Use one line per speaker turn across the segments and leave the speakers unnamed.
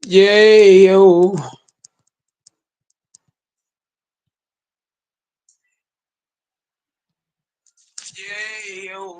Yay, yo. Yay, yo.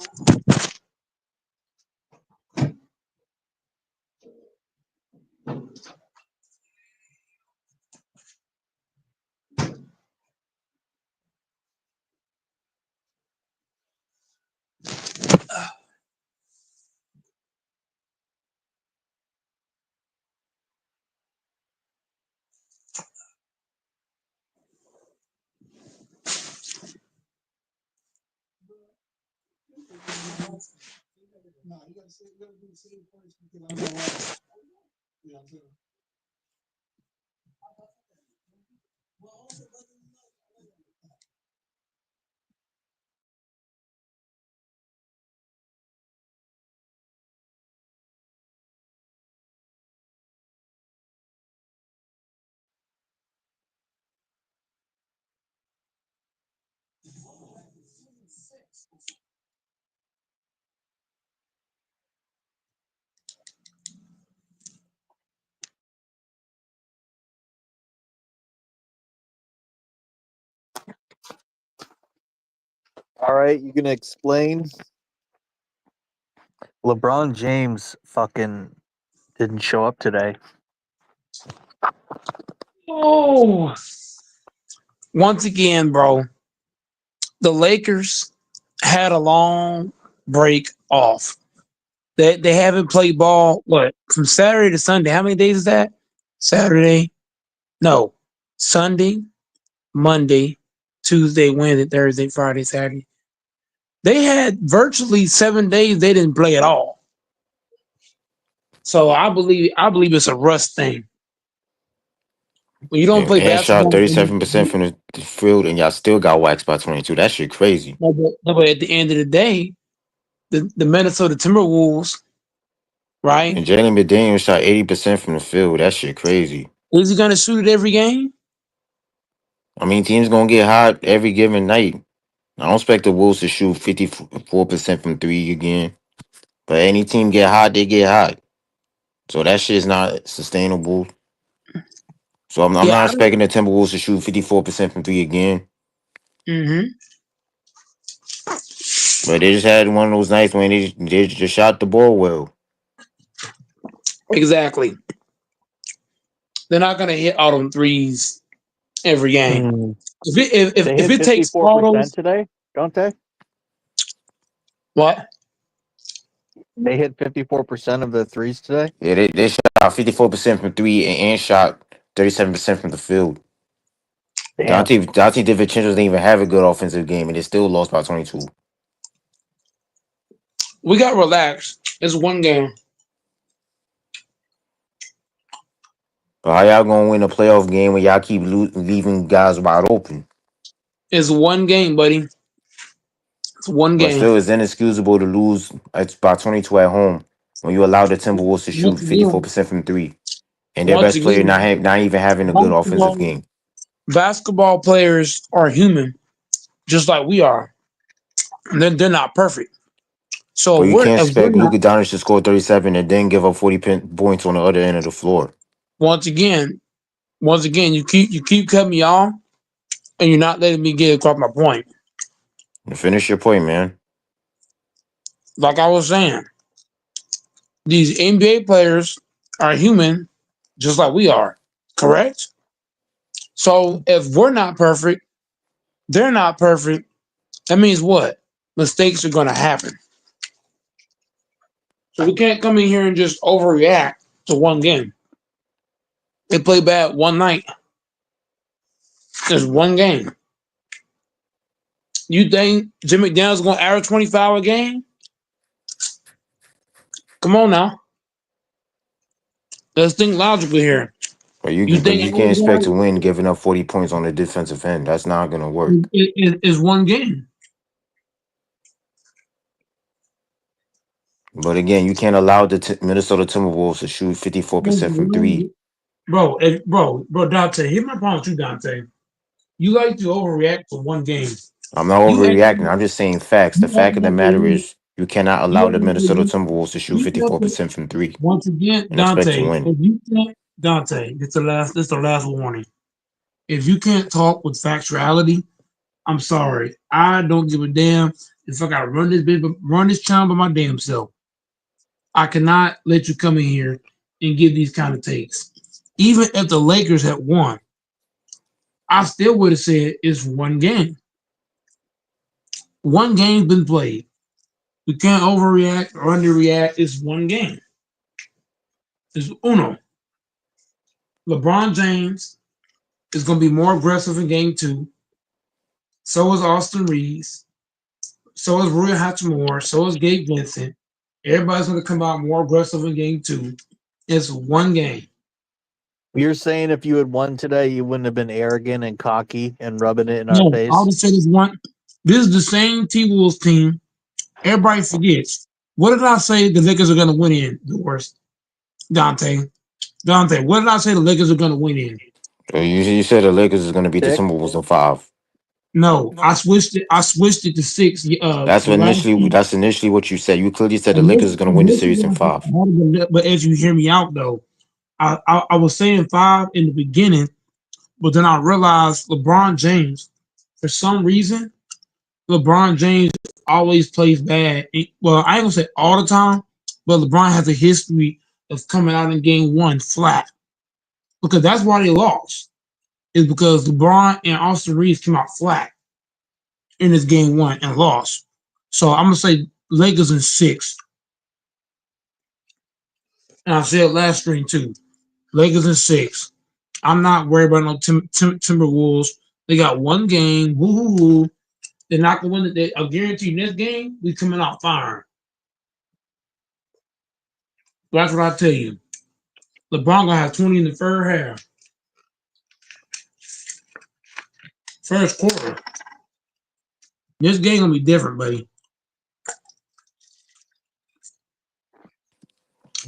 All right, you gonna explain? LeBron James fucking didn't show up today.
Oh, once again, bro, the Lakers had a long break off. They haven't played ball, what, from Saturday to Sunday? How many days is that? Saturday? No. Sunday, Monday, Tuesday, Wednesday, Thursday, Friday, Saturday. They had virtually 7 days they didn't play at all. So I believe it's a rust thing. When you don't play
And shot
basketball,
37% from the field, and y'all still got waxed by 22. That shit crazy.
but at the end of the day, the Minnesota Timberwolves, right?
And Jalen McDaniels shot 80% from the field. That shit crazy.
Is he gonna shoot it every game?
I mean, teams gonna get hot every given night. I don't expect the Wolves to shoot 54% from three again. But any team get hot, they get hot. So that shit is not sustainable. So I'm
Yeah.
not expecting the Timberwolves to shoot 54% from three again.
Mm-hmm.
But they just had one of those nights when they just shot the ball well.
Exactly. They're not gonna hit all them threes every game.
Hmm.
If
They
it
hit
takes all
54%
those,
today, don't they?
what?
They hit 54% of the threes today.
Yeah, they shot 54% from three and shot 37% from the field.
Damn.
Dante DiVincenzo didn't even have a good offensive game, and they still lost by 22.
We got relaxed. It's one game.
But how y'all gonna win a playoff game when y'all keep leaving guys wide open?
It's one game, buddy. It's one
But
game.
still, it's inexcusable to lose by 22 at home when you allow the Timberwolves to shoot
Once again,
54% from three, and their
once
best player
again,
not even having a good offensive
basketball
game.
basketball players are human, just like we are. And they're not perfect. So
But
if
you
we're
can't
if we're
expect
not,
Luka Doncic to score 37 and then give up 40 points on the other end of the floor.
once again, you keep cutting me off, and you're not letting me get across my point.
Finish your point, man.
Like I was saying, these NBA players are human, just like we are. Correct. So if we're not perfect, they're not perfect. That means what? Mistakes are going to happen. So we can't come in here and just overreact to one game. They play bad one night. There's one game. You think Jim McDaniels going to average 25 a game? Come on now. Let's think logically here. You
But
think
you can't expect to win giving up 40 points on the defensive end. That's not gonna work.
it is one game?
But again, you can't allow the Minnesota Timberwolves to shoot 54% from three.
Bro, Dante, here's my problem with you, Dante. You like to overreact to one game.
I'm not
You act
overreacting. I'm just saying facts. The
you act
fact of the
like
matter
you
is you cannot
you
allow
act
the
like
Minnesota
you
Timberwolves to shoot
you act like
54% from three
once again,
and expect to
Dante,
win.
Dante, this the last warning. If you can't talk with factuality, I'm sorry. I don't give a damn if I gotta run this channel by my damn self. I cannot let you come in here and give these kind of takes. Even if the Lakers had won, I still would have said it's one game. One game's been played. We can't overreact or underreact. It's one game. It's uno. LeBron James is going to be more aggressive in game two. So is Austin Reeves. So is Rui Hachimura. So is Gabe Vincent. Everybody's going to come out more aggressive in game two. It's one game.
You're saying if you had won today, you wouldn't have been arrogant and cocky and rubbing it in our
No,
face?
I'll just say this one. This is the same T-Wolves team. Everybody forgets. What did I say the Lakers are going to win in, Doris? Dante, what did I say the Lakers are going to win in?
You said the Lakers is going to beat the
Six.
Timberwolves in 5.
No, I switched it. I switched it to 6.
That's initially what you said. You clearly said the Lakers is going to win the series in 5.
But as you hear me out, though, I was saying 5 in the beginning, but then I realized LeBron James, for some reason, LeBron James always plays bad. Well, I ain't gonna say all the time, but LeBron has a history of coming out in game one flat because that's why they lost. Is because LeBron and Austin Reeves came out flat in this game one and lost. So I'm gonna say Lakers in 6. And I said last stream too. Lakers in 6. I'm not worried about no Timberwolves. They got one game. Woo-hoo-hoo. They're not gonna win it. I guarantee you this game, we coming out firing. That's what I tell you. LeBron gonna have 20 in the first half. First quarter. This game gonna be different, buddy.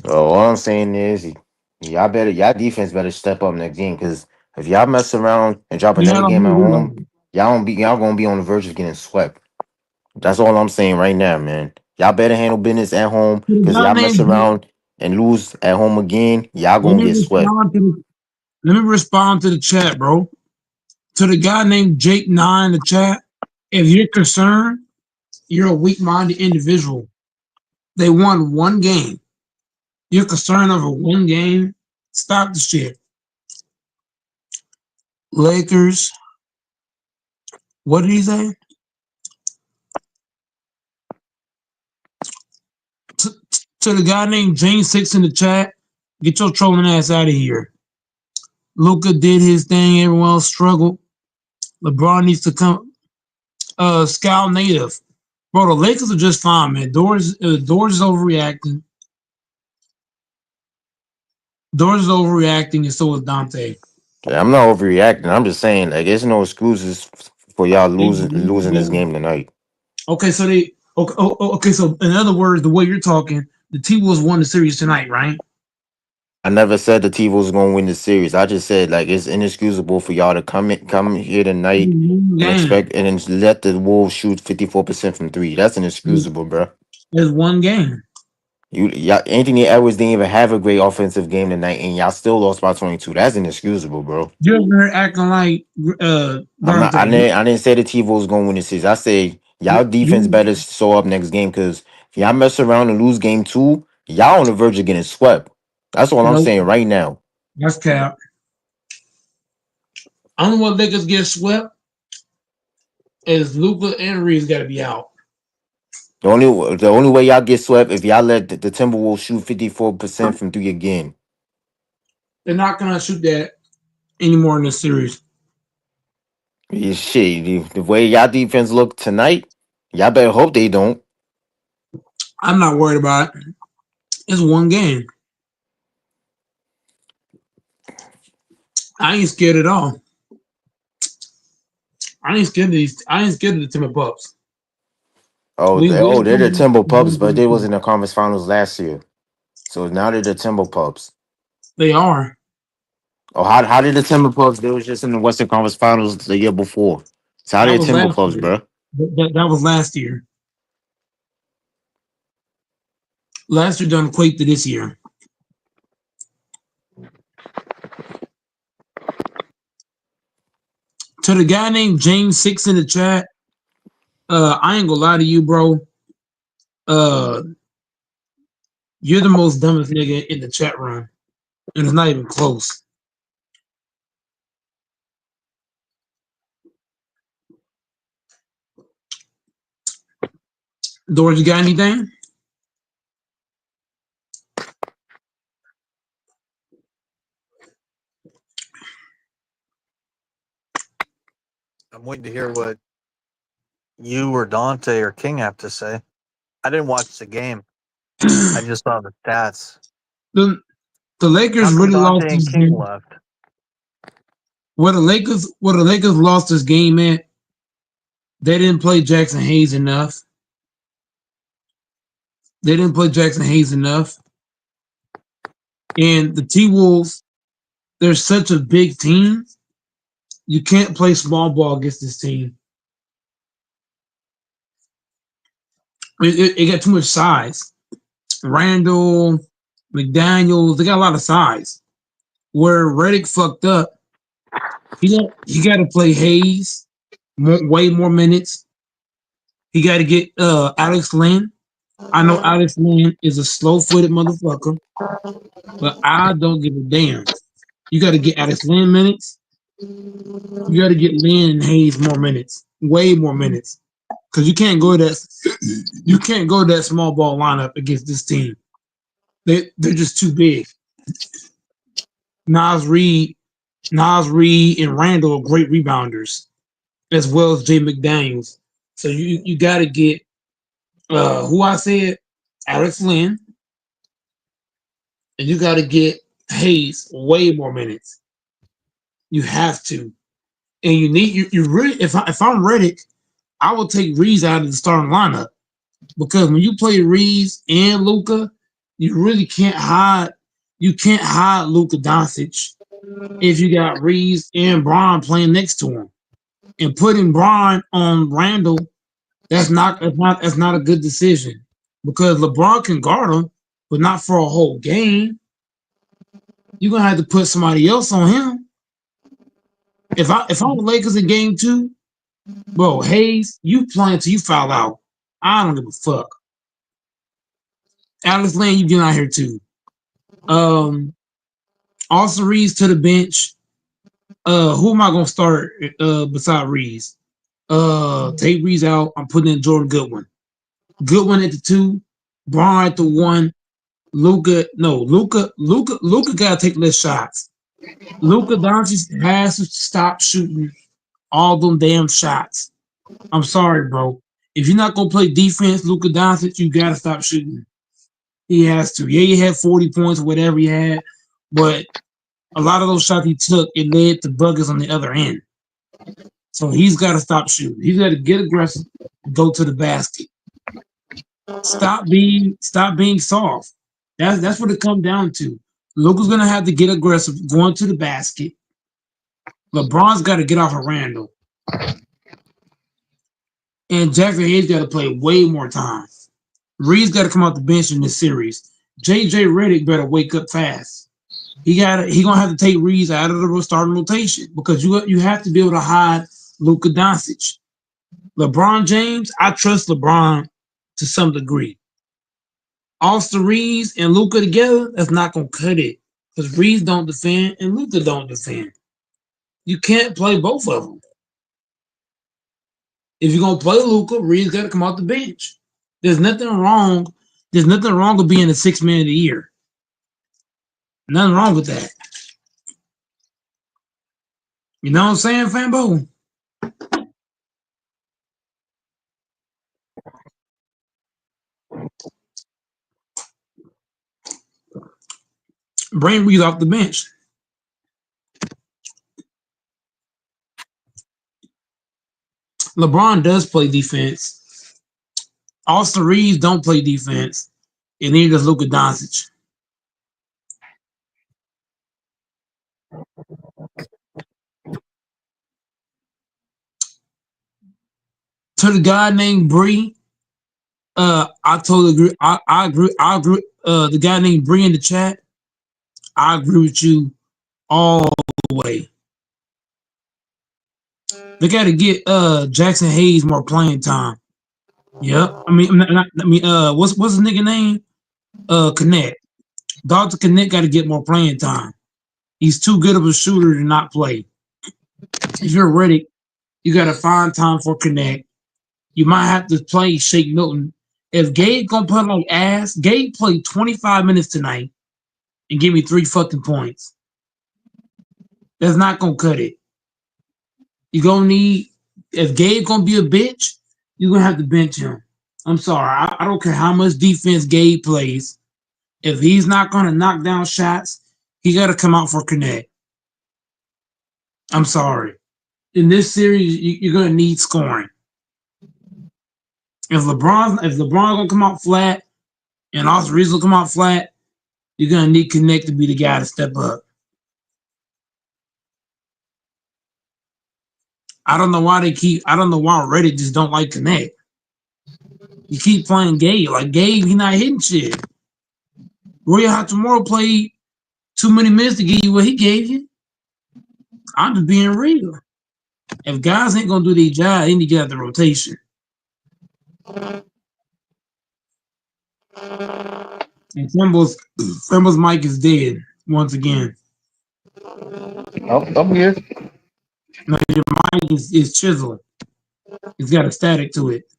All I'm saying is, y'all defense better step up next game because if y'all mess around and drop
We had
another
a
game at
whole
home, y'all gonna be on the verge of getting swept. That's all I'm saying right now, man. Y'all better handle business at home because y'all mess around and lose at home again, y'all gonna get swept.
Let me respond to the chat, bro. To the guy named Jake 9 in the chat. If you're concerned, you're a weak-minded individual. They won one game. You're concerned over one game. Stop the shit. Lakers. What did he say? To the guy named James 6 in the chat, get your trolling ass out of here. Luka did his thing. Everyone else struggled. LeBron needs to come. Scout native. Bro, the Lakers are just fine, man. Doors is overreacting. Doors is overreacting, and so is Dante.
Yeah, I'm not overreacting. I'm just saying, like, there's no excuses for y'all losing this game tonight.
Okay, so okay. So in other words, the way you're talking, the T-Wolves won the series tonight, right?
I never said the T-Wolves going to win the series. I just said like it's inexcusable for y'all to come here tonight and expect and then let the Wolves shoot 54% from 3. That's inexcusable, bro.
There's one game.
Y'all, Anthony Edwards didn't even have a great offensive game tonight, and y'all still lost by 22. That's inexcusable, bro.
You're over here acting like
I'm not. I didn't say the T-Wolves going to win the series. I say y'all defense better show up next game because if y'all mess around and lose game 2, y'all on the verge of getting swept. That's all I'm saying right now.
That's cap. Only one Lakers get swept is Luka and Reeves got to be out.
The only way y'all get swept if y'all let the Timberwolves shoot 54% from 3 again.
They're not gonna shoot that anymore in this series.
Yeah, shit, the way y'all defense look tonight, y'all better hope they don't.
I'm not worried about it. It's one game. I ain't scared at all. I ain't scared of the Timber Pups.
They're the Timber Pups, but they was in the conference finals last year. So now they're the Timber Pups.
They are.
Oh, how did the Timber Pups? They was just in the Western Conference Finals the year before. So how did the Timber Pups, bro?
That was last year. Last year done equate to this year. To the guy named James Six in the chat, I ain't gonna lie to you, bro. You're the most dumbest nigga in the chat room, and it's not even close. Doris, you got anything?
I'm waiting to hear what you or Dante or King have to say. I didn't watch the game. I just saw the stats.
The Lakers
How come
really lost
Dante and
this
King
game.
left?
Where the Lakers lost this game at, they didn't play Jackson Hayes enough. They didn't play Jackson Hayes enough. And the T-Wolves, they're such a big team. You can't play small ball against this team. It got too much size. Randall, McDaniels, they got a lot of size. Where Redick fucked up, he got to play Hayes way more minutes. He got to get Alex Len. I know Alex Len is a slow-footed motherfucker, but I don't give a damn. You got to get Alex Len minutes. You got to get Len and Hayes more minutes, way more minutes, because you can't go that small ball lineup against this team. They're just too big. Nas Reed, and Randall are great rebounders, as well as Jay McDaniels. So you got to get who I said, Alex Len, and you got to get Hayes way more minutes. You have to, and you need you really. If I'm Redick, I would take Reeves out of the starting lineup because when you play Reeves and Luka, you really can't hide. You can't hide Luka Doncic if you got Reeves and Braun playing next to him, and putting Braun on Randall. That's not a good decision because LeBron can guard him, but not for a whole game. You're gonna have to put somebody else on him. If I'm the Lakers in game 2, bro, Hayes, you playing till you foul out. I don't give a fuck. Alex Len, you get out here too. Austin Reeves to the bench. Who am I gonna start beside Reeves? Take Reeves out. I'm putting in Jordan Goodwin. Goodwin at the 2, Braun at the 1. Luka gotta take less shots. Luka Doncic has to stop shooting all them damn shots. I'm sorry, bro. If you're not gonna play defense, Luka Doncic, you gotta stop shooting. He has to. Yeah, he had 40 points, whatever he had, but a lot of those shots he took, it led to buggers on the other end. So he's got to stop shooting. He's got to get aggressive, go to the basket. Stop being soft. That's what it comes down to. Luka's gonna have to get aggressive, going to the basket. LeBron's got to get off of Randall, and Jackson Hayes got to play way more time. Reed's got to come off the bench in this series. JJ Redick better wake up fast. He gonna have to take Reeves out of the starting rotation because you have to be able to hide Luka Doncic. LeBron James, I trust LeBron to some degree. Austin Reeves and Luka together, that's not gonna cut it because Reeves don't defend and Luka don't defend. You can't play both of them. If you're gonna play Luka, Reeves got to come off the bench. There's nothing wrong. There's nothing wrong with being the 6th man of the year. Nothing wrong with that. You know what I'm saying, Fambo? Bring Reeves off the bench. LeBron does play defense. Austin Reeves don't play defense. And neither does Luka Doncic. To the guy named Bree, I totally agree. I agree. The guy named Bree in the chat, I agree with you all the way. They got to get Jackson Hayes more playing time. Yep. I mean, what's his nigga name? Connect. Dr. Connect got to get more playing time. He's too good of a shooter to not play. If you're ready, you got to find time for Connect. You might have to play Shake Milton. If Gabe gonna play like ass, Gabe played 25 minutes tonight and give me 3 fucking points. That's not gonna cut it. You gonna need if Gabe gonna be a bitch, you're gonna have to bench him. I'm sorry. I don't care how much defense Gabe plays. If he's not gonna knock down shots, he gotta come out for Connect. I'm sorry. In this series, you're gonna need scoring. If LeBron's gonna come out flat and Austin Reeves will come out flat, you're gonna need Connect to be the guy to step up. I don't know why Reddit just don't like Connect. You keep playing Gabe. Like Gabe, he not hitting shit. Roy Hachimura played too many minutes to give you what he gave you. I'm just being real. If guys ain't gonna do their job, they need to get out the rotation. And Femble's mic is dead once again.
I'm here.
No, your mic is chiseled. It's got a static to it.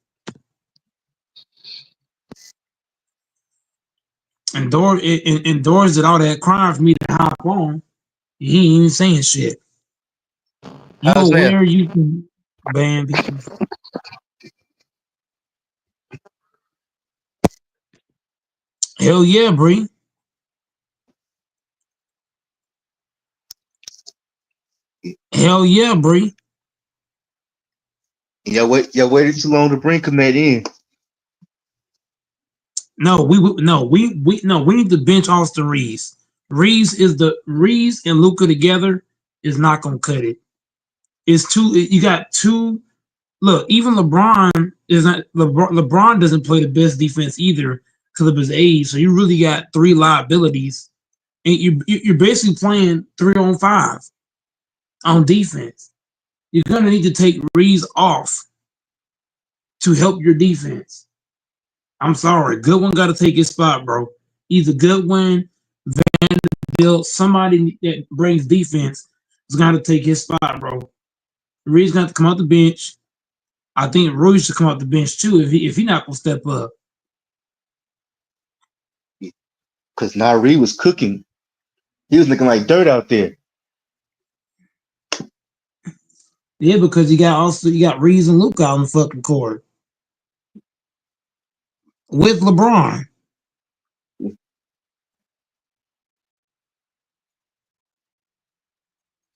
And Doors did all that crying for me to hop on. He ain't even saying shit. You
How's that?
aware you can ban people? Hell yeah, Bree. Hell yeah, Bree.
Y'all waited too long to bring Komet in.
No, we need to bench Austin Reeves. Reeves and Luka together is not gonna cut it. It's too. You got two. Look, even LeBron is not. LeBron doesn't play the best defense either because of his age. So you really got 3 liabilities, and you're basically playing 3-on-5 on defense. You're gonna need to take Reeves off to help your defense. I'm sorry, Goodwin got to take his spot, bro. Either Goodwin, Vanderbilt, somebody that brings defense is going to take his spot, bro. Reed's going to come off the bench. I think Rui should come off the bench too if he not going to step up.
Because Nari was cooking. He was looking like dirt out there.
Yeah, because you got Reeves and Luka on the fucking court with LeBron.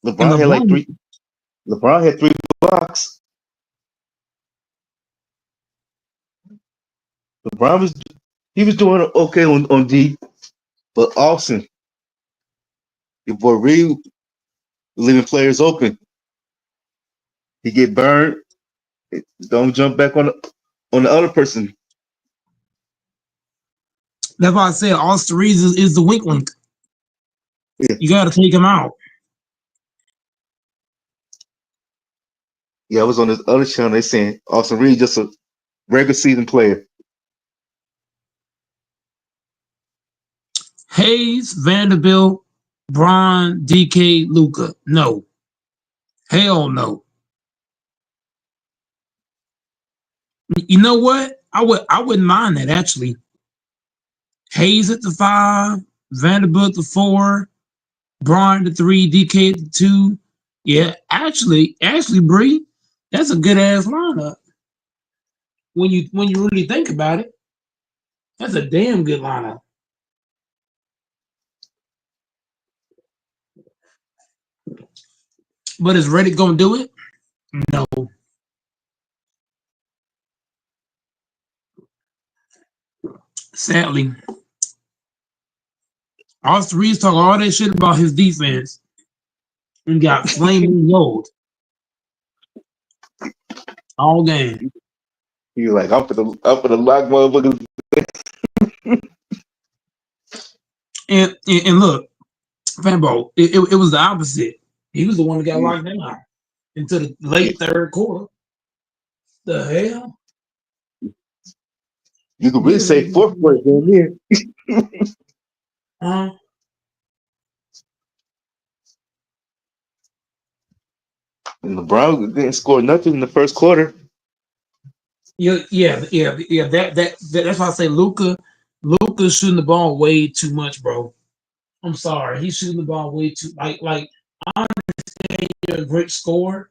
LeBron had 3 blocks. LeBron was doing okay on D, but Austin, your boy Reed, was leaving players open. He get burned. Don't jump back on the other person.
That's why I said Austin Reeves is the weak link.
Yeah.
You got to take him out.
Yeah, I was on this other channel. They saying Austin Reed just a regular season player.
Hayes, Vanderbilt, Bron, DK, Luka. No. Hell no. You know what? I wouldn't mind that actually. Hayes at the 5, Vanderbilt at the 4, Bron at the 3, DK at the 2. Yeah, actually, Bree, that's a good ass lineup. When you really think about it, that's a damn good lineup. But is Reddit gonna do it? No. Sadly. Austin Reeves talk all that shit about his defense and got flaming gold all game.
He like, I'm for the lock motherfuckers.
And look, Fanbo, it was the opposite. He was the one that got locked down. into the late third quarter. The hell?
You could really say fourth quarter down there.
Uh,
And LeBron didn't score nothing in the first quarter.
yeah. That's why I say Luka shooting the ball way too much, bro. I'm sorry, he's shooting the ball way too like I understand you're a great scorer,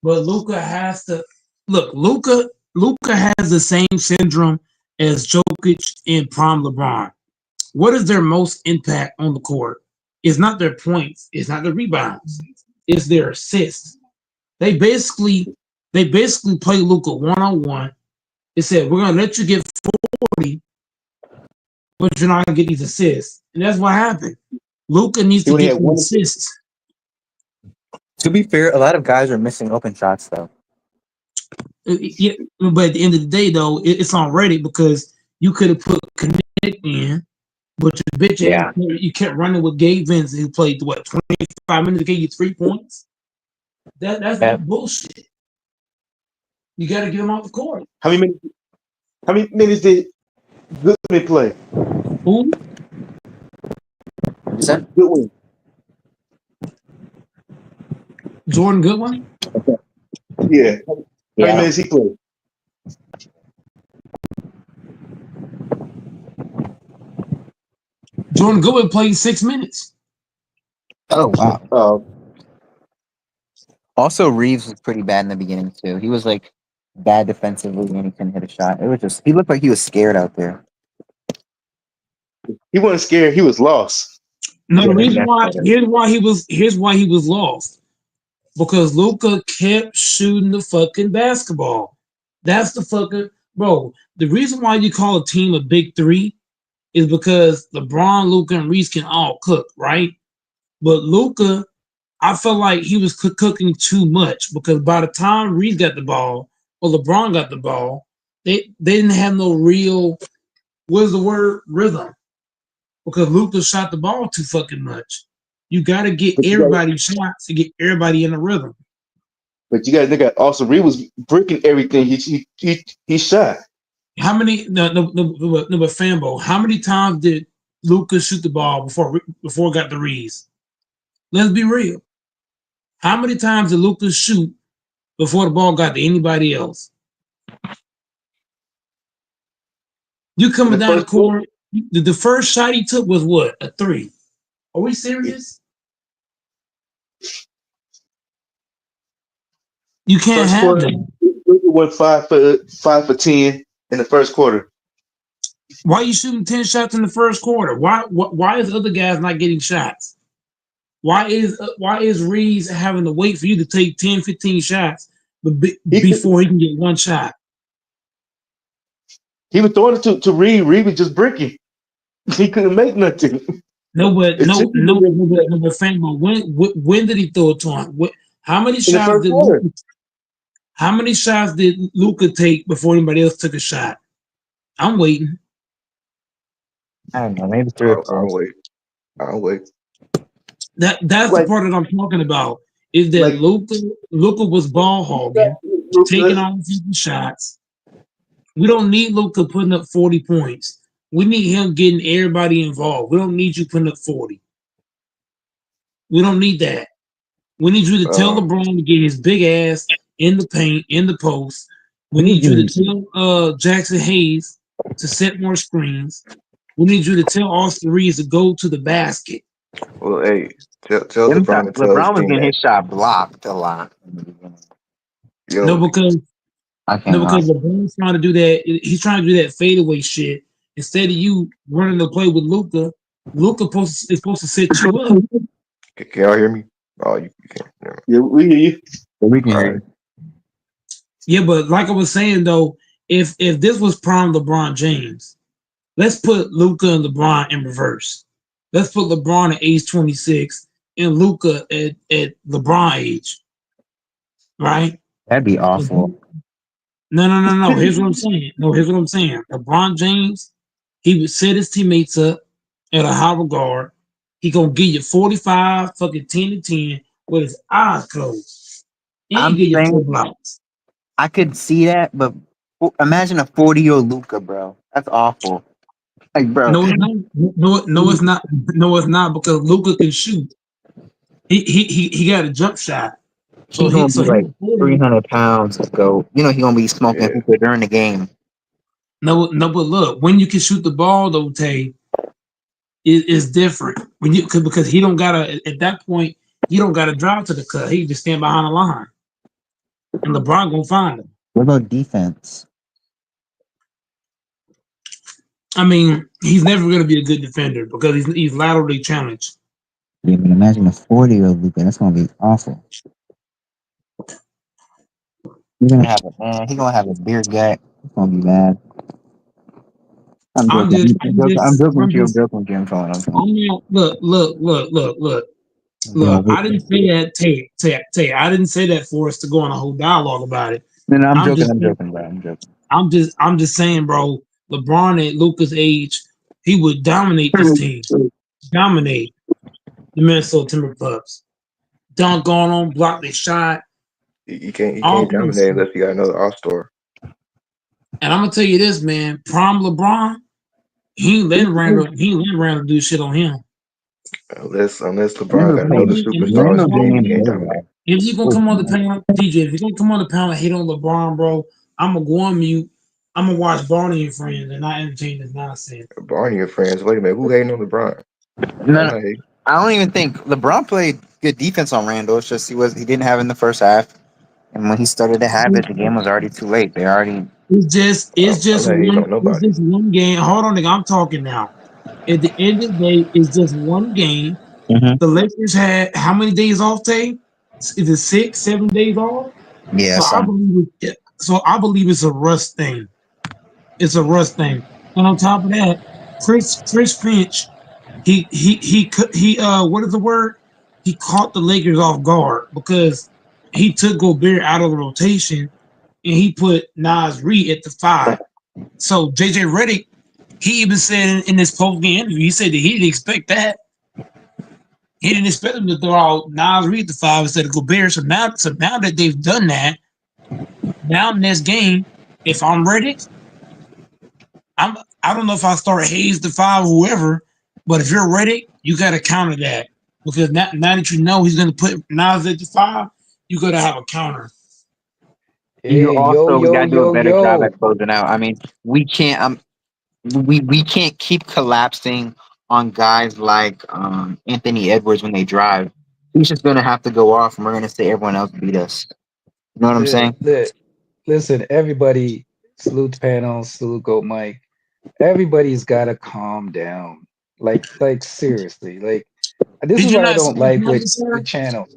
but Luka has to look. Luka has the same syndrome as Jokic and prime LeBron. What is their most impact on the court? It's not their points. It's not their rebounds. It's their assists. They basically play Luka 1-on-1. They said we're gonna let you get 40, but you're not gonna get these assists, and that's what happened. Luka needs
He
to
only
get
had one
assists.
To be fair, a lot of guys are missing open shots though.
Yeah, but at the end of the day, though, it's on Reddit because you could have put Connect in, but your bitch ass, you kept running with Gabe Vince, who played what 25 minutes, gave you 3 points. That's bullshit. You got to get him off the court.
How many minutes did Goodwin play?
Who?
Is that
Goodwin.
Jordan Goodwin?
Yeah. How many minutes he played?
Jordan Goodwin played 6 minutes.
Oh wow.
Uh,
Also, Reeves was pretty bad in the beginning too. He was like bad defensively and he couldn't hit a shot. It was just he looked like he was scared out there.
he wasn't scared. He was lost.
No, the
Yeah,
reason
yeah.
why here's why he was lost. Because Luka kept shooting the fucking basketball. That's the fucking bro. The reason why you call a team a big three is because LeBron, Luka, and Reese can all cook, right? But Luka, I felt like he was cooking too much because by the time Reese got the ball or LeBron got the ball, they didn't have no real what's the word rhythm because Luka shot the ball too fucking much. You got to get everybody shots to get everybody in the rhythm.
But you got nigga Austin Reed was breaking everything he shot.
How many? No, but Fambo. How many times did Luka shoot the ball before it got the Reeves? Let's be real. How many times did Luka shoot before the ball got to anybody else? You coming down the court. The first shot he took was what? A 3. Are we serious? You can't
First
have
quarter,
that.
Luka went 5 for 10 in the first quarter.
Why are you shooting 10 shots in the first quarter? Why is other guys not getting shots? Why is Reeves having to wait for you to take 10, 15 shots before he can get one shot?
He was throwing it to Reed. Reed was just breaking. He couldn't make nothing.
But Fambo, when did he throw it to him? How many shots did Luka take before anybody else took a shot? I'm waiting.
I don't know, maybe 3 or 4.
I'll wait.
That's the part that I'm talking about. Is that Luka was ball hogging, taking all these shots. We don't need Luka putting up 40 points. We need him getting everybody involved. We don't need you putting up 40. We don't need that. We need you to tell LeBron to get his big ass in the paint, in the post. We need you to tell Jackson Hayes to set more screens. We need you to tell Austin Reeves to go to the basket.
Well, hey, tell LeBron to tell
LeBron was
his
getting his shot blocked a lot.
No, because LeBron's trying to do that. He's trying to do that fadeaway shit instead of you running the play with Luka. Luka is supposed to set you up.
Can y'all hear me? Oh, you can't.
Yeah, we hear you.
We can hear you.
Yeah, but like I was saying though, if this was prime LeBron James, let's put Luka and LeBron in reverse. Let's put LeBron at age 26 and Luka at LeBron age. Right?
That'd be awful.
No. Here's what I'm saying. LeBron James, he would set his teammates up at a high regard. He gonna give you 45, fucking 10 to 10 with his eyes closed.
I'm
get your 4
saying
blocks.
I could see that, but imagine a 40-year Luca, bro. That's awful. Like, bro,
No, it's not. No, it's not. No, it's not because Luca can shoot. He got a jump shot. So
he gonna be like
he's 40.
300 pounds to go. You know he gonna be smoking
Yeah.
hookah during the game.
No, but look, when you can shoot the ball though, Tay, it's different. When you because he don't gotta at that point, he don't gotta drive to the cut. He just stand behind the line. And LeBron gonna find him.
What about defense?
I mean, he's never gonna be a good defender because he's laterally challenged.
Yeah, but imagine a 40-year Luca. That's gonna be awful. He's gonna have a man. He's gonna have a beer gut. It's gonna be bad. I'm
I'm
joking.
just,
I'm
I'm
joking. I'm
just,
joking with
I'm
you. I'm
just,
joking with you. I'm trolling. I'm trolling.
I'm not. Look.
You know,
I didn't say that, Tay. I didn't say that for us to go on a whole dialogue about it.
no, I'm
I'm
joking.
just,
I'm joking, bro. I'm joking.
I'm just saying, bro. LeBron at Luca's age, he would dominate this team. Dominate the Minnesota Timberwolves. Dunk on them, block their shot,
You can't
all kinds of
dominate
stuff.
unless you got another All Star.
And I'm gonna tell you this, man. Prime LeBron, he ain't letting Randall do shit on him.
Unless LeBron
Randall
got
If
another
played.
he, if he
superstar
come
on
on
his
Randall
the
team, he
didn't
can't
panel,
dominate.
play.
if he gonna come on the panel, DJ, if he gonna come on the panel and hate on LeBron, bro, I'm gonna go on mute. I'm gonna watch Barney and Friends and not entertain this nonsense.
Barney and friends. Wait a minute, who hating on LeBron?
No,
I'm
no,
not hating.
I don't even think LeBron played good defense on Randall. It's just he didn't have it in the first half, and when he started to have it, the game was already too late. They already.
I'm not hating on
It's
nobody.
just one game. Hold on, nigga, I'm talking now. At the end of the day, it's just one game.
Mhm.
The Lakers had how many days off, Tay? Is it 6, 7 days off?
Yeah,
So I
some.
believe it's a rust thing. It's a rust thing. And on top of that, Chris Finch, what is the word? He caught the Lakers off guard because he took Gobert out of the rotation and he put Nas Reed at the 5. So JJ Redick, he even said in this post game interview, he said that he didn't expect that. He didn't expect him to throw out Nas Reed at the 5 instead of Gobert. So now that they've done that, now in this game, if I'm Redick, I don't know if I start Hayes the 5 or whoever, but if you're Redick, you got to counter that because now that you know he's going to put Nas at the 5, you got to have a counter.
You
Hey,
also got to do a better job at
yo.
closing out. I mean, we can't. We can't keep collapsing on guys like Anthony Edwards when they drive. He's just gonna have to go off, and we're gonna say everyone else beat us. You know what I'm saying?
Listen, everybody, salute the panel, salute Goat Mike. Everybody's got to calm down. Like seriously. Like this
Did
is
you
what I
not see
don't
my
like
title,
with
sir?
channels.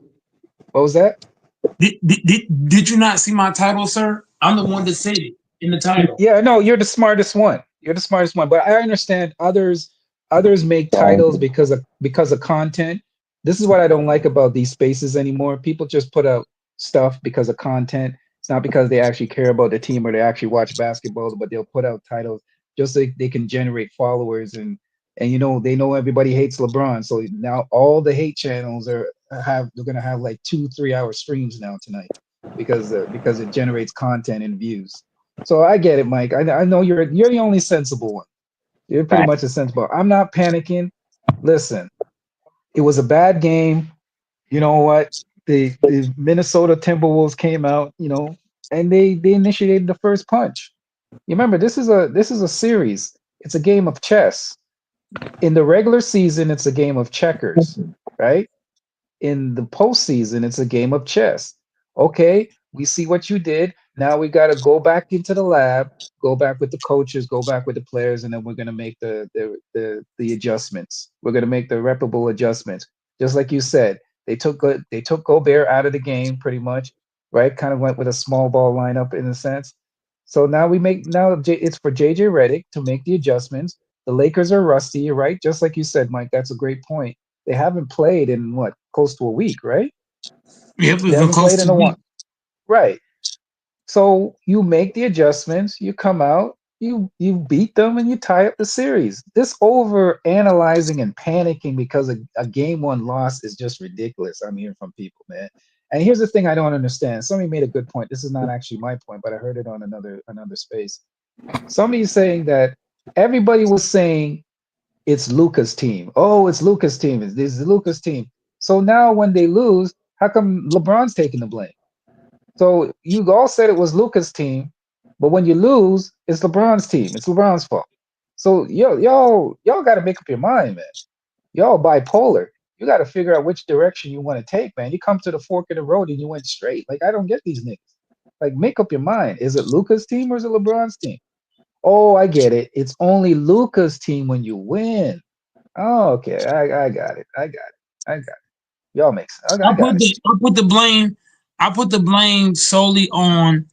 What was that?
Did you not see my title, sir? I'm the one that said it in the title.
Yeah, no, you're the smartest one. You're the smartest one. But I understand others make titles because of content. This is what I don't like about these spaces anymore. People just put out stuff because of content. It's not because they actually care about the team or they actually watch basketball, but they'll put out titles just so they can generate followers and they know everybody hates LeBron. So now all the hate channels they're gonna have like 2-3 hour streams now tonight because it generates content and views. So I get it, Mike. I know you're the only sensible one. You're pretty much a sensible. I'm not panicking. Listen, it was a bad game. You know what? The Minnesota Timberwolves came out, and they initiated the first punch. You remember this is a series. It's a game of chess. In the regular season, it's a game of checkers, right? In the postseason, it's a game of chess. Okay, we see what you did. Now we got to go back into the lab, go back with the coaches, go back with the players, and then we're going to make the adjustments. We're going to make the reparable adjustments. Just like you said, they took Gobert out of the game pretty much, right? Kind of went with a small ball lineup in a sense. So it's for JJ Redick to make the adjustments. The Lakers are rusty, right? Just like you said, Mike. That's a great point. They haven't played in what, close to a week, right?
Yep,
They
it's been
haven't
close
played
to
in
a
a
week.
one. Right. So you make the adjustments, you come out, you beat them and you tie up the series. This over analyzing and panicking because a game one loss is just ridiculous. I'm hearing from people, man. And here's the thing I don't understand. Somebody made a good point. This is not actually my point, but I heard it on another space. Somebody's saying that everybody was saying it's Luca's team. Oh, it's Luca's team. This is Luca's team. So now when they lose, how come LeBron's taking the blame? So you all said it was Luca's team, but when you lose, it's LeBron's team. It's LeBron's fault. So y'all got to make up your mind, man. Y'all bipolar. You got to figure out which direction you want to take, man. You come to the fork of the road and you went straight. Like, I don't get these niggas. Like, make up your mind. Is it Luca's team or is it LeBron's team? Oh, I get it. It's only Luca's team when you win. Oh, okay. I got it. I got it. Y'all make sense. I got it.
I put the blame solely on.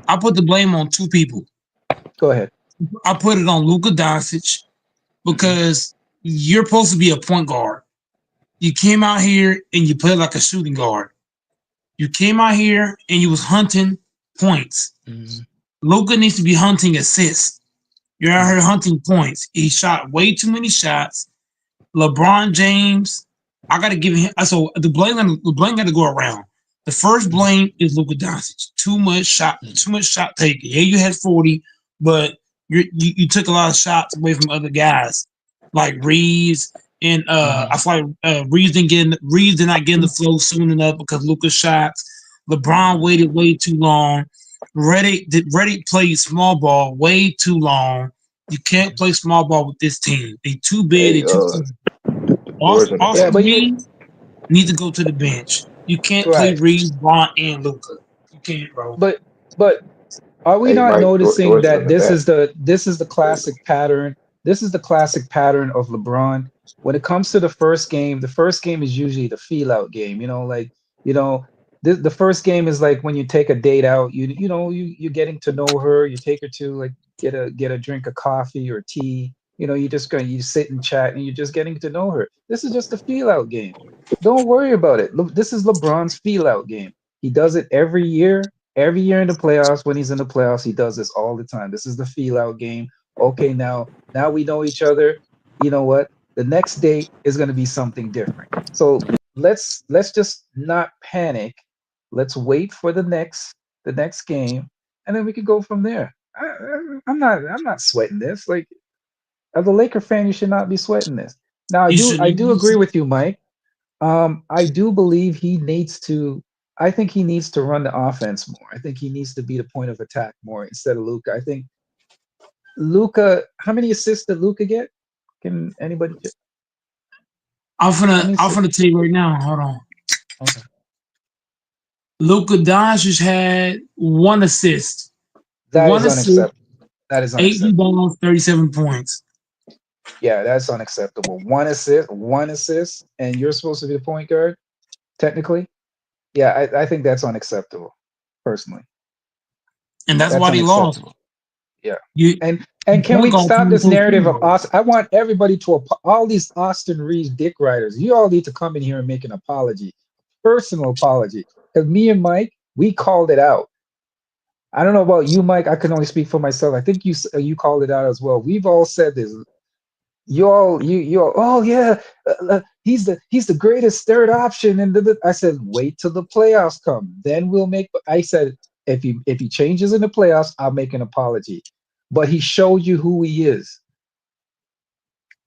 I put the blame on two people.
Go ahead.
I put it on Luka Doncic because you're supposed to be a point guard. You came out here and you played like a shooting guard. You came out here and you was hunting points. Luka needs to be hunting assists. You're out here hunting points. He shot way too many shots. LeBron James, I got to give him. So the blame got to go around. The first blame is Luka Doncic. Too much shot taking. Yeah, you had 40, but you took a lot of shots away from other guys like Reeves. And I feel like Reeves did not get in the flow soon enough because Luka's shots. LeBron waited way too long. Redick played small ball way too long. You can't play small ball with this team. They too big. They too. Austin Reeves needs to go to the bench. You can't play Reeves, Bron, and Luka. You can't, bro.
But are we not noticing that this is the classic pattern? This is the classic pattern of LeBron. When it comes to the first game is usually the feel out game. The first game is like when you take a date out. You're getting to know her. You take her to like get a drink of coffee or tea. You sit and chat and you're just getting to know her. This is just a feel out game. Don't worry about it. Look, this is LeBron's feel out game. He does it every year. Every year in the playoffs, when he's in the playoffs, he does this all the time. This is the feel out game. Okay, now we know each other. You know what? The next date is going to be something different. So let's just not panic. Let's wait for the next game, and then we can go from there. I'm not sweating this. Like, as a Laker fan, you should not be sweating this. Now, I do agree with you, Mike. I do believe he needs to. I think he needs to run the offense more. I think he needs to be the point of attack more instead of Luka. I think Luka. How many assists did Luka get? Can anybody?
I'm gonna tell you right now. Hold on.
Okay.
Luka Doncic had 1 assist.
That is unacceptable.
8 rebounds, 37 points.
Yeah, that's unacceptable. 1 assist, and you're supposed to be the point guard, technically. Yeah, I think that's unacceptable, personally.
And that's why they lost.
Yeah. And can we stop this narrative of Austin? I want everybody all these Austin Reeves dick riders. You all need to come in here and make an apology, personal apology, because me and Mike, we called it out. I don't know about you, Mike. I can only speak for myself. I think you called it out as well. We've all said this. You all. Oh yeah, he's the greatest third option. And I said, wait till the playoffs come, then we'll make. I said, if he changes in the playoffs, I'll make an apology. But he showed you who he is.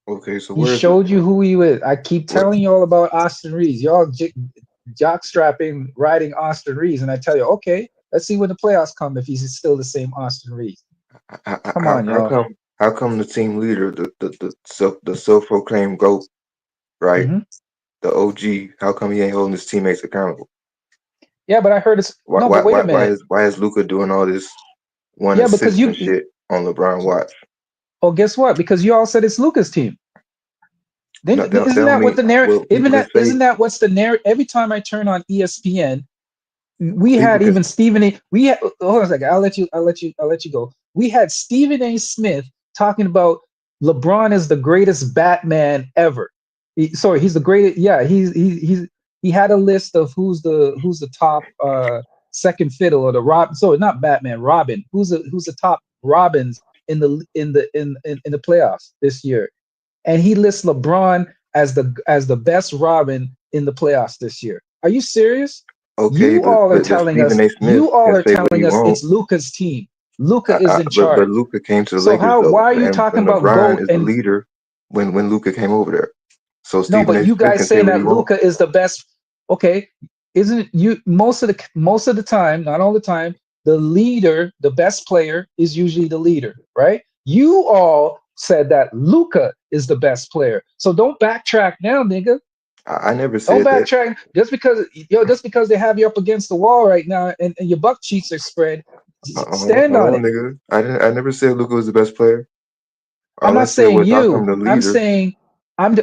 Okay, so
he showed you who he is. I keep telling you all about Austin Reeves. Y'all jockstrapping riding Austin Reeves, and I tell you, okay, let's see when the playoffs come if he's still the same Austin Reeves. Come on, y'all.
How come the team leader, the self-proclaimed GOAT, right?
Mm-hmm.
The OG, how come he ain't holding his teammates accountable?
Yeah, but I heard it's
why
wait a minute.
Why is Luka doing all this assist and shit on LeBron watch?
Oh, guess what? Because you all said it's Luka's team. Then isn't that what the narrative? Isn't that what's the narrative? Every time I turn on ESPN, we had even Stephen A. Hold on a second. I'll let you go. We had Stephen A. Smith talking about LeBron is the greatest Batman ever. He's the greatest. Yeah, he had a list of who's the top second fiddle or the Robin. So not Batman, Robin. Who's the top Robins in the playoffs this year? And he lists LeBron as the best Robin in the playoffs this year. Are you serious?
Okay,
You all are
but
telling
Stephen
us.
A. Smith
You all
can
are
say what he
telling us it's
wants.
Luca's team. Luca is in
But
charge.
Luca came to the
So
Lakers
how?
though,
Why are you talking
and
about
LeBron
GOAT
is the
and
leader when Luca came over there. So
no?
Stephen
But
A.
you
Smith
guys
can say
saying
what he
that
wants.
Luca is the best. Okay, isn't it you most of the time, not all the time, the leader, the best player is usually the leader, right? You all said that Luca is the best player. So don't backtrack now, nigga.
I never
Don't
said that.
backtrack just because they have you up against the wall right now and your buck cheeks are spread. Stand
Hold
on
on,
it.
nigga. I never said Luca was the best player.
I'm
All I
not
said
saying
was how come
you.
the
I'm
leader.
saying I'm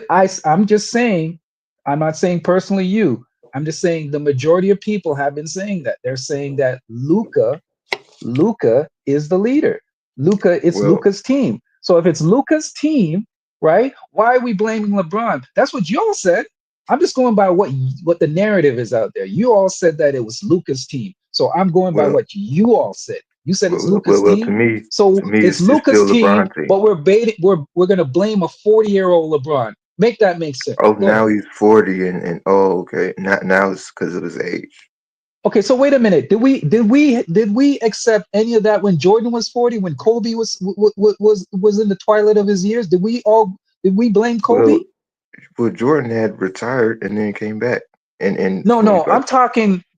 just saying I'm not saying personally you. I'm just saying the majority of people have been saying that. They're saying that Luca is the leader. It's
Well,
Luca's team. So if it's Luca's team, right? Why are we blaming LeBron? That's what y'all said. I'm just going by what the narrative is out there. You all said that it was Luca's team. So I'm going by
well,
what you all said. You said it's Luca's
well.
team. So
To me,
it's
it's
Luca's
still
team,
LeBron team.
but we're gonna blame a 40-year-old LeBron. Make that make sense.
Oh,
Go
now
ahead.
he's 40, and oh, okay. Now it's because of his age.
Okay, so wait a minute. Did we accept any of that when Jordan was 40, when Kobe was in the twilight of his years? Did we blame
Well,
Kobe?
Jordan had retired and then came back in
No,
25.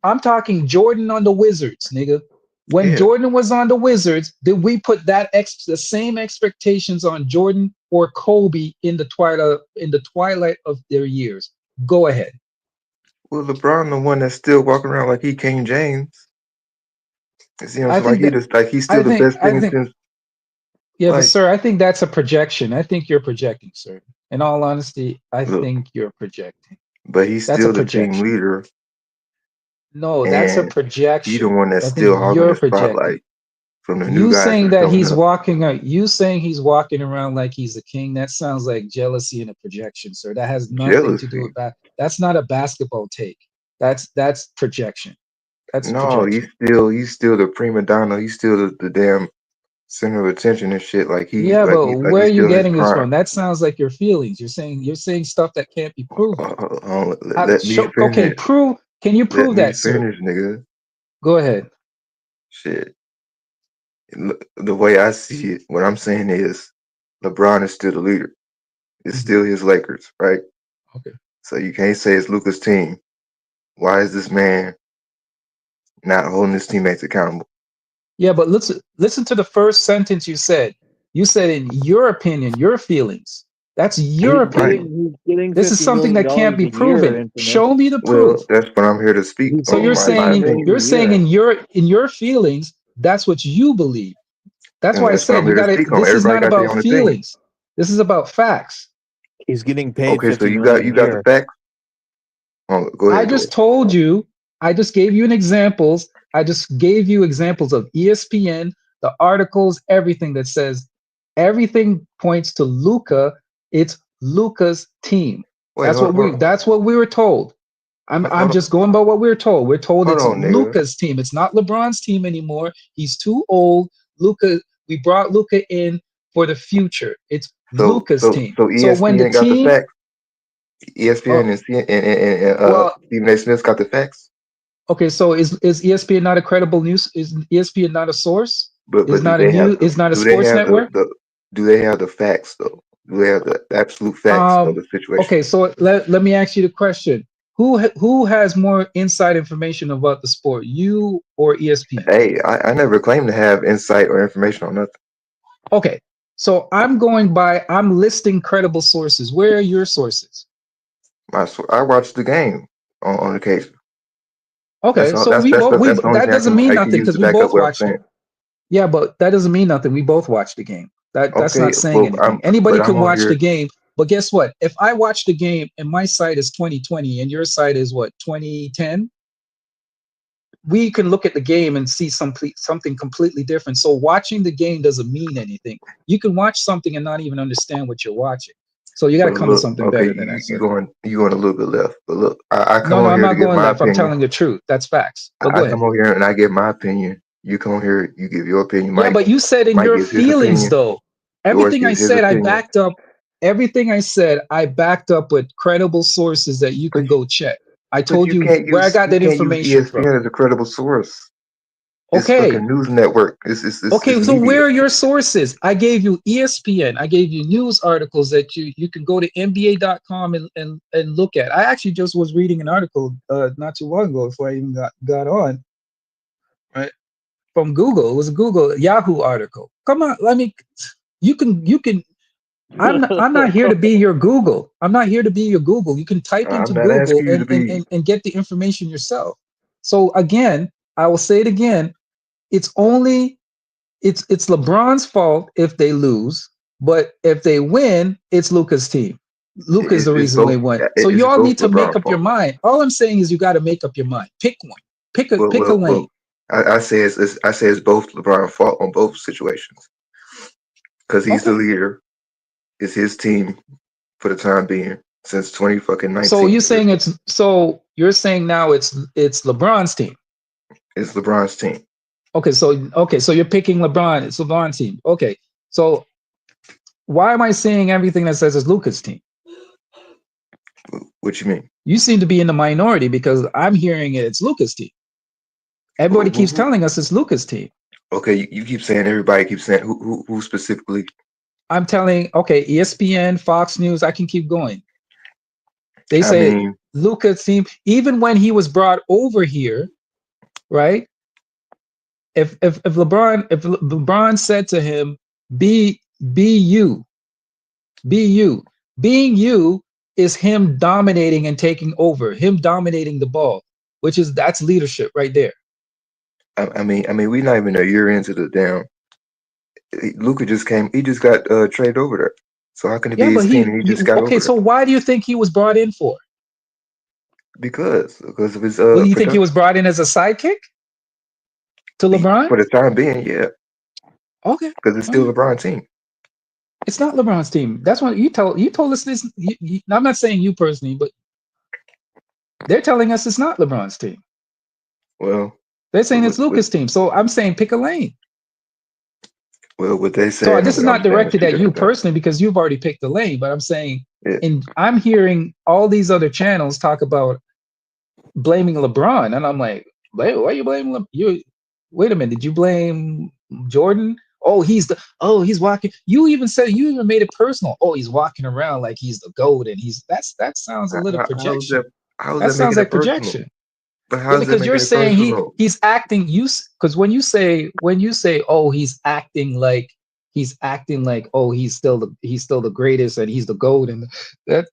I'm talking Jordan on the Wizards, nigga. When
Yeah.
Jordan was on the Wizards, did we put the same expectations on Jordan or Kobe in the twilight of their years? Go ahead.
Well, LeBron, the one that's still walking around like he King James. You see, what I'm
I
saying? Like
think
he
that
just like he's
I
still the
think
best
I
thing
think
since
Yeah, but
like
sir, I think that's a projection. I think you're projecting, sir. In all honesty, I
look,
think you're projecting.
but he's
That's a
still the team
projection.
leader,
No, that's a
and he the
projection.
one that's
I think
still hogging
you're
the
projecting.
spotlight from the new guys that's coming up.
You saying he's walking around like he's a king, that sounds like jealousy and a projection, sir. That has nothing to do
Jealousy.
with that. That's not a basketball take. That's projection. That's
No,
projection.
he's still the prima donna. He's still the damn center of attention and shit.
Yeah, but
Like
where are
he's
you
still in his
getting this
prime.
from? That sounds like your feelings. You're saying stuff that can't be proven.
Let me
Okay,
finish.
prove. Can you
Let
prove
me
that, sir?
finish, nigga.
Go ahead.
Shit. The way I see it, what I'm saying is LeBron is still the leader. It's
Mhm.
still his Lakers, right?
Okay.
So you can't say it's Luka's team. Why is this man not holding his teammates accountable?
Yeah, but listen to the first sentence you said. You said, in your opinion, your feelings. That's
He's
your
Right.
opinion.
getting he's getting
This is
$50
something
million
that can't be
a year,
proven.
Infamous.
Show me the
Well,
proof.
that's what I'm here to speak
He's
So
on
you're
getting
my
50
saying
opinion.
million
you're
a
saying
year.
in your feelings, that's what you believe. That's
And
why I
that's what I'm
said you
here to
got it.
speak on.
This is
Everybody
not
got their
about
own opinion.
feelings. This is about facts.
He's getting paid
Okay, so
50 million
you
a
got the
year.
facts? Oh, go
I
ahead, go
just
ahead.
told you, I just gave you an examples. I just gave you examples of ESPN, the articles, everything that says everything points to Luca. It's Luca's team.
Wait,
That's
hold
what we
hold
that's what we were told. I'm
hold
just
on,
going by what we're told. We're told
hold
it's
on, nigga.
Luca's team. It's not LeBron's team anymore. He's too old. Luca, we brought Luca in for the future. It's Luca's team.
So
So when the
ESPN got the
team,
facts.
oh,
ESPN and
well,
Stephen A. Smith got the facts.
okay, so is ESPN not a credible news? Is ESPN not a source? Is
But
not a news? Is not a
do they
sports
have
network?
do they have the facts though? Do they have the absolute facts of
Um.
the situation?
Okay, so let me ask you the question: who has more inside information about the sport, you or ESPN?
Hey, I never claimed to have insight or information on nothing.
Okay, so I'm listing credible sources. Where are your sources?
I watched the game on occasion.
Okay, so
That's the only
that
thing
doesn't mean
I can
nothing
use
because
to
we
back up
both
what I'm
watched it.
saying.
Yeah, but that doesn't mean nothing. We both watched the game. That's
Okay,
not saying
well
anything. Anybody
I'm
can
on
watch the
here.
game, but guess what? If I watch the game and my site is 2020 and your site is what, 2010, we can look at the game and see something completely different. So watching the game doesn't mean anything. You can watch something and not even understand what you're watching. So you got to
But
come to
look,
something
okay,
better than that, sir.
you going a little bit left. But look, I come
No, no,
on
I'm
here to
not
give
going
my
left. I'm
opinion.
telling the truth. That's facts. But go
I
ahead.
come over here and I give my opinion. You come on here, you give your opinion.
Yeah, but you said in
Mike
your
gives his
feelings,
opinion.
though.
Yours
Everything I
gives his
said, I
opinion.
backed up. Everything I said, I backed up with credible sources that you
But
can go check. I
But
told you where I got
you
that
can't use
information from.
ESPN as a credible source. It's
Okay.
fucking news network.
Okay,
It's
so
media.
where are your sources? I gave you ESPN. I gave you news articles that you can go to NBA.com and look at. I actually just was reading an article not too long ago before I even got on, right? From Google. It was a Google Yahoo article. Come on, you can I'm not here to be your Google. I'm not here to be your Google. You can type into
I'm not
Google
asking you to be.
and get the information yourself. So again, I will say it again. It's only it's LeBron's fault if they lose, but if they win, it's Luca's team. Luca's the
It's
reason they
both.
won. So
It's
you all
both
need to make
LeBron
up your
fault.
mind. All I'm saying is you got to make up your mind. Pick one. Pick a lane.
I say it's both LeBron fault on both situations because he's the
Okay.
leader. It's his team for the time being since 2019.
So you're saying now it's LeBron's team.
It's LeBron's team.
Okay, so you're picking LeBron. It's LeBron's team. Okay, so why am I saying everything that says it's Luca's team?
What you mean?
You seem to be in the minority because I'm hearing it's Luca's team. Everybody keeps telling us it's Luca's team.
Okay, you keep saying everybody keeps saying who specifically?
I'm telling, okay, ESPN, Fox News, I can keep going. They
I
say
mean,
Luca's team, even when he was brought over here, right? If LeBron said to him, be you, being you is him dominating and taking over, him dominating the ball, that's leadership right there.
I mean, we're not even a year into the damn. Luka just came. He just got traded over there. So how can it be
Yeah, but
his team and he just got over
okay, so
there?
why do you think he was brought in for?
Because of his
Well, you think he
production.
was brought in as a sidekick to LeBron?
For the time being, yeah.
Okay.
Because it's still LeBron's team.
It's not LeBron's team. That's what you told us this. I'm not saying you personally, but they're telling us it's not LeBron's team.
Well,
They're saying it's Luca's team. So I'm saying pick a lane.
well, what they say.
So this is
what I'm
not
saying
directed
two
at you
different things.
personally because you've already picked the lane, but I'm saying,
Yeah.
and I'm hearing all these other channels talk about blaming LeBron, and I'm like, why are you blaming you? Wait a minute, did you blame Jordan? Oh, he's walking. You even made it personal. Oh, he's walking around like he's the GOAT, and that sounds a little projection.
How
That
is that
sounds
making it
like
personal?
projection.
But
Yeah,
how is that
because
making
you're
it
saying
personal?
he's acting because when you say oh he's acting like oh he's still the greatest and he's the GOAT, and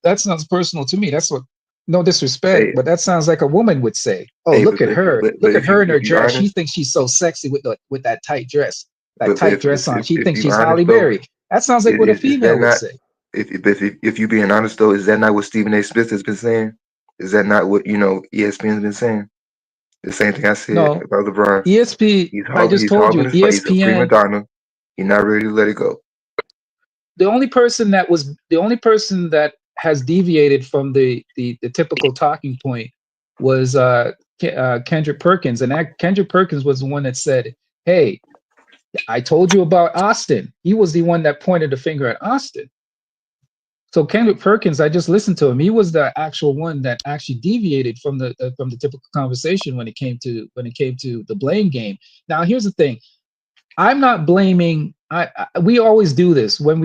that sounds personal to me. That's what, no disrespect,
Hey,
but that sounds like a woman would say. Oh,
hey,
look at her.
but
Look at her in her
if you
dress. She
honest,
thinks she's so sexy with that tight dress. That
but
tight dress on. She
if
thinks
you
she's
honest
Halle
though,
Berry. That sounds like what a
is that
female would
not
say.
if you being honest though, is that not what Stephen A. Smith has been saying? Is that not what ESPN's been saying? The same thing I said
No,
about LeBron.
I just
He's
told you,
hogging his face. He's a prima
ESPN.
donna. He's not ready to let it go.
The only person that has deviated from the typical talking point was Kendrick Perkins, and Kendrick Perkins was the one that said, "Hey, I told you about Austin." He was the one that pointed the finger at Austin. So Kendrick Perkins, I just listened to him. He was the actual one that actually deviated from the typical conversation when it came to the blame game. Now, here's the thing. I'm not blaming. We always do this when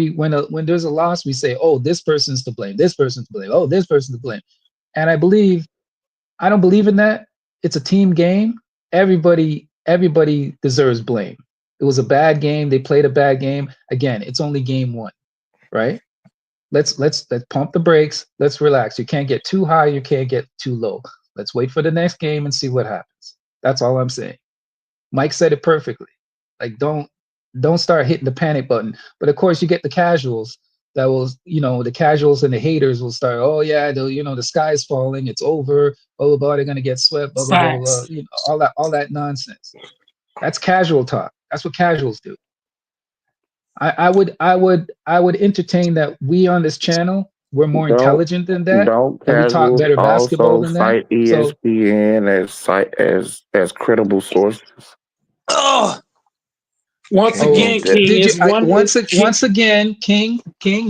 there's a loss. We say, "Oh, this person's to blame. This person's to blame. Oh, this person's to blame." And I don't believe in that. It's a team game. Everybody deserves blame. It was a bad game. They played a bad game. Again, it's only game one, right? Let's pump the brakes. Let's relax. You can't get too high. You can't get too low. Let's wait for the next game and see what happens. That's all I'm saying. Mike said it perfectly. Like don't start hitting the panic button. But of course, you get the casuals that will, the casuals and the haters will start. Oh yeah, the sky's falling. It's over. Blah blah blah. They're gonna get swept. Blah blah blah. Blah.
Facts.
All that nonsense. That's casual talk. That's what casuals do. I would entertain that. We on this channel, we're more
Don't
intelligent than that,
don't
and we talk
casuals
better basketball
also
than that.
cite
So
ESPN as credible sources?
Oh, once
Can't go
oh,
again,
into that.
King
did you?
is one.
Once again, King,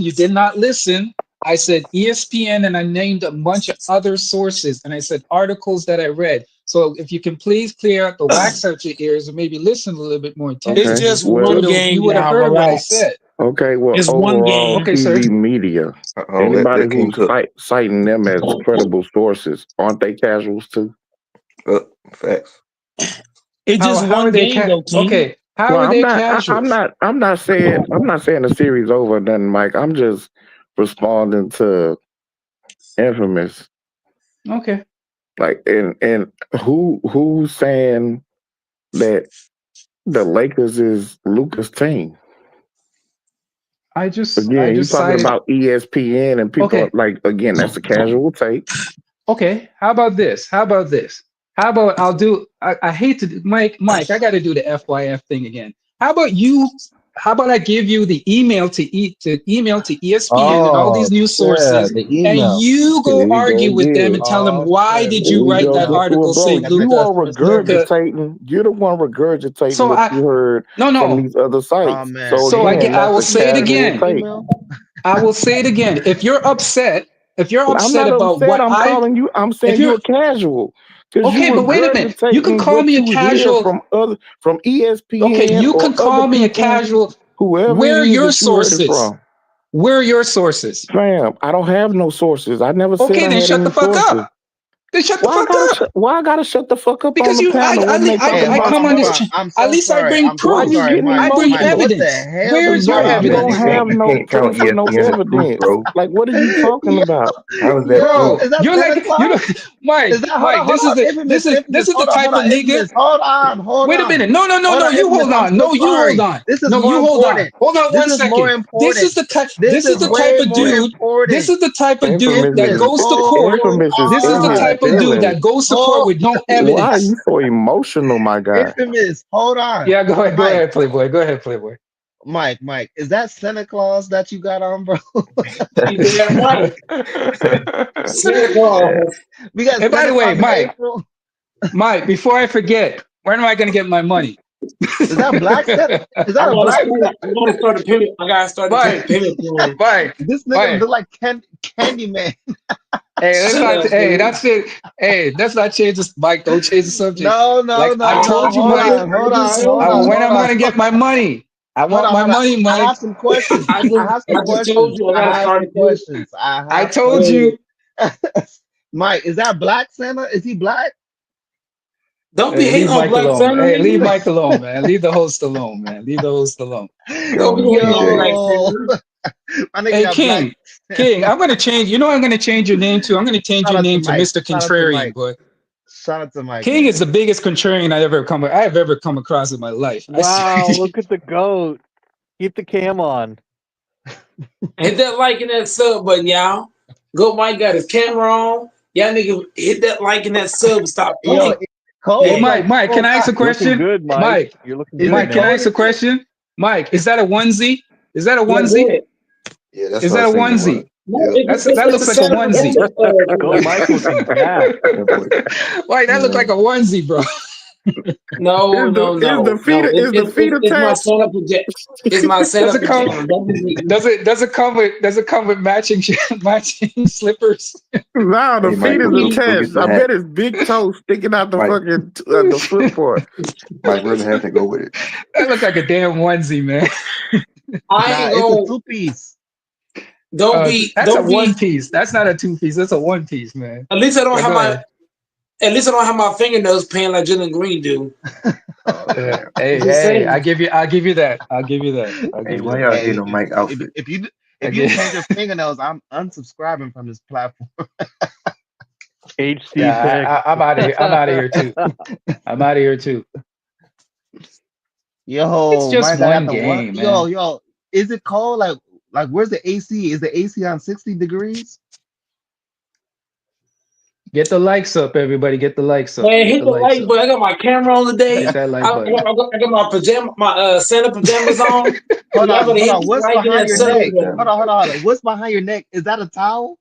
you did not listen. I said ESPN, and I named a bunch of other sources, and I said articles that I read. So if you can please clear out the wax out your ears and maybe listen a little bit more
It's
attentively,
just
Well,
one game
you would have
now.
heard what I
Relax.
said.
okay. Well,
It's one
overall
game.
Okay, sir.
TV media, anybody
Let King
who's
cook.
citing them as credible sources, aren't they casuals too?
Facts.
It's just
How are
one
they
game though, King.
okay? How
Well,
are
I'm
they
not.
casuals?
I'm not saying the series over. Then, Mike. I'm just responding to Infamous.
Okay.
Like, and who's saying that the Lakers is Luka's team?
I
Again,
just
you talking
cited.
about ESPN and people
Okay.
like, again, that's a casual take.
Okay. How about this? How about I'll do I hate to do Mike, I gotta do the FYF thing again. How about I give you the email to email to ESPN and all these
Oh,
news
yeah,
sources,
the
and
email.
you
Here
go
we go
argue with them
again.
and tell them
Oh,
why
shit.
did
Here
you
we
write
go
that
again. Well,
article
bro,
saying
you are
Luka?
regurgitating. You're the one regurgitating
So
what you heard from
no.
these other sites.
Oh, man.
So
So
again,
I
that's
will
a
say it
casual
again.
take.
Email?
I will say it again. If you're upset
I'm not
about
upset.
what
I'm calling you. I'm
if
saying
you're
you're casual because
okay,
you
but wait a minute. You can
regurgitating
call
what
me a
you hear
casual.
from ESPN
Okay, you
or
can
other
call me a
people,
casual.
whoever
Where are
it is
your
that you heard it
sources?
from.
Where are your sources?
Fam, I don't have no sources. I never said
Okay,
I
then
had
shut
any
the fuck
sources.
up. Then shut the fuck up.
Why I gotta shut the fuck up
Because
on the panel when they talking
I
about
come on
hold
this.
on. I'm so
At least I
sorry.
bring
I'm so
why
proof.
you
sorry,
getting
Mike.
I bring
Mike,
emotional?
what the
evidence.
hell?
Where's your
Mike, you
evidence?
don't have
You
no
can't count
proof or no
ESPN as proof,
evidence.
bro.
Like, what are you talking about?
How is that
Bro,
proof?
Is that
you're
Santa
like you know,
Claus?
Mike.
Is that
Mike, this is the
infamous?
this is the
Hold on,
type of nigga.
infamous. Hold on.
Wait a minute. No.
Hold on,
You
infamous.
hold
I'm
on.
so
No, you hold
sorry.
on.
This is
No,
more
you hold on.
important.
Hold on
This
one
is more
second. This
important.
is the type.
This
This is
is
the type
way
of
more
dude. This
important.
is the type of dude
Infamous
that
is
Infamous,
goes to court.
hold
infamous is
This is
in
the
his
on.
type of dude
feelings.
that goes to court
Hold,
with no
Why are you
evidence.
so emotional, my guy?
infamous, hold on.
Yeah, go ahead. Go
Mike,
ahead, Playboy. Go ahead, Playboy.
Mike, is that Santa Claus that you got on, bro?
You damn right. Santa Claus.
We got
And by
Santa
the way,
Claus in April.
Mike, before I forget, when am I going to get my money?
Is that Black Santa? Is
I
that a
gotta
black?
start. I gotta start the payment. I gotta start the
Mike,
payment plan.
Mike,
This nigga
Mike.
look like Candyman.
Hey,
Shut up,
hey,
dude.
that's it. Hey, let's not change this. Mike, don't change the subject.
No.
Like I told you,
Hold
Mike,
on.
when I'm going to get my money? I want my money,
I
Mike.
have some questions.
I just told you I gotta start the payment.
I told you.
Mike, is that Black Santa? Is he black?
Don't be
Hey,
hating
leave
on
Mike
Black
alone.
Santa,
Hey, leave
nigga.
Mike alone, man. Leave the host alone, man. Leave the host alone.
Don't be hating on Black
Yo.
Santa.
My nigga
Hey,
got Black
King, I'm going to change. You know what I'm going to change your name to? I'm going to change
Shout
your
out to
name to
Mike.
Mr.
Shout out to
Contrarian,
Mike.
boy.
Shout out to Mike.
King
man.
is the biggest contrarian I have ever come across in my life. I
Wow,
swear.
look at the goat. Keep the cam on.
Hit that like and that sub button, y'all. Go Mike got his camera on. Y'all nigga hit that like and that sub. Stop
Yo,
playing.
Cole,
Hey, Mike, can I ask a
Looking
question?
good, Mike.
Mike,
You're looking
Is
good,
Mike,
it
can I
man.
ask a question? Mike, is that a onesie? Is that a
Yeah, go
onesie?
ahead.
Yeah, that's
Is
what I
that a
seen it
onesie?
was.
No,
Yeah,
That looks like a
Santa
onesie.
Claus,
Go, Mike, looking bad.
that boy.
Mike, that looked like a onesie, bro.
No.
Is the feet
It's my
attached?
Santa pajama. It's my Santa
Does it come?
pajama.
Does it come with matching matching slippers?
No, the
Hey,
feet
Mike,
is
go get
attached.
the
I
hat.
bet his big toe sticking out the
Mike,
fucking the foot part.
Mike, bring the hat and go with it.
That looked like a damn onesie, man.
I
Nah,
ain't
it's a
gonna.
two-piece.
That's a
Don't
one
be.
piece. That's not a two piece. That's a one piece, man.
At least I don't
Yeah,
have
go
my.
ahead.
At least I don't have my fingernails painted like Jalen Green do.
Yeah.
I'm just
Hey,
saying.
I'll give you that. I'll give you that.
Hey, why y'all hating on Mike outfit?
If you
Okay.
change your fingernails, I'm unsubscribing from this platform.
HC
Yeah, I'm out of here. I'm out of here too. I'm out of here too.
Yo,
It's just
Mike, I
one
got the
game,
one.
man.
Yo, is it cold? Like, where's the AC? Is the AC on 60 degrees?
Get the likes up, everybody. Get the likes up.
Man,
Get
hit
the
the
likes
like
up.
button. I got my camera on today.
Hit that like button.
I got my pajama, my Santa pajamas on.
Hold
Y'all
on,
better hit
What's
like and
behind
that
your
sub
neck?
button.
Hold on. What's behind your neck? Is that a towel?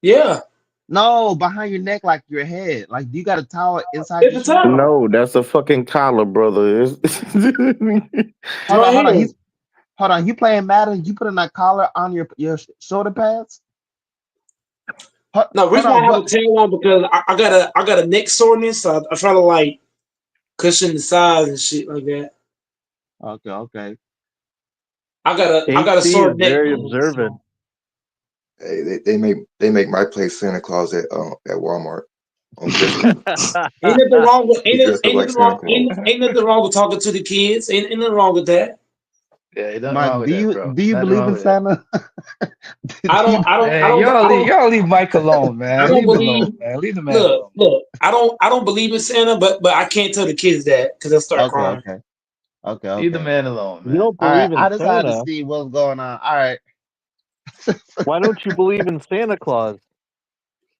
Yeah,
No, behind your neck, like your head. Like, do you got a towel inside
it's
your
a
shirt?
towel
No, that's a fucking collar, brother.
right here.
Hold on, you playing Madden? You putting that collar on your shoulder pads?
No, reason why I have a
What?
tail on because I got a neck soreness, so I try to like cushion the sides and shit like that.
Okay.
I got a
HD
sore
is
neck.
very observant.
Hey, they make my place Santa Claus at Walmart on Christmas.
Ain't nothing wrong with
He dressed up like Santa Claus.
ain't nothing wrong with talking to the kids. Ain't nothing wrong with that.
Yeah, ain't nothing
Mike,
wrong with that, bro.
do you
Nothing
believe
wrong
in
with that.
Santa?
Hey, y'all leave Mike alone, man.
I don't
Leave him
believe.
alone, man. Leave the man alone.
Look. I don't believe in Santa, but I can't tell the kids that because they'll start crying.
Okay.
Leave the man alone,
You
man.
don't
All right,
believe
I
in
decided to
Santa.
see what's going on. All right.
Why don't you believe in Santa Claus?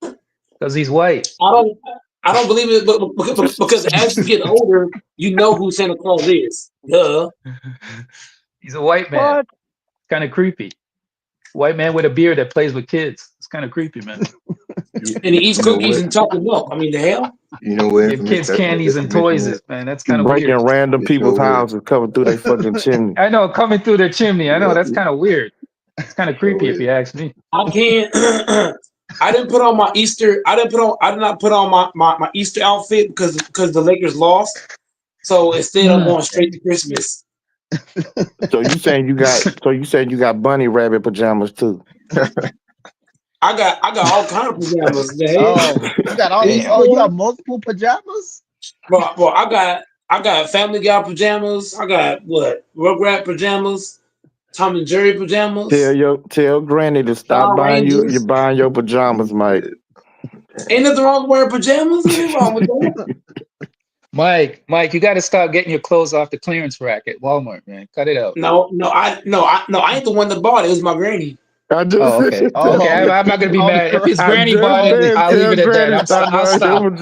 Because he's white.
I don't believe it, but because as you get older, you know who Santa Claus is. Duh.
He's a white man.
What?
It's kind of creepy. White man with a beard that plays with kids. It's kind of creepy, man.
And he eats
You know
cookies
what?
and chocolate milk. I mean, the hell.
You know what?
Give kids candies and toys, man. That's kind of
Breaking
weird.
random
It
people's
sure is.
houses, coming through their fucking chimney.
I know, coming through their chimney. I know,
Yeah,
that's kind of weird. It's kind of creepy if
is.
you ask me.
I can't. I didn't put on my Easter. I did not put on my Easter outfit because the Lakers lost. So instead, I'm going straight to Christmas.
So you saying you got bunny rabbit pajamas too?
I got all kinds of pajamas. The hell?
You got all
Damn.
you got multiple pajamas?
Well, I got Family Guy pajamas. I got Rugrat pajamas, Tom and Jerry pajamas,
Tell Granny to stop
Power
buying you.
Rangers.
You're buying your pajamas, Mike.
Ain't nothing wrong with wearing pajamas. Ain't nothing wrong with that.
Mike, you got to stop getting your clothes off the clearance rack at Walmart, man. Cut it out.
No, I ain't the one that bought it. It was my granny.
I just
Oh, okay. Okay, I'm not gonna be mad. If his granny bought it, I'll leave it at that. I'll stop.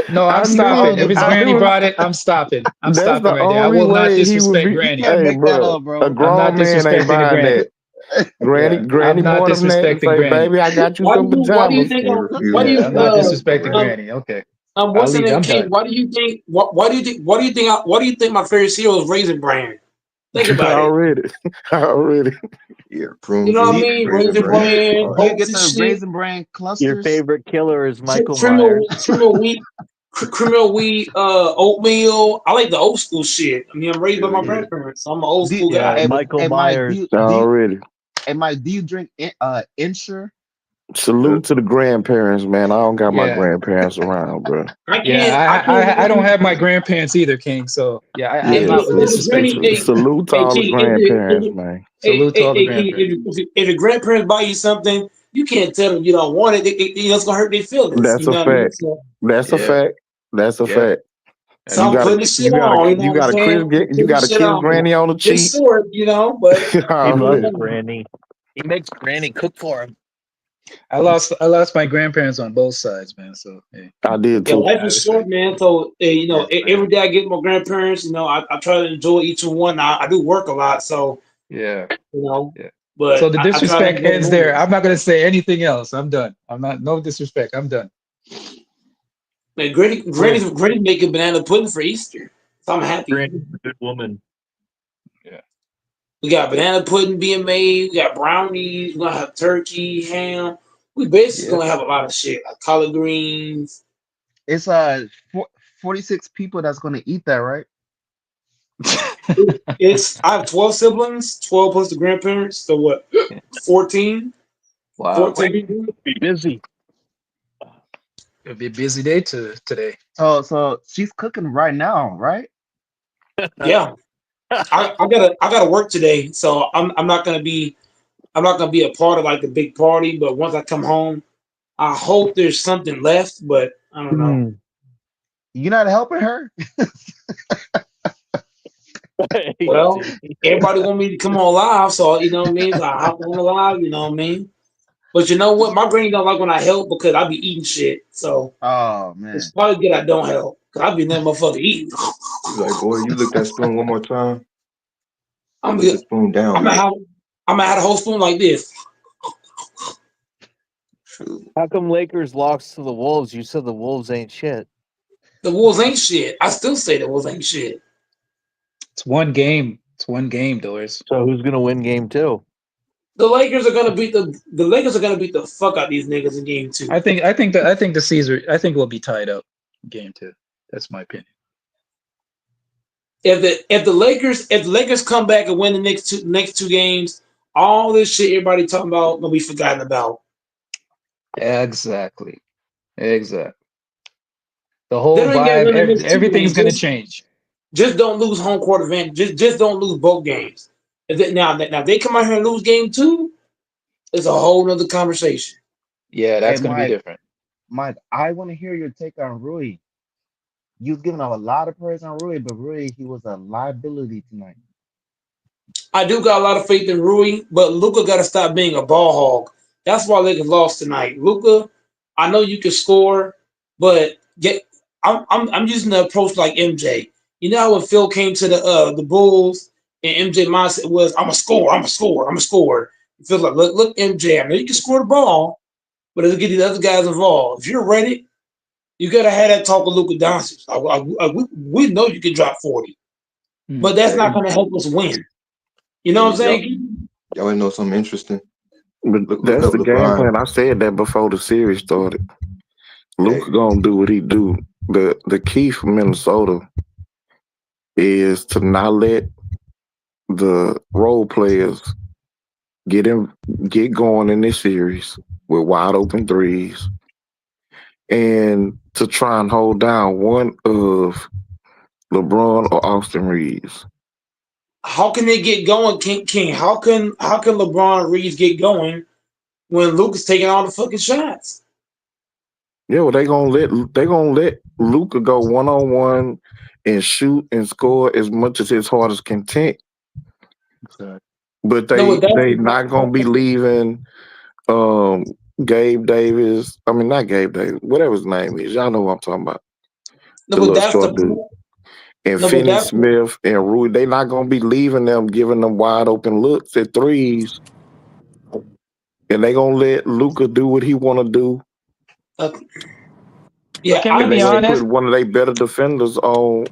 No, I'm stopping. If his granny brought it, I'm stopping. I'm
That's
stopping
the
right there. I
only
will not
way he would
disrespect
be.
granny.
Can't
Hey,
make that
bro,
up, bro.
a
I'm
grown
not
man ain't
disrespecting the
buying
granny.
that. Granny
I'm not
bought him that.
disrespecting
Say,
granny.
baby, I got you some
Why do you
pajamas.
think?
Yeah, I'm not disrespecting granny. Okay, I'll
What's the
leave it.
name,
I'm
King?
done.
Why do you think? Why do you think my favorite cereal is Raisin Bran? Think about it.
Already.
Yeah,
You
prune
know what I
juice,
mean?
raisin
Raisin
bran.
Bran,
Do you get
oats and
the
shit.
Raisin Bran
Your
clusters?
favorite killer is Michael
Trim
Myers.
of wheat, oatmeal. I like the old school shit. I mean, I'm raised by
Hell
my
yeah.
grandparents, so I'm an old
Do
school
Yeah,
guy.
Michael
Mike,
Myers.
Already.
Mike, do you drink Ensure?
Salute to the grandparents, man. I don't got my
Yeah,
grandparents around, bro.
I
yeah.
can't.
I don't have my grandparents either, King. So yeah, I'm
Hey,
Yeah,
not with
the
disrespect
granny.
for you.
salute to all the
King,
grandparents, man.
Salute to all the
King,
grandparents.
if your grandparents buy you something, you can't tell them you don't want it. It's gonna hurt their feelings.
That's
You
a
know what I mean?
fact. That's a
Yeah,
fact. That's a
yeah.
fact.
So I'm putting the shit on. You know what I'm saying? I'm
You
putting the
got to
shit
kiss
on.
Granny on the
It's
cheek.
short, but
He loves
Already.
Granny. He makes Granny cook for him.
I lost my grandparents on both sides, man. So hey,
I did
yeah,
too.
life is short, man. So every day I get my grandparents. I try to enjoy each one. I do work a lot, so
yeah, yeah.
but
So the
I try to
disrespect
enjoy the
ends there.
moments.
I'm not gonna say anything else. I'm done. I'm not. No disrespect. I'm done.
Man, Granny's making banana pudding for Easter, so I'm happy.
Granny's a good woman.
Yeah.
We got banana pudding being made. We got brownies. We're gonna have turkey, ham. We basically
Yeah.
gonna have a lot of shit like collard greens.
It's 46 people that's gonna eat that, right?
I have 12 siblings, 12 plus the grandparents. So what? 14?
Wow.
14 people?
Be busy.
It'll be a busy day today.
So she's cooking right now, right?
Yeah. I gotta work today, so I'm not gonna be a part of like the big party. But once I come home, I hope there's something left. But I don't know.
You're not helping her?
Well, everybody want me to come on live, so you know what I mean. I hop on the live, you know what I mean. But you know what? My granny don't like when I help because I be eating shit. So
Oh man.
it's probably good I don't help because I be in that motherfucker eating.
He's like, boy, you lick that spoon one more time.
I'm
Put the spoon down,
gonna have a whole spoon like this.
How come Lakers lost to the Wolves? You said the Wolves ain't shit.
The Wolves ain't shit. I still say the Wolves ain't shit.
It's one game. It's one game, Doris.
So who's gonna win game 2?
The Lakers are gonna beat the fuck out these niggas in game 2.
I think the Caesar. I think we'll be tied up in game 2. That's my opinion.
If the Lakers come back and win the next two games, all this shit everybody talking about will be forgotten about.
Exactly. The whole
They don't even gotta
vibe,
win the next two
everything's
games.
gonna change.
Just don't lose home court advantage. Just don't lose both games. Now they come out here and lose game 2, it's a whole nother conversation.
Yeah, that's
Hey,
gonna be
Mike,
different.
Mike, I want to hear your take on Rui. You've given a lot of praise on Rui, but Rui, he was a liability tonight.
I do got a lot of faith in Rui, but Luka got to stop being a ball hog. That's why Lakers lost tonight. Luka, I know you can score, but I'm using the approach like MJ. You know how when Phil came to the Bulls and MJ mindset was I'm a scorer. It feels like look MJ. I know you can score the ball, but it'll get these other guys involved. If you're ready, you gotta have that talk with Luka Doncic. We know you can drop 40, but that's not gonna help us win. You know what I'm saying?
Y'all wanna know something interesting?
But
Look
that's
up
the game
LeBron.
plan. I said that before the series started.
Hey,
Luka gonna do what he do. The key for Minnesota is to not let the role players get going in this series with wide open threes, and to try and hold down one of LeBron or Austin Reeves.
How can they get going, King? How can LeBron Reeves get going when Luka's taking all the fucking shots?
Yeah, well, they gonna let Luka go 1-on-1 and shoot and score as much as his heart is content. But
No,
they not gonna be leaving Gabe Davis. I mean, not Gabe Davis, whatever his name is. Y'all know what I'm talking about.
no,
The
but
little
that's the
short dude.
point.
And
No, but
Finney
that's
Smith and Rui, they not gonna be leaving them, giving them wide open looks at threes. And they gonna let Luka do what he wanna do.
Yeah,
Can we
And they
be
gonna
honest?
put one of their better defenders on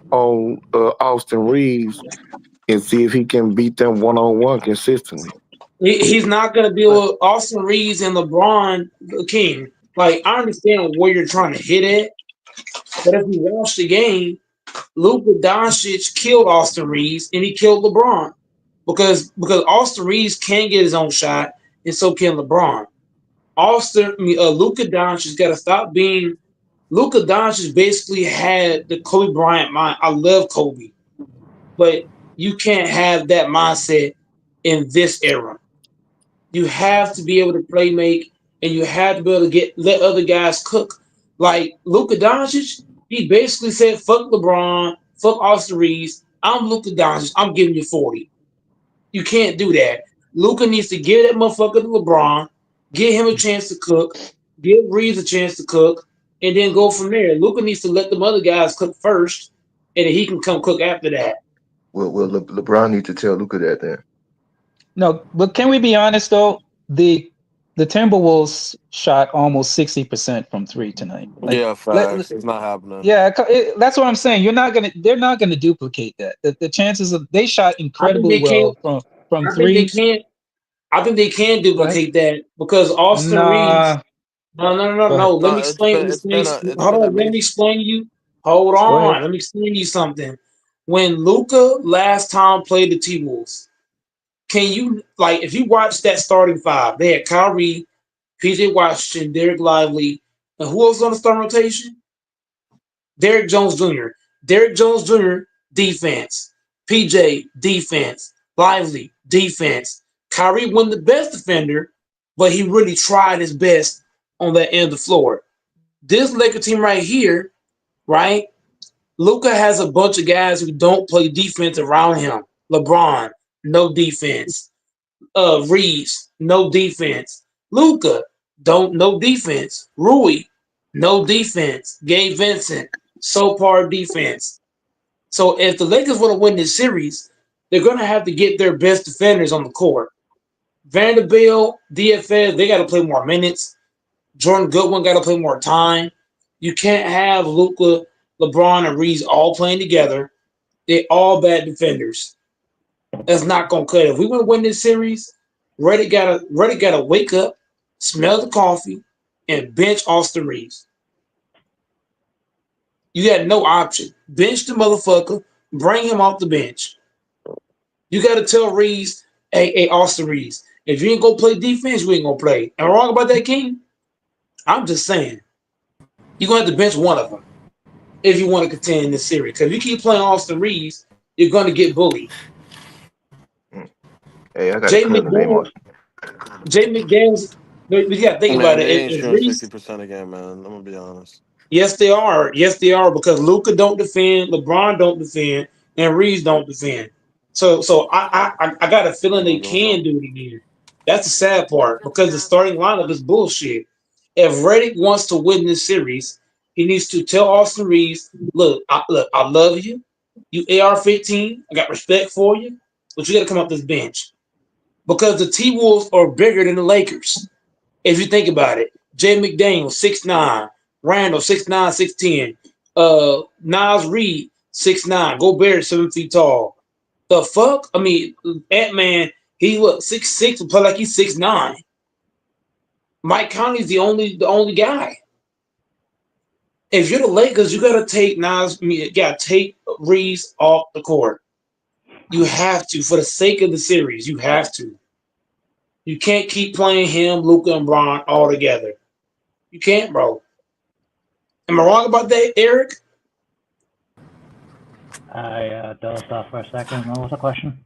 Austin Reeves and see if he can beat them 1-on-1 consistently.
he's not gonna be with Austin Reeves and LeBron King. Like I understand where you're trying to hit at, but if you watch the game, Luka Doncic killed Austin Reeves and he killed LeBron because Austin Reeves can get his own shot and so can LeBron. Luka Doncic got to stop being. Luka Doncic basically had the Kobe Bryant mind. I love Kobe, but you can't have that mindset in this era. You have to be able to play make, and you have to be able to let other guys cook. Like Luka Doncic, he basically said, "Fuck LeBron, fuck Austin Reeves. I'm Luka Doncic. I'm giving you 40." You can't do that. Luka needs to give that motherfucker to LeBron, give him a chance to cook, give Reeves a chance to cook, and then go from there. Luka needs to let them other guys cook first, and then he can come cook after that.
well, LeBron need to tell Luka that then.
No, but can we be honest though? The Timberwolves shot almost 60% from 3 tonight. Like,
Yeah, facts. It's not happening.
yeah, that's what I'm saying. They're not gonna duplicate that. The chances of they shot
I think
incredibly
they can't.
well from
I think they
3.
can't. I think they can duplicate that because Austin Reeves.
Nah, go
No.
ahead.
Let me
No,
explain.
it's been a it's
Hold
been
on. Let me
amazing.
explain to you. Hold
Go ahead.
on. Let me explain to you something. When Luka last time played the T Wolves, can you if you watch that starting five? They had Kyrie, PJ Washington, Derek Lively, and who else on the starting rotation? Derek Jones Jr. Derek Jones Jr. defense. PJ defense. Lively defense. Kyrie wasn't the best defender, but he really tried his best on that end of the floor. This Laker team right here, right? Luka has a bunch of guys who don't play defense around him. LeBron, no defense. Reeves, no defense. Luka, no defense. Rui, no defense. Gabe Vincent, subpar defense. So if the Lakers want to win this series, they're going to have to get their best defenders on the court. Vanderbilt, DFS, they got to play more minutes. Jordan Goodwin got to play more time. You can't have Luka, LeBron, and Reeves all playing together. They're all bad defenders. That's not gonna cut it. If we want to win this series, Reddick gotta wake up, smell the coffee, and bench Austin Reeves. You got no option. Bench the motherfucker, bring him off the bench. You gotta tell Reeves, hey, Austin Reeves, if you ain't gonna play defense, you ain't gonna play. Am I wrong about that, King? I'm just saying. You're gonna have to bench one of them if you want to contend in this series. Because if you keep playing Austin Reeves, you're gonna get bullied.
Hey, I got a
Jay
cousin named
McDaniels, you gotta think about
Man, they
it.
ain't
If
shooting
Reeves,
50% again, man. I'm gonna be honest.
yes, they are. Yes, they are because Luka don't defend, LeBron don't defend, and Reeves don't defend. So I got a feeling
I
they
don't give a fuck.
can do it again. That's the sad part because the starting lineup is bullshit. If Reddick wants to win this series, he needs to tell Austin Reeves, look, I love you. You AR-15. I got respect for you, but you got to come up this bench because the T Wolves are bigger than the Lakers. If you think about it, Jay McDaniel 6'9", Randall 6'9", 6'10", Nas Reed 6'9", Gobert 7 feet tall. The fuck? I mean, Ant-Man, he what 6'6", play like he's 6'9". Mike Conley's the only guy. If you're the Lakers, you gotta take take Reeves off the court. You have to, for the sake of the series. You have to. You can't keep playing him, Luka, and Bron all together. You can't, bro. Am I wrong about that, Eric?
I dozed off for a second. What was the question?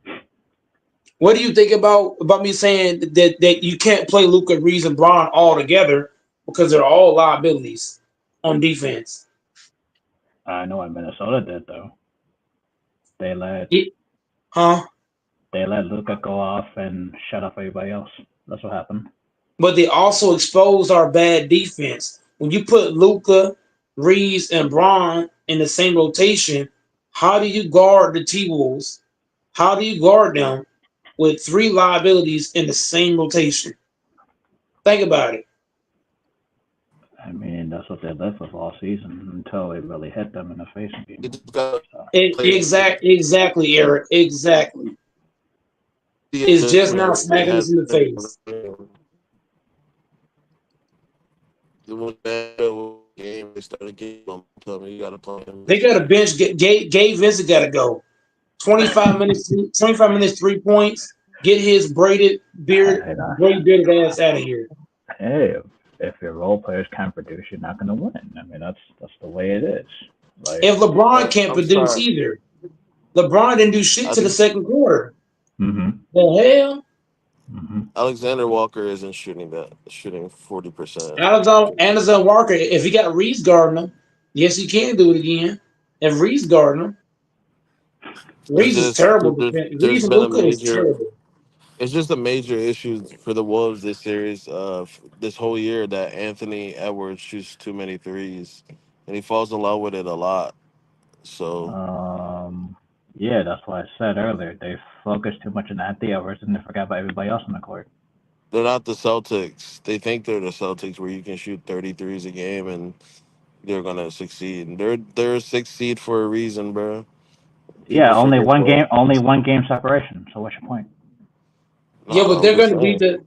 What do you think about me saying that you can't play Luka, Reeves, and Bron all together because they're all liabilities on defense?
I know what Minnesota did though. They let
Huh?
Luka go off and shut off everybody else. That's what happened.
But they also exposed our bad defense. When you put Luka, Reeves, and Bron in the same rotation, how do you guard the T-Wolves? How do you guard them with three liabilities in the same rotation? Think about it.
I mean, that's what they lived with all season until it really hit them in the face
You
again.
just gotta
So,
play
Exactly, Eric. Exactly.
the
It's just now
adjustment they
smacking
had
us in the face.
the game. They started getting momentum. You gotta play him.
They got a bench. Gabe Vincent got to go. 25 minutes. 25 minutes. 3 points. Get his braided bearded ass out of here.
hey, if your role players can't produce, you're not going to win. I mean, that's the way it is. Like,
If LeBron can't
I'm
produce
sorry.
either, LeBron didn't do shit
I
to the
just
second quarter.
mm-hmm,
The hell?
mm-hmm.
Alexander Walker isn't shooting 40%.
Anderson Walker, if he got Reeves guarding him, yes, he can do it again. If Reeves guarding him,
It's
Reeves is
just
terrible. Reeves
there's
and
been a
Luka is
major.
terrible.
It's just a major issue for the Wolves this series, this whole year, that Anthony Edwards shoots too many threes, and he falls in love with it a lot. So
Yeah, that's why I said earlier they focused too much on Anthony Edwards and they forgot about everybody else on the court.
they're not the Celtics. They think they're the Celtics, where you can shoot 33s a game and they're gonna succeed. And they're a 6th seed for a reason, bro.
Yeah,
People
only
forget
one
that.
game, only one game separation. So what's your point?
Yeah, but
No, I'm
they're
just
gonna beat
saying.
the.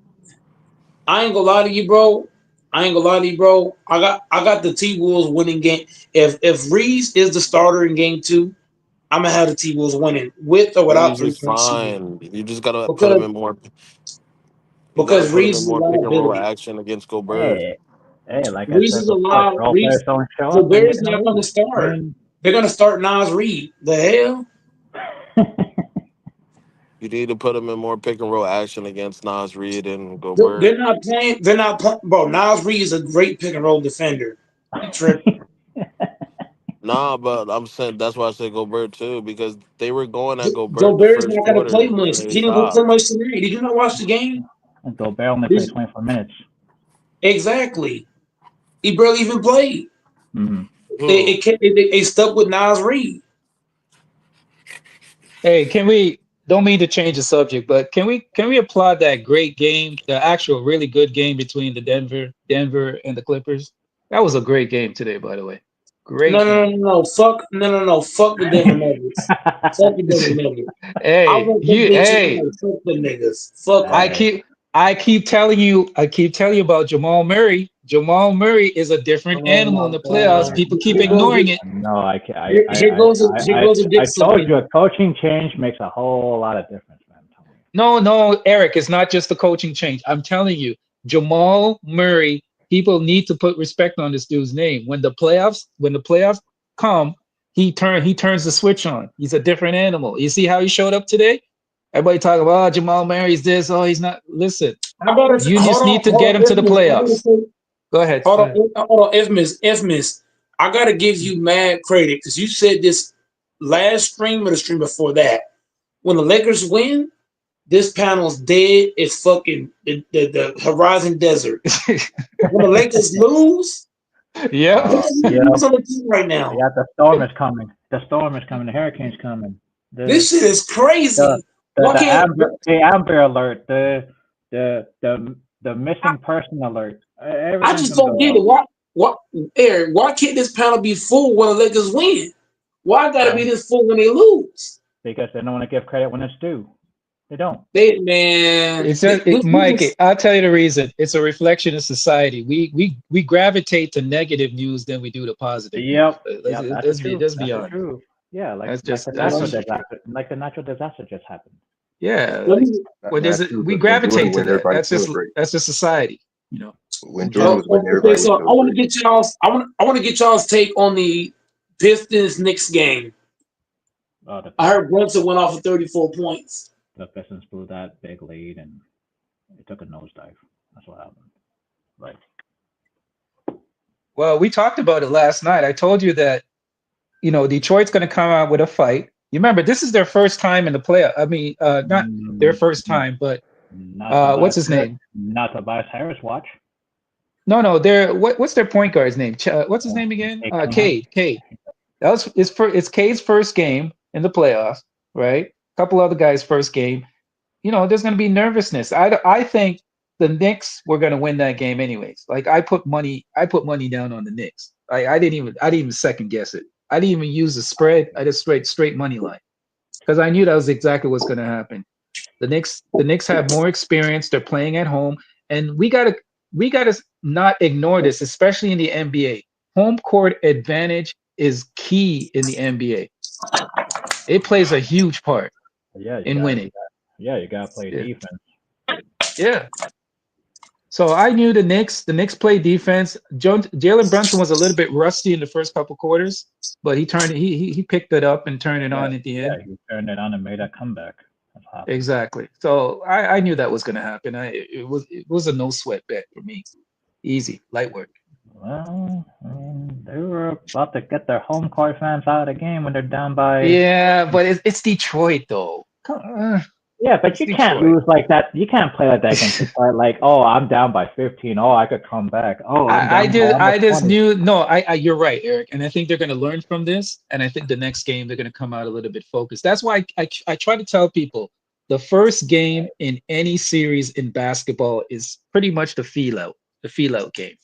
I ain't gonna lie to you, bro. I ain't gonna lie to you, bro. I got the T Wolves winning game. If Reeves is the starter in game 2, I'm gonna have the T Wolves winning with or without
Reeves is
3-point shooting
fine. You just gotta put him
because
in more. You gotta
because
put him
Reeves
in
is a
more pick and roll
liability.
action against Gobert.
Hey, like I
Reeves
said
is a
before, if
lot.
role players
Reeves
don't show up, then you're
Gobert's
gonna
not gonna
lose. I
start.
mean,
They're gonna start Nas Reed. The hell?
You need to put him in more pick and roll action against Nas Reed and Gobert.
They're not playing. They're not playing. Bro, Nas Reed is a great pick and roll defender. You tripping?
Nah, but I'm saying that's why I said Gobert too, because they were going at Gobert the
Gobert's
first
not gonna play
quarter
much.
and they
He didn't go play
stopped.
much tonight. Did you not watch the game?
Gobert only played 24 minutes.
Exactly. He barely even played.
Mm-hmm.
Hmm.
They stuck with Nas Reed.
Hey, can we? Don't mean to change the subject, but can we applaud that great game, the actual really good game between the Denver and the Clippers? That was a great game today, by the way. Great
No, no,
name.
no, no. Fuck, no. Fuck the Denver Nuggets. Fuck the Denver Nuggets. I
Hey,
want them
you.
bitches
Hey,
to fuck the niggas. Fuck
I
them.
Hey,
keep I keep telling you, about Jamal Murray. Jamal Murray is a different
Oh
animal in
my
the playoffs.
god.
People keep
Here goes
ignoring
the,
it.
no, I can't.
here goes the
I told you
discipline.
a coaching change makes a whole lot of difference, man. I'm telling you.
No, Eric, it's not just the coaching change. I'm telling you, Jamal Murray, people need to put respect on this dude's name. When the playoffs come, he turns the switch on. He's a different animal. You see how he showed up today? Everybody talking about, oh, Jamal Murray's this, oh, he's not. Listen,
I gotta
you just need to
hold
get
on,
him to the
Infamous. I gotta
playoffs.
say,
Go ahead. Go ahead.
hold on, Infamous. I gotta give you mad credit because you said this last stream or the stream before that. When the Lakers win, this panel's dead. It's fucking the Horizon Desert. When the Lakers lose,
Yeah.
look at
Yeah,
who's on the team right now.
yeah. The storm is coming. The storm is coming. The hurricane's coming.
This
The
shit is
the
crazy. Why can't
the Amber Alert. The missing person alert.
I
Everything's
just
gonna
don't
go
get
off
it? Why, Eric? Why can't this panel be full when the Lakers win? Why gotta be
um,
this full when they lose?
because they don't want to give credit when it's due. They don't.
They man,
It's just,
we
Mike.
just
I'll tell you the reason. It's a reflection of society. We gravitate to negative news than we do to positive news.
Yep, yep. That's the truth.
Let's be
That's the
honest.
truth. Yeah,
That's
like
just
the
that's
natural
just the truth.
disaster, like the natural disaster just happened.
Yeah,
let
like
me
when there's
Not true,
we
because when Jordan
gravitate to
win,
that.
everybody celebrate.
That's just society, you know.
When
In
Jordan
general.
was winning,
okay.
everybody would
So I want to
celebrate.
get y'all's. I want to get y'all's take on the Pistons Knicks game.
Oh, the
I
Pistons,
heard Brunson went off for 34 points.
the Pistons blew that big lead and it took a nosedive. That's what happened. Like,
Well, we talked about it last night. I told you that Detroit's going to come out with a fight. You remember this is their first time in the playoff. I mean, not their
mm,
first time, but
not Tobias
what's his
Harris,
name?
not Tobias Harris. Watch.
No, what's their point guard's name? What's his
Oh,
name again?
Jake Cunningham.
Cade. That was it's Cade's first game in the playoffs, right? A couple other guys' first game. There's going to be nervousness. I think the Knicks were going to win that game anyways. Like I put money down on the Knicks. I didn't even second guess it. I didn't even use the spread. I just straight money line because I knew that was exactly what's going to happen. The Knicks have more experience. They're playing at home, and we gotta not ignore this, especially in the NBA. Home court advantage is key in the NBA. It plays a huge part
Yeah,
in winning.
you gotta play
Yeah.
defense.
Yeah. So I knew the Knicks play defense. Jalen Brunson was a little bit rusty in the first couple quarters, but he picked it up and turned it
Yeah,
on at the
yeah,
end.
he turned it on and made a comeback. That's what happened.
Exactly. So I knew that was going to happen. It was a no sweat bet for me. Easy, light work.
Well, I mean, they were about to get their home court fans out of the game when they're down by.
Yeah, but it's Detroit though.
Yeah, but
It's
you can't
Detroit.
lose like that. You can't play like that against Detroit. Like, oh, I'm down by 15. Oh, I could come back. Oh, I'm
I
down by
just
almost
I just
20.
knew no, you're right, Eric. And I think they're gonna learn from this. And I think the next game they're gonna come out a little bit focused. That's why I try to tell people the first game in any series in basketball is pretty much the feel out game.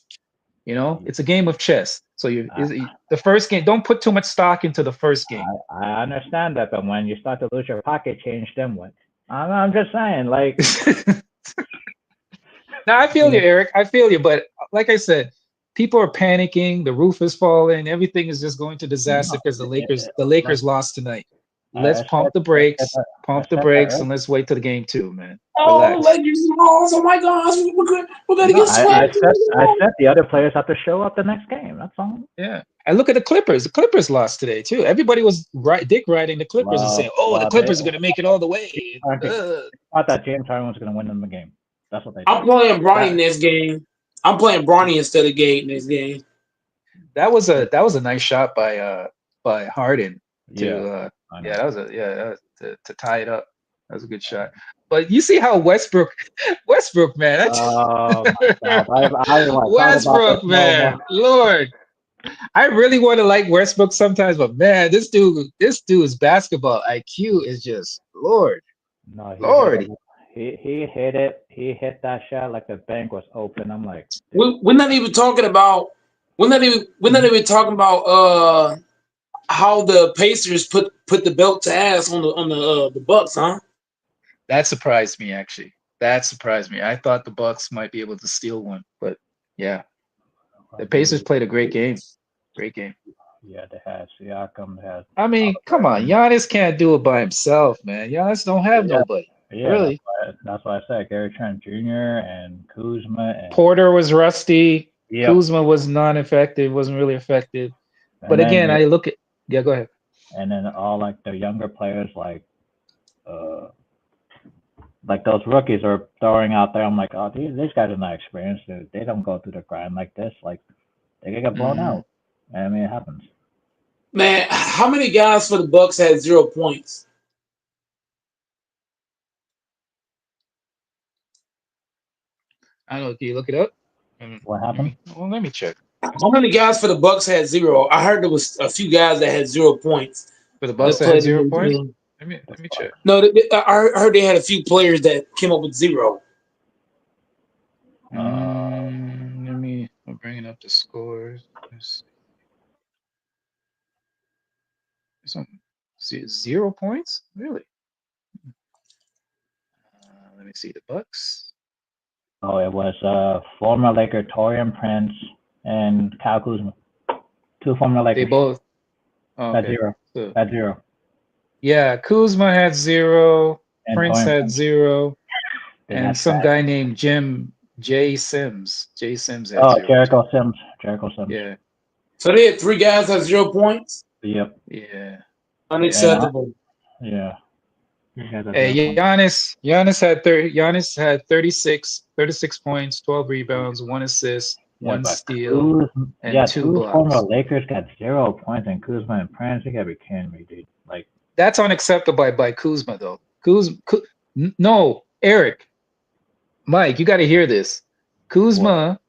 It's a game of chess. So the first game, don't put too much stock into the first game.
I understand that, but when you start to lose your pocket change, then what? I'm just saying, like.
Now I feel you, Eric. I feel you, but like I said, people are panicking. The roof is falling. Everything is just going to disaster because the Lakers lost tonight. Let's pump the brakes, and let's wait till the game 2, man.
Oh,
Relax.
Lakers lost. Oh my gosh, we're gonna get swept.
I said the other players have to show up the next game. That's all.
Yeah. And look at the Clippers. The Clippers lost today too. Everybody was dick riding the Clippers and saying, "Oh, the Clippers are going to make it all the way."
I thought that James Harden was going to win them the game. That's what they.
I'm playing Bronny next game. I'm playing Bronny instead of Gate next game.
That was a nice shot by Harden to to tie it up. That was a good shot. But you see how Westbrook, man.
Oh my God.
Westbrook, man. Lord. I really want to like Westbrook sometimes, but man, this dude's basketball IQ is just Lord.
No,
Lord.
He hit it. He hit that shot like the bank was open. I'm like,
we're not even talking about We're not even talking about how the Pacers put the belt to ass on the Bucks, huh?
That surprised me, actually. That surprised me. I thought the Bucks might be able to steal one, but yeah, the Pacers played a great game. Great game.
Yeah, they had Siakam, they had
I mean, come on, Giannis can't do it by himself, man. Giannis don't have nobody.
yeah,
Really.
that's why I said Gary Trent Jr. and Kuzma and
Porter was rusty.
Yep.
Kuzma was non-effective, wasn't really effective.
And
But
then
again, I look at go ahead.
and then all like the younger players like those rookies are throwing out there. I'm like, oh, these guys are not experienced. They don't go through the grind like this. Like they get blown out. I mean, it happens.
Man, how many guys for the Bucks had 0 points?
I don't know. Can you look it up?
What happened?
Well, let me check.
How many guys for the Bucks had 0? I heard there was a few guys that had 0 points.
For the Bucks that had 0 points? Let me check.
No, I heard they had a few players that came up with 0.
I'm bringing up the scores. Let's see. 0 points? Really? Let me see the Bucks.
Oh, it was former Laker Taurean Prince and Kyle Kuzma. 2 former Lakers.
They both
at 0.
So,
at 0.
Yeah, Kuzma had 0.
And
Prince
Taurean
had
Prince.
0.
They
And
had
some
five.
guy named Jay Sims. Jay Sims had
Oh,
0.
Jericho Sims.
Yeah.
So they had 3 guys that had 0 points?
Yep.
Yeah.
Unacceptable.
Yeah.
Hey, Giannis had 36 points, 12 rebounds, 1 assist, 1 steal, and 2 blocks.
Former Lakers got 0 points, and Kuzma and Prince. You gotta be kidding me, dude. Like
that's unacceptable by Kuzma, though. No, Eric, Mike, you got to hear this. Kuzma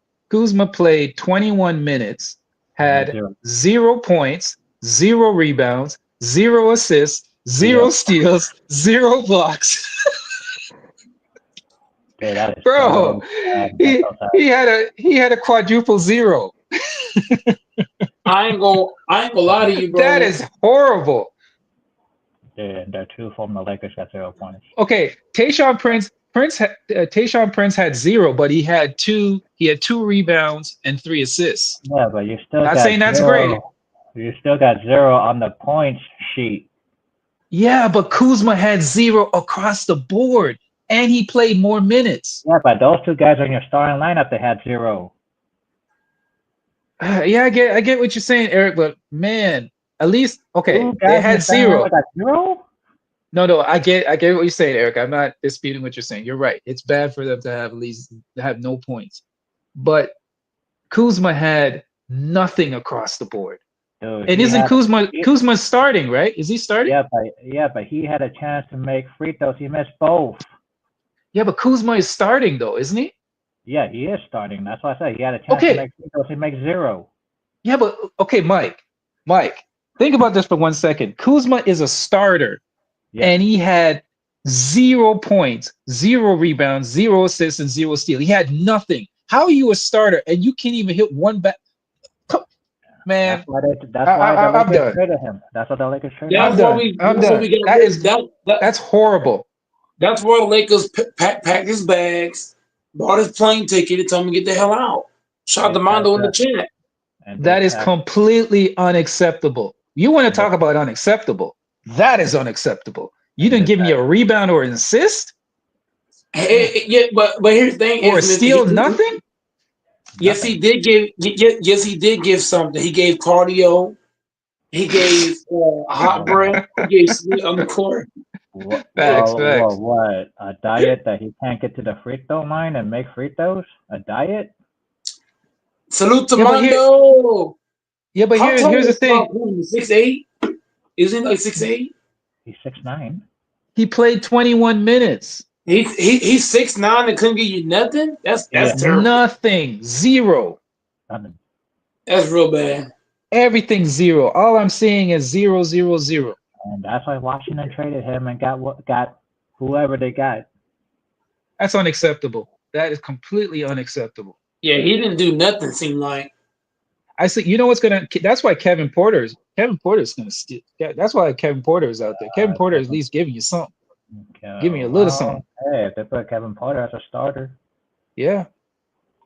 played 21 minutes, had 0 points, 0 rebounds, 0 assists, 0 steals, 0 blocks.
okay, that is
Bro, he had a quadruple 0.
I ain't gonna lie to you, bro.
That is horrible.
Their 2 former Lakers got 0 points.
Okay, Tayshaun Prince had 0, but he had 2 rebounds and 3 assists.
Yeah, but you still
not
got
saying that's
0.
great.
You still got 0 on the points sheet.
Yeah, but Kuzma had 0 across the board, and he played more minutes.
Yeah, but those 2 guys on your starting lineup, they had 0.
Yeah, I get what you're saying, Eric, but man, at least they had 0.
Got 0?
No, I get what you're saying, Eric. I'm not disputing what you're saying. You're right. It's bad for them to have no points. But Kuzma had nothing across the board.
Dude,
and isn't Kuzma starting, right? Is he starting?
Yeah, but he had a chance to make free throws. He missed both.
Yeah, but Kuzma is starting though, isn't he?
Yeah, he is starting. That's why I said he had a chance to make free throws. He makes 0.
Yeah, but okay, Mike, think about this for 1 second. Kuzma is a starter, and he had 0 points, 0 rebounds, 0 assists, and 0 steals. He had nothing. How are you a starter and you can't even hit one back? Man,
that's why the Lakers traded him. That's what the Lakers traded him.
I'm done. That's horrible.
That's why the Lakers packed his bags, bought his plane ticket, and told him to get the hell out. Shout out to Mondo in the chat.
That is completely unacceptable. You want to talk about unacceptable? That is unacceptable. You didn't give me a rebound or an assist?
Yeah, but here's the thing.
Or a steal, nothing?
Yes, he did give. Yes, he did give something. He gave cardio. He gave hot breath. He gave sleep on the court.
Facts.
What? A diet that he can't get to the free throw line and make free throws? A diet?
Salute to Mondo.
But here's the thing.
6'8"? Isn't he like 6'8"?
He's 6'9".
He played 21 minutes.
He's 6'9" and couldn't give you nothing? That's terrible.
Nothing. 0.
Nothing.
That's real bad.
Everything 0. All I'm seeing is 0, 0, 0.
And that's why Washington traded him and got whoever they got.
That's unacceptable. That is completely unacceptable.
Yeah, he didn't do nothing, seemed like.
I said, you know what's gonna? That's why Kevin Porter's gonna steal. That's why Kevin Porter is out there. Kevin Porter is at least giving you something. Give me a little something.
Hey, if they put Kevin Porter as a starter,
Yeah,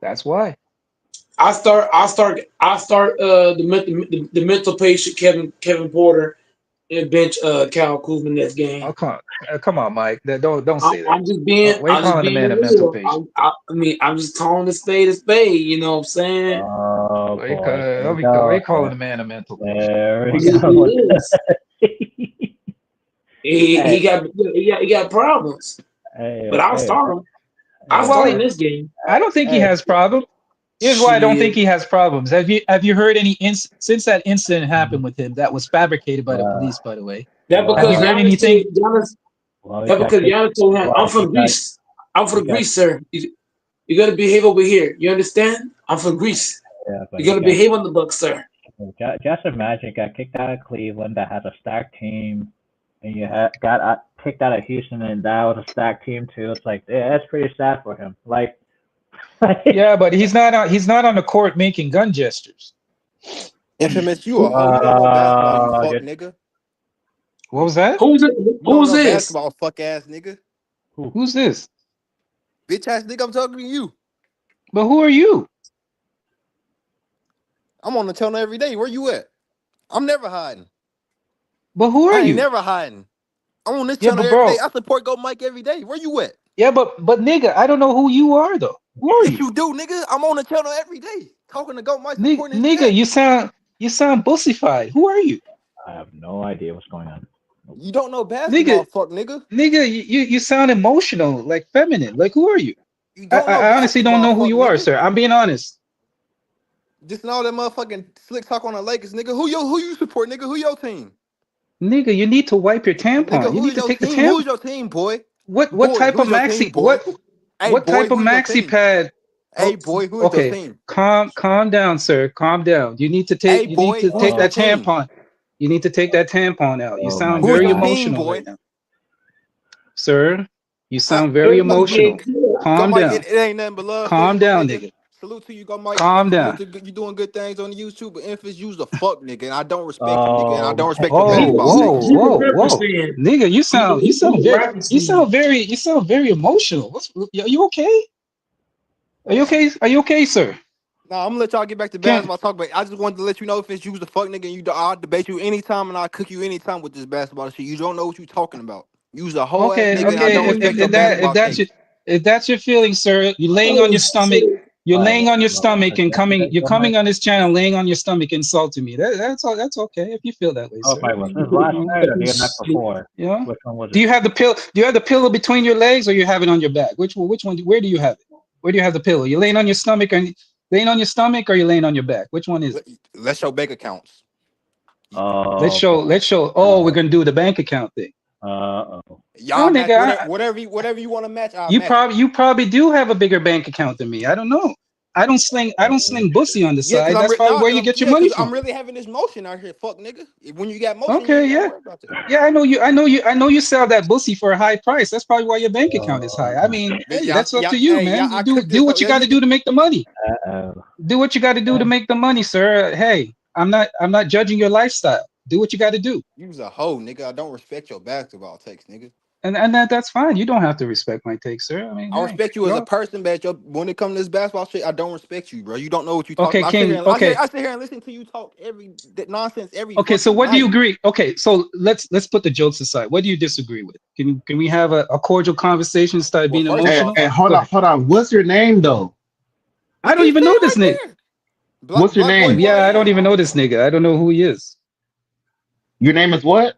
that's why.
I start the mental patient Kevin Porter and bench Cal Kuzma next game.
Oh, come on, Mike. Don't say that.
I'm just being
Why you calling the man a mental
real.
patient?
I mean, I'm just calling a spade a spade. You know what I'm saying?
oh
Why you
boy,
call-
here we
why you
go.
calling the man a mental patient?
There we
He
go.
is. He got problems, but I'll start him. I'll start him this game.
I don't think he has problems. Here's why I don't think he has problems. Have you heard any since that incident happened with him that was fabricated by the police, by the way?
That
Have you
because
heard anything?
That because Giannis told him, I'm from Greece. I'm from Greece, sir. You got to behave over here. You understand? I'm from Greece. You got to behave on the Bucks, sir.
Just imagine got kicked out of Cleveland that has a stacked team, and you got kicked out of Houston, and that was a stacked team too. It's like, yeah, that's pretty sad for him. Like,
yeah, but he's not on the court making gun gestures.
Infamous, you a hoe. You don't know basketball, you fuck nigga.
What was that?
Who's this?
Basketball, fuck ass nigga.
Who's this?
Bitch ass nigga, I'm talking to you.
But who are you?
I'm on the channel every day. Where you at? I'm never hiding.
But who are
I ain't
you?
never hiding. I'm on this
Yeah,
channel
but
every
bro-
day. I support Go Mike every day. Where you at?
Yeah, but nigga, I don't know who you are though. Who are
Yes,
you?
you do, nigga. I'm on the channel every day. Talking to Go Mike,
Nigga,
supporting his
nigga,
chat.
you sound bussified. Who are you?
I have no idea what's going on.
You don't know basketball,
Nigga,
fuck nigga.
Nigga, you sound emotional, like feminine. Like who are you?
You don't know
I honestly don't know who
basketball,
you
fuck
are,
nigga.
sir. I'm being honest.
Just know that motherfucking slick talk on the Lakers, nigga. Who you support, nigga? Who your team?
Nigga, you need to wipe your tampon.
Nigga,
You
who
need
is
to
your
take the
team?
tampon.
Who's your team, boy?
What
Boy,
type of
who's your team,
maxi?
boy? Hey,
What
boy,
type of
who's your
maxi
team?
pad?
Hey,
Oh,
boy, who is your
okay,
team?
calm down, sir. Calm down. You need to take.
Hey,
You need
boy,
to
who
take
is your
that
team?
tampon. You need to take that tampon out. You
Oh my
sound
Who is
very
your
God.
team,
emotional
boy?
right now, sir. You sound very
Look,
emotional.
Go
Calm
Mike,
down.
it ain't nothing but love for you,
Calm
my
down,
nigga.
nigga.
Salute to you, Go Mike.
Calm
Salute
down.
to you doing good things on the YouTube, but Memphis, you's a fuck nigga, and I don't respect you, nigga, and I
Oh
don't
my
respect your
He's
God.
basketball
Whoa,
takes.
a rapper
whoa,
fan.
nigga! You
He's a rapper fan.
sound very emotional. Are you okay? Are you okay? Are you okay, sir?
Nah, I'm gonna let y'all get back to
Can
basketball talk, but I just wanted to let you know if it's you was a fuck nigga, and I'll debate you anytime, and I'll cook you anytime with this basketball shit. You don't know what you talking about. You's a whole ass nigga, and I don't respect your basketball takes.
If that's your feeling, sir, you're laying on your stomach. You're laying on your stomach and you're coming on this channel, laying on your stomach, insulting me. That's all. That's okay if you feel that way,
Oh,
sir.
if I was this last night or the night before?
Yeah.
Which one was
Do
it?
you have the pill? Do you have the pillow between your legs, or you have it on your back? Which one? Where do you have it? Where do you have the pillow? You laying on your stomach, or laying on your stomach, or you laying on your back? Which one is it?
Let's show bank accounts.
Oh,
Let's show. Oh, we're gonna do the bank account thing.
oh.
Y'all match
nigga,
whatever you want to match. I'll
you
match it.
probably do have a bigger bank account than me. I don't know. I don't sling bussy on the
Yeah,
side.
cause
That's probably where you get your money
I'm
from.
really having this motion out here. Fuck nigga. When you got motion, you
Okay,
ain't gotta
yeah.
worry about that.
Yeah, I know you sell that bussy for a high price. That's probably why your bank account is high. I mean,
But
hey, that's up to you, man.
I
You
cooked
do
this
what
up.
you got to do to make the money.
Uh-oh.
Do what you got to do to make the money, sir. Hey, I'm not judging your lifestyle. Do what you got to do.
You was a hoe, nigga. I don't respect your basketball takes, nigga.
And that's fine. You don't have to respect my take, sir. I mean,
I respect you as a person, but when it comes to this basketball shit, I don't respect you, bro. You don't know what you talking
Okay,
about.
okay.
I sit here and listen to you talk nonsense every
Okay, so
fucking
what do you
night.
agree? Okay, so let's put the jokes aside. What do you disagree with? Can we have a cordial conversation? Start being
Well, first
emotional.
off,
Hey, hold on. What's your name though?
I don't even know this nigga.
What's your
Black Boy
name?
Yeah, I
YN.
don't even know this nigga. I don't know who he is.
Your name is what?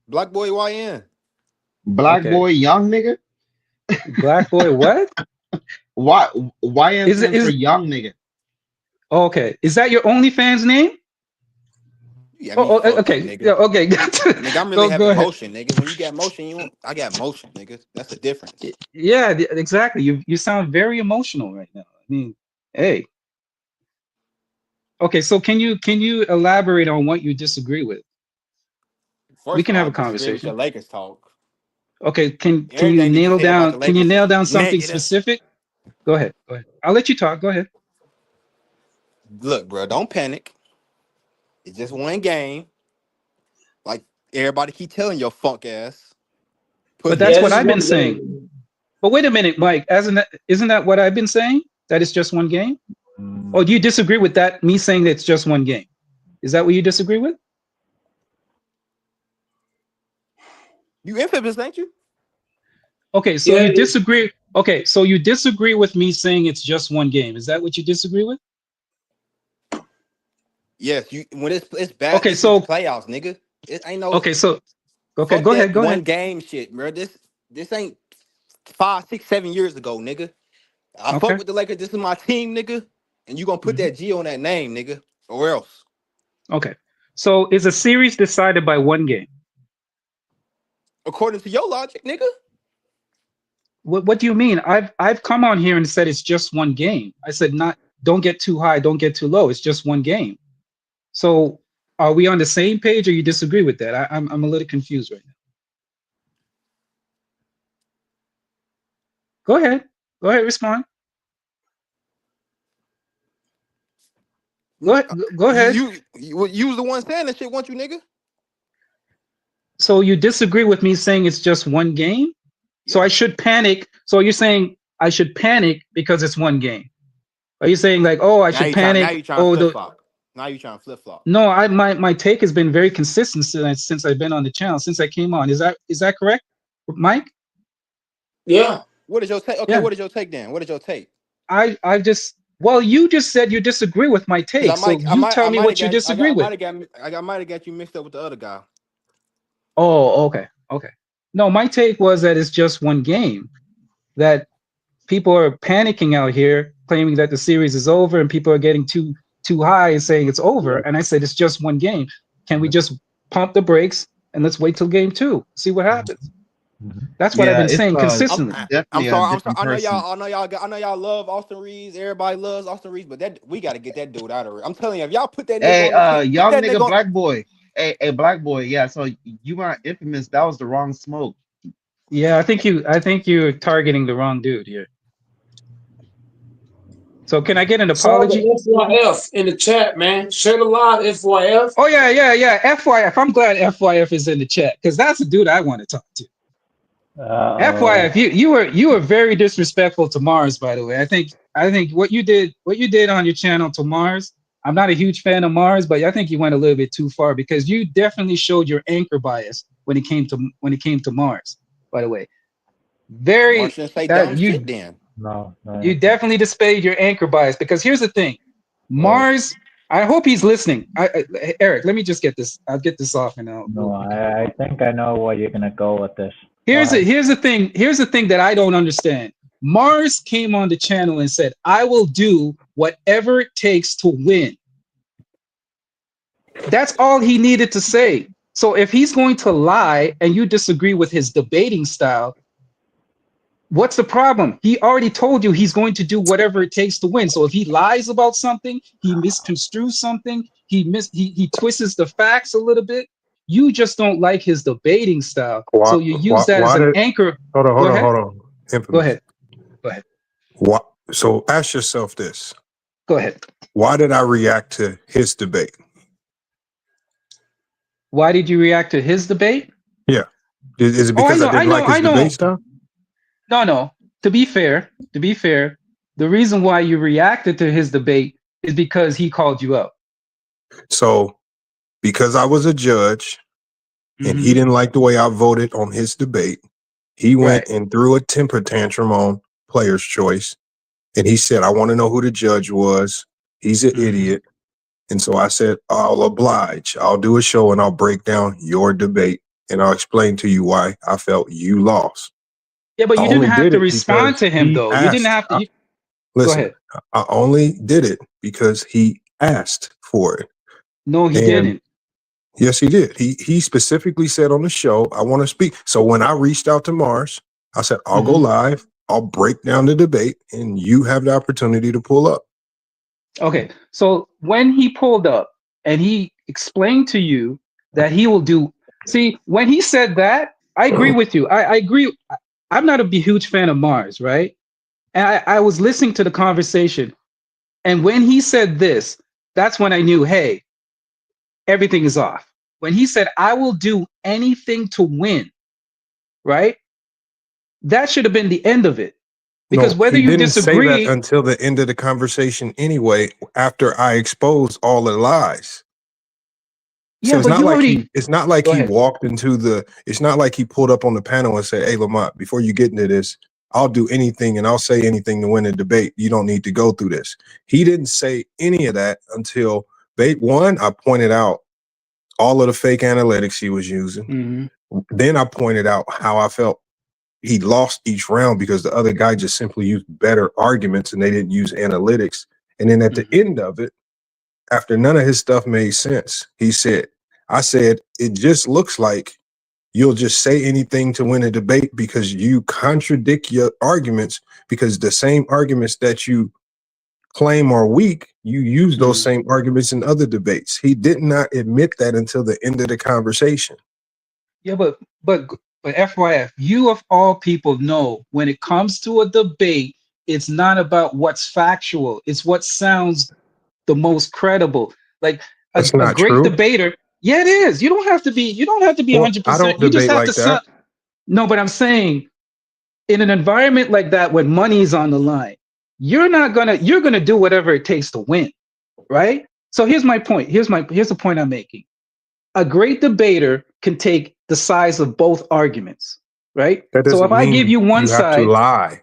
Black Boy YN.
Black
Okay.
boy, young nigga.
Black boy, what?
Why? YN
Is it-
stands for
is-
young nigga.
Okay, is that your OnlyFans name?
Yeah,
okay.
nigga.
Yeah, okay.
Nigga, I'm really
Go
having
ahead.
motion, nigga. When you got motion, I got motion, nigga. That's the difference.
Yeah, exactly. You sound very emotional right now. I mean, hey. Okay, so can you elaborate on what you disagree with?
First
We can
of all,
have a
I disagree with
conversation.
your Lakers talk.
Okay, can you
Everything that you
nail
say about the
down? Can you
Lakers
nail
is
down something
negative.
specific? Go ahead. I'll let you talk. Go ahead.
Look, bro, don't panic. It's just one game. Like everybody keep telling your funk ass.
But
Put
that's
Yeah,
what
this is
I've been
one
saying.
game.
But wait a minute, Mike. Isn't that what I've been saying? That it's just one game? Or do you disagree with that? Me saying that it's just one game? Is that what you disagree with?
you infamous, ain't you?
Okay, so
Yeah,
you
it is.
disagree. Okay, so you disagree with me saying it's just one game. Is that what you disagree with?
Yes, you when it's bad,
Okay,
this is
so
playoffs, nigga. It ain't no
okay, so okay,
fuck
go
that
ahead, go
one
ahead.
game shit, bro. This ain't 5, 6, 7 years ago, nigga. I fuck
Okay.
with the Lakers. This is my team, nigga. And you gonna put
Mhm.
that G on that name, nigga, or else.
Okay. So is a series decided by one game?
According to your logic, nigga.
What do you mean? I've come on here and said it's just one game. I said not don't get too high, don't get too low. It's just one game. So are we on the same page or you disagree with that? I'm a little confused right now. Go ahead. Go ahead, respond. Go ahead. Go ahead.
You was the one saying that shit, weren't you, nigga?
So you disagree with me saying it's just one game? So I
Yes.
should panic. So you're saying I should panic because it's one game. Are you saying like, oh, I should
Now
panic?
you trying to
Oh,
flip
the
flop. Now you trying to flip flop.
no, my take has been very consistent since I've been on the channel, since I came on. Is that correct, Mike?
Yeah.
What is your take? Okay,
Yeah.
what is your take then? What is your take?
I just well, you just said you disagree with my
Because
take. So you tell
I
me
might have
what you
got,
disagree with.
I might have got you mixed up with the other guy.
Oh, okay. Okay. No, my take was that it's just one game. That people are panicking out here, claiming that the series is over, and people are getting too high and saying it's over. And I said it's just one game. Can we just pump the brakes and let's wait till game two, see what happens? That's what I've
Yeah,
been saying
I'm
consistently.
I'm
definitely a
sorry. I'm sorry.
different person.
I know y'all love Austin Reeves. Everybody loves Austin Reeves, but that we got to get that dude out of here. I'm telling you, if y'all put that nigga
Hey,
on the team, put
young
that
nigga,
nigga on.
black boy. Hey, black boy. Yeah, so you weren't infamous. That was the wrong smoke.
Yeah, I think you're targeting the wrong dude here. So can I get an
Saw
apology?
the FYF in the chat, man. Share the live, FYF.
Oh yeah. FYF. I'm glad FYF is in the chat because that's the dude I want to talk to. FYF, you were very disrespectful to Mars, by the way. I think what you did on your channel to Mars. I'm not a huge fan of Mars, but I think you went a little bit too far because you definitely showed your anchor bias when it came to Mars. By the way,
Mark
very
shouldn't say dumb
that
shit. Then
you definitely displayed your anchor bias because here's the thing, Mars. I hope he's listening. Eric, let me just get this. I'll get this off and I'll.
No, I think I know where you're gonna go with this.
Here's the thing. Here's the thing that I don't understand. Mars came on the channel and said, "I will do whatever it takes to win." That's all he needed to say. So if he's going to lie and you disagree with his debating style, what's the problem? He already told you he's going to do whatever it takes to win. So if he lies about something, he misconstrues something, he twists the facts a little bit. You just don't like his debating style. So you use that as an anchor.
Hold
Go ahead.
on. Infamous.
Go ahead. Go ahead.
What? So ask yourself this.
Go ahead.
Why did I react to his debate?
Why did you react to his debate?
Yeah. Is it because I didn't like his debate style?
No. To be fair, the reason why you reacted to his debate is because he called you out.
So because I was a judge and he didn't like the way I voted on his debate, he went and threw a temper tantrum on Player's Choice. And he said, I want to know who the judge was. He's an idiot. And so I said, I'll oblige. I'll do a show and I'll break down your debate and I'll explain to you why I felt you lost.
Yeah, but you didn't have to respond to him, though. You didn't have to.
Listen,
go ahead.
I only did it because he asked for it.
No, he didn't.
Yes, he did. He specifically said on the show, I want to speak. So when I reached out to Mars, I said, I'll go live. I'll break down the debate and you have the opportunity to pull up.
Okay. So when he pulled up and he explained to you that he will do, see, when he said that, I agree with you. I agree. I'm not a huge fan of Mars, right? And I was listening to the conversation And when he said this, that's when I knew, hey, everything is off. When he said, I will do anything to win, right? That should have been the end of it. Because
No,
whether
he
you
didn't say that
disagree,
until the end of the conversation anyway, after I exposed all the lies. So
yeah, but you already
it's not like
go
he
ahead.
walked into it's not like he pulled up on the panel and said, "Hey, Lamont, before you get into this, I'll do anything and I'll say anything to win the debate. You don't need to go through this." He didn't say any of that until one, I pointed out all of the fake analytics he was using. Then I pointed out how I felt he lost each round because the other guy just simply used better arguments and they didn't use analytics. And then at the end of it, after none of his stuff made sense, I said, it just looks like you'll just say anything to win a debate because you contradict your arguments, because the same arguments that you claim are weak, you use those same arguments in other debates. He did not admit that until the end of the conversation.
Yeah, but FYF, you of all people know when it comes to a debate, it's not about what's factual, it's what sounds the most credible. Like
That's
a
not
great
true.
debater, yeah, it is. You don't have to be
Well, I
100%.
don't
You just
debate
have to
like that.
sound. No, but I'm saying in an environment like that when money's on the line, you're gonna do whatever it takes to win, right? So here's my point. Here's the point I'm making. A great debater can take the size of both arguments, right?
That
So if
doesn't
I give
mean
you one
you have to
side,
lie.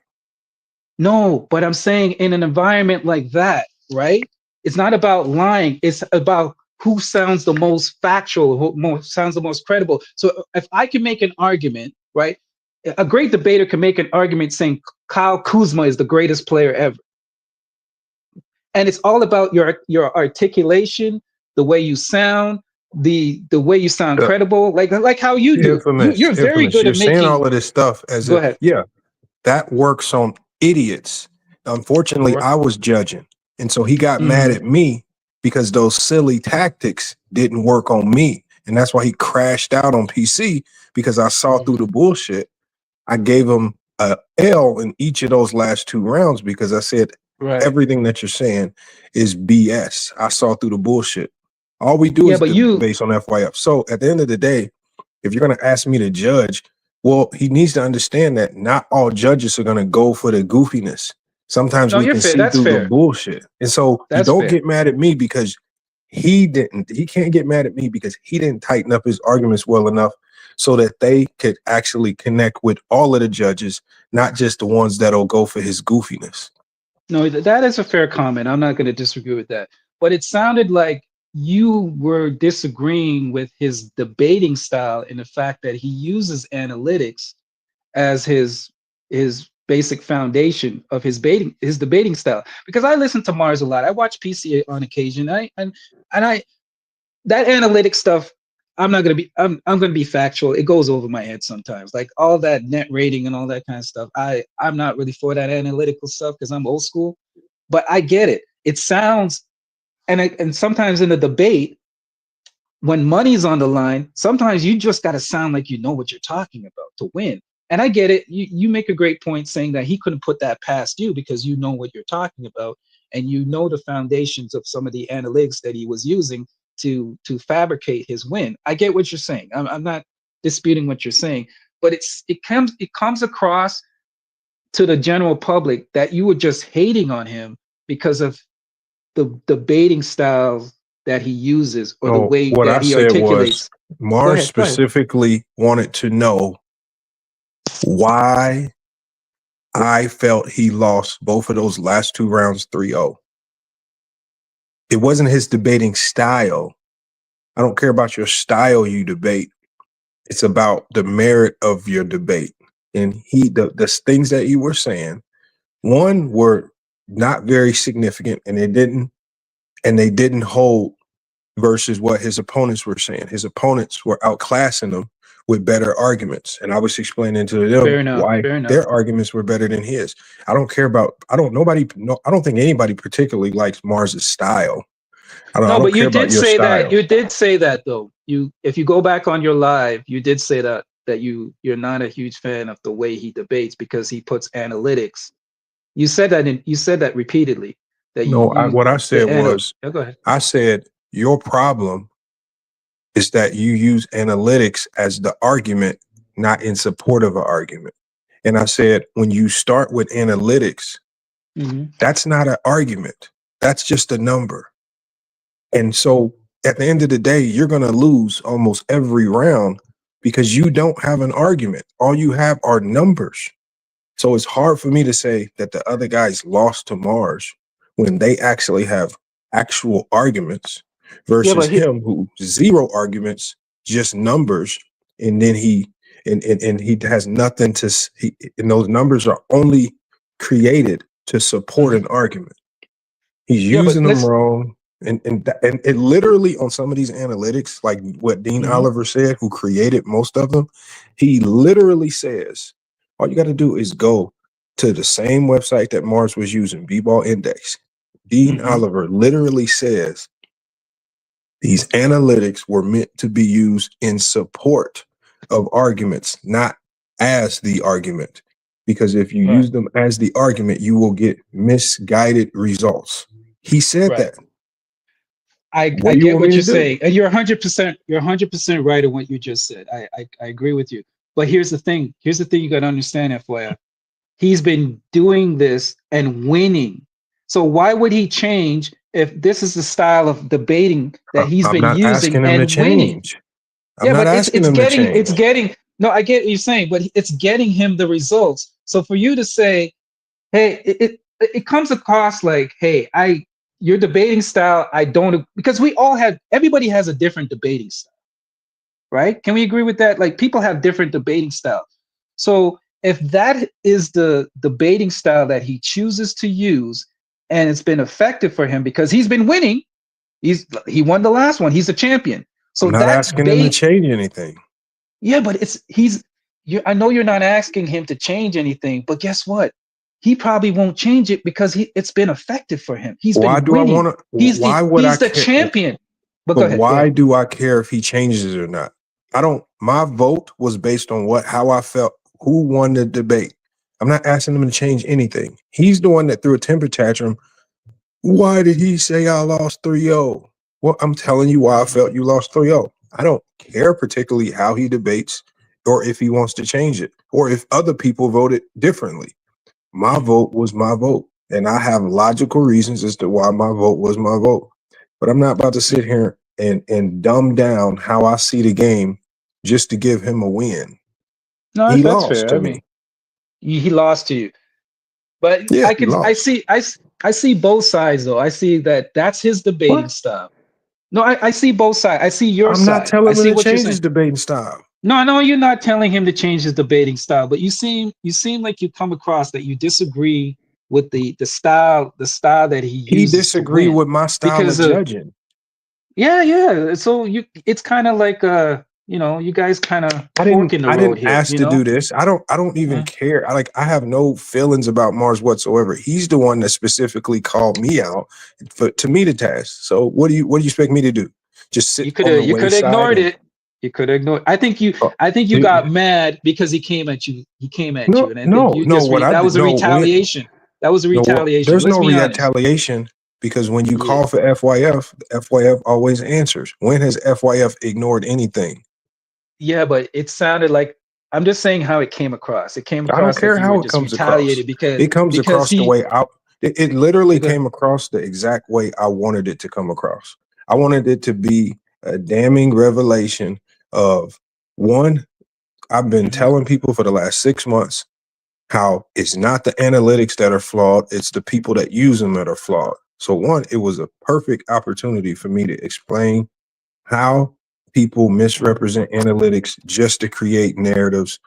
no, but I'm saying in an environment like that, right? It's not about lying. It's about who sounds the most factual, sounds the most credible. So if I can make an argument, right? A great debater can make an argument saying Kyle Kuzma is the greatest player ever. And it's all about your articulation, the way you sound, the way you sound
Uh,
credible, like how you do.
Infamous.
You're very good
You're
at
saying
making.
all of this stuff as
Go
if,
ahead.
yeah, that works on idiots. Unfortunately, I was judging. And so he got mad at me because those silly tactics didn't work on me. And that's why he crashed out on PC, because I saw through the bullshit. I gave him a L in each of those last two rounds because I said, everything that you're saying is BS. I saw through the bullshit. All we do
Yeah,
is
but you
based on FYF. So at the end of the day, if you're going to ask me to judge, well, he needs to understand that not all judges are going to go for the goofiness. Sometimes
no,
we
you're
can
fair.
see
That's
through the
fair.
bullshit. And so you
That's
don't
fair.
get mad at me because he didn't. He can't get mad at me because he didn't tighten up his arguments well enough so that they could actually connect with all of the judges, not just the ones that'll go for his goofiness.
No, that is a fair comment. I'm not going to disagree with that. But it sounded like you were disagreeing with his debating style in the fact that he uses analytics as his basic foundation of his debating style. Because I listen to Mars a lot. I watch PCA on occasion. I that analytic stuff, I'm gonna be factual. It goes over my head sometimes. Like all that net rating and all that kind of stuff. I'm not really for that analytical stuff because I'm old school. But I get it. It sounds and sometimes in the debate, when money's on the line, sometimes you just gotta sound like you know what you're talking about to win. And I get it. You make a great point saying that he couldn't put that past you because you know what you're talking about and you know the foundations of some of the analytics that he was using to fabricate his win. I get what you're saying. I'm not disputing what you're saying, but it comes across to the general public that you were just hating on him because of the debating styles that he uses or the
No,
way
what I
that he
said was
articulates.
Mars
Go ahead.
specifically wanted to know why I felt he lost both of those last two rounds 3-0. It wasn't his debating style. I don't care about your style you debate. It's about the merit of your debate. And the things that you were saying, one, were not very significant, and they didn't hold versus what his opponents were saying. His opponents were outclassing him with better arguments. And I was explaining to them why their arguments were better than his. I don't think anybody particularly likes Mars's style. I don't care about your style.
You did say that though. If you go back on your live, you did say that you're not a huge fan of the way he debates because he puts analytics. You said that repeatedly. That
No, what I said was,
go ahead.
I said your problem is that you use analytics as the argument, not in support of an argument. And I said, when you start with analytics, that's not an argument. That's just a number. And so at the end of the day, you're going to lose almost every round because you don't have an argument. All you have are numbers. So it's hard for me to say that the other guys lost to Mars when they actually have actual arguments versus him who zero arguments, just numbers. And then he has nothing to, and those numbers are only created to support an argument. He's using them wrong. And it literally on some of these analytics, like what Dean Oliver said, who created most of them, he literally says, all you got to do is go to the same website that Mars was using, B-Ball Index. Dean Oliver literally says these analytics were meant to be used in support of arguments, not as the argument. Because if you use them as the argument, you will get misguided results. He said that.
I get what you're saying, and you're 100% right in what you just said. I agree with you. But here's the thing. Here's the thing you got to understand, FYI. He's been doing this and winning. So why would he change if this is the style of debating that he's been using and winning?
I'm not asking him to change.
It's getting. No, I get what you're saying, but it's getting him the results. So for you to say, hey, it comes across like, hey, your debating style, I don't, because everybody has a different debating style, right? Can we agree with that? Like people have different debating styles. So if that is the debating style that he chooses to use and it's been effective for him because he's been winning, he won the last one, he's a champion. So
I'm not asking him to change anything.
Yeah, but I know you're not asking him to change anything, but guess what? He probably won't change it because it's been effective for him. He's been winning. He's the champion. But go ahead.
Why do I care if he changes it or not? My vote was based on how I felt, who won the debate. I'm not asking him to change anything. He's the one that threw a temper tantrum. Why did he say I lost 3-0? Well, I'm telling you why I felt you lost 3-0. I don't care particularly how he debates or if he wants to change it or if other people voted differently. My vote was my vote, and I have logical reasons as to why my vote was my vote. But I'm not about to sit here and dumb down how I see the game just to give him a win.
No,
he
that's
lost
fair.
to
I
me.
mean, he lost to you. But
yeah,
I see both sides though. I see that's his debating style. No, I see both sides. I see your side.
I'm not telling him to change his debating style.
No, you're not telling him to change his debating style, but you seem like you come across that you disagree with the style that he uses.
He disagree with my style of judging.
Yeah. So it's kind of like you guys kind of fork in the road here. I didn't
ask to do this. I don't even care. I have no feelings about Mars whatsoever. He's the one that specifically called me out to me to task. So what do you expect me to do? Just sit? You could have
ignored it. You could ignore. I think you got mad because he came at you. He came at you, and that was a retaliation. That was a retaliation.
There's no retaliation because when you call for FYF always answers. When has FYF ignored anything?
Yeah, but it sounded like, I'm just saying how it came across. It came across.
I don't care how it comes across.
Because
it comes across the way it literally came across the exact way I wanted it to come across. I wanted it to be a damning revelation of one. I've been telling people for the last 6 months how it's not the analytics that are flawed, it's the people that use them that are flawed. So one, it was a perfect opportunity for me to explain how people misrepresent analytics just to create narratives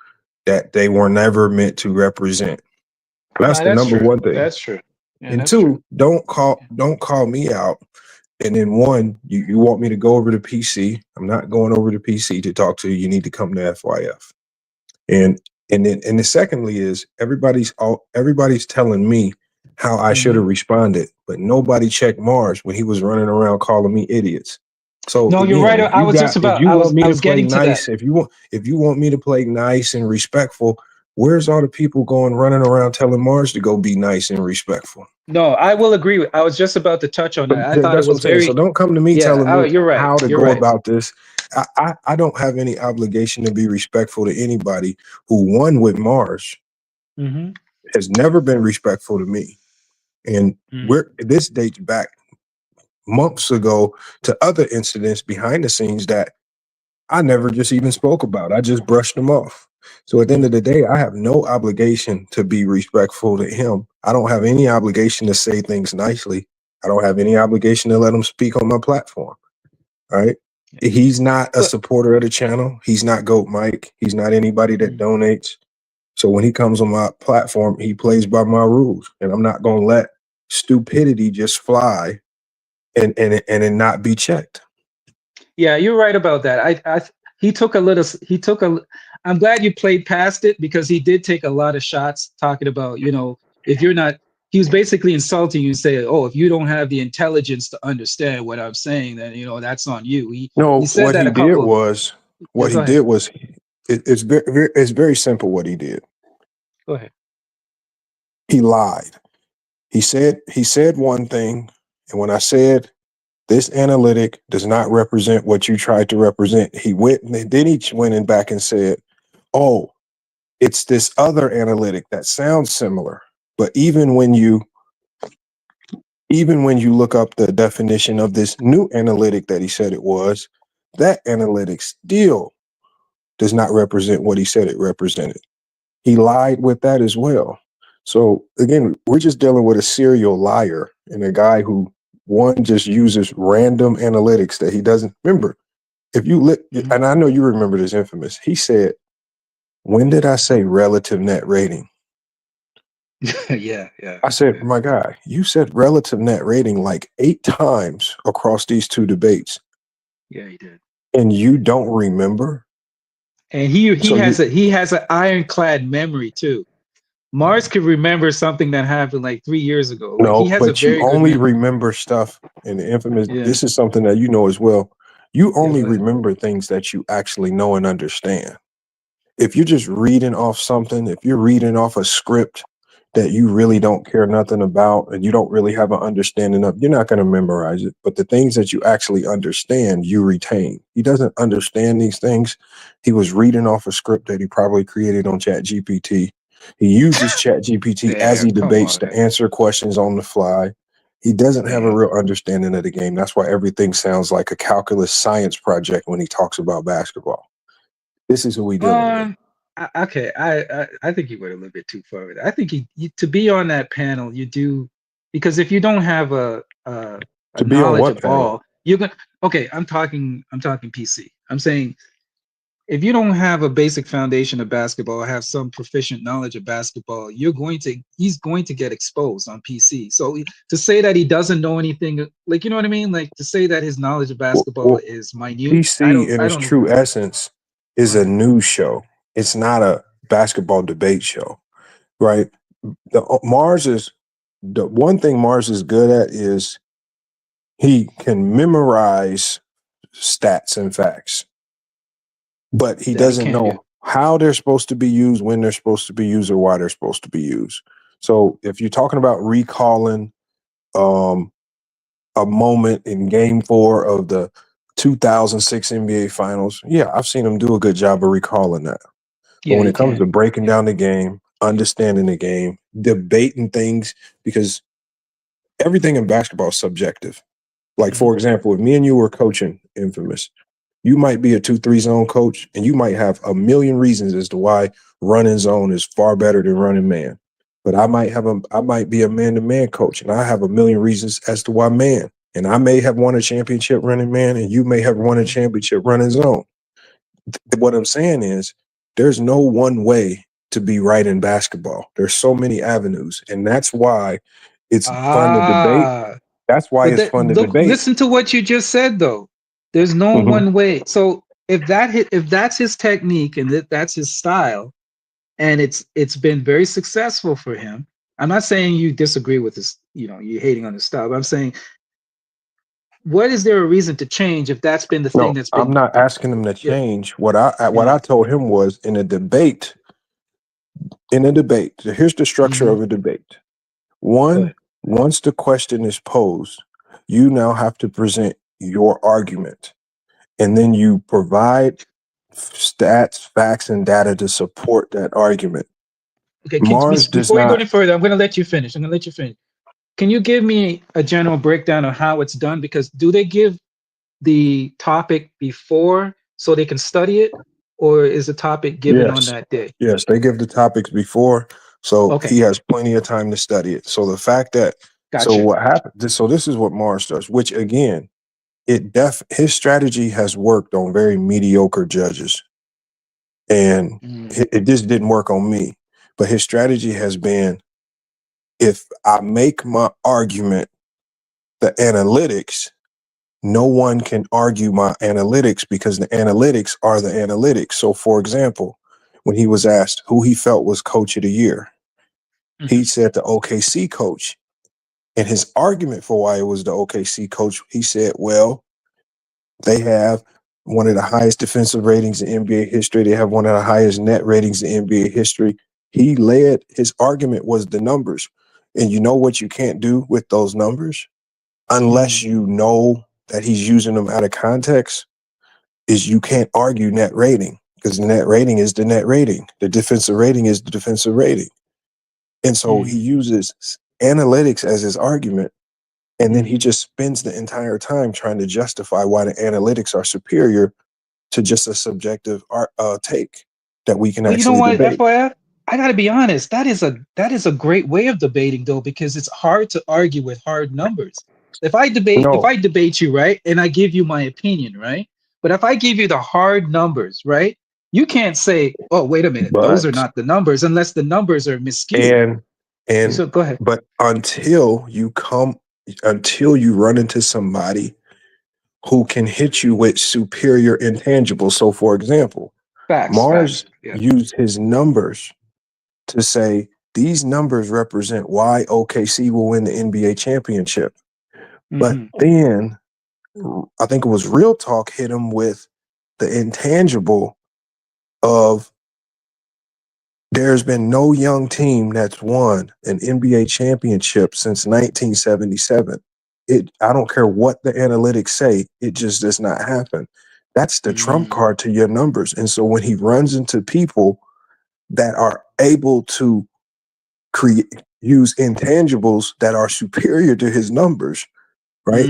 that they were never meant to represent. That's the number one thing.
That's true. Yeah,
and two, don't call me out. And then one, you want me to go over to PC. I'm not going over to PC to talk to you. You need to come to FYF. And then secondly is everybody's telling me how I should have responded, but nobody checked Mars when he was running around calling me idiots. So
no, you're right. I was getting to that.
If you want me to play nice and respectful, Where's all the people going running around telling Mars to go be nice and respectful?
No, I will agree with. I was just about to touch on that. I thought it
That's what I'm
was
saying. So
very.
don't come to me
Yeah,
telling me
you're right.
how to
You're
go
right.
about this. I don't have any obligation to be respectful to anybody who won with Mars
Mm-hmm.
has never been respectful to me. And this dates back months ago to other incidents behind the scenes that I never just even spoke about. I just brushed them off. So at the end of the day, I have no obligation to be respectful to him. I don't have any obligation to say things nicely. I don't have any obligation to let him speak on my platform. All right. He's not a supporter of the channel. He's not Goat Mike. He's not anybody that donates. So when he comes on my platform, he plays by my rules. And I'm not going to let stupidity just fly and not be checked.
Yeah, you're right about that. He took a. I'm glad you played past it because he did take a lot of shots talking about, if you're not, he was basically insulting you and saying, oh, if you don't have the intelligence to understand what I'm saying, then, that's on you. He said
what
that
he
a couple.
It's very simple what he did.
Go ahead.
He lied. He said one thing. And when I said, this analytic does not represent what you tried to represent, he went in back and said, oh, it's this other analytic that sounds similar. But even when you look up the definition of this new analytic that he said it was, that analytic still does not represent what he said it represented. He lied with that as well. So again, we're just dealing with a serial liar and a guy who just uses random analytics that he doesn't remember. If you look, and I know you remember this infamous, he said, when did I say relative net rating?
Yeah.
I said, my guy, you said relative net rating like 8 times across these 2 debates.
Yeah, he did.
And you don't remember?
And he has an ironclad memory too. Mars could remember something that happened like 3 years ago. Like
No,
he has
but
a very
you
good
only
memory.
remember stuff in the infamous.
Yeah.
This is something that you know as well. You only
go ahead.
remember things that you actually know and understand. If you're just reading off something, if you're reading off a script that you really don't care nothing about and you don't really have an understanding of, you're not going to memorize it. But the things that you actually understand, you retain. He doesn't understand these things. He was reading off a script that he probably created on ChatGPT. He uses ChatGPT as he debates to answer questions on the fly. He doesn't have a real understanding of the game. That's why everything sounds like a calculus science project when he talks about basketball. This is who we dealing with.
Okay, I think you went a little bit too far with that. I think to be on that panel, you do, because if you don't have a
be on
knowledge
what
of
panel?
ball, you're gonna. Okay, I'm talking PC. I'm saying if you don't have a basic foundation of basketball, have some proficient knowledge of basketball, he's going to get exposed on PC. So to say that he doesn't know anything, like, you know what I mean? Like to say that his knowledge of basketball is minute.
PC in its true essence is a news show. It's not a basketball debate show, right? The one thing Mars is good at is he can memorize stats and facts, but he doesn't know how they're supposed to be used, when they're supposed to be used, or why they're supposed to be used. So if you're talking about recalling a moment in Game 4 of the 2006 NBA Finals, yeah, I've seen him do a good job of recalling that. But when it comes to breaking down the game, understanding the game, debating things, because everything in basketball is subjective. Like, for example, if me and you were coaching Infamous, you might be a 2-3 zone coach, and you might have a million reasons as to why running zone is far better than running man. But I might be a man-to-man coach, and I have a million reasons as to why man. And I may have won a championship running man, and you may have won a championship running zone. What I'm saying is, there's no one way to be right in basketball. There's so many avenues, and that's why it's fun to debate. That's why it's fun to debate.
Listen to what you just said, though. There's no one way. So if that's his technique and that's his style, and it's been very successful for him. I'm not saying you disagree with this, you're hating on his style, but I'm saying, what is there a reason to change if that's been the thing that's been?
I'm not asking him to change. What I told him was, in a debate, in a debate, here's the structure of a debate. One,
ahead.
once the question is posed, you now have to present your argument, and then you provide stats, facts, and data to support that argument.
Okay,
Mars does
before you go
not.
any further, I'm going to let you finish. Can you give me a general breakdown of how it's done? Because do they give the topic before so they can study it, or is the topic given on
Yes,
that day?
yes, they give the topics before, so
Okay,
he has plenty of time to study it. So the fact that, so
gotcha.
what happened? So this is what Mars does, which again, his strategy has worked on very mediocre judges, and it just didn't work on me. But his strategy has been, if I make my argument the analytics, no one can argue my analytics because the analytics are the analytics. So, for example, when he was asked who he felt was coach of the year, he said the OKC coach. And his argument for why it was the OKC coach, he said, well, they have one of the highest defensive ratings in NBA history. They have one of the highest net ratings in NBA history. His argument was the numbers. And you know what you can't do with those numbers? Unless you know that he's using them out of context, is you can't argue net rating, because the net rating is the net rating. The defensive rating is the defensive rating. And so he uses analytics as his argument, and then he just spends the entire time trying to justify why the analytics are superior to just a subjective take that we can
Well, you know
actually
what,
debate.
FYF, I got to be honest. That is a great way of debating, though, because it's hard to argue with hard numbers. If I
No,
debate you, right, and I give you my opinion, right, but if I give you the hard numbers, right, you can't say, oh, wait a minute, those are
but
not the numbers, unless the numbers are miscued.
and
So go ahead.
but until you run into somebody who can hit you with superior intangibles. So, for example, Mars used his numbers to say these numbers represent why OKC will win the NBA championship. But then I think it was Real Talk hit him with the intangible of there's been no young team that's won an NBA championship since 1977. I don't care what the analytics say, it just does not happen. That's the trump card to your numbers. And so when he runs into people that are able to use intangibles that are superior to his numbers, right?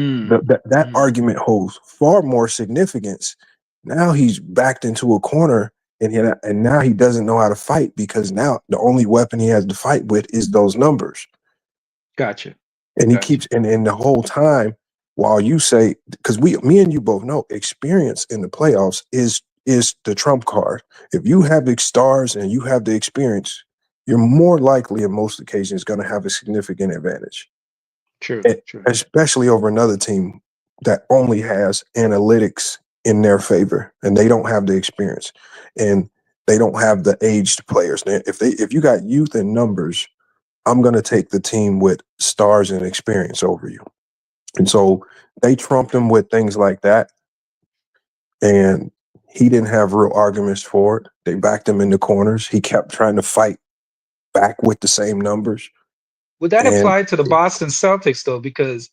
That argument holds far more significance. Now he's backed into a corner, and now he doesn't know how to fight, because now the only weapon he has to fight with is those numbers.
Gotcha.
And he keeps, and the whole time, while you say, because me and you both know, experience in the playoffs is the trump card. If you have the stars and you have the experience, you're more likely in most occasions going to have a significant advantage.
True.
Especially over another team that only has analytics in their favor, and they don't have the experience, and they don't have the aged players. If you got youth and numbers, I'm going to take the team with stars and experience over you. And so they trumped him with things like that, and he didn't have real arguments for it. They backed him in the corners. He kept trying to fight back with the same numbers.
Would that
And
apply to the Boston Celtics, though? Because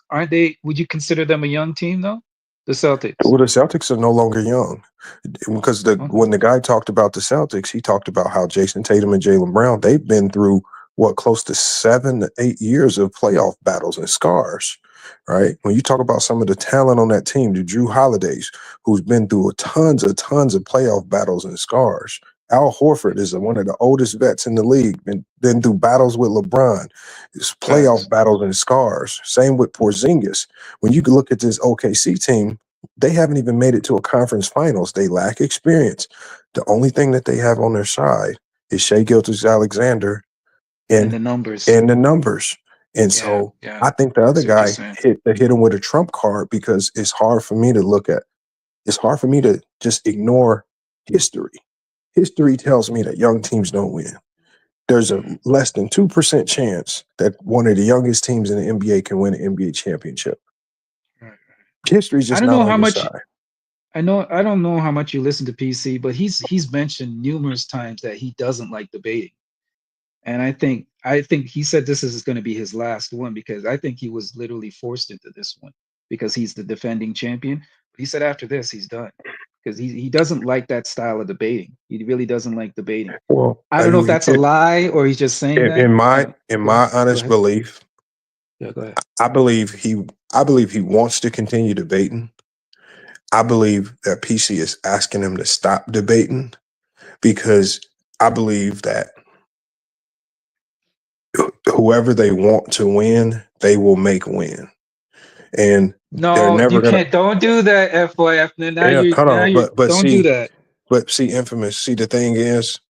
would you consider them a young team, though? The Celtics.
Well, the Celtics are no longer young, because when the guy talked about the Celtics, he talked about how Jason Tatum and Jaylen Brown, they've been through close to 7 to 8 years of playoff battles and scars, right? When you talk about some of the talent on that team, the Drew Holidays, who's been through tons of playoff battles and scars. Al Horford is one of the oldest vets in the league, and been through battles with LeBron. It's playoff battles and scars. Same with Porzingis. When you look at this OKC team, they haven't even made it to a conference finals. They lack experience. The only thing that they have on their side is Shai Gilgeous-Alexander and
the numbers.
And so I think the other guy hit him with a trump card, because it's hard for me to just ignore history. History tells me that young teams don't win. There's a less than 2% chance that one of the youngest teams in the NBA can win an NBA championship. History's just not on your side.
I don't know how much you listen to PC, but he's mentioned numerous times that he doesn't like debating. And I think he said this is going to be his last one because I think he was literally forced into this one because he's the defending champion. But he said after this he's done because he doesn't like that style of debating. He really doesn't like debating.
Well,
I don't know if that's a lie or he's just saying that.
in my honest
ahead.
belief,
Yeah, go ahead.
I believe he wants to continue debating. I believe that PC is asking him to stop debating because I believe that whoever they want to win, they will make win. And they're
No,
never
you
gonna
can't. Don't do that, FYF.
hold on, but
don't do that.
But see, Infamous, see the thing is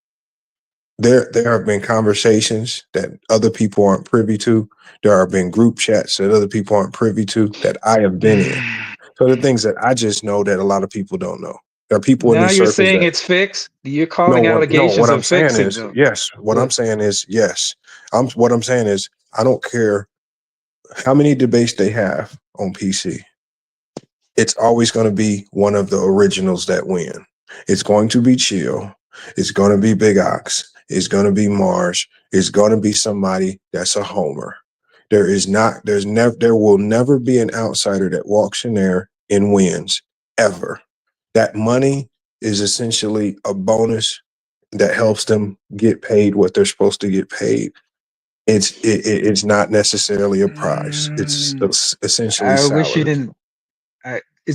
there have been conversations that other people aren't privy to. There have been group chats that other people aren't privy to that I have been in. So the things that I just know that a lot of people don't know. There are people in
Now
these
you're
circles
saying
that
it's fixed. You're calling
what
allegations
I'm
of
saying
fixing
is
them.
yes. What I'm saying is yes. What I'm saying is I don't care how many debates they have on PC. It's always going to be one of the originals that win. It's going to be Chill. It's going to be Big Ox. It's going to be Mars. It's going to be somebody that's a homer. There will never be an outsider that walks in there and wins ever. That money is essentially a bonus that helps them get paid what they're supposed to get paid. It's not necessarily a prize. It's essentially
I wish you
salary.
didn't.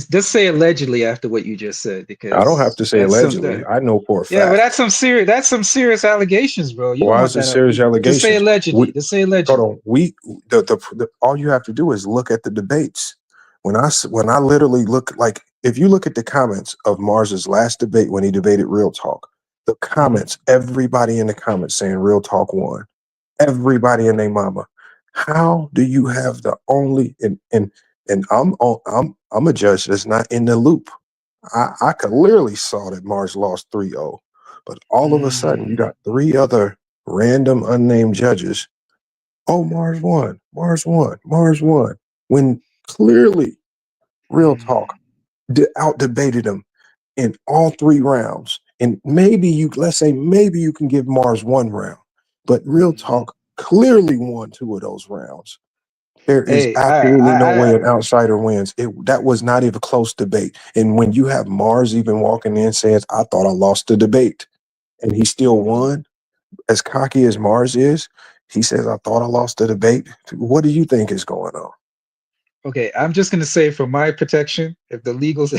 Just say allegedly after what you just said because
I don't have to say allegedly. I know for a fact.
Yeah, but that's some serious allegations, bro. You don't
Why
want
is it
that.
serious allegations?
Just say allegedly. Just say allegedly.
Hold on. All you have to do is look at the debates. When I literally look, like if you look at the comments of Mars's last debate when he debated Real Talk, the comments, everybody in the comments saying Real Talk won. Everybody and their mama. How do you have the only and I'm a judge that's not in the loop. I clearly saw that Mars lost 3-0, but all of a sudden you got 3 other random unnamed judges. Oh, Mars won. Mars won. Mars won. When clearly, Real Talk out debated him in all 3 rounds. And let's say maybe you can give Mars 1 round, but Real Talk clearly won 2 of those rounds. There is absolutely no way an outsider wins. That was not even a close debate. And when you have Mars even walking in says, I thought I lost the debate, and he still won, as cocky as Mars is, he says, I thought I lost the debate. What do you think is going on?
Okay, I'm just gonna say for my protection, if the legals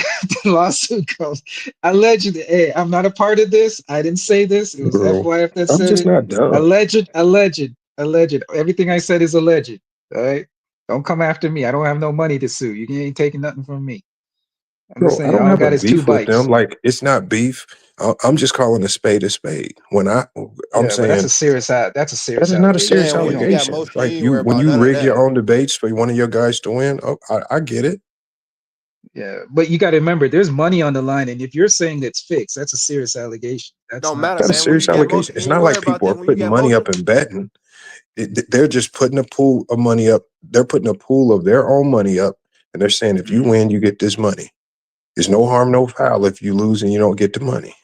the lawsuit goes, allegedly, hey, I'm not a part of this. I didn't say this. It was
Bro,
FYF that
I'm
said
just
it.
not dumb.
Alleged. Everything I said is alleged. All right. Don't come after me. I don't have no money to sue. You ain't taking nothing from me. I'm just
Bro, I
saying
don't
all I
have a
got is 2
beef with
bites.
them. Like, it's not beef. I'm just calling a spade a spade. When I'm
But
saying
that's a serious
that
serious
is not a
allegation.
serious
Man, when you got
allegation.
motion, you
Like
ain't worry
when
about
you
none of
rig your
that.
own debates for one of your guys to win, I get it.
Yeah, but you got to remember, there's money on the line, and if you're saying it's fixed, that's a serious allegation. That's
Don't
not.
matter,
That's a
man. When you
serious
get
allegation.
motion,
It's
you ain't
not
worry
like
about
people are
that. When you
putting
get
money up
motion,
and betting. They're just putting a pool of money up. They're putting a pool of their own money up, and they're saying, if you win, you get this money. There's no harm, no foul if you lose and you don't get the money.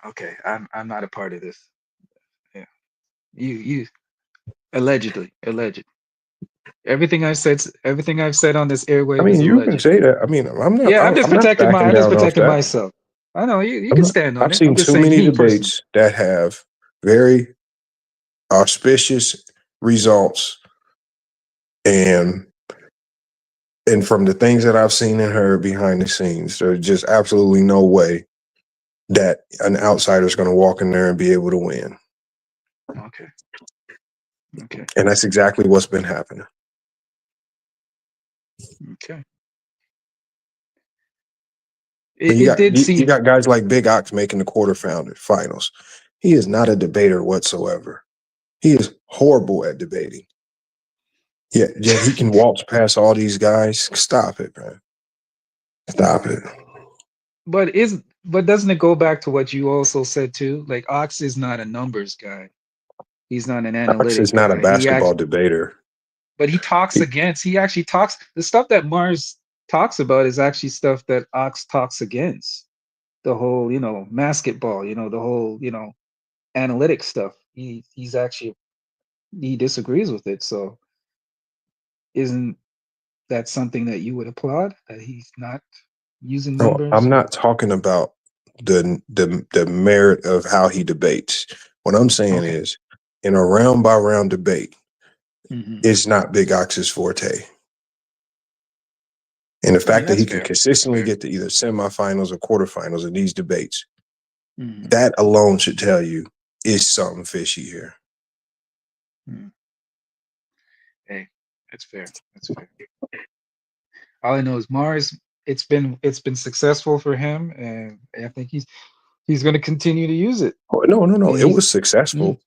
Okay, I'm not a part of this. Yeah, you allegedly. Everything I've said on this
I
airwave is
mean, you can
alleged.
say that. I mean, I'm
Yeah, I'm just
not
protecting
backing down off that.
myself. I know you can stand on
I've
it.
seen
I'm just
too
saying
many
me personally.
debates that have very auspicious results, and from the things that I've seen and heard behind the scenes, there's just absolutely no way that an outsider is going to walk in there and be able to win.
Okay.
And that's exactly what's been happening.
Okay.
You got guys like Big Ox making the quarterfinals. He is not a debater whatsoever. He is horrible at debating. Yeah, he can waltz past all these guys. Stop it, man. Stop it.
But doesn't it go back to what you also said too? Like Ox is not a numbers guy. He's not an
Ox
analytic
is not a
guy.
basketball debater.
But he actually talks the stuff that Mars talks about is actually stuff that Ox talks against. The whole, basketball, the whole, analytic stuff. he's actually he disagrees with it. So isn't that something that you would applaud, that he's not using
No,
numbers?
I'm not talking about the merit of how he debates. What I'm saying
Okay.
is, in a round by round debate,
Mhm.
it's not Big Ox's forte. And the
I mean,
fact that
that's
he can
fair.
consistently get to either semifinals or quarterfinals in these debates,
Mhm.
that alone should tell you it's something fishy here.
Mhm. Hey, that's fair. That's fair. All I know is Mars. It's been successful for him, and I think he's going to continue to use it.
Oh, no.
And
It was successful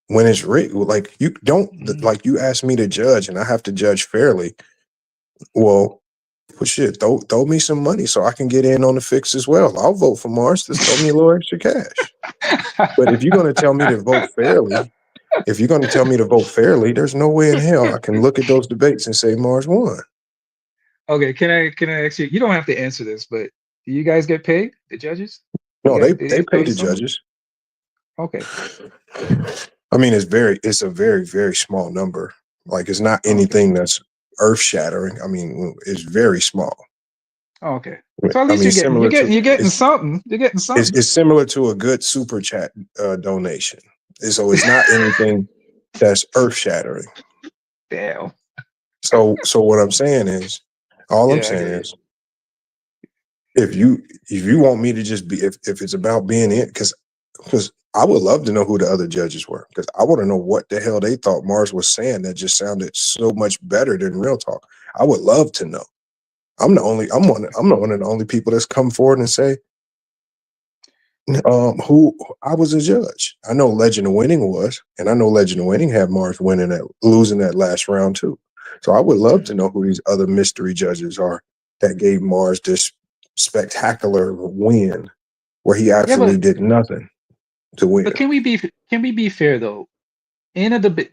when it's rigged. Like you don't like you asked me to judge, and I have to judge fairly. Well, shit, throw me some money so I can get in on the fix as well. I'll vote for Mars. Just throw me a little extra cash. But if you're going to tell me to vote fairly, there's no way in hell I can look at those debates and say Mars won.
Okay, can I ask you? You don't have to answer this, but do you guys get paid, the judges?
No,
Do
they
go
pay
to
the
someone?
judges.
Okay.
I mean, it's a very, very small number. Like it's not
Okay.
anything that's earth shattering. I mean, it's very small.
Okay. So at
I
least
mean,
you're getting something. You're getting something.
it's similar to a good super chat donation. And so it's not anything that's earth shattering.
Damn.
So what I'm saying is, all I'm
Yeah, I
saying
get it.
is, if you want me to just be, if it's about being in, because I would love to know who the other judges were, because I want to know what the hell they thought Mars was saying that just sounded so much better than real talk. I would love to know. I'm one of the only people that's come forward and say, who I was a judge. I know Legend of Winning was, and I know Legend of Winning had Mars losing that last round too. So I would love to know who these other mystery judges are that gave Mars this spectacular win where he
Yeah,
absolutely did nothing to win.
but can we be fair though? In a debate,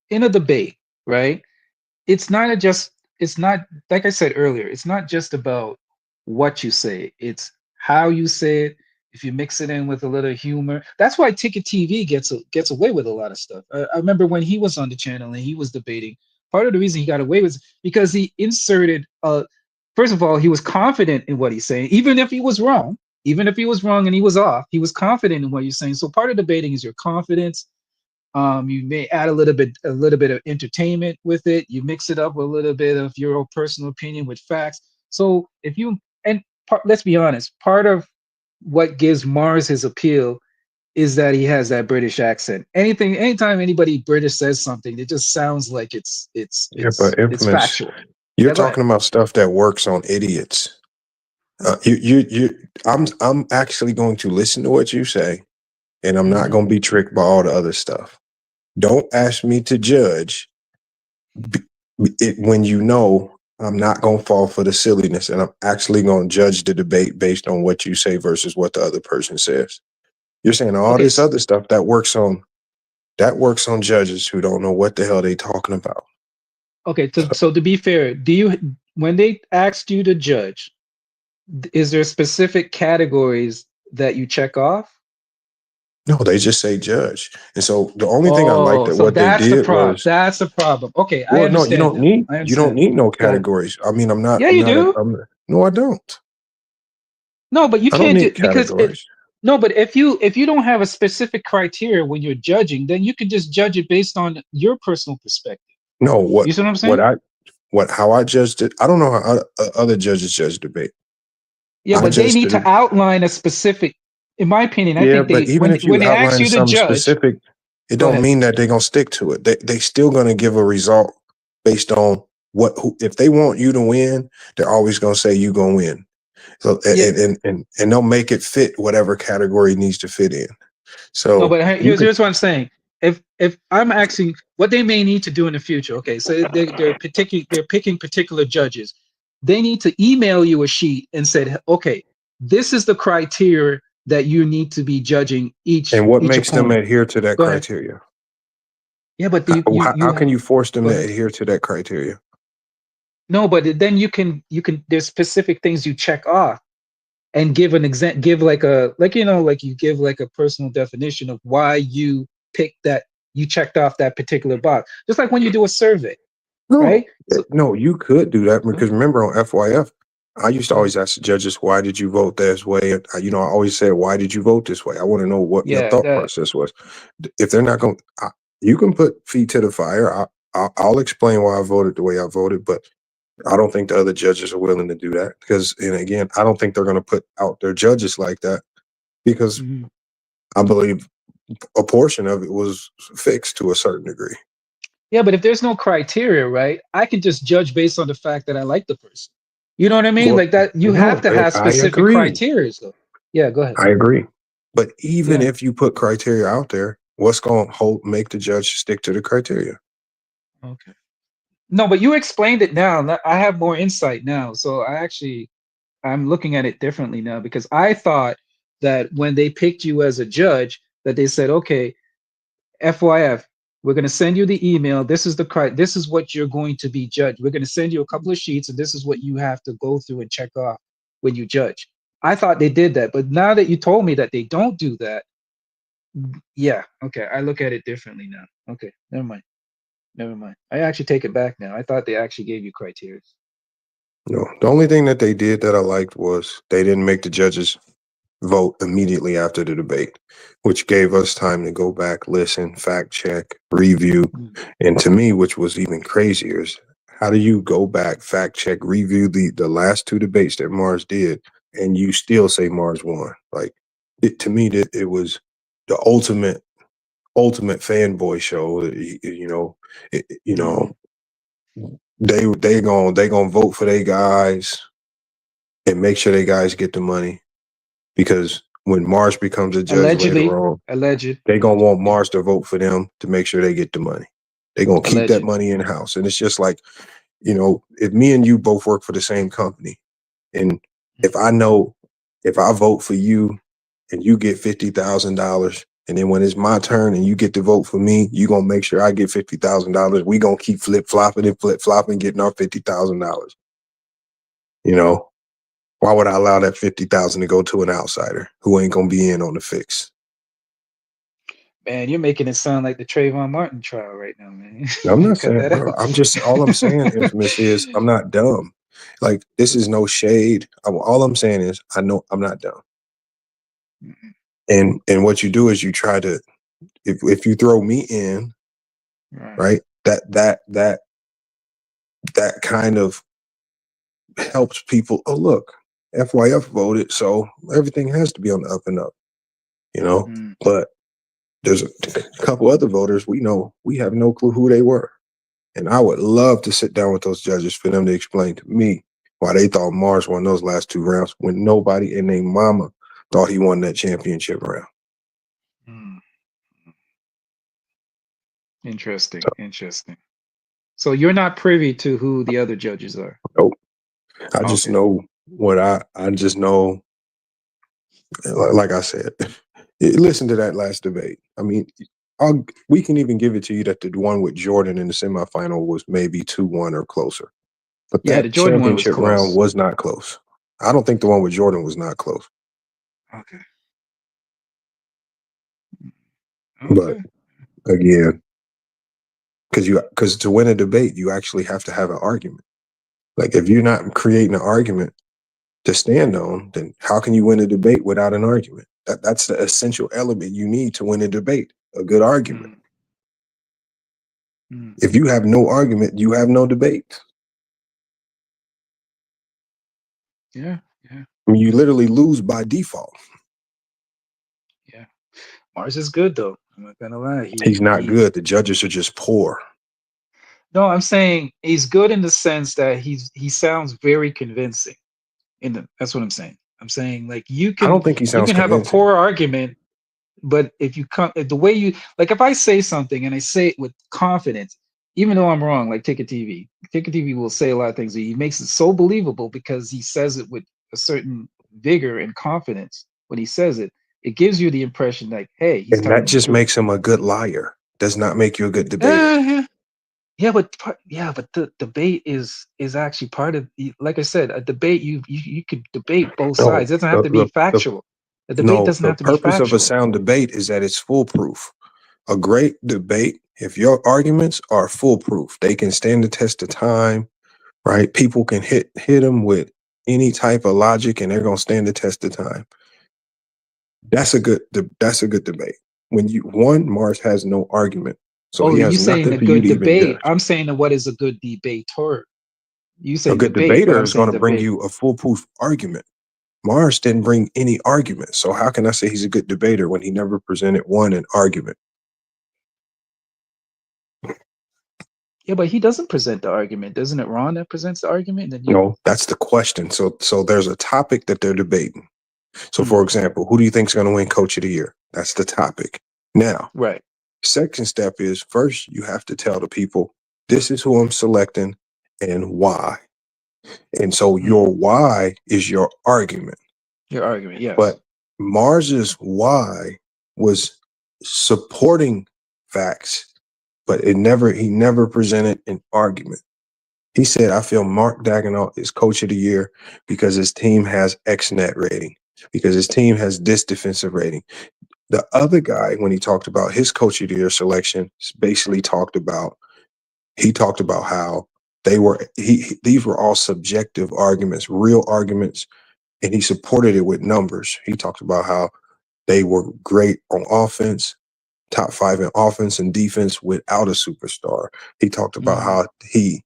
in a debate, right? It's not like I said earlier. It's not just about what you say. It's how you say it. If you mix it in with a little humor, that's why Ticket TV gets away with a lot of stuff. I remember when he was on the channel and he was debating. Part of the reason he got away was because he inserted. First of all, he was confident in what he's saying, even if he was wrong. Even if he was wrong and he was off, he was confident in what you're saying. So part of debating is your confidence. You may add a little bit of entertainment with it. You mix it up with a little bit of your own personal opinion with facts. So if you let's be honest, part of what gives Mars his appeal is that he has that British accent. Anytime anybody British says something, it just sounds like it's
But Infamous,
factual.
you're
Yeah, go ahead.
talking about stuff that works on idiots. I'm actually going to listen to what you say, and I'm not going to be tricked by all the other stuff. Don't ask me to judge it when you know I'm not going to fall for the silliness, and I'm actually going to judge the debate based on what you say versus what the other person says. You're saying all
Okay,
this other stuff that works on judges who don't know what the hell they talking about.
Okay, so to be fair, when they asked you to judge, is there specific categories that you check off?
No, they just say judge. And so the only thing I liked that
So
what they
that's the
did
problem.
was,
That's the problem. Okay, I
well, no, you
understand
don't
now.
need
I understand.
no
Go ahead.
categories. I mean,
Yeah, you do.
no, I don't.
No, but you
I don't
can't do
need
because
categories.
no, but if you don't have a specific criteria when you're judging, then you can just judge it based on your personal perspective.
No,
You see what I'm saying?
how I judged it. I don't know how other judges judge debate.
Yeah,
I
but they
judged
need
it.
to outline a specific. In my opinion, I
Yeah,
think
but
they
even if
when
you
they ask
outline
you to
something
judge.
specific, it
Go
don't
ahead.
mean that they're gonna stick to it. They still gonna give a result based on if they want you to win, they're always gonna say you gonna win. So
Yeah.
and they'll make it fit whatever category it needs to fit in. So
No, but
you could,
here's what I'm saying. If I'm asking what they may need to do in the future, okay, so they're picking particular judges. They need to email you a sheet and said, okay, this is the criteria that you need to be judging
and what
each
makes them
opponent.
adhere to that
Go ahead.
criteria?
Yeah, but
How can you force them
go
to
ahead.
adhere to that criteria?
No, but then you can there's specific things you check off and give an example, give like you give like a personal definition of why you picked that you checked off that particular box. Just like when you do a survey,
No,
right? So,
no, you could do that because remember on FYF, I used to always ask the judges, why did you vote this way? And, I always said, why did you vote this way? I want to know what your
yeah,
thought
that
process was. If they're not going to, you can put feet to the fire. I'll explain why I voted the way I voted, but I don't think the other judges are willing to do that because, and again, I don't think they're going to put out their judges like that because I believe a portion of it was fixed to a certain degree.
yeah, but if there's no criteria, right? I can just judge based on the fact that I like the person. You know what I mean?
Well,
Like that, you have to have
I
specific
agree.
criteria, though. Yeah, go ahead.
I agree. But even
Yeah.
if you put criteria out there, what's going to make the judge stick to the criteria?
Okay. No, but you explained it now. I have more insight now. So I'm looking at it differently now because I thought that when they picked you as a judge, that they said, okay, FYF, we're going to send you the email. This is what you're going to be judged. We're going to send you a couple of sheets, and this is what you have to go through and check off when you judge. I thought they did that, but now that you told me that they don't do that, yeah, okay, I look at it differently now. Okay, never mind. I actually take it back now. I thought they actually gave you criteria.
No, the only thing that they did that I liked was they didn't make the judges vote immediately after the debate, which gave us time to go back, listen, fact check, review. And to me, which was even crazier, is how do you go back, fact check, review the last two debates that Mars did, and you still say Mars won? Like, to me, it was the ultimate fanboy show. They gonna vote for their guys and make sure they guys get the money. Because when Mars becomes a judge later on, they're going to want Mars to vote for them to make sure they get the money. They're going to keep that money in-house. And it's just like, if me and you both work for the same company, and if I vote for you and you get $50,000, and then when it's my turn and you get to vote for me, you're going to make sure I get $50,000. We're going to keep flip-flopping, getting our $50,000. Why would I allow that $50,000 to go to an outsider who ain't gonna be in on the fix?
Man, you're making it sound like the Trayvon Martin trial right now, man.
I'm not saying, bro. All I'm saying, Infamous, is I'm not dumb. Like, this is no shade. All I'm saying is I know I'm not dumb. And what you do is you try to, if you throw me in, right? That kind of helps people. Oh, look. FYF voted, so everything has to be on the up and up, But there's a couple other voters we know we have no clue who they were. And I would love to sit down with those judges for them to explain to me why they thought Mars won those last two rounds when nobody in their mama thought he won that championship round.
Interesting. So you're not privy to who the other judges are?
Nope. I just know what I just know. Like I said, listen to that last debate. I mean, we can even give it to you that the one with Jordan in the semifinal was maybe 2-1 or closer. But that
the Jordan
championship
one was close.
round was not close. I don't think the one with Jordan was not close.
Okay.
But again, because to win a debate, you actually have to have an argument. Like, if you're not creating an argument to stand on, then how can you win a debate without an argument? That's the essential element you need to win a debate, a good argument. If you have no argument, you have no debate.
Yeah.
I mean, you literally lose by default.
Yeah. Mars is good, though. I'm not gonna lie.
He's not good. The judges are just poor.
No, I'm saying he's good in the sense that he sounds very convincing. That's what I'm saying. I'm saying, like, you can.
I don't think he sounds
have a
convincing.
poor argument, but if you come the way you like, if I say something and I say it with confidence, even though I'm wrong, like Ticket TV will say a lot of things. He makes it so believable because he says it with a certain vigor and confidence. When he says it, it gives you the impression like, hey, he's
and that just makes him a good liar. Does not make you a good debater.
Yeah, but the debate is actually part of, like I said, a debate. You could debate both sides. It doesn't have to be factual. A debate doesn't have to be factual.
The purpose of a sound debate is that it's foolproof. A great debate, if your arguments are foolproof, they can stand the test of time, right? People can hit them with any type of logic, and they're gonna stand the test of time. That's a good debate. When Mars has no argument, so
Oh,
he
you
has
saying
nothing
a
for you
good
to even
debate?
judge.
I'm saying what is a good debater. You
A
say
good
debate, but
debater
I'm
is going
saying
to bring
debate.
you a foolproof argument. Mars didn't bring any argument, so how can I say he's a good debater when he never presented an argument?
Yeah, but he doesn't present the argument. Doesn't it Ron that presents the argument? And then
No, that's the question. So there's a topic that they're debating. So, for example, who do you think is going to win Coach of the Year? That's the topic. Now,
right.
Second step is first you have to tell the people this is who I'm selecting and why. And so your why is your argument.
Your argument, yes.
But Mars's why was supporting facts, but he never presented an argument. He said, I feel Mark Daigneault is Coach of the Year because his team has X net rating, because his team has this defensive rating. The other guy, when he talked about his Coach of the Year selection, basically talked about how these were all subjective arguments, real arguments, and he supported it with numbers. He talked about how they were great on offense, top 5 in offense and defense without a superstar. He talked about how he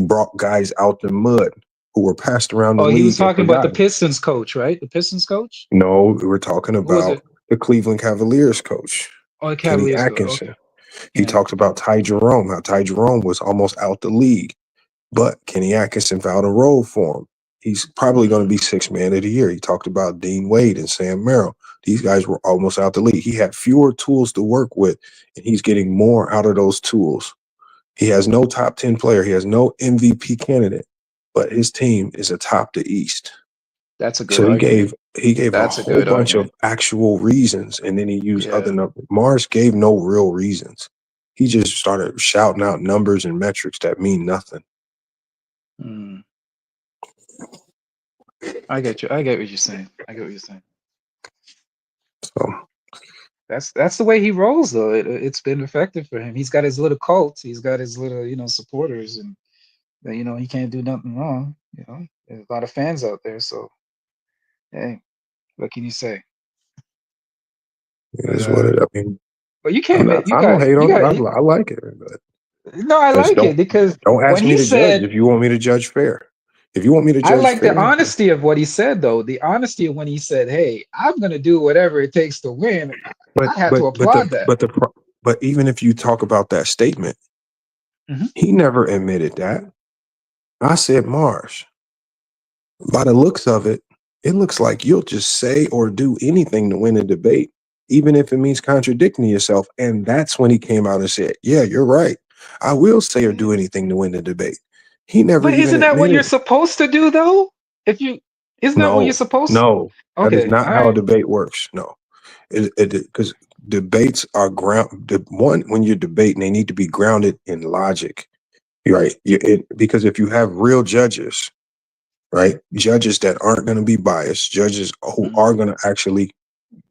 brought guys out the mud who were passed around the
Oh, he was
league and
talking about the
forgotten.
Pistons coach, right? The Pistons coach?
No, we were talking
Who was
about
it?
the Cleveland Cavaliers coach,
Oh, the
Kenny
Cavaliers coach.
Atkinson.
Okay.
He talked about Ty Jerome, how Ty Jerome was almost out the league, but Kenny Atkinson found a role for him. He's probably going to be 6th man of the year. He talked about Dean Wade and Sam Merrill. These guys were almost out the league. He had fewer tools to work with, and he's getting more out of those tools. He has no top 10 player. He has no MVP candidate, but his team is atop the East.
That's a good
So
argument.
he gave
That's
a
a
whole
good
bunch
argument.
of actual reasons, and then he used other
Yeah.
numbers. Mars gave no real reasons. He just started shouting out numbers and metrics that mean nothing.
I get you. I get what you're saying. I get what you're saying.
So
That's the way he rolls, though. It's been effective for him. He's got his little cult. He's got his little, supporters, and he can't do nothing wrong. There's a lot of fans out there. So, hey, what can you say?
it is what it. I mean,
But you can't make.
I don't hate on it. I like it. But
No, I
just
like it because
don't ask
when
me
he
to judge
said,
if you want me to judge fair. If you want me to
I
judge
like the
fair,
honesty of what he said, though. The honesty of when he said, "Hey, I'm gonna do whatever it takes to win."
but
I have to applaud that.
but even if you talk about that statement, he never admitted that. I said, Mars, by the looks of it, it looks like you'll just say or do anything to win a debate, even if it means contradicting yourself. And that's when he came out and said, yeah, you're right. I will say or do anything to win the debate. He never
But
even
isn't that what you're
admitted.
supposed to do, though? Isn't that what you're supposed to?
No, that is
Okay,
not
all
how a
right.
debate works. No, because debates are when you're debating, they need to be grounded in logic, right? Because if you have real judges, right, judges that aren't going to be biased, judges who are going to actually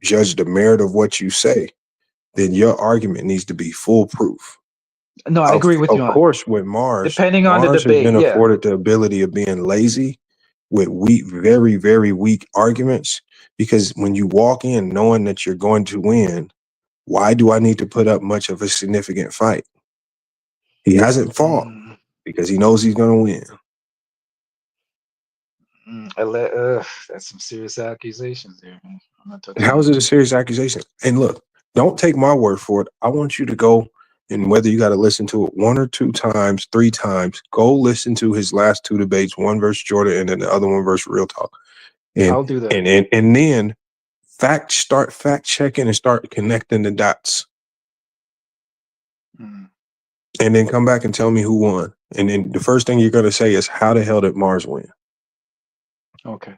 judge the merit of what you say, then your argument needs to be foolproof.
No, I agree with you
Of
on.
course, with Mars
Depending on the
has
debate,
been
yeah.
afforded the ability of being lazy with very, very weak arguments. Because when you walk in knowing that you're going to win, why do I need to put up much of a significant fight? He hasn't fought because he knows he's going to win.
That's some serious accusations there, man. I'm not touching
How is
that.
it a serious accusation? And look, don't take my word for it. I want you to go, and whether you got to listen to it 1 or 2 times, 3 times, go listen to his last 2 debates, one versus Jordan and then the other one versus Real Talk. And
I'll do that.
And then start fact checking and start connecting the dots. And then come back and tell me who won. And then the first thing you're going to say is, how the hell did Mars win?
Okay,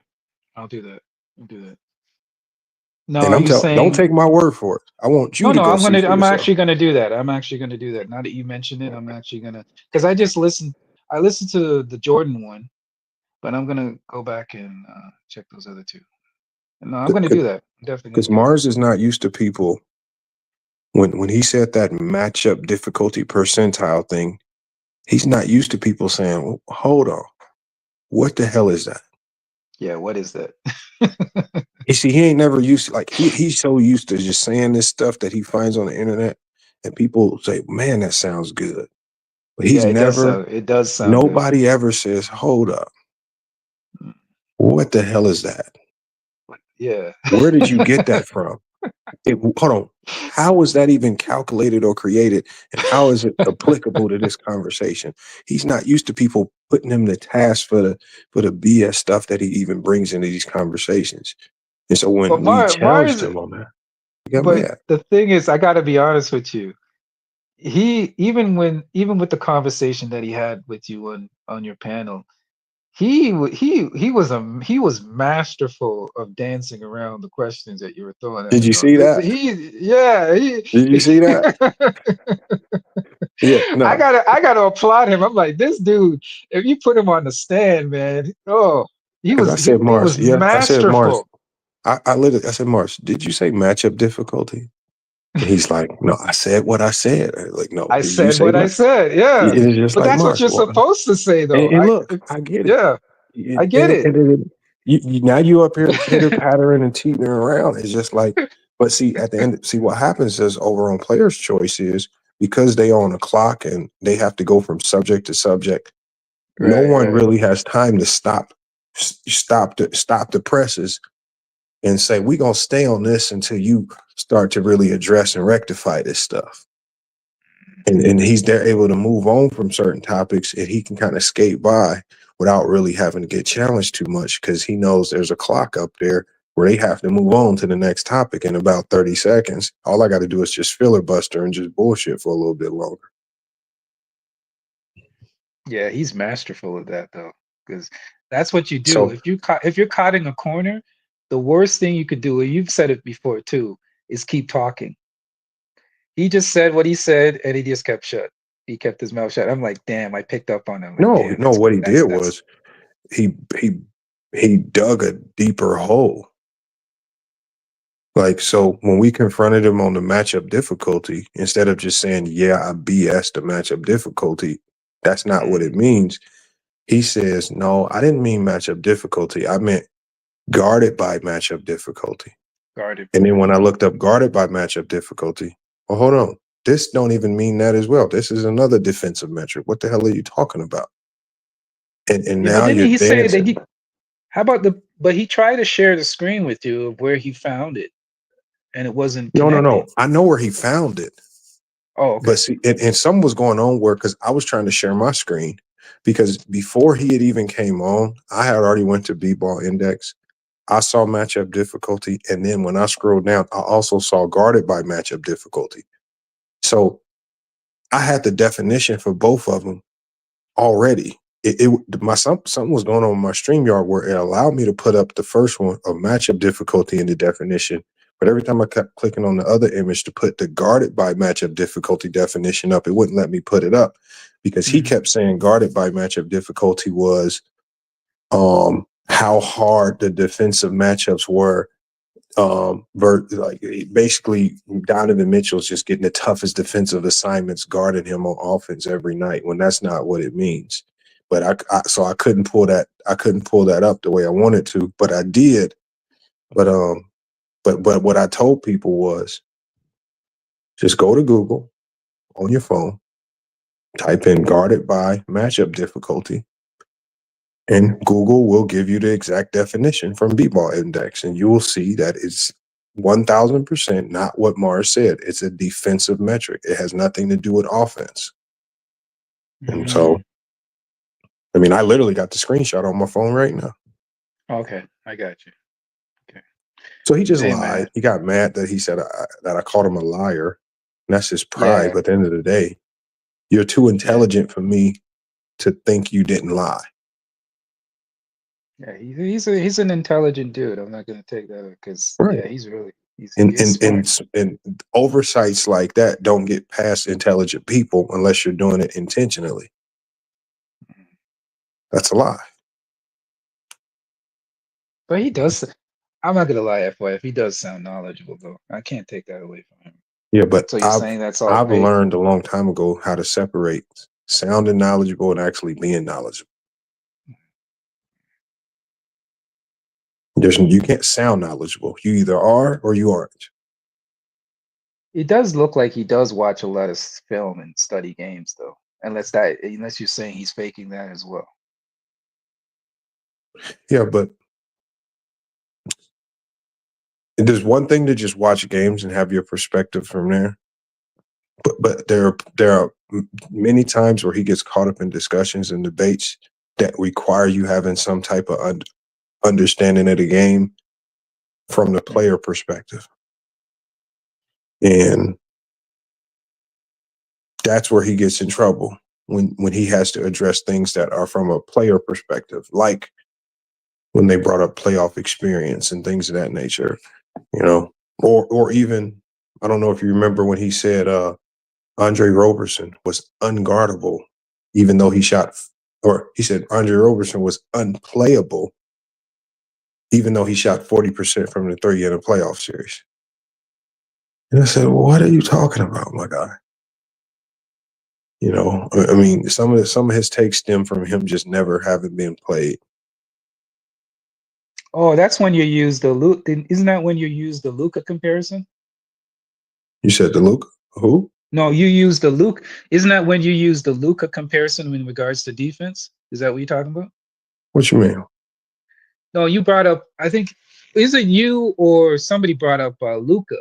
I'll do that. I'll do that. No,
And
you saying?
don't take my word for it. I want you to go see for yourself.
I'm actually gonna do that. I'm actually gonna do that. Now that you mentioned it, I'm actually gonna, because I listened to the Jordan one, but I'm gonna go back and check those other 2. No, I'm gonna do that. I'm definitely
Because
gonna do that.
Mars is not used to people When he said that matchup difficulty percentile thing, he's not used to people saying, well, hold on, what the hell is that?
Yeah, what is that?
You see, he ain't never used to, like he's so used to just saying this stuff that he finds on the internet, and people say, man, that sounds good. But he's
Yeah,
never,
it does sound good.
nobody ever says, hold up, what the hell is that?
Yeah.
Where did you get that from? Hold on. How is that even calculated or created? And how is it applicable to this conversation? He's not used to people putting him to task for the BS stuff that he even brings into these conversations. And so when
But
we
Mars,
challenged him on that, he got
but
mad.
the thing is, I gotta be honest with you. He even with the conversation that he had with you on your panel, he was masterful of dancing around the questions that you were throwing at
Did
him.
you
Though
see that? Did you see that? Yeah,
I
no.
gotta applaud him. I'm like, this dude, if you put him on the stand, man,
Because I said,
he
Mars,
was
yeah, I said, Mars,
masterful.
I said, Mars, did you say matchup difficulty? And he's like, no, I said what I said. Like, no,
I
did you
said
say
what I
match?
said, yeah.
It's just
But
like,
that's what
Mars,
you're
well,
supposed to say, though.
and look, I get it.
Yeah, I get it.
Now you up here pitter pattering and teetering around. It's just like, but see, at the end, see what happens is over on Players' Choice is because they own a clock and they have to go from subject to subject. No one really has time to stop the presses and say, we're going to stay on this until you start to really address and rectify this stuff. And he's there able to move on from certain topics and he can kind of skate by without really having to get challenged too much because he knows there's a clock up there where they have to move on to the next topic in about 30 seconds. All I got to do is just filibuster and just bullshit for a little bit longer.
Yeah, he's masterful at that though, because that's what you do.
So
If you're caught in a corner, the worst thing you could do, and you've said it before too, is keep talking. He just said what he said, and he just kept shut. He kept his mouth shut. I'm like, damn, I picked up on him. Like,
no,
damn,
what he did
that's
was he dug a deeper hole. Like, so when we confronted him on the matchup difficulty, instead of just saying, yeah, I BS the matchup difficulty, that's not what it means. He says, no, I didn't mean matchup difficulty. I meant guarded by matchup difficulty.
guarded.
And then when I looked up guarded by matchup difficulty, well, hold on. This don't even mean that as well. This is another defensive metric. What the hell are you talking about? And
Yeah,
now
but didn't
you're
he say that
dancing.
how about but he tried to share the screen with you of where he found it, and it wasn't
No.
connecting.
I know where he found it.
Oh, okay.
But see, and something was going on where, because I was trying to share my screen, because before he had even came on, I had already went to B-Ball Index. I saw matchup difficulty. And then when I scrolled down, I also saw guarded by matchup difficulty. So I had the definition for both of them already. Something was going on with my StreamYard where it allowed me to put up the first one of matchup difficulty in the definition. But every time I kept clicking on the other image to put the guarded by matchup difficulty definition up, it wouldn't let me put it up because he kept saying guarded by matchup difficulty was how hard the defensive matchups were. Like basically Donovan Mitchell's just getting the toughest defensive assignments guarding him on offense every night when that's not what it means. But so I couldn't pull that up the way I wanted to, but I did. But what I told people was just go to Google on your phone, type in guarded by matchup difficulty, and Google will give you the exact definition from B-Ball Index, and you will see that it's 1000% not what Mars said. It's a defensive metric. It has nothing to do with offense. And so, I mean, I literally got the screenshot on my phone right now.
Okay, I got you. Okay.
So he just
Hey,
lied.
man.
He got mad that he said that I called him a liar. And that's his pride.
Yeah.
But at the end of the day, you're too intelligent for me to think you didn't lie.
Yeah, he's an intelligent dude. I'm not gonna take that because
Right.
yeah, he's smart.
And oversights like that don't get past intelligent people unless you're doing it intentionally. That's a lie.
But he does. I'm not gonna lie, FYF. He does sound knowledgeable though. I can't take that away from him.
Yeah, but
So you're saying that's all
I've
fake?
learned a long time ago how to separate sounding knowledgeable and actually being knowledgeable. You can't sound knowledgeable. You either are or you aren't.
It does look like he does watch a lot of film and study games, though. Unless you're saying he's faking that as well.
Yeah, but there's one thing to just watch games and have your perspective from there. But there are many times where he gets caught up in discussions and debates that require you having some type of understanding of the game from the player perspective. And that's where he gets in trouble when he has to address things that are from a player perspective, like when they brought up playoff experience and things of that nature, or even, I don't know if you remember when he said Andre Roberson was unguardable, even though he said Andre Roberson was unplayable, even though he shot 40% from the three in a playoff series. And I said, well, what are you talking about, my guy? I mean, some of his takes stem from him just never having been played.
Oh, that's when you use the Luka. Isn't that when you use the Luka comparison?
You said the Luka? Who?
No, you use the Luka. Isn't that when you use the Luka comparison in regards to defense? Is that what you're talking about?
What you mean?
No, you brought up. I think is it you or somebody brought up Luka?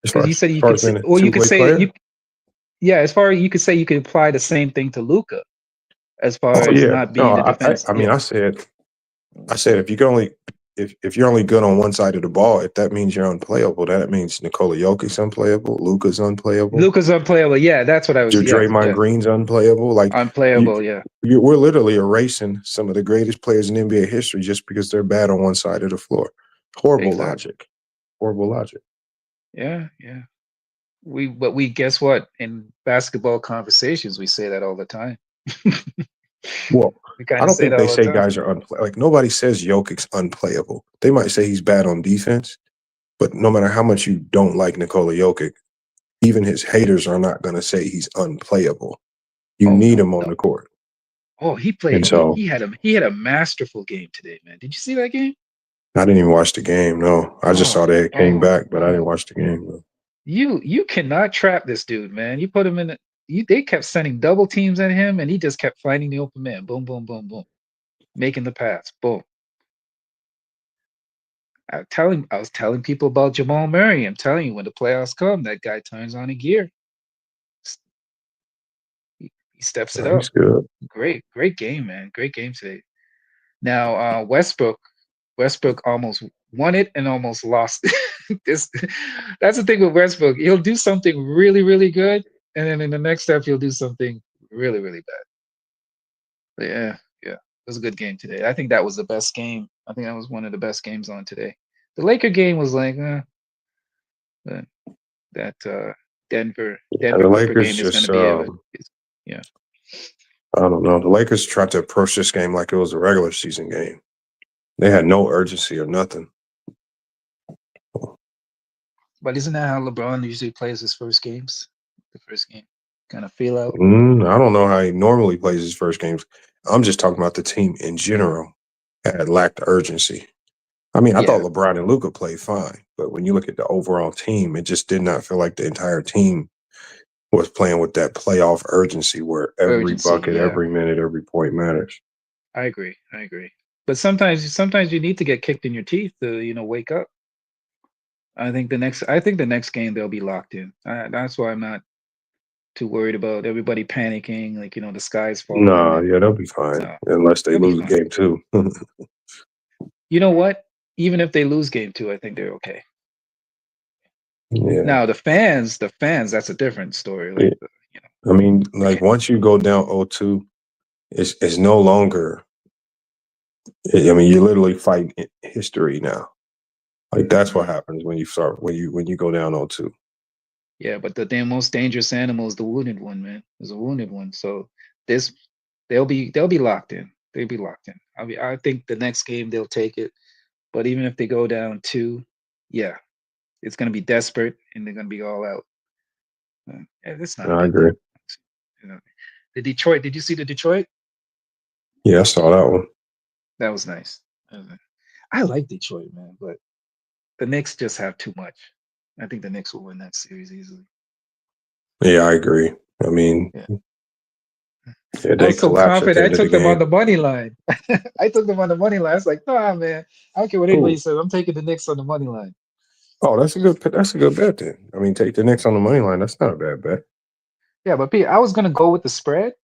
Because you said you could say, or you could say that you. Yeah, as far as you could say, you could apply the same thing to Luka, as far as not being a defense.
I mean, I said if you can only if you're only good on one side of the ball, if that means you're unplayable, that means Nikola Jokic's unplayable, Luka's unplayable.
Luka's unplayable. Yeah, that's what I was.
Draymond Green's unplayable. Like
unplayable.
We're literally erasing some of the greatest players in NBA history just because they're bad on one side of the floor. Horrible logic. Horrible logic.
Yeah. But we guess what? In basketball conversations, we say that all the time.
Well, I don't think they say guys are unplayable. Like, nobody says Jokic's unplayable. They might say he's bad on defense, but no matter how much you don't like Nikola Jokic, even his haters are not going to say he's unplayable. You need him on the court.
Oh, he played.
So,
he had a masterful game today, man. Did you see that game?
I didn't even watch the game. No, I just saw they came back, but I didn't watch the game. No.
You cannot trap this dude, man. You put him in. They kept sending double teams at him, and he just kept finding the open man. Boom, boom, boom, boom, making the pass. Boom. I was telling people about Jamal Murray. I'm telling you, when the playoffs come, that guy turns on a gear. He steps it up.
Good.
Great game, man. Great game today. Now Westbrook almost won it and almost lost it. That's the thing with Westbrook. He'll do something really, really good, and then in the next step he'll do something really, really bad. But yeah, it was a good game today. I think that was the best game. I think that was one of the best games on today. The Laker game was like, but that Denver
the Lakers
game is
just,
going to be
I don't know. The Lakers tried to approach this game like it was a regular season game. They had no urgency or nothing.
But isn't that how LeBron usually plays his first games? The first game, kind of feel out.
I don't know how he normally plays his first games. I'm just talking about the team in general had lacked urgency. I mean, I thought LeBron and Luka played fine, but when you look at the overall team, it just did not feel like the entire team was playing with that playoff urgency where every bucket, every minute, every point matters.
I agree. But sometimes you need to get kicked in your teeth to wake up. I think the next game they'll be locked in. That's why I'm not too worried about everybody panicking, like the sky's falling.
No, they'll be fine unless they lose game 2.
You know what? Even if they lose game 2, I think they're okay.
Yeah.
Now the fans, that's a different story. Like,
I mean, like once you go down 0-2, it's no longer. I mean, you're literally fighting history now. Like that's what happens when you go down 0-2.
Yeah, but the most dangerous animal is the wounded one, man. Is a wounded one. So they'll be locked in. They'll be locked in. I think the next game they'll take it. But even if they go down 2, it's going to be desperate and they're going to be all out. Yeah, that's not a
I
big
agree.
deal. You know, the Detroit. Did you see the Detroit?
Yeah, I saw that one.
That was nice. I like Detroit, man, but the Knicks just have too much. I think the Knicks will win that series easily.
Yeah, I agree. I mean,
Yeah.
yeah,
I
they
was so
collapsed at the
confident. I
end of the
took them on
game.
the money line. I took them on the money line. I was like, nah, man. I don't care what anybody
Ooh.
says. I'm taking the Knicks on the money line.
Oh, that's a good bet then. I mean, take the Knicks on the money line. That's not a bad bet.
Yeah, but Pete, I was gonna go with the spread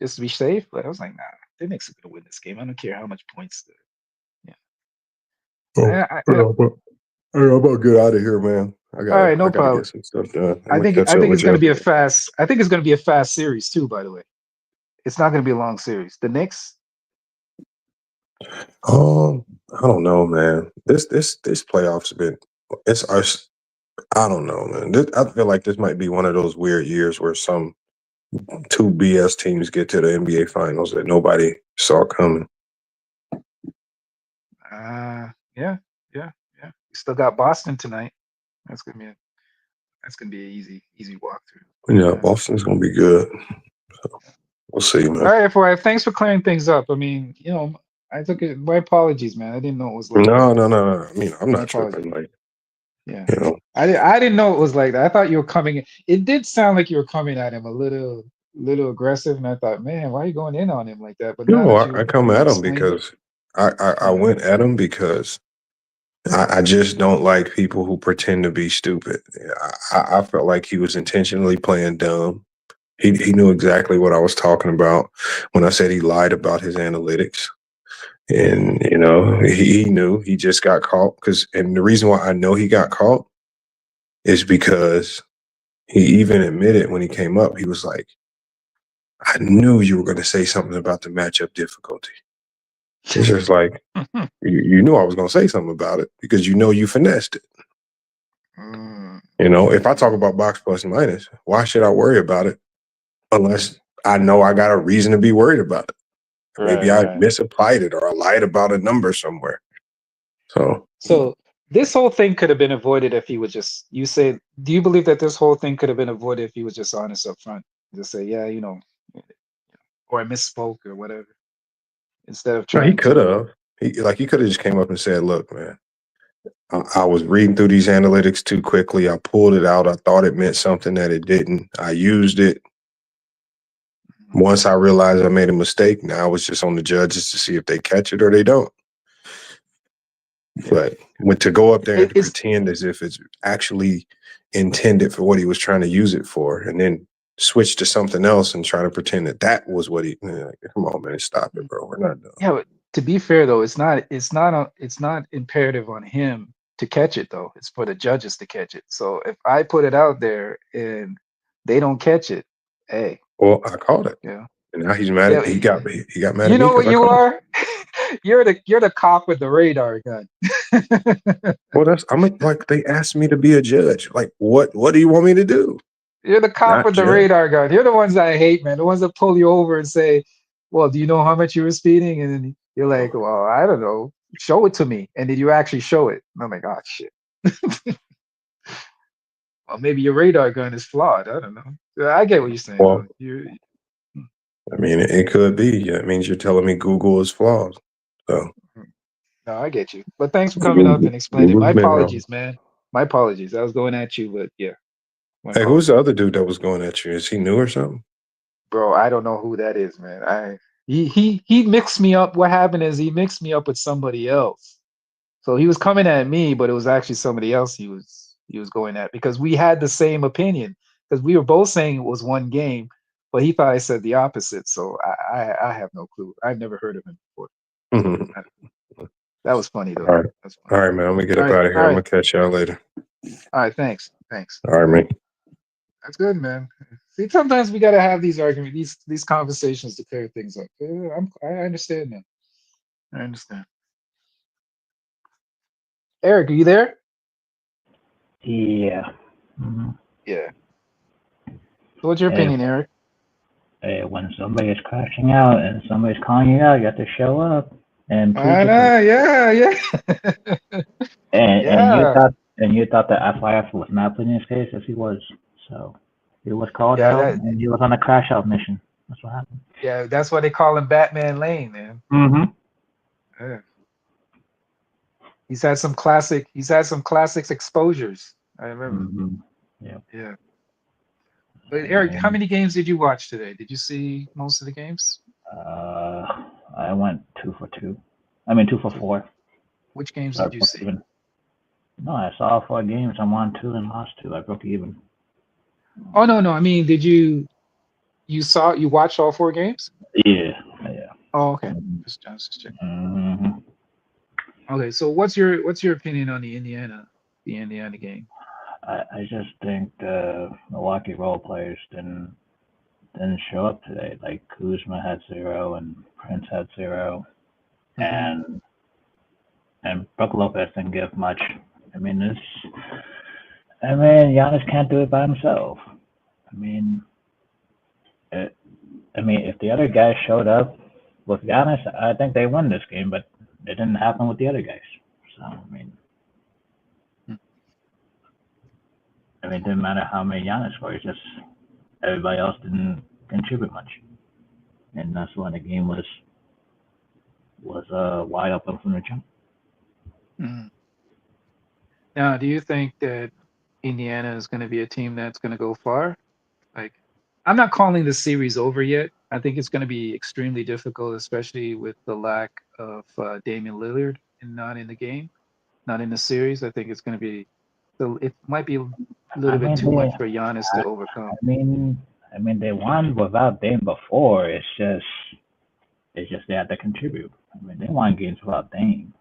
just to be safe, but I was like, nah, the Knicks are gonna win this game. I don't care how much points.
Oh,
I,
I'm about to get out of here, man.
all right, no
gotta
problem.
get some stuff done. I'm
I
gonna
think
catch
I
up
think
with
it's gonna
you.
be a fast. I think it's gonna be a fast series too. By the way, it's not gonna be a long series. The Knicks.
I don't know, man. This playoffs have been. It's us. I don't know, man. I feel like this might be one of those weird years where some two BS teams get to the NBA finals that nobody saw coming.
Yeah. We still got Boston tonight. That's gonna be an easy walkthrough.
Yeah, Boston's gonna be good. So we'll see, man.
All right, F.Y., thanks for clearing things up. I mean, I took it. My apologies, man. I didn't know it was like that.
No. I mean, I'm
My
not tripping. Like,
Yeah.
you know.
I didn't know it was like that. I thought you were coming. It did sound like you were coming at him a little aggressive, and I thought, man, why are you going in on him like that? But now
No,
that
I come
you
at him
explained it,
because I went at him because I just don't like people who pretend to be stupid. I felt like he was intentionally playing dumb. He knew exactly what I was talking about when I said he lied about his analytics. And, he knew. He just got caught. And the reason why I know he got caught is because he even admitted when he came up, he was like, I knew you were going to say something about the matchup difficulty. It's just like, you knew I was going to say something about it because you finessed it. If I talk about box plus minus, why should I worry about it unless I know I got a reason to be worried about it? Maybe I misapplied it or I lied about a number somewhere.
So this whole thing could have been avoided if he was just. Do you believe that this whole thing could have been avoided if he was just honest up front? Just say, yeah, or I misspoke or whatever, instead of trying.
No, he could have. He could have just came up and said, "Look, man, I was reading through these analytics too quickly. I pulled it out. I thought it meant something that it didn't. I used it. Once I realized I made a mistake, now it's just on the judges to see if they catch it or they don't." But to go up there and pretend as if it's actually intended for what he was trying to use it for, and then switch to something else and try to pretend that was what he. Come on, man, stop it, bro. We're not done.
Yeah, but to be fair though, it's not imperative on him to catch it though. It's for the judges to catch it. So if I put it out there and they don't catch it, hey.
Well, I called it.
Yeah.
And now he's mad. He got mad.
You know what you are? You're the cop with the radar gun.
Well, I'm like, they asked me to be a judge. Like, what do you want me to do?
You're the cop with the radar gun. You're the ones that I hate, man. The ones that pull you over and say, well, do you know how much you were speeding? And then you're like, well, I don't know. Show it to me. And did you actually show it? And I'm like, oh, shit. Well, maybe your radar gun is flawed. I don't know. I get what you're saying.
Well, I mean, it could be. It means you're telling me Google is flawed. So.
No, I get you. But thanks for coming up and explaining. My apologies, man. My apologies. I was going at you, but yeah.
Hey, who's the other dude that was going at you? Is he new or something?
Bro, I don't know who that is, man. He mixed me up. What happened is he mixed me up with somebody else. So he was coming at me, but it was actually somebody else he was going at because we had the same opinion because we were both saying it was one game, but he thought I said the opposite. So I have no clue. I've never heard of him before. That was funny though.
All right, man. I'm gonna get up out of here. I'm gonna catch y'all later.
All right, thanks.
All right, man.
That's good, man. See, sometimes we gotta have these arguments, these conversations to clear things up. I understand that. I understand. Eric, are you there?
Yeah. Mm-hmm.
Yeah. So what's your opinion, Eric?
When somebody is crashing out and somebody's calling you out, you have to show up and
yeah.
And And you thought that FYF was not playing his case, as he was. So he was called
Yeah,
out, and he was on a crash out mission. That's what happened.
yeah, that's why they call him Batman Lane, man.
Mm-hmm.
Yeah. He's had some classics exposures. I remember.
Mm-hmm. Yeah.
Yeah. But Eric, how many games did you watch today? Did you see most of the games?
I went 2 for 2. I mean 2 for 4.
Which games
I
did you
broke
see?
even. No, I saw all 4 games. I won 2 and lost 2. I broke even.
Oh no. I mean, did you watched all 4 games?
Yeah.
Oh, okay.
Mm-hmm.
Just checking.
Mm-hmm.
Okay, so what's your opinion on the Indiana game?
I just think the Milwaukee role players didn't show up today. Like Kuzma had 0 and Prince had 0, and Brook Lopez didn't give much. I mean Giannis can't do it by himself. If the other guys showed up with Giannis, I think they won this game, but it didn't happen with the other guys. So it didn't matter how many Giannis scored. Just everybody else didn't contribute much, and that's why the game was wide open from the jump.
Now, do you think that Indiana is going to be a team that's going to go far? Like, I'm not calling the series over yet. I think it's going to be extremely difficult, especially with the lack of Damian Lillard and not in the game, not in the series. I think it's going to be, it might be a little bit too much for Giannis to overcome.
They won without Dame before. It's just they had to contribute. They won games without Dame.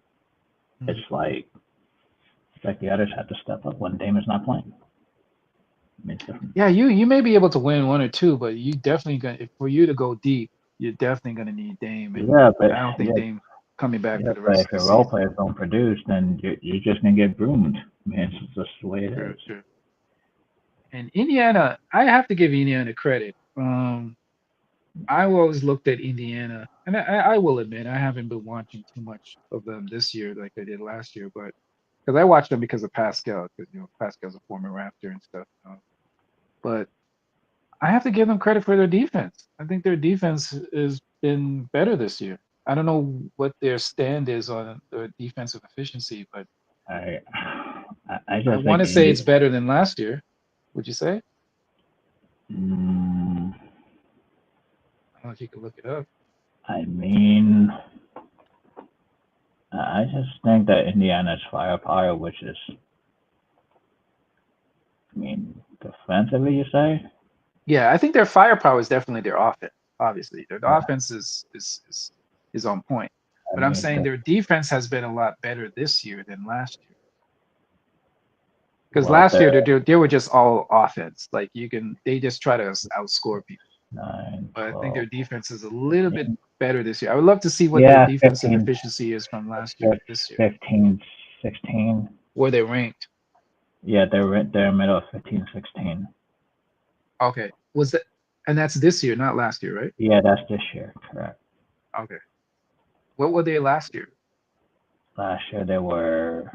It's like the others had to step up when Dame is not playing.
Yeah, you may be able to win 1 or 2, but you definitely for you to go deep, you're definitely going to need Dame. And
yeah, but
I don't think Dame coming back for the
but
rest
if
of the
your
season.
role players don't produce, then you're just gonna get broomed. It's just the way it is.
Sure. And Indiana, I have to give Indiana credit. I always looked at Indiana, and I will admit I haven't been watching too much of them this year like I did last year, but because I watched them because of Pascal, because Pascal's a former Raptor and stuff. But I have to give them credit for their defense. I think their defense has been better this year. I don't know what their stand is on their defensive efficiency, but
I
want to say it's better than last year. Would you say? I don't know if you could look it up.
I just think that Indiana's firepower, which is, defensively, you say?
Yeah, I think their firepower is definitely their offense. Obviously, their offense is on point. But I'm saying their defense has been a lot better this year than last year. Because last year they were just all offense. Like they just try to outscore people. But I think their defense is a little bit better this year. I would love to see what their defensive efficiency is from last year to this year.
15, 16.
Where they ranked?
Yeah, they're middle of 15, 16.
Okay. And that's this year, not last year, right?
Yeah, that's this year, correct.
Okay. What were they last year?
Last year they were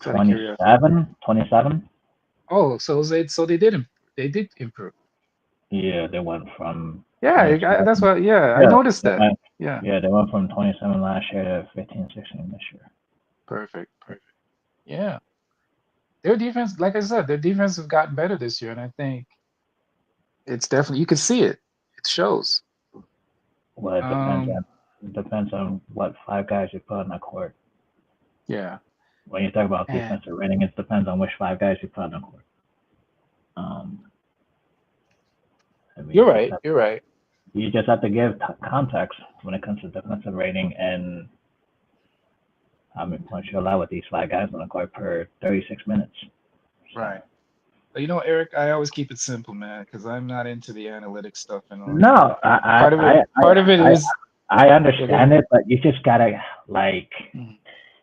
27.
Oh, so they did improve.
Yeah, they went from.
Yeah, that's what. Yeah, I noticed that. Yeah,
they went from 27 last year to 15, 16 this year.
Perfect. Yeah, their defense, like I said, their defense has gotten better this year, and I think it's definitely, you can see it. It shows.
Well, it depends on what 5 guys you put on the court.
Yeah.
When you talk about defensive rating, it depends on which 5 guys you put on the court.
You're right.
You just have to give context when it comes to defensive rating and how many points you allow with these 5 guys on the court per 36 minutes.
Right. But Eric, I always keep it simple, man, because I'm not into the analytics stuff and all.
No,
part of it is.
I understand it, but you just gotta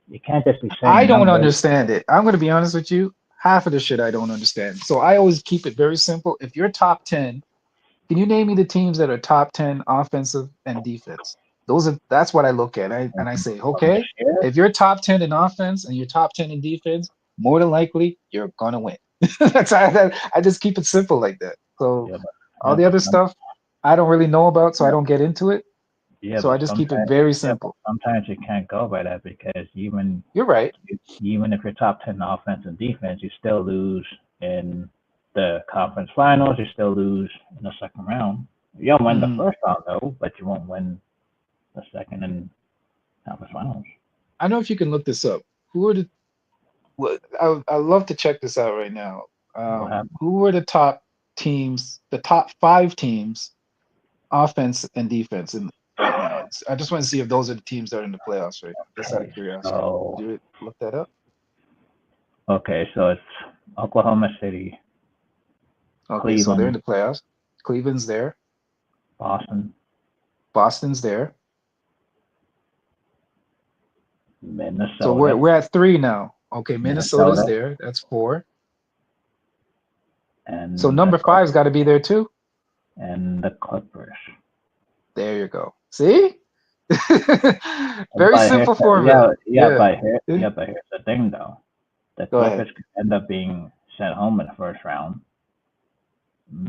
you can't just be saying.
I don't understand it. I'm going to be honest with you. Half of the shit I don't understand. So I always keep it very simple. If you're top 10, can you name me the teams that are top 10 offensive and defense? That's what I look at. And I say,
From this
okay,
year,
if you're top 10 in offense and you're top 10 in defense, more than likely you're gonna win. I just keep it simple like that. So
yeah, but
all the other
some,
stuff I don't really know about, so I don't get into it.
yeah,
So I
but
just keep it
sometimes,
very
yeah, but
simple.
sometimes you can't go by that because
You're right.
even if you're top 10 in offense and defense, you still lose in the conference finals. You still lose in the second round. You don't win the
Mhm.
first round though, but you won't win the second and conference finals.
I know if you can look this up. Who are the I love to check this out right now.
What happened?
Who were the top teams, the top 5 teams, offense and defense in right now? I just want to see if those are the teams that are in the playoffs right now, just out of
Okay,
curiosity.
so
Did you look that up?
it's Oklahoma City,
Okay, so they're in
Cleveland,
the playoffs. Cleveland's there.
Boston,
Boston's there. So we're
Minnesota,
we're at 3 now. Okay, Minnesota's
Minnesota,
there. That's 4. So
and
number 5's got to be there too.
the Clippers.
There you go. See? Very
But here's
simple formula. Yeah.
but here's the thing though. The
Go ahead.
Clippers could end up being sent home in the first round.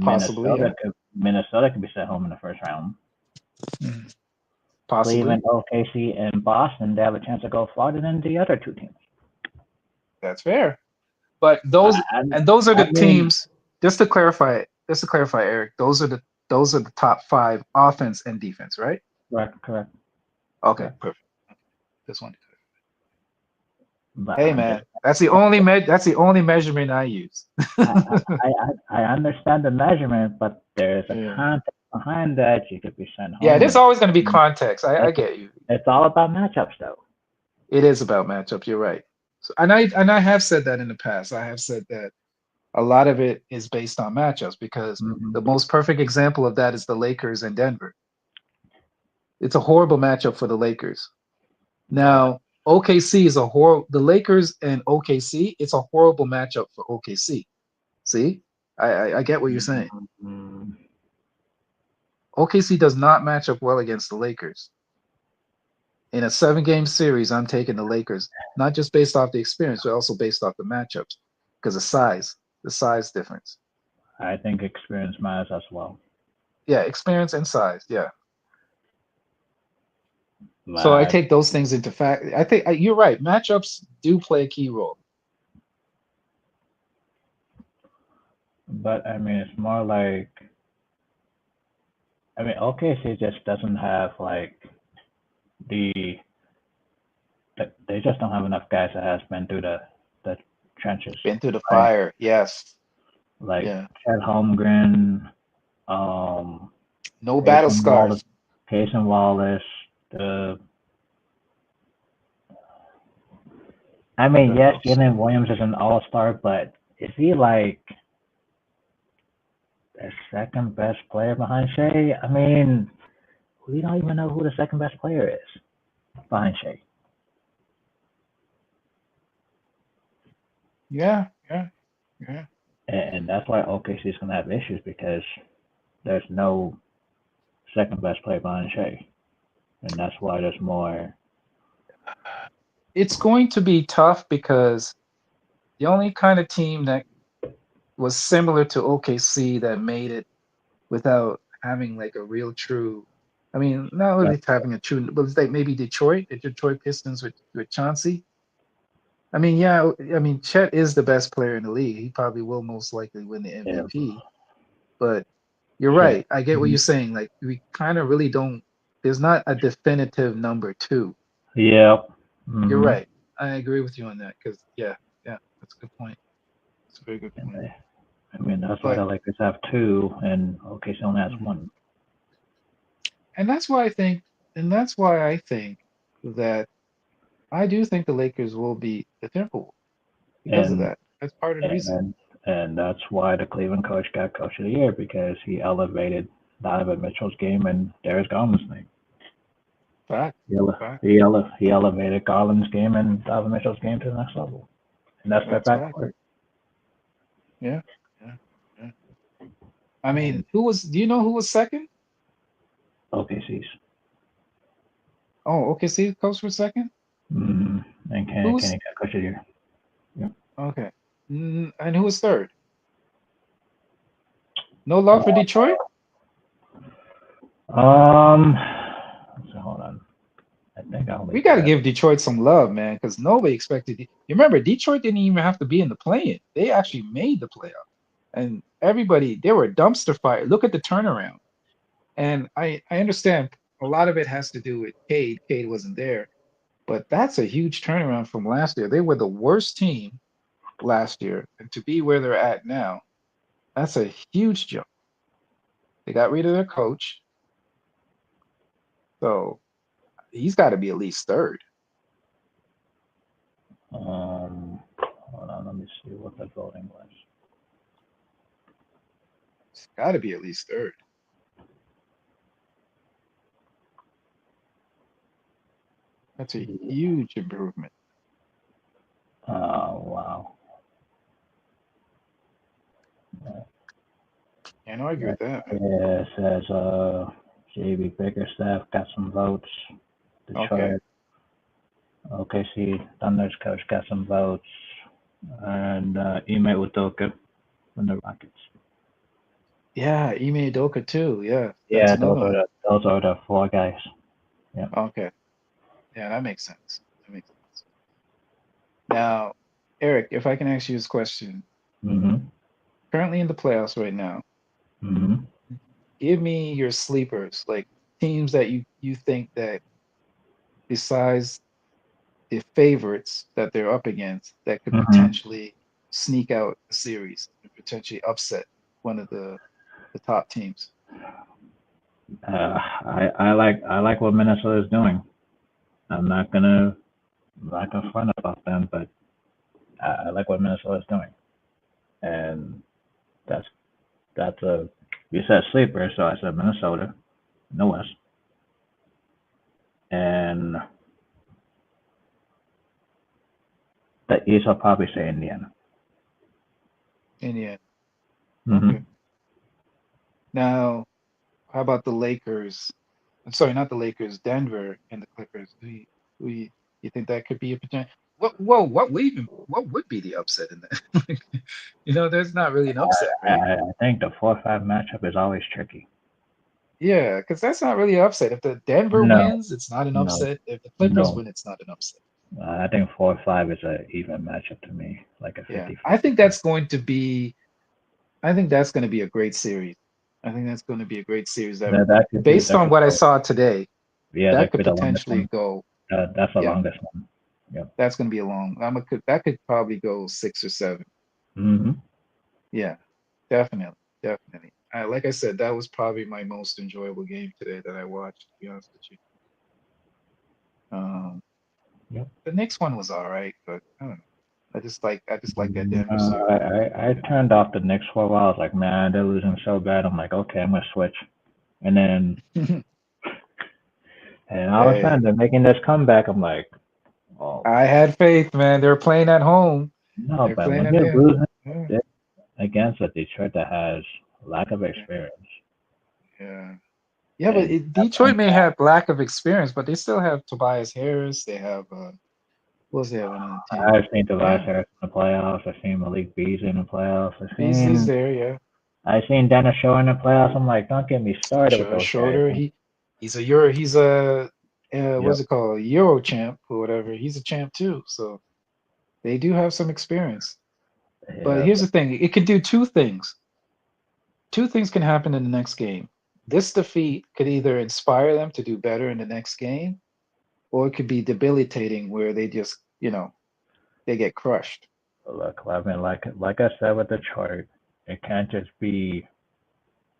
Possibly, yeah.
Minnesota could be sent home in the first round.
Possibly.
Cleveland, OKC, and Boston, they have a chance to go farther than the other 2 teams.
That's fair. But those are the teams. Just to clarify, Eric, those are the top 5 offense and defense, right?
Correct.
Okay, perfect. This one.
But
Hey man, that's the only measurement I use.
I understand the measurement, but there's a context behind that. You could be sent home.
Yeah, there's always going to be context. I get you.
It's all about matchups, though.
It is about matchups. You're right. So, and I have said that in the past. I have said that a lot of it is based on matchups because the most perfect example of that is the Lakers and Denver. It's a horrible matchup for the Lakers. Now, OKC is the Lakers and OKC, it's a horrible matchup for OKC. See? I get what you're saying. OKC does not match up well against the Lakers. In a 7-game series, I'm taking the Lakers, not just based off the experience, but also based off the matchups because the size difference.
I think experience matters as well.
Yeah, experience and size. Yeah. So I take those things into fact. I think you're right. Matchups do play a key role.
But I mean, it's more like, OKC just doesn't have like they just don't have enough guys that has been through the trenches.
Been through the fire, yes.
Like Chet Holmgren,
no battle scars.
Payson Wallace, yes, Jalen Williams is an all-star, but is he like the second best player behind Shea? I mean, we don't even know who the second best player is behind Shea.
Yeah.
And that's why OKC is going to have issues because there's no second best player behind Shea. And that's why there's more.
It's going to be tough because the only kind of team that was similar to OKC that made it without having like a real true, not really having a true, but it's like maybe the Detroit Pistons with Chauncey. Chet is the best player in the league. He probably will most likely win the MVP. But you're right. I get what you're saying. Like we kind of really don't. There's not a definitive number 2.
Yeah.
You're right. I agree with you on that because that's a good point. It's a very good point.
That's why the Lakers have 2 and OKC only has 1.
And that's why I think that I do think the Lakers will beat the Timberwolves because of that. That's part of the reason.
And that's why the Cleveland coach got Coach of the Year because he elevated Donovan Mitchell's game and Darius Garland's name.
Fact.
He elevated Garland's game and Donovan Mitchell's game to the next level. And that's their backcourt.
Yeah. Do you know who was second?
OKC's.
Oh, OKC coach for a second.
And
Who's
Kenny got coach of the year. Yep.
okay? And who was third? No love for Detroit.
So hold on. I think I only
We got to
got.
give Detroit some love, man, because nobody expected. You remember, Detroit didn't even have to be in the play-in. They actually made the playoff, and everybody they were a dumpster fire. Look at the turnaround, and I understand a lot of it has to do with Cade. Cade wasn't there, but that's a huge turnaround from last year. They were the worst team last year, and to be where they're at now, that's a huge jump. They got rid of their coach, so he's got to be at least third.
Hold on. Let me see what the voting was.
It's got to be at least third. That's a huge improvement.
Wow.
Can't argue with that.
Yeah, it says JB Bickerstaff got some votes. Detroit. OKC Thunder's coach got some votes. And Ime Udoka from the Rockets.
Yeah, Ime Udoka too. Yeah,
Yeah,
that's another one.
those are the four guys. Yeah.
Okay. Yeah, that makes sense. Now, Eric, if I can ask you this question. Currently in the playoffs right now, give me your sleepers, like teams that you think that besides the favorites that they're up against that could potentially sneak out a series and potentially upset one of the top teams.
I like what Minnesota is doing. I'm not gonna front about them, but I like what Minnesota is doing, and that's a you said sleeper, so I said Minnesota in the West, and the East I'll probably say Indiana.
Indiana. Okay. Now, how about the Lakers? I'm sorry, not the Lakers. Denver and the Clippers. You think that could be a potential? What would be the upset in that? There's not really an upset, right?
I think the 4-5 matchup is always tricky.
Yeah, because that's not really an upset. If the Denver wins, it's not an upset. If the Clippers win, it's not an upset.
I think 4-5 is an even matchup to me, like a 50.
I think that's going to be a great series. I think that's going to be a great series. Based on what I saw today, that could potentially go.
That's the longest one. Yep.
That's going to be a long. That could probably go 6 or 7. Yeah, definitely. Like I said, that was probably my most enjoyable game today that I watched. To be honest with you. The next one was all right, but I don't know. I just like that Denver series.
I turned off the Knicks for a while. I was like, man, they're losing so bad. I'm like, okay, I'm gonna switch. And then, and all of a sudden, they're making this comeback. I'm like, oh.
I had faith, man. They're playing at home.
No, but when you're losing against a Detroit that has lack of experience.
Yeah, but Detroit may have lack of experience, but they still have Tobias Harris. They have what was the other one on the team?
I've seen Tobias Harris in the playoffs. I've seen Malik Beasley in the playoffs.
Beasley's there, yeah.
I've seen Dennis Schroeder in the playoffs. I'm like, don't get me started with those
Schroeder.
guys.
He's a what's it called? Euro champ or whatever. He's a champ too. So they do have some experience. But here's the thing: it could do two things. Two things can happen in the next game. This defeat could either inspire them to do better in the next game, or it could be debilitating where they just, they get crushed.
Look, I mean, like I said with Detroit, it can't just be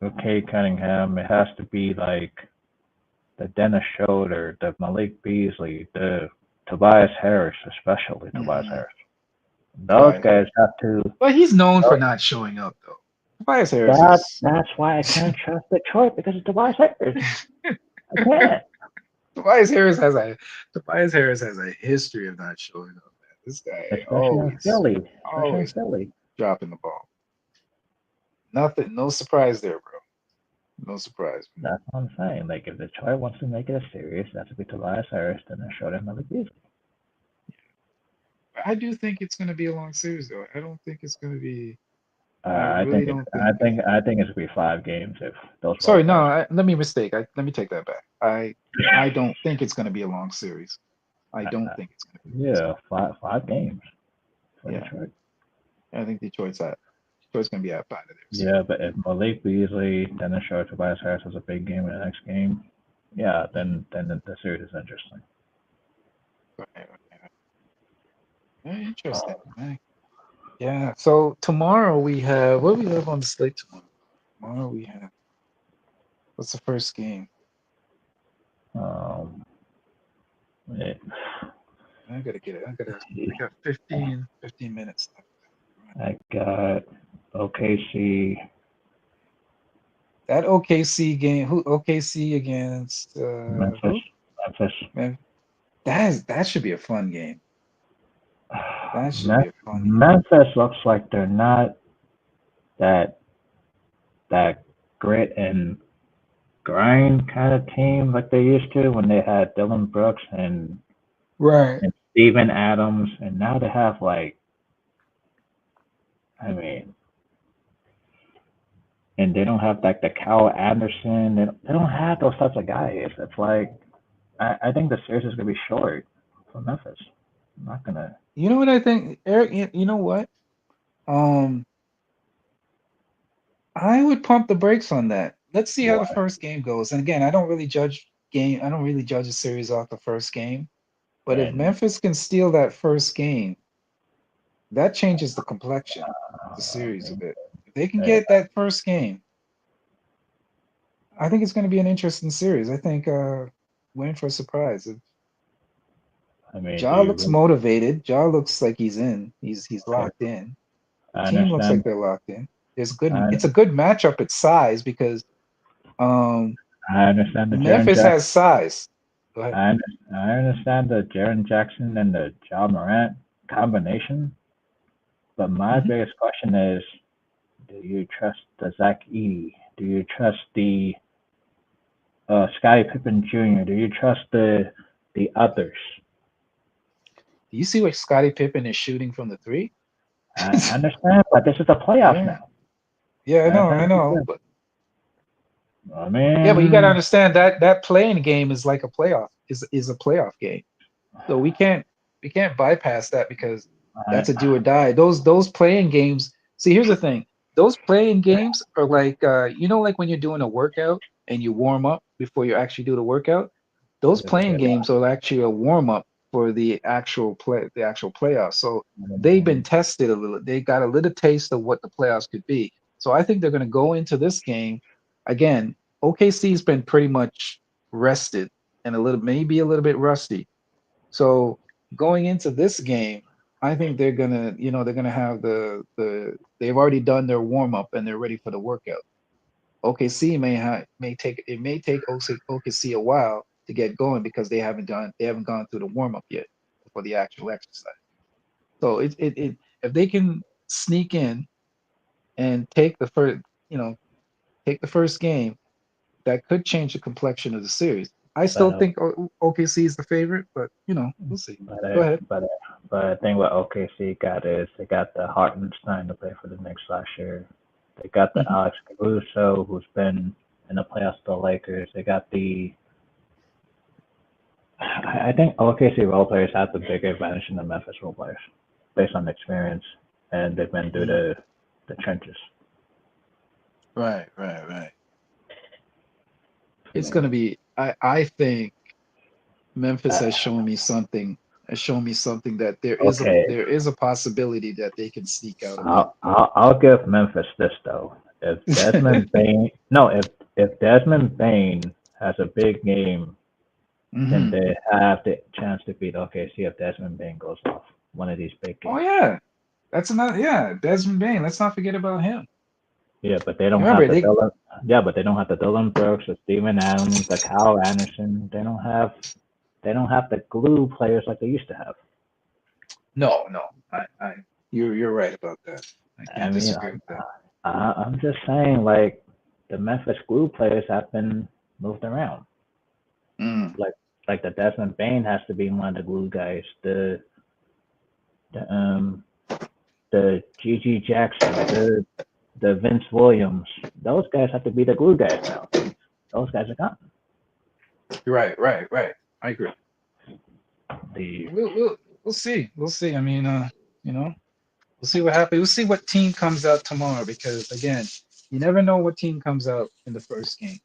okay Cunningham. It has to be like the Dennis Schroeder, the Malik Beasley, the Tobias Harris, especially Tobias Harris. Those guys have to.
But he's known for not showing up, though. Tobias Harris.
That's why I can't trust Detroit, because of Tobias Harris. I can't.
Tobias Harris has a history of not showing up. Man. This guy always dropping the ball. Nothing, no surprise there, bro. No surprise.
That's what I'm saying. Like, if Detroit wants to make it a series, that's to be Tobias Harris, then they show them Malik Beasley.
I do think it's going to be a long series, though. I don't think it's going to be.
I
Really
think it's
don't think.
I think it's gonna be 5 games if those role
Sorry, no.
players.
Let me mistake. Let me take that back. I don't think it's going to be a long series. I don't think it's going to be.
Yeah, five games for
Yeah,
Detroit.
I think Detroit's going to be at 5 of theirs.
Yeah, but if Malik Beasley then they show Tobias Harris has a big game in the next game, yeah, then the series is interesting.
Right. Very interesting. Right. Yeah. So tomorrow we have what do we have on the slate tomorrow? Tomorrow we have what's the first game?
It,
I gotta get it. I got 15 minutes left.
I got OKC.
That OKC game, who OKC against
Memphis.
who?
Memphis.
Man, that should be a fun game. That should be a fun game.
Memphis looks like they're not that grit and grind kind of team like they used to when they had Dylan Brooks and
Right.
Steven Adams, and now they have and they don't have like the Kyle Anderson. They don't have those types of guys. It's like I think the series is gonna be short for Memphis. I'm not gonna.
You know what I think, Eric? You know what? I would pump the brakes on that. Let's see how the first game goes. And again, I don't really judge a series off the first game. But if Memphis can steal that first game, that changes the complexion of the series a bit. If they can get that first game, I think it's going to be an interesting series. I think win for a surprise. Ja looks motivated. Ja looks like he's in. He's locked in. The team looks like they're locked in. It's a good matchup at size because
I understand the
Memphis has size. Go ahead.
I understand the Jaren Jackson and the Ja Morant combination, but my biggest question is, do you trust the Zach Edey? Do you trust the Scottie Pippen Jr.? Do you trust the others?
Do you see what Scottie Pippen is shooting from the three?
I understand, but this is the playoffs now.
Yeah, I know. But
I mean,
yeah, but you got to understand that playing game is like a playoff. Is a playoff game. So we can't bypass that because that's a do or die. Those playing games. See, here's the thing. Those playing games are like like when you're doing a workout and you warm up before you actually do the workout. Those playing games are actually a warm up for the actual playoffs. So they've been tested a little. They got a little taste of what the playoffs could be. So I think they're going to go into this game again. OKC's been pretty much rested and maybe a little bit rusty. So going into this game, I think they're gonna have they've already done their warm up and they're ready for the workout. OKC may take OKC a while to get going because they haven't gone through the warm up yet for the actual exercise. So if they can sneak in and take the first game, that could change the complexion of the series. I still think OKC is the favorite, but we'll see. Go ahead.
But the thing what OKC got is they got the Hartenstein to play for the Knicks last year. They got the Alex Caruso, who's been in the playoffs with the Lakers. They got I think OKC role players have the bigger advantage than the Memphis role players based on experience, and they've been through the trenches.
Right. It's going to be. I think Memphis has shown me something. That there is a possibility that they can sneak out.
I'll give Memphis this though. If Desmond if Desmond Bain has a big game, then they have the chance to beat OKC if Desmond Bain goes off one of these big games.
Oh yeah, that's another. Yeah, Desmond Bain. Let's not forget about him.
Yeah, but they don't have the Dylan. Yeah, but they don't have the Dylan Brooks, the Steven Adams, the Kyle Anderson. They don't have the glue players like they used to have.
No, you're right about that. I can't disagree with that.
I'm just saying, like, the Memphis glue players have been moved around.
Mm.
Like the Desmond Bain has to be one of the glue guys. The G.G. Jackson, the Vince Williams, those guys have to be the glue guys now. Those guys are gone.
Right. I agree.
The
We'll see. We'll see. I mean, we'll see what happens. We'll see what team comes out tomorrow because again, you never know what team comes out in the first game.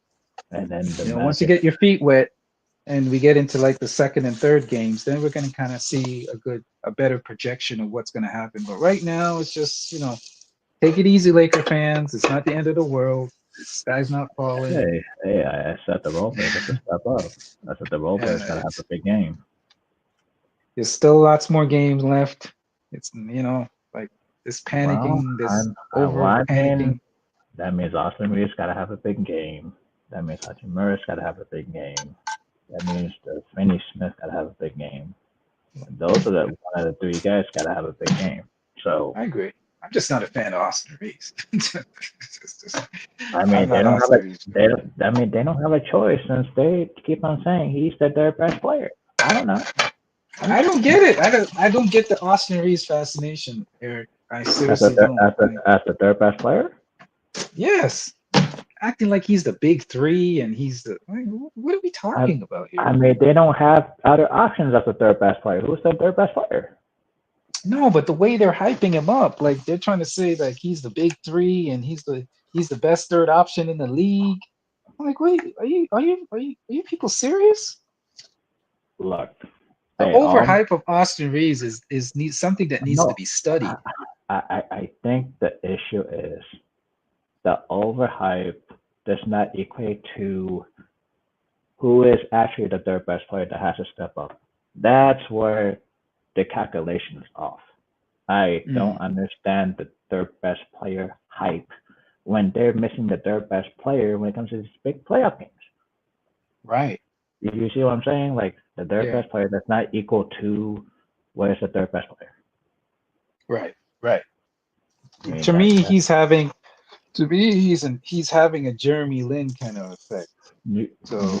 and then the
Once you
Magic.
get your feet wet and we get into like the second and third games, then we're gonna kind of see a better projection of what's gonna happen. But right now, it's just take it easy, Laker fans. It's not the end of the world. The sky's not falling.
Hey, I said the role players have to step up. I said the role players gotta have a big game.
There's still lots more games left. It's like this panicking, panicking.
That means Austin Reeves gotta have a big game. That means Hachimura's gotta have a big game. That means the Finney Smith gotta have a big game. Those are one of the three guys gotta have a big game. So
I agree. I'm just not a fan of Austin Reeves.
I mean, they don't have a choice since they keep on saying he's their best player. I don't know.
I don't get it. I don't get the Austin Reeves fascination, Eric. I seriously don't.
As the third best player?
Yes. Acting like he's the big three and he's the what are we talking about here?
I mean, they don't have other options as the third best player. Who's the third best player?
No, but the way they're hyping him up, like they're trying to say like he's the big three and he's the best third option in the league. I'm like, wait, are you people serious?
Look,
the overhype of Austin Reeves is something that needs to be studied.
I think the issue is the overhype does not equate to who is actually the third best player that has to step up. That's where the calculation is off. I don't understand the third best player hype when they're missing the third best player when it comes to these big playoff games.
Right.
You see what I'm saying? Like the third best player that's not equal to what is the third best player.
Right.
I mean,
to me, he's having a Jeremy Lin kind of effect. So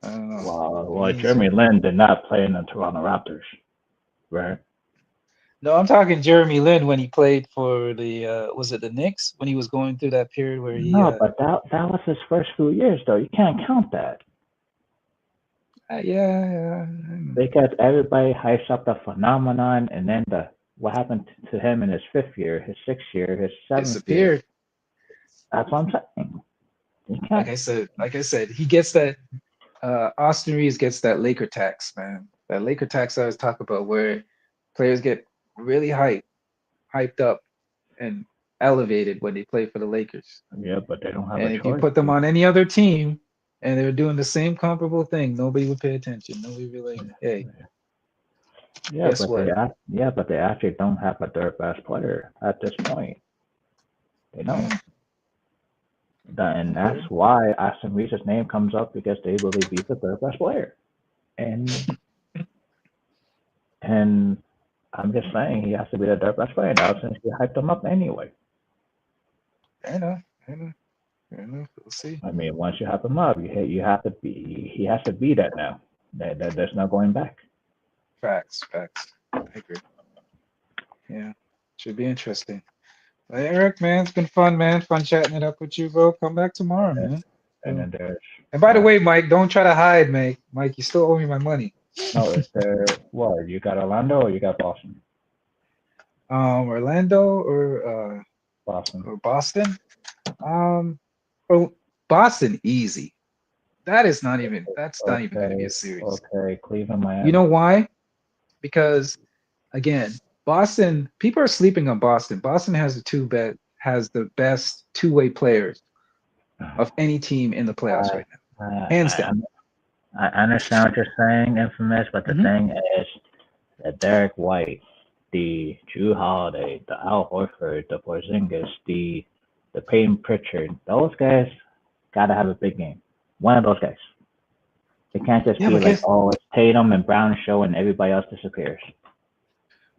I don't know.
Well, Jeremy Lin did not play in the Toronto Raptors, right?
No, I'm talking Jeremy Lin when he played for the was it the Knicks when he was going through that period where he
but that was his first few years though. You can't count that.
Yeah.
Because everybody hypes up the phenomenon, and then what happened to him in his fifth year, his sixth year, his seventh year. That's what I'm saying.
Like I said, he gets that. Austin Reeves gets that Laker tax, man. That Laker tax I always talk about, where players get really hyped up, and elevated when they play for the Lakers.
Yeah, but they don't have.
And if you put them on any other team, and they're doing the same comparable thing, nobody would pay attention. Nobody would be like, "Hey, guess what?"
But they actually don't have a third best player at this point. They don't. And that's why Austin Reeves' name comes up, because they believe he's the third best player. And I'm just saying he has to be the third best player now since you hyped him up anyway.
I know. We'll see.
I mean, once you hype him up, he has to be that now. There's no going back.
Facts. I agree. Yeah, should be interesting. Hey, Eric, man, it's been fun, man. Fun chatting it up with you, bro. Come back tomorrow, man.
And then there's.
And by the way, Mike, don't try to hide, mate. Mike, you still owe me my money.
No, is there what? You got Orlando or you got Boston?
Orlando or
Boston.
Or Boston. Boston easy. That's not even going to be a series.
Okay, Cleveland, Miami.
You know why? Because again, Boston, people are sleeping on Boston. Boston has the best two-way players of any team in the playoffs right now. Hands down.
I understand what you're saying, Infamous, but the thing is that Derek White, the Jrue Holiday, the Al Horford, the Porzingis, the Peyton Pritchard, those guys gotta have a big game. One of those guys. It can't just be like, oh, it's Tatum and Brown show and everybody else disappears.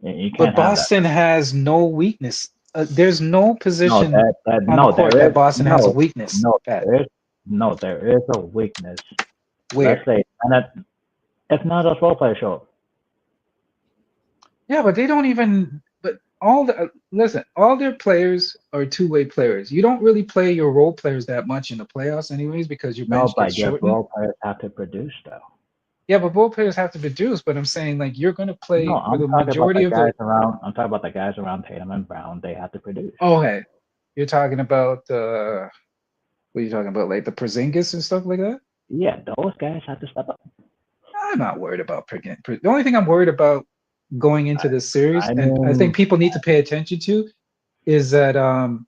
You can't.
But Boston has no weakness there's no
No,
position on the
no,
court
there
that
is
Boston has a
no,
weakness
no,
at.
there is a weakness. Let's
Where?
say, and that if none of those role players show up.
Yeah, but they don't even. But all the listen, all their players are two-way players. You don't really play your role players that much in the playoffs, anyways, because your
No,
bench gets
but your
shortened.
role players have to produce though.
Yeah, but role players have to produce. But I'm saying like you're going to
No,
play for
I'm
the
talking about
majority
the
of
guys
the.
around. I'm talking about the guys around Tatum and Brown. They have to produce.
Oh, hey, you're talking about what are you talking about? Like the Porzingis and stuff like that?
Yeah, those guys have to step up.
I'm not worried about Porzingis. The only thing I'm worried about going into this series,
I
and I
mean,
think people need to pay attention to, is that Jalen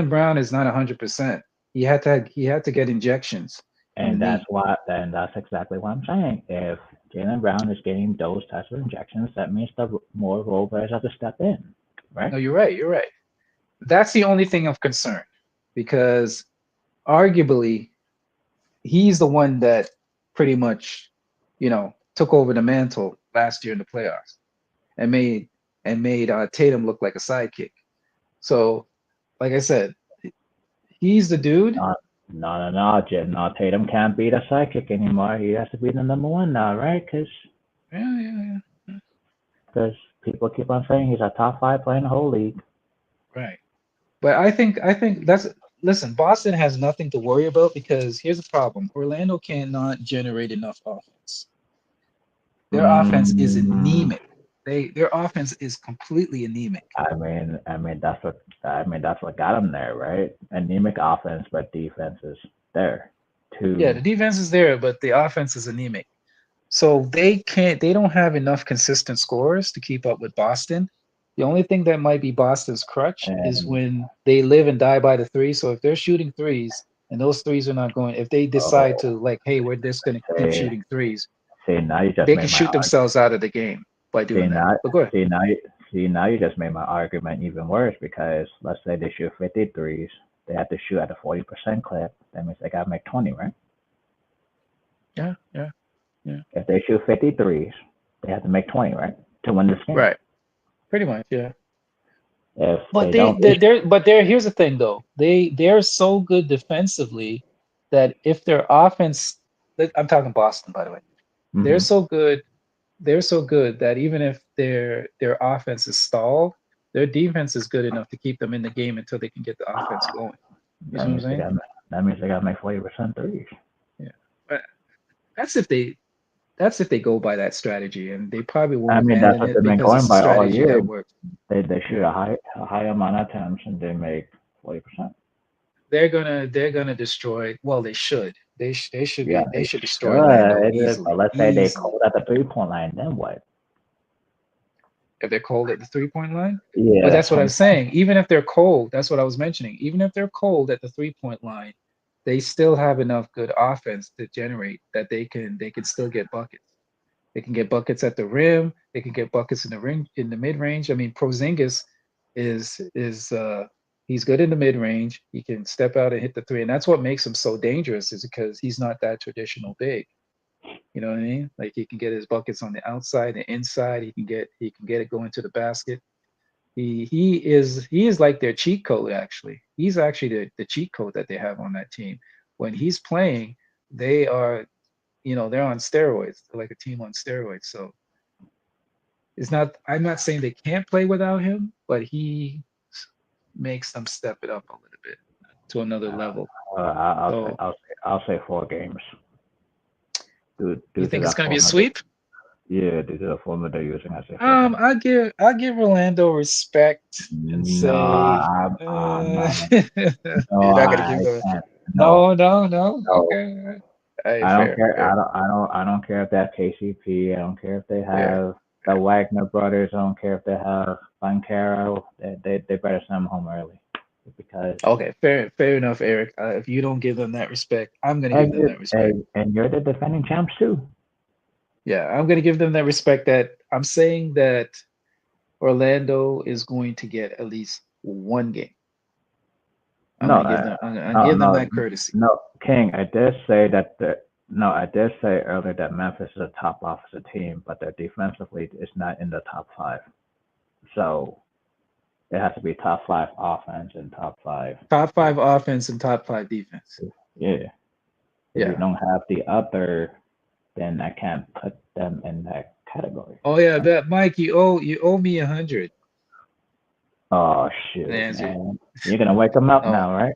Brown is not 100%. He had to get injections from the
and
knee.
that's exactly what I'm saying. If Jalen Brown is getting those types of injections, that means the more role players have to step in, right?
No, you're right. You're right. That's the only thing of concern, because arguably he's the one that pretty much, took over the mantle last year in the playoffs and made Tatum look like a sidekick. So, like I said, he's the dude.
No, Tatum can't be the sidekick anymore. He has to be the number one now, right?
Yeah.
Because people keep on saying he's a top 5 player in the whole league.
Right. But I think listen, Boston has nothing to worry about, because here's the problem. Orlando cannot generate enough offense. Their offense is anemic. Their offense is completely anemic.
I mean that's what got him there, right? Anemic offense, but defense is there too.
Yeah, the defense is there, but the offense is anemic. So they don't have enough consistent scorers to keep up with Boston. The only thing that might be Boston's crutch is
And
when they live and die by the three. So if they're shooting threes and those threes are not going, if they decide to like, hey, we're just going to keep
see,
shooting threes,
see now you just
they
made
can
my
shoot themselves out of the game by
see
doing that.
now
But go ahead.
see now you just made my argument even worse, because let's say they shoot 53s, they have to shoot at a 40% clip. That means they gotta make 20, right?
Yeah.
If they shoot 53s, they have to make 20, right, to win this game.
Right. Pretty much, yeah.
If
But
they don't,
here's the thing though. They're so good defensively that if their offense, I'm talking Boston, by the way. They're so good. They're so good that even if their offense is stalled, their defense is good enough to keep them in the game until they can get the offense going. You see what I'm saying?
that means they gotta make 40% threes.
Yeah. But that's if they go by that strategy, and they probably won't
I mean, that's
abandon
what
it
they've been
because
going
it's a
by all
strategy
year.
that works.
They shoot a high amount of attempts and they make 40%.
They're gonna destroy. Well, they should. They should
Yeah,
they should destroy Orlando
but
easily.
let's say they
Easily.
cold at the 3-point line, then what?
If they're cold at the 3-point line.
Yeah,
But that's what I'm saying. Even if they're cold, that's what I was mentioning. Even if they're cold at the 3-point line, they still have enough good offense to generate that they can still get buckets. They can get buckets at the rim. They can get buckets in the ring, in the mid range. I mean, Porzingis is he's good in the mid range. He can step out and hit the three, and that's what makes him so dangerous. Is because he's not that traditional big. You know what I mean? Like he can get his buckets on the outside, the inside. He can get it going to the basket. He is like their cheat code. Actually, he's actually the cheat code that they have on that team. When he's playing, they are, they're on steroids. They're like a team on steroids. So it's not. I'm not saying they can't play without him, but he makes them step it up a little bit to another level.
I'll say 4 games.
You think it's gonna be a sweep?
Yeah, due to the formula they're using. I say.
I'll give Orlando respect and say.
I'm
not. You're not gonna give them. No. Okay. Hey,
I don't
fair.
care. I don't care if they have KCP. I don't care if they have the Wagner brothers. I don't care if they have Bancaro. They better send them home early. Because
okay, fair enough, Eric. If you don't give them that respect, I'm gonna give them that respect.
And you're the defending champs too.
Yeah, I'm gonna give them that respect. That I'm saying that Orlando is going to get at least one game. I'm gonna give them that courtesy.
No, King, I did say earlier that Memphis is a top offensive team, but their defensively is not in the top 5. So it has to be top 5 offense and top 5.
Top 5 offense and top 5 defense.
Yeah. If
Yeah.
you don't have the other, then I can't put them in that category.
Oh yeah, that Mike, you owe me 100.
Oh shoot,
Answer.
man! You're gonna wake them up
Oh.
now, right?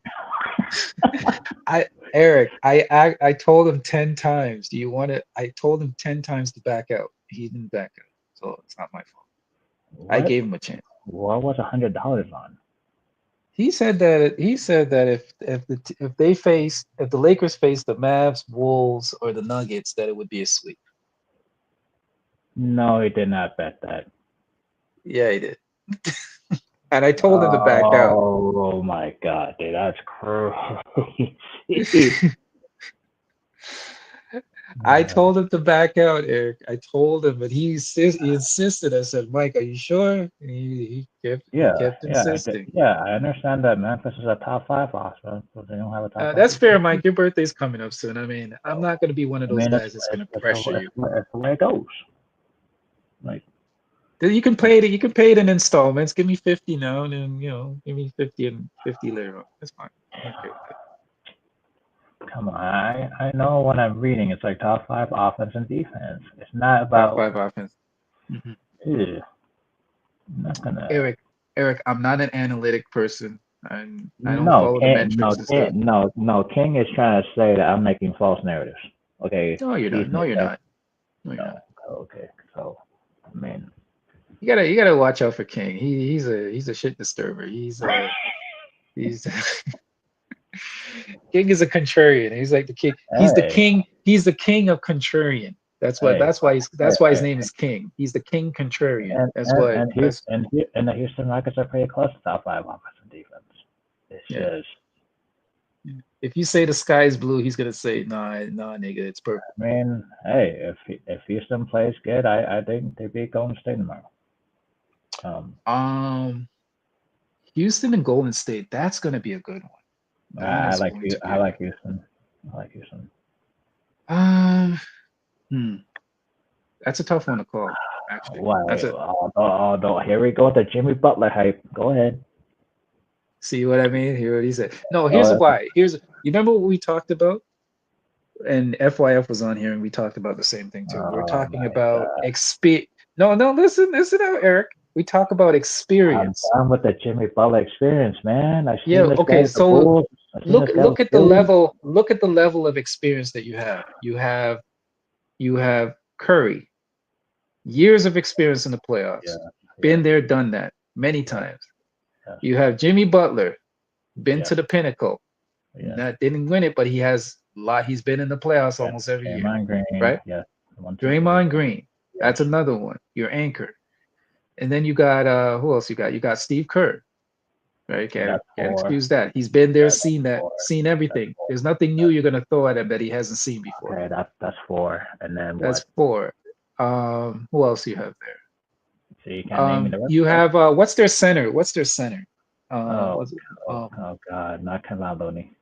Eric, I told him 10 times. Do you want it? I told him 10 times to back out. He didn't back out, so it's not my fault. I
What?
gave him a chance.
What was $100 on?
He said that if the Lakers face the Mavs, Wolves, or the Nuggets, that it would be a sweep.
No, he did not bet that.
Yeah, he did. And I told him to back out.
Oh my god, dude, that's crazy.
I told him to back out, Eric. I told him, but he insisted. I said, Mike, are you sure? And he kept insisting.
I understand that Memphis is a top 5 offense, but they don't have a top 5.
That's fair, Mike. Your birthday's coming up soon. I mean, I'm not going to be one of those guys that's going to pressure you.
That's the way it goes. Like,
you can pay it. You can pay it in installments. Give me 50 now, and then give me 50 and 50 later on. That's fine. I'm okay with it.
come on, I know when I'm reading, it's like top 5 offense and defense. It's not about
top 5 offense.
Mm-hmm. Yeah. I'm not gonna.
Eric, I'm not an analytic person. I don't
no,
follow the
King,
metrics and stuff.
no. King is trying to say that I'm making false narratives. Okay.
No, you're not. No, you're not. No, you're not.
Okay, so I mean,
you gotta watch out for King. He's a shit disturber. He's King is a contrarian. He's like the king. He's the king. He's the king of contrarian. That's why. That's why his name is King. He's the king contrarian. And
the Houston Rockets are pretty close to top 5 offense and defense. It's just.
If you say the sky is blue, he's gonna say, nah, nigga, it's purple.
I mean, hey, if Houston plays good, I think they beat Golden State tomorrow.
Houston and Golden State, that's gonna be a good one.
I like Houston.
That's a tough one to call. Actually,
here we go with the Jimmy Butler hype. Go ahead.
See what I mean? Hear what he said. No, here's why. You remember what we talked about? And FYF was on here, and we talked about the same thing too. We're talking about No, listen out, Eric. We talk about experience.
I'm with the Jimmy Butler experience, man.
Okay. So look at the level. Look at the level of experience that you have. You have Curry, years of experience in the playoffs. Been there, done that many times. You have Jimmy Butler, been to the pinnacle. Didn't win it, but he has a lot. He's been in the playoffs almost every year,
Green,
right?
Yeah.
Draymond Green. That's another one. Your anchor. And then you got who else you got? You got Steve Kerr. Right? Can't excuse that. He's been there, seen everything. There's nothing new you're gonna throw at him that he hasn't seen before.
Okay, that's 4. And then
that's 4. Who else you have there?
So you can't name me the rest.
You have what's their center?
Oh God, not Kevon Looney.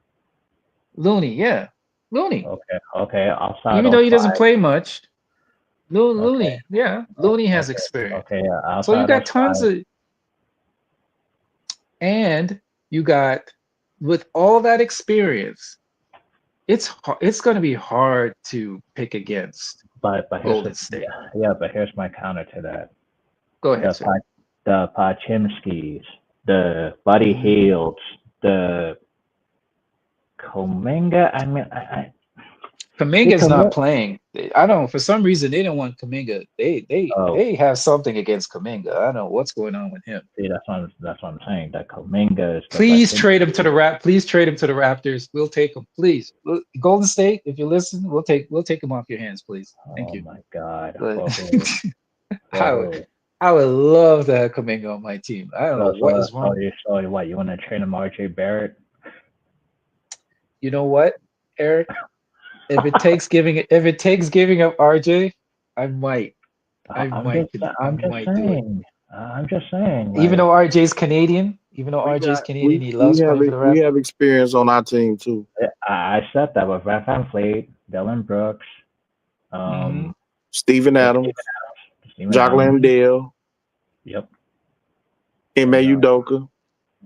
Looney, yeah. Looney.
Okay. Outside
even though he doesn't play much. Looney, yeah. Looney has experience.
Okay,
so you got tons of, and you got, with all that experience, it's going to be hard to pick against Golden State.
Yeah, but here's my counter to that.
Go ahead.
The Pachimskis, the Buddy Hields, the Kuminga. I mean,
Kuminga's not playing. I don't know. For some reason, they don't want Kuminga. They have something against Kuminga. I don't know what's going on with him.
See, that's what I'm saying. That Kuminga is.
Please trade him to the Raptors. We'll take him, please. Golden State, if you listen, we'll take him off your hands, please. Thank you.
Oh my God.
I would love to have Kuminga on my team. I don't know what is wrong.
So what? You want to train him RJ Barrett?
You know what, Eric? If it takes giving up RJ, I might. I'm just saying. Even though RJ's Canadian, he loves playing for the Raptors.
We have experience on our team too.
I said that with Van Fleet, Dylan Brooks,
Steven Adams, Jock Landale.
Yep.
Ime Udoka.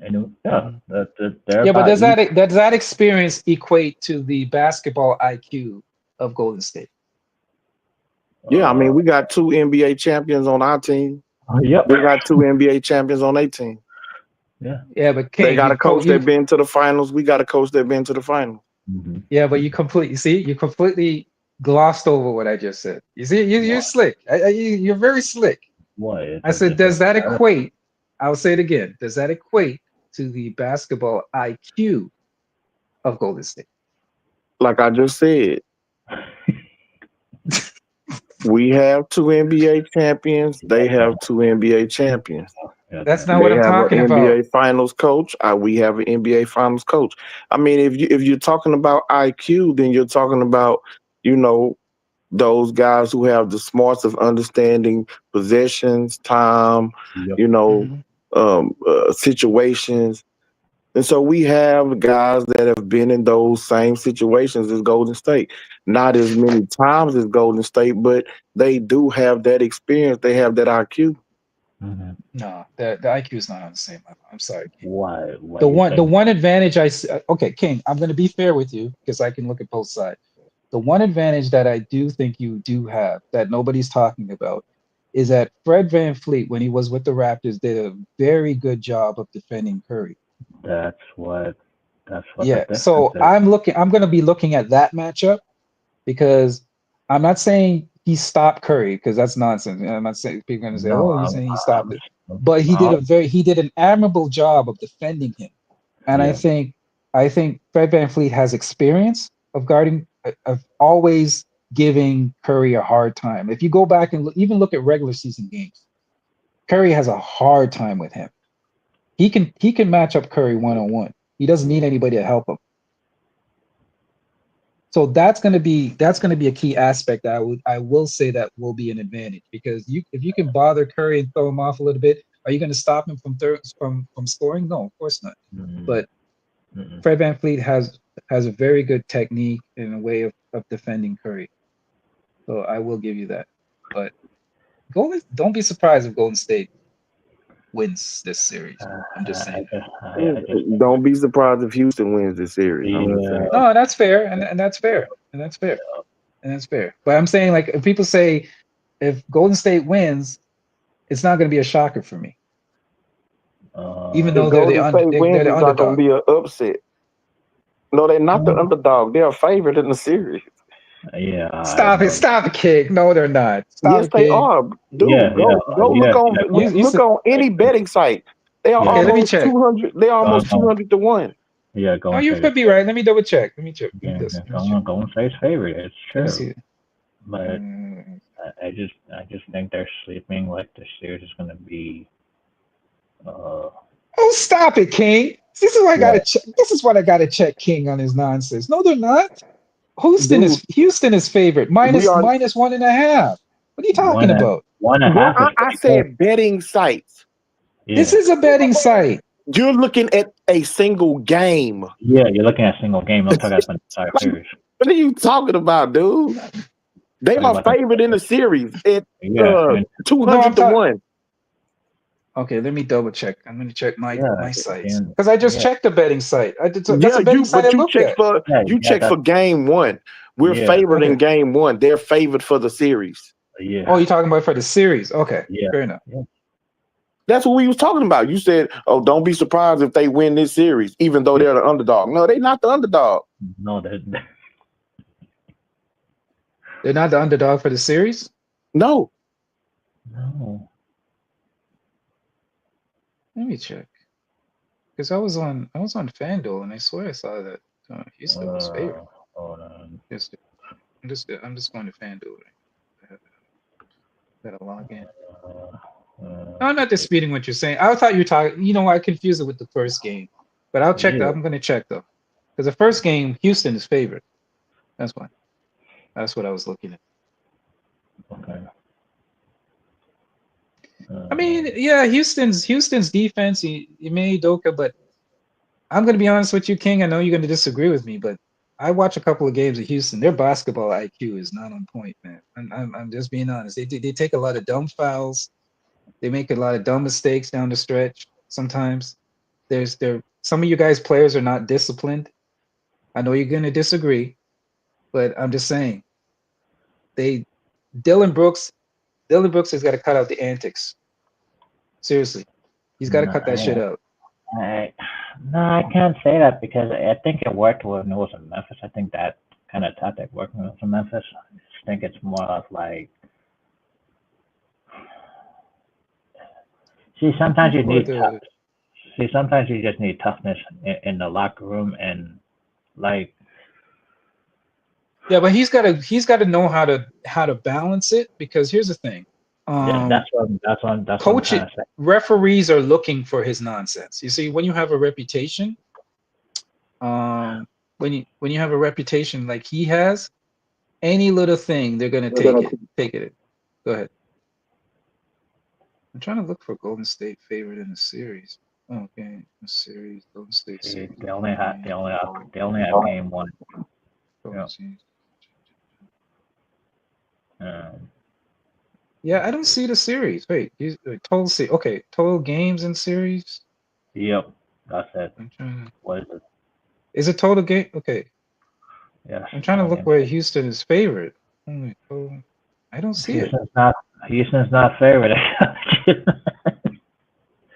And they're
Yeah, but
about
does that experience equate to the basketball IQ of Golden State?
Yeah, I mean, we got 2 NBA champions on our team.
Yep.
We got 2 NBA champions on their team.
Yeah.
Yeah, but King,
They got a coach that been to the finals. We got a coach that been to the finals.
Mm-hmm.
Yeah, but you completely glossed over what I just said. You see, you're slick. You're very slick.
What?
I said, does that equate? I'll say it again. Does that equate to the basketball IQ of Golden State?
Like I just said, we have 2 NBA champions. They have 2 NBA champions.
That's not what I'm talking
about.
about.
NBA Finals coach. We have an NBA Finals coach. I mean, if you're talking about IQ, then you're talking about, you know, those guys who have the smarts of understanding possessions, time, you know, situations. And so we have guys that have been in those same situations as Golden State. Not as many times as Golden State, but they do have that experience. They have that IQ.
Mm-hmm.
No, the IQ is not on the same level. I'm sorry. King.
Why?
The one advantage I see. Okay, King, I'm going to be fair with you because I can look at both sides. The one advantage that I do think you do have that nobody's talking about is that Fred VanVleet, when he was with the Raptors, did a very good job of defending Curry.
That's what.
Yeah. So I'm going to be looking at that matchup because I'm not saying he stopped Curry because that's nonsense. I'm not saying people are going to say, he's saying he stopped it, but he did an admirable job of defending him. And I think Fred VanVleet has experience of guarding, of always giving Curry a hard time. If you go back and even look at regular season games, Curry has a hard time with him. He can match up Curry one-on-one. He doesn't need anybody to help him. So that's going to be a key aspect that I will say that will be an advantage because if you can bother Curry and throw him off a little bit, are you going to stop him from scoring? No, of course not. But Fred VanVleet has a very good technique and a way of defending Curry. So I will give you that. But don't be surprised if Golden State wins this series. I'm just saying.
Don't be surprised if Houston wins this series.
No, that's fair, and that's fair, and that's fair, and that's fair. But I'm saying, like, if people say if Golden State wins, it's not going to be a shocker for me. Even though they're the
underdog. Not going to be an upset. No, they're not the underdog. They're a favorite in the series.
Yeah.
Stop it, King. No, they're not.
Yes, they are. Dude, go look on any betting site. They are almost 200. They are almost 200 to 1.
Yeah,
oh, you could be right. Let me double check. Let me check.
Golden State's favorite. It's true. But I just think they're sleeping. Like the series is going to be.
Oh, stop it, King. This is what I gotta check. This is what I gotta check King on his nonsense. No, they're not. Houston is favorite. Minus 1.5. What are you talking about?
1.5.
I said betting sites.
Yeah. This is a betting site.
You're looking at a single game.
Yeah, you're looking at a single game. I'm talking about the entire series.
What are you talking about, dude? They are favored in the series at 200 to 1.
Okay, let me double check. I'm going to check my sites because I just checked the betting site. That's a betting site
you check for game 1. We're favored in game 1. They're favored for the series.
Yeah.
Oh, you're talking about for the series? Okay, fair enough.
Yeah.
That's what we was talking about. You said, "Oh, don't be surprised if they win this series, even though they're the underdog." No, they're not the underdog.
No,
they're not the underdog for the series.
No.
Let me check. Because I was on FanDuel and I swear I saw that Houston was favored.
Hold on.
I'm just going to FanDuel. Gotta log in. I'm not disputing what you're saying. I thought you were talking. I confused it with the first game, but I'll check. I'm going to check though, because the first game Houston is favored. That's why. That's what I was looking at.
Okay.
I mean, yeah, Houston's defense, he made Udoka, but I'm going to be honest with you, King. I know you're going to disagree with me, but I watch a couple of games of Houston. Their basketball IQ is not on point, man. I'm just being honest. They take a lot of dumb fouls. They make a lot of dumb mistakes down the stretch. Sometimes some of you guys players are not disciplined. I know you're gonna disagree, but I'm just saying. Dylan Brooks has got to cut out the antics. Seriously, he's got to cut that shit out.
No, I can't say that because I think it worked when it was in Memphis. I think that kind of tactic worked when it was in Memphis. I just think it's more of like, sometimes you just need toughness in the locker room and like.
Yeah, but he's got to know how to balance it, because here's the thing.
That's what
coaches, referees are looking for his nonsense. You see, when you have a reputation, when you have a reputation like he has, any little thing they're gonna take it. Go ahead. I'm trying to look for Golden State favorite in the series. Oh, okay, the series, Golden State series.
They only have game one. Yeah.
Yeah, I don't see the series. Wait, total games in series.
Yep, that's it. What is it?
Is it total game? Okay.
Yeah.
I'm trying to look where Houston is favorite. I don't see it.
Houston's not favorite.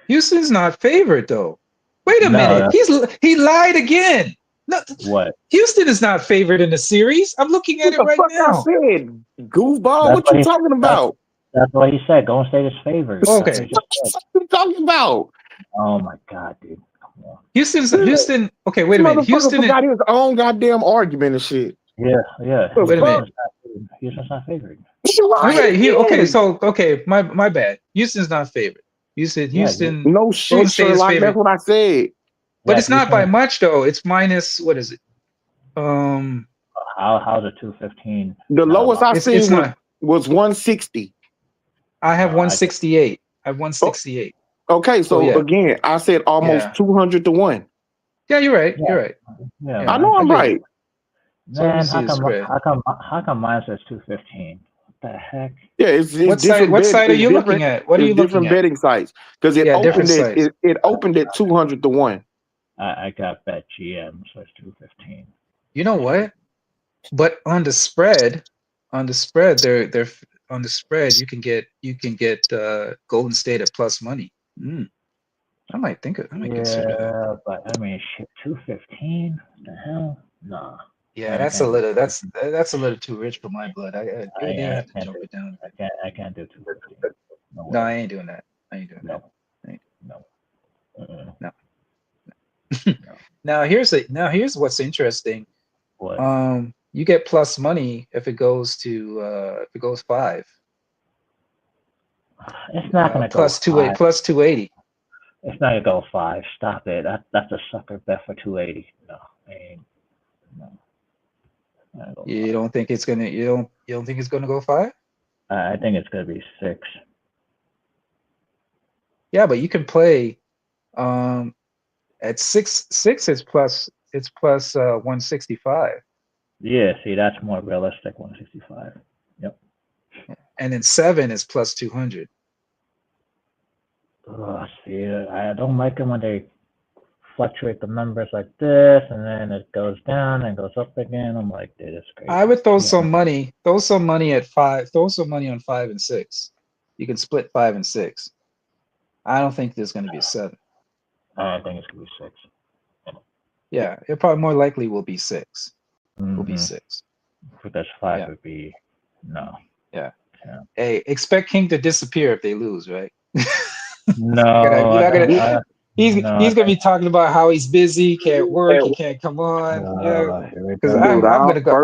Houston's not favorite though. Wait a minute. He lied again. No,
what?
Houston is not favored in the series. I'm looking at it right now.
I said, goofball. What you talking about?
That's what he said. Golden State is favored.
Okay.
What you talking about?
Oh my God, dude. Come on.
Houston. Okay, wait a minute. Houston
got his own goddamn argument and shit.
Yeah.
Wait a minute.
Houston's not favored.
You're right. Okay. My bad. Houston's not favored. Houston.
No shit, Sherlock. That's what I said.
But it's not by much though. It's minus, what is it?
How's it 215?
The lowest I seen was 160.
I have 168. I have 168.
Okay, so again, I said almost 200 to 1.
Yeah, you're right. You're right.
Yeah,
I know I'm right.
Man, how come mine says 215? What the heck?
Yeah, it's
what site are you looking at? What are you looking at?
Different betting sites, because it opened at 200 to 1.
I got bet GM, so it's 215.
You know what? But on the spread, they're on the spread. You can get Golden State at plus money. I might consider that.
But I mean, shit, 215. What the hell? Nah.
Yeah, that's a little too rich for my blood. I have to jump it down.
I can't do 215.
No, I ain't doing that.
No.
Now here's what's interesting.
What?
You get plus money if it goes 5.
It's not gonna go
plus 280.
It's not gonna go 5. Stop it. That's a sucker bet for 280. No.
You don't think it's gonna? You don't think it's gonna go 5?
I think it's gonna be 6.
Yeah, but you can play. At 6 it's plus 165.
Yeah, see, that's more realistic. 165. Yep.
And then 7 is plus 200.
See, I don't like it when they fluctuate the numbers like this, and then it goes down and goes up again. I'm like, dude, it's crazy.
I would throw some money. Throw some money at 5. Throw some money on 5 and 6. You can split 5 and 6. I don't think there's going to be a 7.
I think it's gonna be 6.
Yeah, it probably more likely will be 6. Will be 6.
Because 5 would be no.
Yeah. Hey, expect King to disappear if they lose, right?
No.
He's gonna be talking about how he's busy, can't work, he can't come on. Because I'm gonna go.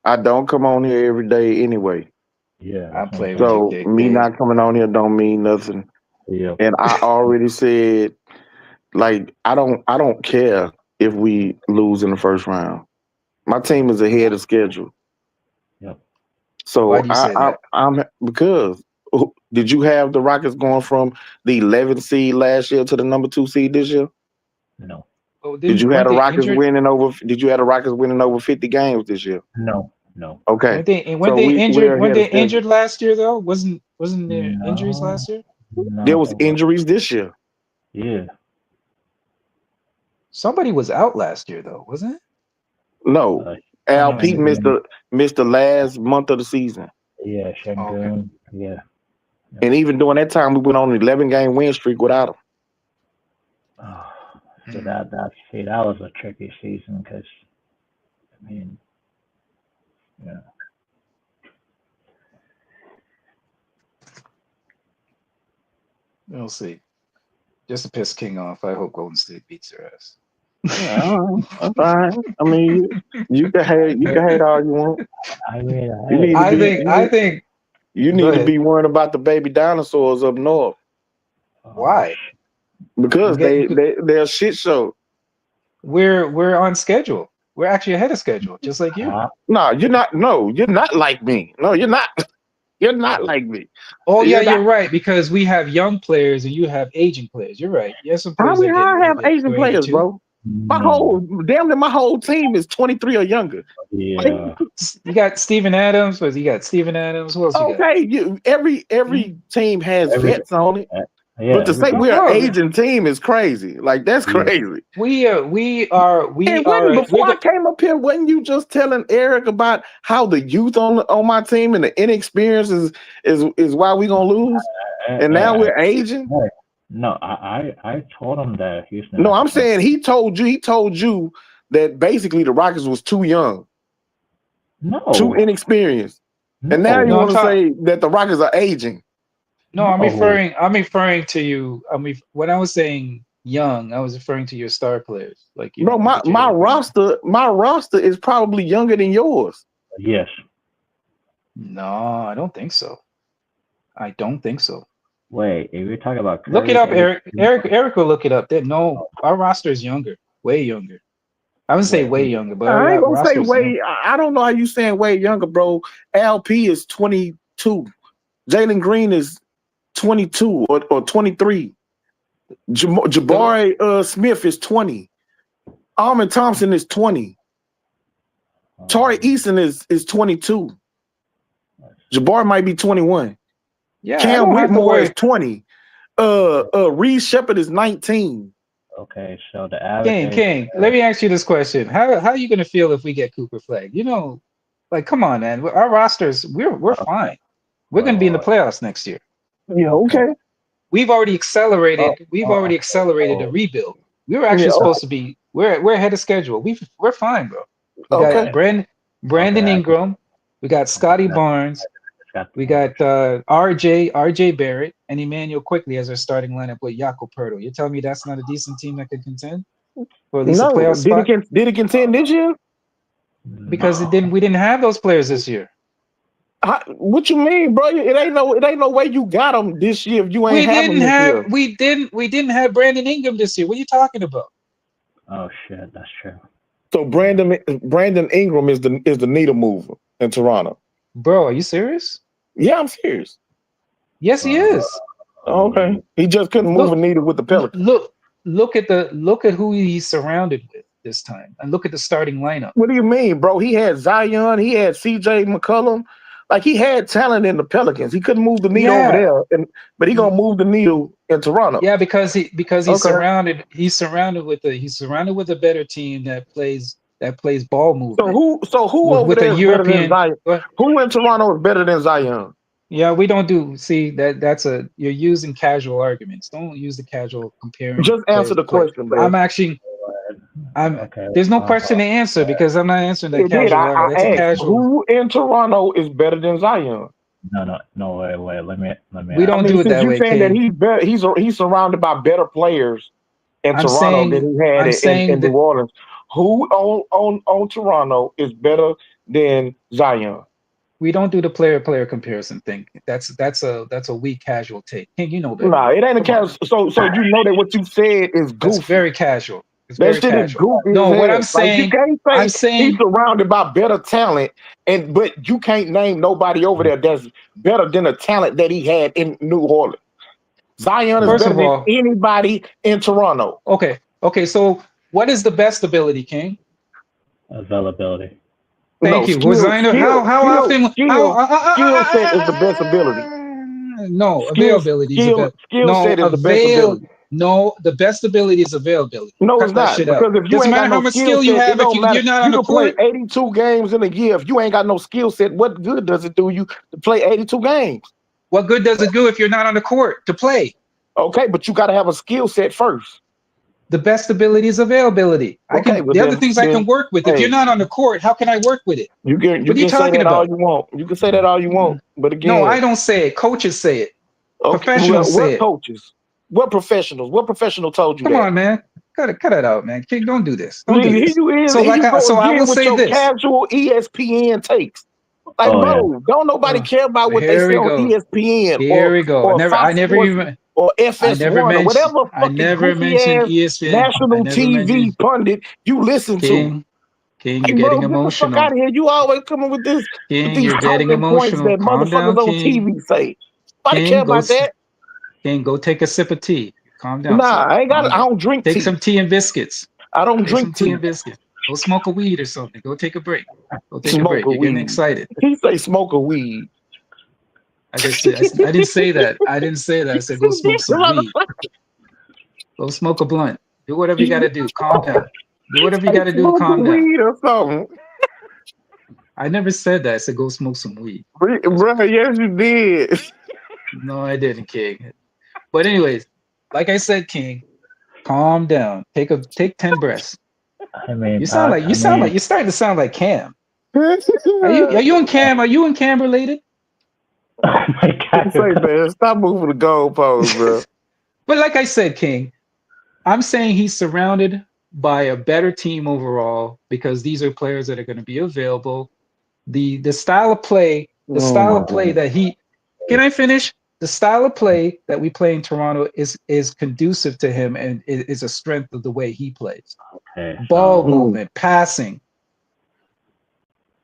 I don't come on here every day anyway.
Yeah,
I'm playing.
So me not coming on here don't mean nothing.
Yeah.
And I already said, like, I don't care if we lose in the first round. My team is ahead of schedule.
Yep.
So
why do you say that?
I'm because did you have the Rockets going from the 11th seed last year to the number 2 seed this year?
No.
Did you have the Rockets winning over? Did you have the Rockets winning over 50 games this year?
No.
Okay.
When they injured last year though, wasn't there injuries last year?
No,
There was
it was.
injuries this year.
Yeah.
Somebody was out last year though, wasn't it?
No,
Uh,
Al
No,
Pete missed the last month of the season,
yeah, Shengun. Yeah.
and even during that time, we went on an 11-game win streak without him.
Oh, so that was a tricky season because, I mean, yeah.
We'll see. Just to piss King off, I hope Golden State beats their ass.
Yeah, that's fine. I mean, you can hate all you want.
I mean,
You need to
I think.
you
Go
need to
ahead.
be worried about the baby dinosaurs up north
Why?
because
Get-
they're a shit show.
We're on schedule. We're actually ahead of schedule, just like you.
No, you're not. No, you're not like me. No, you're not. You're not like me.
Oh yeah,
You're
you're right, because we have young players and you have aging players. You're right. Yes, some
How
players
we
are
how I
getting
have Asian
older,
players,
82.
bro? My whole team is 23 or younger.
Yeah.
You got Steven Adams. You got Steven Adams. Who else you got?
Okay, every team has vets on it.
Yeah,
But to say we're an Asian team is crazy. Like that's crazy.
We are.
Before I came up here, wasn't you just telling Eric about how the youth on my team and the inexperience is why we gonna lose? And now we're Asian.
No, I told him that Houston.
No, I'm saying he told you that basically the Rockets was too young, too inexperienced, and now you want to say that the Rockets are aging.
No, I'm referring to you. When I was saying young, I was referring to your star players. Like
bro, my roster is probably younger than yours.
Yes.
No, I don't think so.
Wait, if you're talking about
look it up, Eric. Eric will look it up. No, our roster is younger, way younger. I wouldn't say way younger, but
I ain't gonna say
way.
I don't know how you saying way younger, bro. LP is 22. Jalen Green is 22 or 23. Jabari Smith is 20. Armin Thompson is 20. Tari Eason is 22. Jabari might be 21.
Yeah,
Cam Whitmore is 20. Reed Shepard is 19.
Okay, so the average
King, let me ask you this question. How are you gonna feel if we get Cooper Flag? You know, like come on, man. Our rosters, we're fine. We're gonna be in the playoffs next year.
Yeah, okay.
We've already accelerated. The rebuild. We were actually supposed to be. We're ahead of schedule. We're fine, bro. We got Brandon Ingram. We got Scotty Barnes. We got RJ Barrett and Emmanuel Quickly as our starting lineup with Jakob Poeltl. You're telling me that's not a decent team that could contend for at least a playoff spot?
Did it contend this year?
Because we didn't have those players this year.
What you mean, bro? It ain't no way you got them this year if you ain't
We didn't have Brandon Ingram this year. What are you talking about?
Oh shit, that's true.
So Brandon Ingram is the needle mover in Toronto.
Bro, are you serious?
Yeah, I'm serious.
Yes, he is.
Okay, he just couldn't move a needle with the Pelicans.
Look at who he's surrounded with this time, and look at the starting lineup.
What do you mean, bro? He had Zion, he had CJ McCollum. Like he had talent in the Pelicans. He couldn't move the needle over there, but he gonna move the needle in Toronto.
Yeah, because he's surrounded with a better team that plays ball movement.
So who over there is better than Zion? Who in Toronto is better than Zion?
Yeah, we don't do. See that's you're using casual arguments. Don't use the casual comparing.
Just answer the question, bro.
There's no question to answer because I'm not answering that casual.
That's a casual. Who in Toronto is better than Zion?
No, wait. Let me.
We don't do it that way.
You're saying that he's better. He's surrounded by better players in Toronto than he had in New Orleans. Who on Toronto is better than Zion?
We don't do the player comparison thing. That's a weak casual take. King, you know better.
Nah, it ain't a casual. So you know that what you said is goofy.
That's very casual.
That shit is goofy.
No, what I'm saying,
like you can't say he's surrounded by better talent, but you can't name nobody over there that's better than the talent that he had in New Orleans. Zion is better than anybody in Toronto.
Okay. So what is the best ability, King?
Availability.
Thank you. Skill set is the best ability. No,
Skill,
availability is
skill, skill
no
set is the best ability.
No, the best ability is availability.
No,
Cut
it's
that
not.
shit
Because
out.
if you
Doesn't
ain't
matter
got
how
no
much
skill
skill you
set, it
have if
don't matter.
you're not on
You
the
can play
court.
82 games in a year. If you ain't got no skill set, what good does it do you to play 82 games?
What good does it do if you're not on the court to play?
Okay, but you got to have a skill set first.
The best ability is availability.
Okay, but
the other things I can work with. If
hey,
you're not on the court, how can I work with it?
you
What are you
can say
talking
that all
about?
you want. You can say that all you want. But again,
No, I don't say it. Coaches say it.
okay,
Professionals say
what
it.
coaches? What professionals? What professional told you
Come
that?
on, man. Cut it out, man. King, don't do this. Don't do
Here
this.
you is.
So
Here you go
so I
again
will
with
say
your
this.
casual ESPN takes. Like,
Oh,
bro, don't nobody care about what they
Here
say
we
on
go.
ESPN
Here we go.
or
I
Fox
never
Sports
even
or
I
FS1
never
or
mentioned
whatever
I
fucking
never
goofy
mentioned
ass
ESPN. I
national
never
TV
mentioned
pundit you listen to.
King, you're
Like, bro,
getting
get the fuck
emotional.
out of here. You always coming with
King,
these
you're getting
talking points
emotional.
that
Calm
motherfuckers
down,
on
King.
TV say. Nobody care
King,
about that.
King, go take a sip of tea. Calm down,
Nah,
sir.
I ain't got.
Calm
I
down.
don't drink
Take
tea.
some tea and biscuits.
I don't
Take some
drink
tea
tea.
and biscuits. Go smoke a weed or something. Go take a break. Go take a
Smoke
break.
a
You're getting
weed.
excited.
He say smoke a weed.
I didn't say that. I didn't say that. I said go smoke some weed. Go smoke a blunt. Do whatever you got to do. Calm down. Do whatever you got to do to
Smoke a
calm down.
weed or something.
I never said that. I said go smoke some weed.
Bro, yes you did.
No, I didn't, King. But anyways, like I said, King, calm down. Take 10 breaths.
I mean,
You're starting to sound like Cam. Are you and Cam? Are you and Cam related?
oh my God.
Say, man, stop moving the goalpost, bro.
But like I said, King, I'm saying he's surrounded by a better team overall because these are players that are going to be available. The style of play, that he can I finish? The style of play that we play in Toronto is conducive to him and is a strength of the way he plays.
Okay,
Ball movement, passing.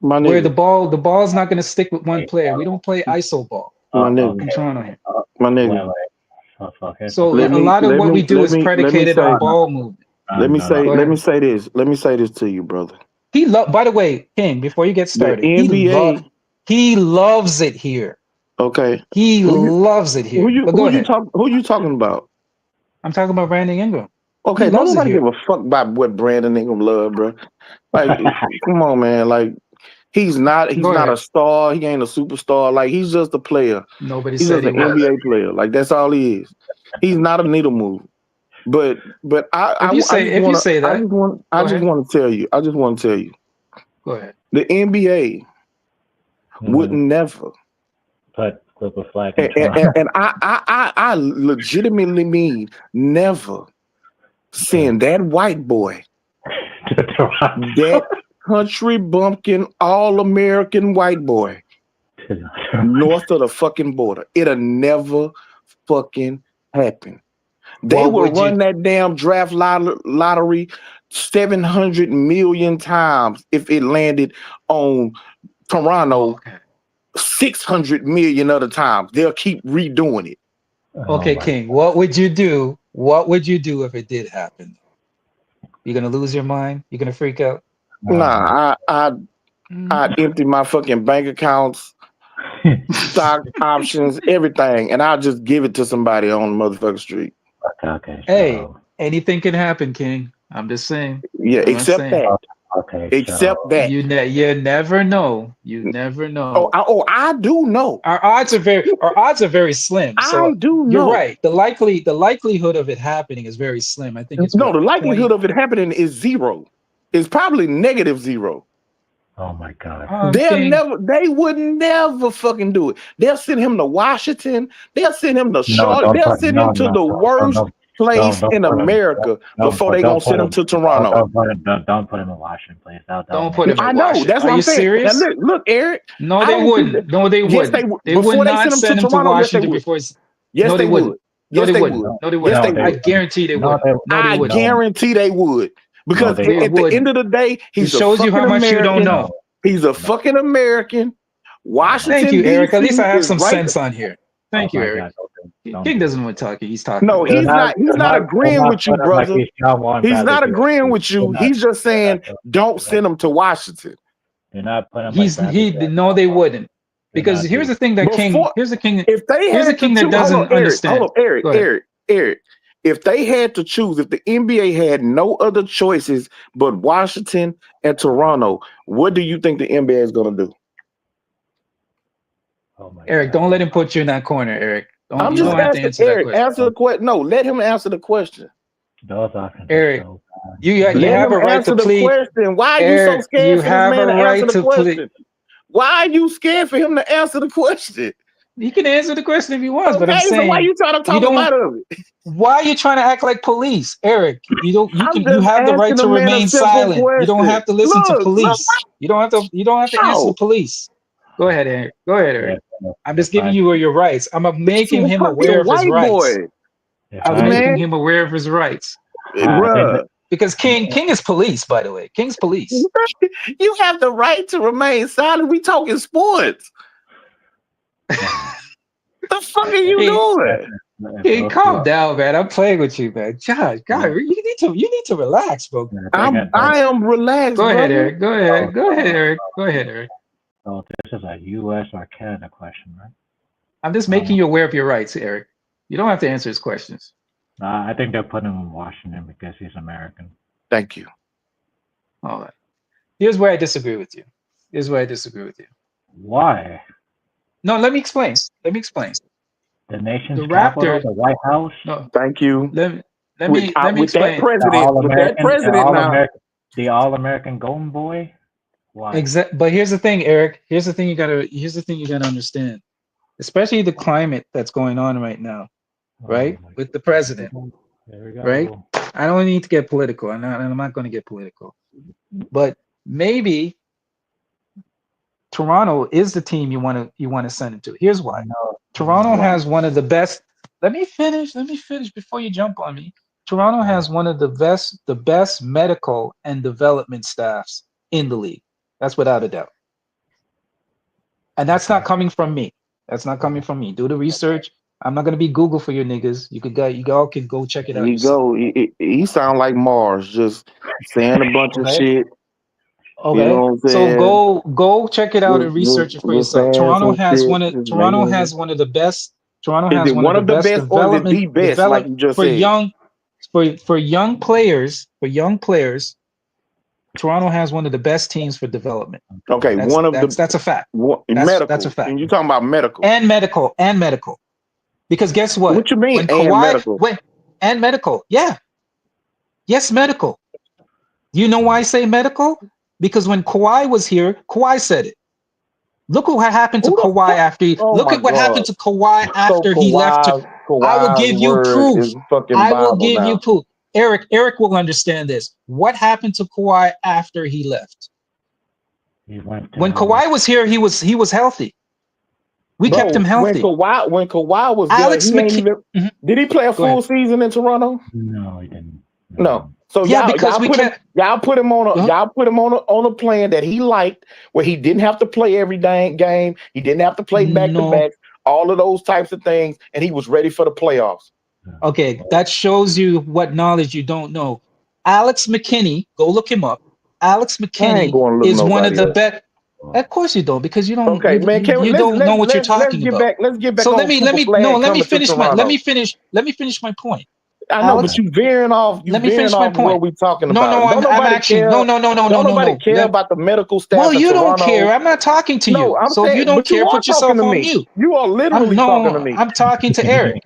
My
Where
nigga.
the ball's not going to stick with one player. We don't play ISO ball
My nigga.
in Toronto here.
My nigga.
So a lot of what we do is predicated on ball movement.
Let me say this. Let me say this to you, brother.
By the way, King, before you get started,
The NBA,
he loves it here.
Okay.
He loves it here.
Who you talking about?
I'm talking about Brandon Ingram.
Okay, don't nobody give a fuck about what Brandon Ingram love, bro. Like, come on, man. Like, he's not a star. He ain't a superstar. Like, he's just a player. He's just an NBA player. Like, that's all he is. He's not a needle mover. But I just want to tell you. I just want to tell you.
Go ahead.
The NBA would never.
Put a flag.
And I legitimately mean never send that white boy, that country bumpkin, all-American white boy, north of the fucking border. It'll never fucking happen. They will run that damn draft lottery 700 million times if it landed on Toronto 600 million other times. They'll keep redoing it.
Okay, King, what would you do? What would you do if it did happen? You're gonna lose your mind? You're gonna freak out?
Nah, I'd empty my fucking bank accounts, stock options, everything, and I'll just give it to somebody on the motherfucking street.
Okay.
Hey, anything can happen, King. I'm just saying.
Yeah, except that.
Okay.
Except that.
You never know. You never know.
I do know.
Our odds are very slim. So
I do know.
You're right. The likelihood of it happening is very slim. I think it's
the likelihood of it happening is zero. It's probably -0.
Oh my God.
They would never fucking do it. They'll send him to Washington. They'll send him to Charlotte. They'll send him to the worst place in America before they gonna send him to Toronto.
Don't put him in Washington, please.
Don't put him in Washington.
I know. That's what I'm saying.
Serious?
Now, look, Eric.
No, they wouldn't. No, they wouldn't.
Yes,
they would not send him to Washington before.
Yes, they would.
No, they wouldn't. No, they wouldn't. I guarantee they would.
I guarantee they would. Because at the end of the day, he
shows you how much you don't know.
He's a fucking American. Washington.
Thank you, Eric. At least I have
DC
some
is right
sense on here. Thank you, Eric. King doesn't want to talk. He's talking.
No, he's not agreeing with you, brother. He's not agreeing with you. He's just saying, don't send him to Washington.
You're not putting.
No, they wouldn't. Because
not
here's
deep.
the thing that King.
Before,
Here's the king.
if they
Here's the
had to
king that
choose,
doesn't understand.
hold on, Eric,
Go ahead.
Eric. If they had to choose, if the NBA had no other choices but Washington and Toronto, what do you think the NBA is going to do?
Oh my
Eric,
God.
don't let him put you in that corner, Eric.
I'm
You
just
don't have to
asking
answer that
Eric.
question.
Answer the question. No, let him answer the question.
Those options
Eric,
are so bad.
you
Let
have
him
a right
answer
to
the
plead.
question. Why are you so
Eric,
scared
you
for this
have
man
a
to answer
right
the
to
question?
plead.
Why are you scared for him to answer the question?
He can answer the question if he wants, but I'm
Okay, so why
saying
you trying to talk
you
him
don't.
out of it?
Why are you trying to act like police, Eric? You don't. You
I'm
can. You
just
have the right
asking
to
the man a
remain
simple
silent. You don't
question.
have to listen to
Look,
police. You don't have to. You don't have to answer the
wow.
police. Go ahead, Eric. Go ahead, Eric. I'm just giving you your rights. I'm
This
making him aware
fucking
of his
white
rights.
boy.
I'm
Man,
making him aware of his rights.
bruh.
Because King is police, by the way. King's police.
You have the right to remain silent. We talking sports. The fuck are you doing?
Hey, calm down, man. I'm playing with you, man. God, you need to relax, bro.
I am relaxed.
Go ahead,
brother.
Eric. Go ahead. Go ahead, Eric. Go ahead, Eric.
So this is a U.S. or Canada question, right?
I'm just making you aware of your rights, Eric. You don't have to answer his questions.
I think they're putting him in Washington because he's American.
Thank you.
All right. Here's where I disagree with you.
Why?
No, let me explain.
The nation's
The
capital,
Raptors.
the White House.
No.
Thank you.
Let me
With that
explain.
president,
The All-American Golden Boy. Why?
But here's the thing, Eric. Here's the thing you gotta understand. Especially the climate that's going on right now, right? With the president.
There we go.
Right? I don't need to get political. I'm not going to get political. But maybe Toronto is the team you want to send it to. Here's why. Toronto has one of the best. Let me finish before you jump on me. Toronto has one of the best medical and development staffs in the league. That's without a doubt. And that's not coming from me. Do the research. I'm not gonna be Google for your niggas. You all can go check it out.
He sound like Mars, just saying a bunch of shit.
Okay.
You know what I'm saying?
So go check it out and research it for yourself. Toronto has one of the best. Toronto has one of the best development,
or is it the best, like you just
for
said?
For young players. Toronto has one of the best teams for development.
Okay,
that's a fact.
Medical.
That's a fact.
And you're talking about medical.
And medical. Because guess what?
What you mean?
And medical. Yeah. Yes, medical. Do you know why I say medical? Because when Kawhi was here, Kawhi said it. Look what happened to Kawhi after he left. I will give you proof. Proof. Eric will understand this. What happened to Kawhi after he left? When Kawhi was here, he was healthy. We kept him healthy.
When Kawhi was
Alex
there, did he play a full season in Toronto?
No, he didn't.
No. So
y'all
put him on a plan that he liked, where he didn't have to play every game, he didn't have to play back to back, all of those types of things, and he was ready for the playoffs.
Okay, that shows you what knowledge you don't know. Alex McKinney, go look him up. Alex McKinney is one of the best. Of course you don't, because you don't.
Okay, man.
You don't know what you're talking about.
Let's get back.
So let me finish my point.
I know, but you veering off. Let me finish my point. What we talking about?
No,
Don't nobody care about the medical staff.
Well, you don't care. I'm not talking to you. So if you don't care, put yourself on mute.
You are literally talking to me.
I'm talking to Eric.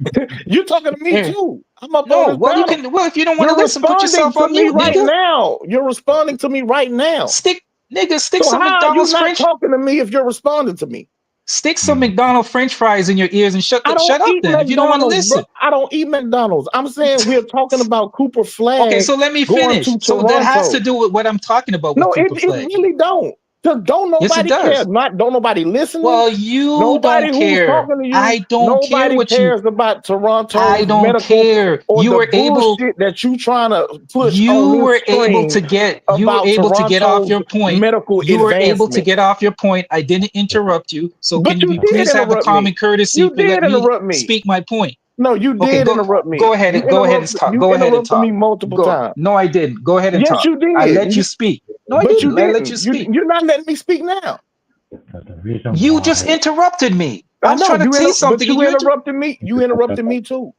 You talking to me too. I'm up
no,
on this
well, you can. Well, if you don't want to listen, put yourself on mute,
right now. You're responding to me right now.
Stick
so
some McDonald's French.
Talking to me if you're responding to me.
Stick some McDonald's French fries in your ears and shut up then. If you don't want to listen,
I don't eat McDonald's. I'm saying we're talking about Cooper Flag.
Okay, so let me finish. So that has to do with what I'm talking about.
No, it really don't. Don't nobody care. Don't nobody listen.
Well, nobody don't care.
Talking to you,
I don't care what
cares about Toronto.
I don't care.
You were able that you trying to push.
You were able to get off your point. You were able to get off your point. I didn't interrupt you. So can you please have a common courtesy to let me speak my point?
No, you did interrupt me.
Go ahead and talk. Go ahead and talk.
Me multiple times.
No, I didn't. Go ahead and talk.
Yes, you did.
I let you speak. No, I didn't. I let you speak.
You're not letting me speak now.
The reason
You
why
just interrupted me.
I
I was
know
trying to
you,
say something,
but
and
you
you
interrupted me. You interrupted me too.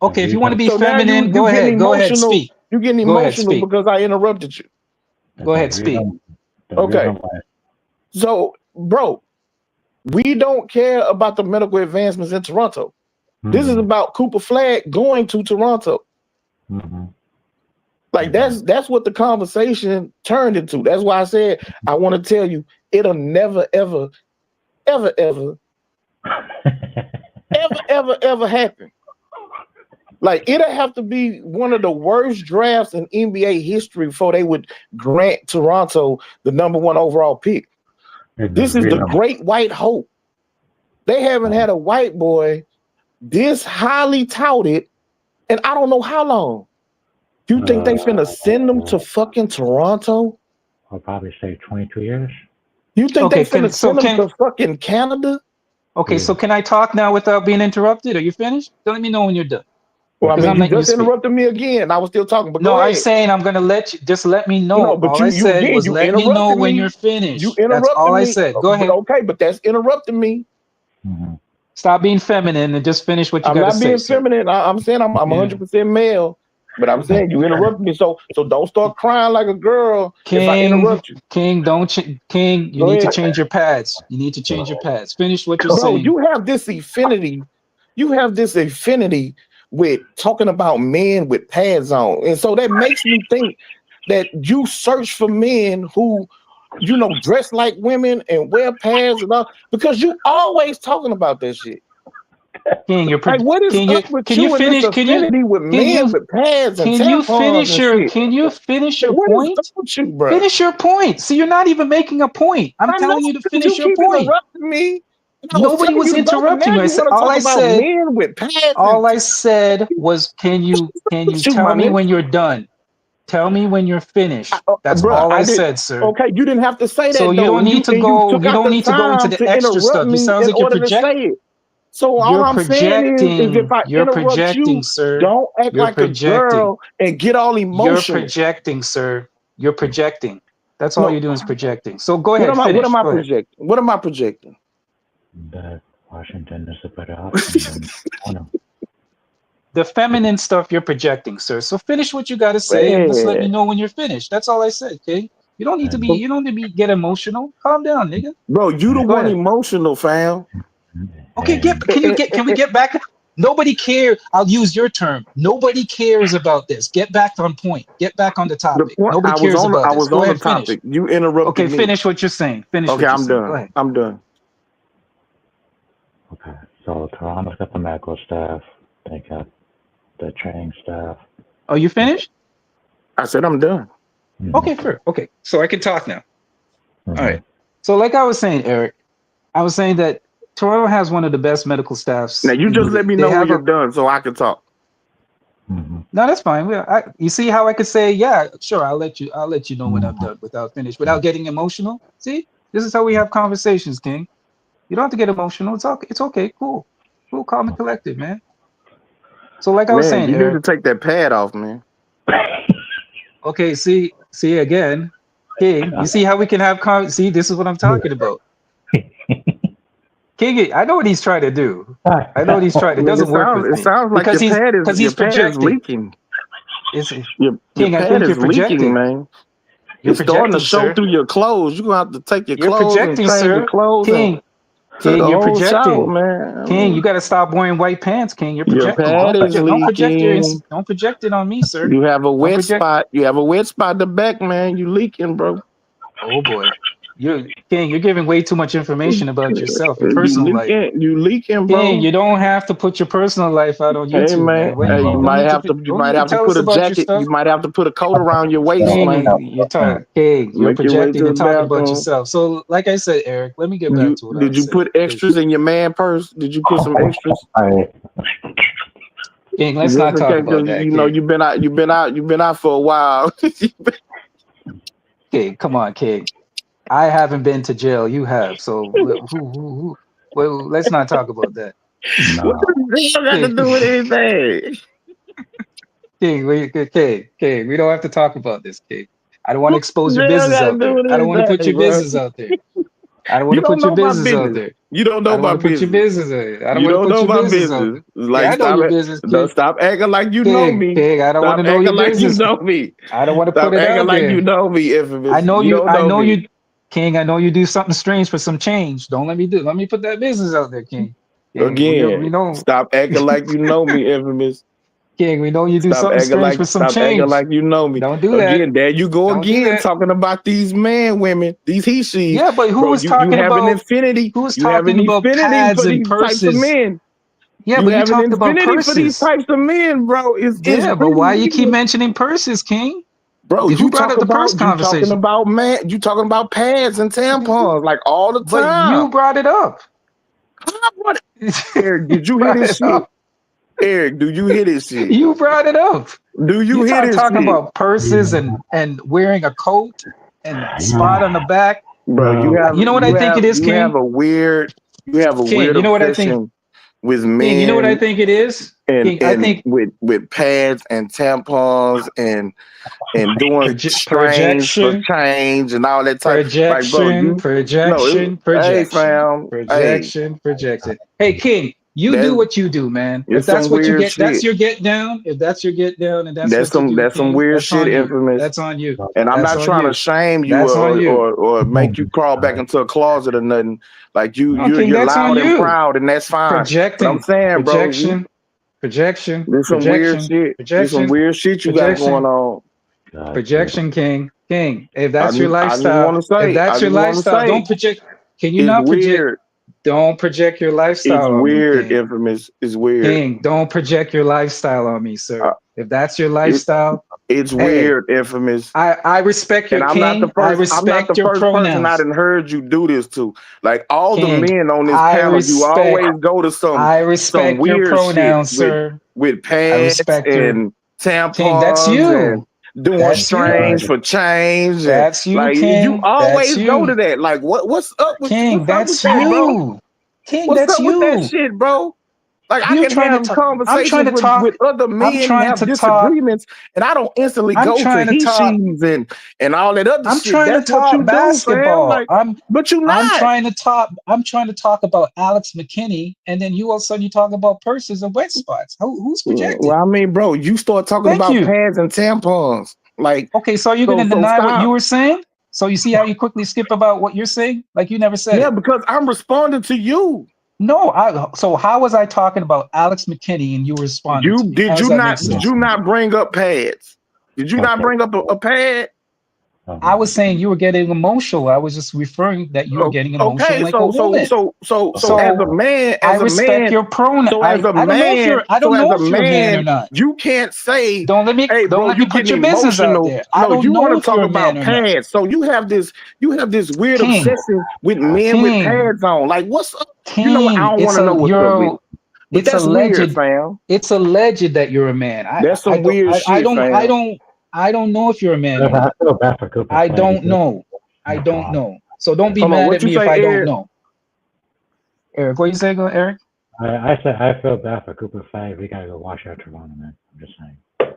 Okay, if you want to be
So now
feminine,
you
go
getting
ahead. Go ahead,
emotional.
speak.
You getting
Go ahead,
emotional
speak.
because I interrupted you.
Go ahead, speak.
Okay. So, bro, we don't care about the medical advancements in Toronto. This is about Cooper Flag going to Toronto. Like that's what the conversation turned into. That's why I said I want to tell you it'll never ever happen. Like it'll have to be one of the worst drafts in NBA history before they would grant Toronto the #1 overall pick. This is the great white hope. They haven't had a white boy this highly touted, and I don't know how long. You think they finna send them to fucking Toronto?
I'll probably say 22 years.
You think
Okay,
they finna send them to fucking Canada?
Okay, so can I talk now without being interrupted? Are you finished? Let me know when you're done.
Well, I
Because
mean,
I'm
you
letting
just
speak.
interrupted me again. I was still talking, but
No,
go
I'm
ahead.
saying I'm gonna let you just let me know.
No, but
All I
you
said
again,
was
you
let me know
interrupted
when
me.
you're finished.
You
That's
interrupted
all I
me.
said. Go ahead.
Okay, but that's interrupting me.
Stop being feminine and just finish what you
I'm
gotta
not
say,
being
sir.
feminine. I'm saying I'm 100% male, but I'm saying you interrupted me. So don't start crying like a girl if I interrupt you.
King, King, you
Go
need to
ahead.
change your pads. You need to change your pads. Finish what you're
Bro,
saying.
you have this affinity. You have this affinity with talking about men with pads on. And so that makes me think that you search for men who, dress like women and wear pads and all, because you always talking about that shit.
King,
Like, what is up with
can you
you and this
finish?
affinity with men with pads and
Can you
tampons
finish
and
your
shit?
can you finish your
What is
point?
up with you, bro?
Finish your point. See, you're not even making a point. I'm
I know,
telling you to
because
finish
you
your
keep
point.
interrupting me. And I was
Nobody
telling
was
you to go, but
interrupting
now
you. I
you
said
want to
all
talk
I
about
said
men with pads.
all I said was can you
you,
tell
my
me
nigga.
when you're done? Tell me when you're finished. That's
Bruh,
all I
did.
said, sir.
Okay, you didn't have to say
So
that
you
though,
don't
and
need to
you
go.
took
You
out
don't
the
need to go into
time
the
to
extra
interrupt
stuff. You
me
sounds
in
like you're
order to say it. So all
You're
I'm saying is if
projecting.
I
You're
interrupt
projecting,
you,
sir.
don't act
You're
like a
projecting.
girl and get all
You're
emotional.
projecting, sir. You're projecting. That's all
No.
you're doing is projecting. So go
What
ahead,
am I? What
finish.
am I
Go ahead.
projecting? What am I projecting?
That Washington is a better option than Toronto.
The feminine stuff you're projecting, sir. So finish what you got to say and just let me
Man.
know when you're finished. That's all I said, okay? You don't need to be. You don't need to get emotional. Calm down, nigga.
Bro, you the
Go
one
ahead.
emotional, fam.
Okay, can we get back? Nobody cares. I'll use your term. Nobody cares about this. Get back on point. Get back on the
The
topic.
point
Nobody
I was
cares
on.
about
I
this.
was
Go
on the
ahead, finish.
topic. You interrupted
Okay,
me.
finish what you're saying. Finish
Okay,
what you're
I'm
saying. Go
done.
ahead.
I'm done.
Okay, so Toronto's got the medical staff. They got the training staff.
Oh, you finished?
I said I'm done.
Okay, fair. Okay, so I can talk now. All right. So, like I was saying, Eric, I was saying that Toronto has one of the best medical staffs.
Now you just let me
They
know when
have
you're done so I can talk.
No, that's fine. You see how I could say, yeah, sure, I'll let you know when I'm done without finish, without getting emotional. See, this is how we have conversations, King. You don't have to get emotional. It's okay. It's okay. Cool, calm and collected, man. So, like I was
Man,
saying,
you need
Eric.
to take that pad off, man.
Okay, see again, King. You see how we can have see, this is what I'm talking about. King, I know what he's trying to do. I know what he's trying. It doesn't work with me.
It sounds like
because
your pad
he's projecting.
is leaking. Your
King, I
pad
think
is
you're projecting,
leaking, man.
You're
It's starting to
projecting,
show
sir.
through your clothes. You're gonna have to take your
You're
clothes and
projecting,
change your
sir.
clothes and
King,
the
you're
whole shower,
projecting.
man.
King, you got to stop wearing white pants, King. You're
Your
projecting.
pad is
Don't project
leaking.
don't project it on me, sir.
You have a
Don't
wet
project.
spot. You have a wet spot in the back, man. You leaking, bro.
Oh boy, King, you're giving way too much information about yourself, your personal life.
You leaking, bro.
King, you don't have to put your personal life out on
Hey
YouTube,
man,
man.
you might have to. You might have to
tell
put
us
a
about your
jacket.
stuff.
You might have to put a coat around your waist,
King,
man.
you're talking. King, you're
Make your way
projecting
to
and
the
talking about
bathroom.
yourself. So, like I said, Eric, let me get back to what I was
Did you
saying.
put extras in your man purse? Did you put some extras?
King, let's not talk about that.
You know, you've been out for a while.
King, come on, King. I haven't been to jail. You have. So, well, let's not talk about that.
What does jail got to do with anything?
King, we don't have to talk about this, King. I don't want to expose your
Jail
business
got to
out
do
there.
with
I don't want to put
anything,
your
bro.
business out there. I don't want
You
to
don't
put your
know my
business out
business.
there.
You don't
I
know
don't
my
want to put your
business.
business out there. I don't
You
want to
don't
put
know
your
my
business out
business.
there.
Like
Yeah, I know
stop
your
it.
business,
Don't
King.
stop acting like you know me.
King, I don't want
Stop
to know your
acting like you
business.
know me.
I don't want to
Stop
put it
acting
out
like you
there.
know me, infamous.
I know
You
you.
don't
I
know
know
me.
you, King. I know you do something strange for some change. Don't let me do. Let me put that business out there, King. King, we
Again,
know.
stop acting like you know me, infamous.
King, we know you do
Stop
something
acting
strange for
like
some
stop acting
change.
like you know me.
Don't do that.
Again, there you go
Don't do
again,
that.
talking about these man, women, these he she's.
Yeah, but who
Bro,
was
you
talking
have an
about?
infinity.
Who was
You have an
talking about
infinity
pads
for
and
these types of
purses?
men.
Yeah,
You
but you
have an
talked about
infinity for these
purses.
types of men, bro. It's
Yeah, but
really
why you keep
weird.
mentioning purses, King?
Bro,
Who
you
brought up
talk
the purse
about
conversation?
man, you talking about pads and tampons like all the
But
time.
you brought it up.
Eric, did you hear this shit? Eric, do you hear this shit?
You brought it up.
Do you hear this
talking
shit?
about purses and wearing a coat and spot on the back?
Bro, you have
You know what I think it is,
you
King?
have a weird
King, you know what I think?
obsession with men.
King, you know what I think it is?
And,
King, I think
with pads and tampons and doing strange for
projection,
change and all that type. Like, bro,
projection,
hey fam,
projection. Hey, King, you do
that's
what you do, man. If
it's
that's
some
what you
weird
get, that's
shit.
your get down. If that's your get down, and that's
That's
what you do,
some
King,
weird
that's
shit,
on you.
infamous.
That's on you.
And I'm
That's
not
on
trying
you.
to shame you
That's on you.
or make you crawl back into a closet or nothing. Like
No, King,
you're
that's on
loud and
you.
proud, and that's fine. But I'm
Projecting,
saying, bro,
projection,
there's some weird shit. There's some weird shit you got going on.
projection, King. If
I
that's your
just
lifestyle,
want to say,
if that's your lifestyle, don't project. Can you
it's
not project?
weird.
Don't project your
It's
lifestyle on me,
weird,
King.
infamous. It's weird.
King, don't project your lifestyle on me, sir. If that's your lifestyle,
it's weird, infamous.
I respect your
and I'm
King.
not the first. I'm not the
your
first person I
pronouns.
done heard you do this to. Like all
King,
the men on this
I
panel, you
respect-
always go to some
your
weird
pronouns,
shit
sir.
with pads and tampons
King, that's you.
and doing
That's
strange
you.
for change.
That's you,
like
King.
you always
That's you.
go to that. Like what's up with
King,
what's
that's
up with that, bro?
you. King,
What's
that's
up with that
you.
shit, bro? Like I
You
can
trying to
have
talk-
conversations with other men and have disagreements, and I don't instantly
I'm
go
trying
to
to talk-
he-she's and all that other
I'm
shit.
trying
That's
to
what
talk
you do,
basketball.
fam. Like, but you not.
I'm trying to talk about Alex McKinney, and then you all of a sudden you talk about purses and wet spots. Who's projecting?
Well, I mean, bro, you start talking
Thank
about
you.
pads and tampons. Like,
okay, so you're gonna
so
deny what
stop.
you were saying? So you see how you quickly skip about what you're saying? Like you never said it.
Yeah, because I'm responding to you.
No, so how was I talking about Alex McKinney and you were responding to me?
Did you not bring up pads? Did you not bring up a pad?
I was saying you were getting emotional. I was just referring that you were getting emotional
Okay,
like a woman.
so as a man,
I respect your pronoun.
So as a
I don't know if you're I don't know if you're a man or not.
You can't say
don't let me
hey, bro,
don't let
you
me put
getting
your business out
emotional.
there. I
No,
don't
you
know
want to
if you're
talk
a man
about
or not.
pads. So you have this weird
King.
obsession with men with
King.
pads on. Like what's up?
King,
you know what? I don't want to know what's up with. But
it's
that's
alleged,
weird, fam.
It's alleged that you're a man.
That's some weird shit, fam.
I don't know if you're a man.
I feel bad for Cooper.
I don't know. I don't know. So don't be
Hold on,
mad
what
at
you
me
say,
if I
Eric?
don't know. Eric, what you say, Eric?
I said I feel bad for Cooper 5. We gotta go wash out Toronto, man. I'm just saying.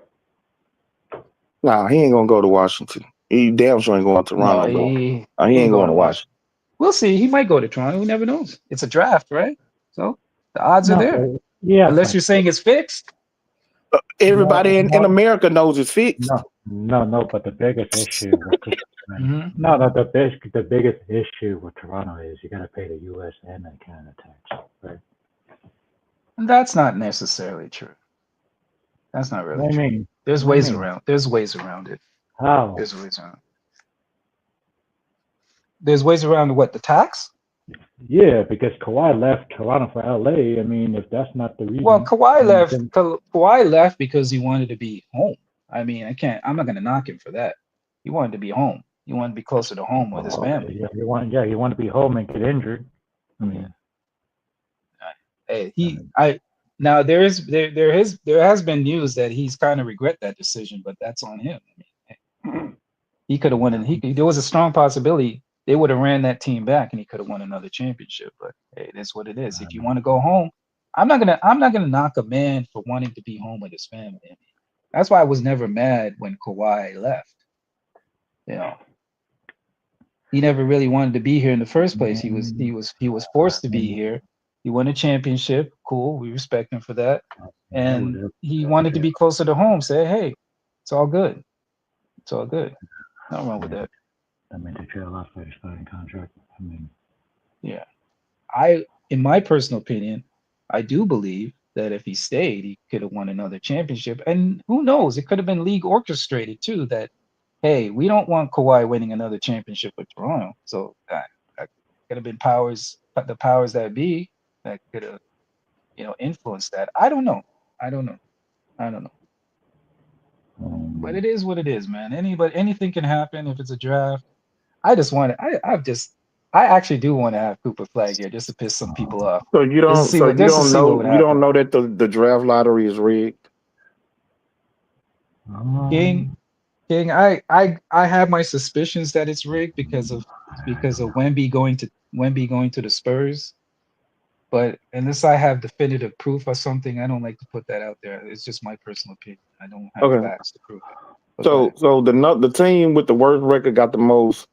Nah, he ain't gonna go to Washington. He damn sure ain't going to Toronto.
No,
he ain't going to Washington.
We'll see. He might go to Toronto. Who never knows? It's a draft, right? So the odds are there.
Yeah.
Unless you're saying it's fixed.
Everybody in America knows it's fixed.
No. But the biggest issue with the biggest issue with Toronto is you got to pay the U.S. and the Canada tax, right?
That's not necessarily true. That's not really true. There's ways around. There's ways around it.
How?
There's ways around. There's ways around what, the tax?
Yeah, because Kawhi left Toronto for LA. I mean, if that's not the reason.
Well, Kawhi left because he wanted to be home. I mean, I'm not gonna knock him for that. He wanted to be home. He wanted to be closer to home with his family.
Yeah, you want to be home and get injured. I mean,
now there has been news that he's kind of regret that decision, but that's on him. I mean, he could have won, and there was a strong possibility they would have ran that team back, and he could have won another championship. But hey, that's what it is. If you want to go home, I'm not gonna knock a man for wanting to be home with his family. I mean, that's why I was never mad when Kawhi left. You know, he never really wanted to be here in the first place. He was forced to be here. He won a championship. Cool. We respect him for that. And he wanted to be closer to home. Say, hey, it's all good. It's all good. Nothing wrong with that.
I mean, they trade a lot for his starting contract. I mean,
yeah. In my personal opinion, I do believe that if he stayed, he could have won another championship. And who knows? It could have been league orchestrated too. That, hey, we don't want Kawhi winning another championship with Toronto. So that could have been the powers that be that could have, influenced that. I don't know. But it is what it is, man. Anything can happen if it's a draft. I actually do want to have Cooper Flag here just to piss some people off.
So you don't know that the draft lottery is rigged.
King, I have my suspicions that it's rigged because of Wemby going to the Spurs. But unless I have definitive proof or something, I don't like to put that out there. It's just my personal opinion. I don't have facts to prove it.
So the team with the worst record got the most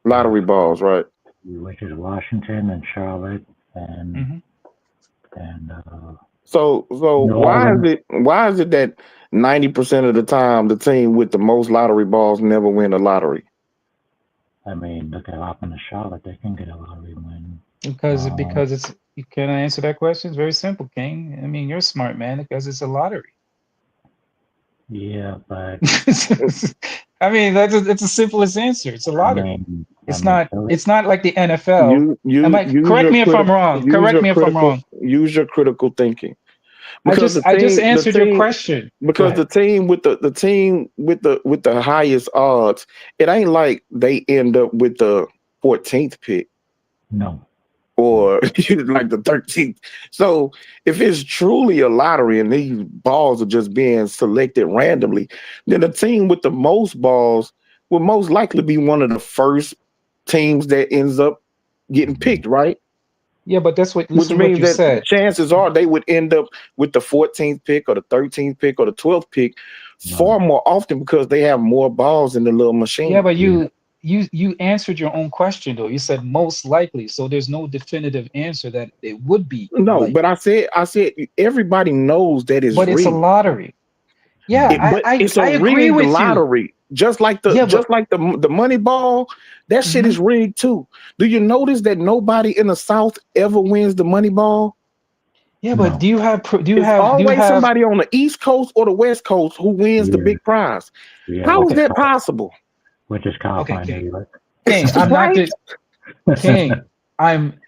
lottery balls, right?
Which is Washington and Charlotte and
so why is it that 90% of the time the team with the most lottery balls never win a lottery?
I mean, look at Auckland and Charlotte; they can get a lottery win.
Because it's. Can I answer that question? It's very simple, King. I mean, you're a smart man because it's a lottery.
Yeah, but
I mean, it's the simplest answer. It's a lottery. It's not like the NFL. Correct me if I'm wrong.
Use your critical thinking.
I just answered your question.
Because the team with the highest odds, it ain't like they end up with the 14th pick.
No.
Or like the 13th. So if it's truly a lottery and these balls are just being selected randomly, then the team with the most balls will most likely be one of the first teams that ends up getting picked, right?
Yeah, but that's what
which means
you
that
said.
Chances are they would end up with the 14th pick or the 13th pick or the 12th pick far more often because they have more balls in the little machine.
Yeah, but you answered your own question though. You said most likely, so there's no definitive answer that it would be.
No,
likely.
but I said everybody knows that it's
but
rigged.
It's a lottery. Yeah,
it's a rigged lottery. Just like the money ball, that shit is rigged too. Do you notice that nobody in the South ever wins the money ball?
Yeah, but do you have
somebody on the East Coast or the West Coast who wins the big prize?
Yeah,
How is that possible?
Which is King,
I'm not King.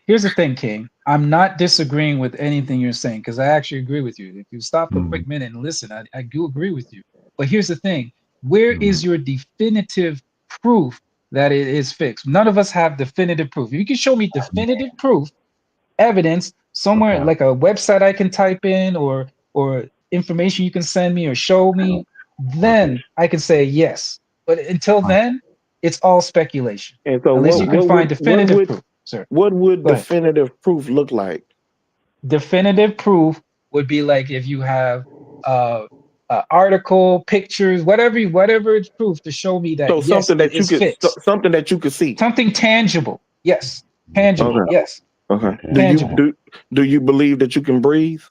Here's the thing, King. I'm not disagreeing with anything you're saying because I actually agree with you. If you stop for a quick minute and listen, I do agree with you. But here's the thing: where is your definitive proof that it is fixed? None of us have definitive proof. You can show me definitive proof, evidence somewhere, like a website I can type in, or information you can send me or show me. Then I can say yes. But until then, it's all speculation.
And so
unless you can find definitive proof, sir.
What would definitive proof look like?
Definitive proof would be like if you have article, pictures, whatever it's proof to show me that.
So something that you could fixed. Something that you could see.
Something tangible. Yes. Tangible.
Okay.
Yes.
Okay.
Tangible.
Do you believe that you can breathe?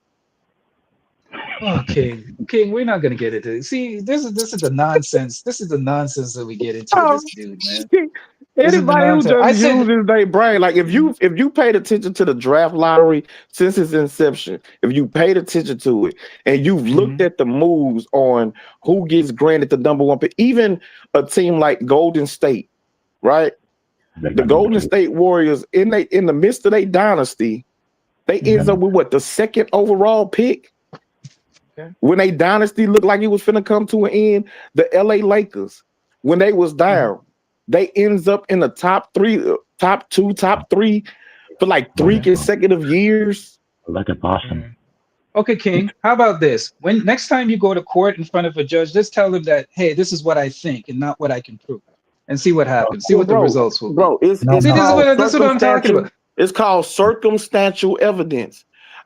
Oh, King, we're not gonna get into it. See, this is the nonsense. This is the nonsense that we get into with this dude, man.
Anybody who just uses their brain, like if you paid attention to the draft lottery since its inception, if you paid attention to it and you've looked at the moves on who gets granted the number one pick, even a team like Golden State, right? The Golden State Warriors in the midst of their dynasty, they ends up with what, the second overall pick? When a dynasty looked like it was finna come to an end, the LA Lakers, when they was down, they ends up in the top three for like 3 consecutive years.
Look at Boston.
Okay, King, how about this? When next time you go to court in front of a judge, just tell them that, hey, this is what I think and not what I can prove. And see what happens. See what the results will be.
Bro, this is
what I'm talking about.
It's called circumstantial evidence.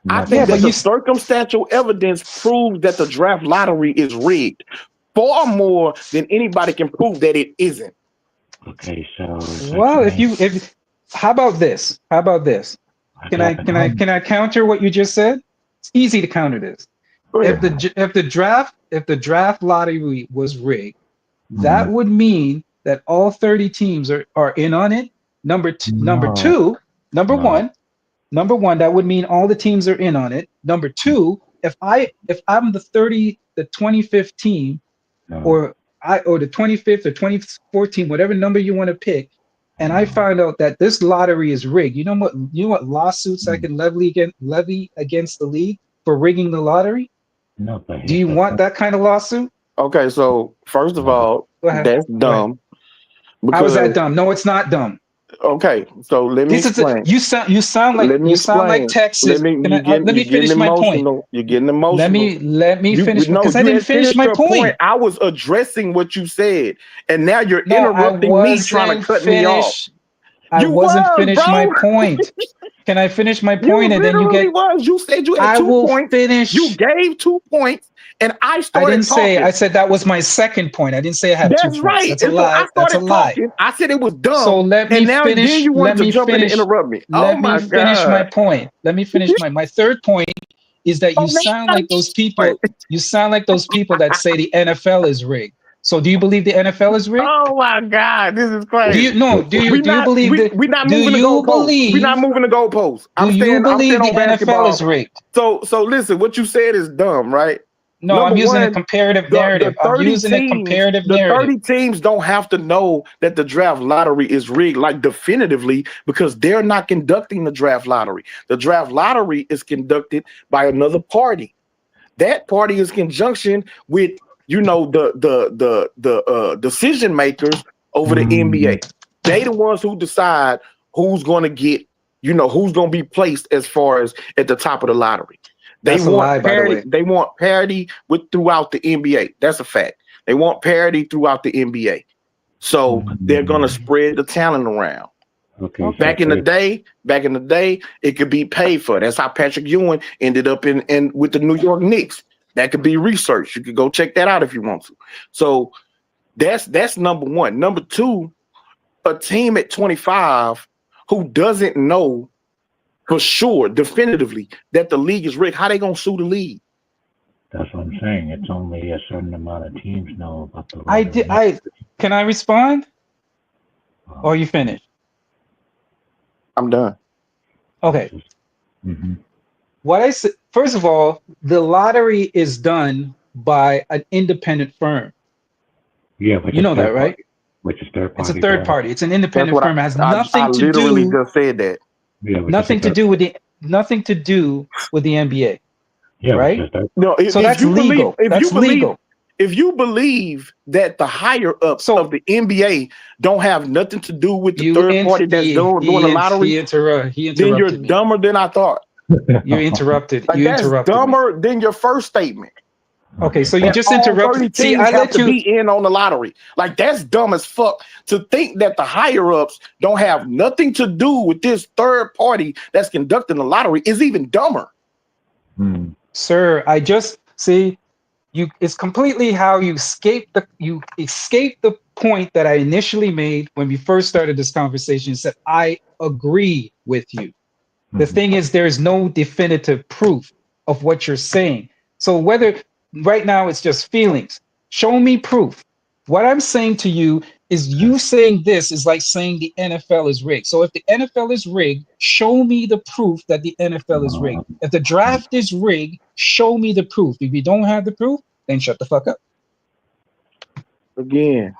I think that the circumstantial evidence proves that the draft lottery is rigged far more than anybody can prove that it isn't.
Okay, so is that
Well,
saying
how about this? How about this?
I
Can
got the
I
number?
counter what you just said? It's easy to counter this.
Go
If
ahead.
the draft lottery was rigged, that
Mhm.
would mean that all 30 teams are in on it. Number
No,
two, number
no,
one, that would mean all the teams are in on it. Number two, if I'm the 25th team,
no.
or the 25th or 24th team, whatever number you want to pick, and I
No.
find out that this lottery is rigged, you know what lawsuits I
Mm.
can levy against the league for rigging the lottery?
No, but
Do
here's
you
the
want
thing.
that kind of lawsuit?
Okay, so first of
No.
all,
Go ahead.
that's
Go ahead.
dumb
How is that
because
dumb? No, it's not dumb.
okay, so let me
This is
explain.
you sound like
Let me
Texas.
you
Let
getting
me finish my point.
emotional. You're getting
Let
emotional.
me finish
No,
because I
you
didn't
had
finish
finished
my
your point.
point.
I was addressing what you said, and now you're
No, I
interrupting me, trying to
wasn't
cut me off.
finished. I
You
wasn't
was,
finished my
bro.
point. Can I finish my
You
point and then you
literally
get?
was. You said you had
I
2
will
points. You
finish.
gave 2 points, and I
I
started
didn't say. I
talking.
said that was my second point. I didn't say I had 2
That's
points.
right.
That's a
And so I
lie. That's a
started
lie.
talking. I said it was
So
dumb,
let me
and now then
finish.
you wanted to jump in and interrupt me. Oh
Let me
my
finish my
god.
point. Let me finish my third point is that
Oh,
you sound like those people. You sound like those people that say the NFL is rigged. So do you believe the NFL is rigged?
Oh my God, this is
Do
crazy.
you no? Do
We
you
not
believe that?
we not
Do
moving the
you
goalposts. We not
believe?
moving the goalposts.
Do you
I'm staying
believe the
on
NFL is
basketball.
rigged?
So listen, what you said is dumb, right?
No,
Number
I'm using a
one,
comparative
the
narrative. I'm
30
using a
teams,
comparative
the
narrative.
30 teams don't have to know that the draft lottery is rigged like definitively because they're not conducting the draft lottery. The draft lottery is conducted by another party. That party is conjunction with the decision makers over the NBA. They the ones who decide who's going to get, who's going to be placed as far as at the top of the lottery. They
That's a
want
lie, by the
parity.
way.
They want parity throughout the NBA. That's a fact. They want parity throughout the NBA. So they're going to spread the talent around.
Okay.
Back in the day, it could be paid for. That's how Patrick Ewing ended up in with the New York Knicks. That could be research. You could go check that out if you want to. So that's number one. Number two, a team at 25 who doesn't know for sure, definitively, that the league is rigged, how they gonna sue the league?
That's what I'm saying. It's only a certain amount of teams know about the
I
lottery.
did. Can I respond? Or you finished?
I'm done.
Okay.
Mm-hmm.
What I said. First of all, the lottery is done by an independent firm.
Yeah, which
You
is
know that,
third
right?
party. Which is third
It's a
party.
third party. It's an
That's
independent
what
firm. It has
I
nothing to
literally
do.
just said that.
Yeah, which
Nothing
is
to do with the NBA.
Yeah,
right?
which is third.
No,
So that's legal. That's legal.
If you believe that the higher ups of the NBA don't have nothing to do with the third party that's doing the lottery, then you're dumber than I thought.
You interrupted.
Like,
You
that's
interrupted me.
dumber than your first statement.
Okay, so you
That
just
all 30
interrupted. See,
teams
I
have
let
to
you.
be in on the lottery. Like, that's dumb as fuck to think that the higher ups don't have nothing to do with this third party that's conducting the lottery is even dumber.
Sir, I just see you. It's completely how you escape the point that I initially made when we first started this conversation. Said I agree with you. The thing is, there is no definitive proof of what you're saying. So whether right now it's just feelings, show me proof. What I'm saying to you is you saying this is like saying the NFL is rigged. So if the NFL is rigged, show me the proof that the NFL is rigged. If the draft is rigged, show me the proof. If you don't have the proof, then shut the fuck up.
Again,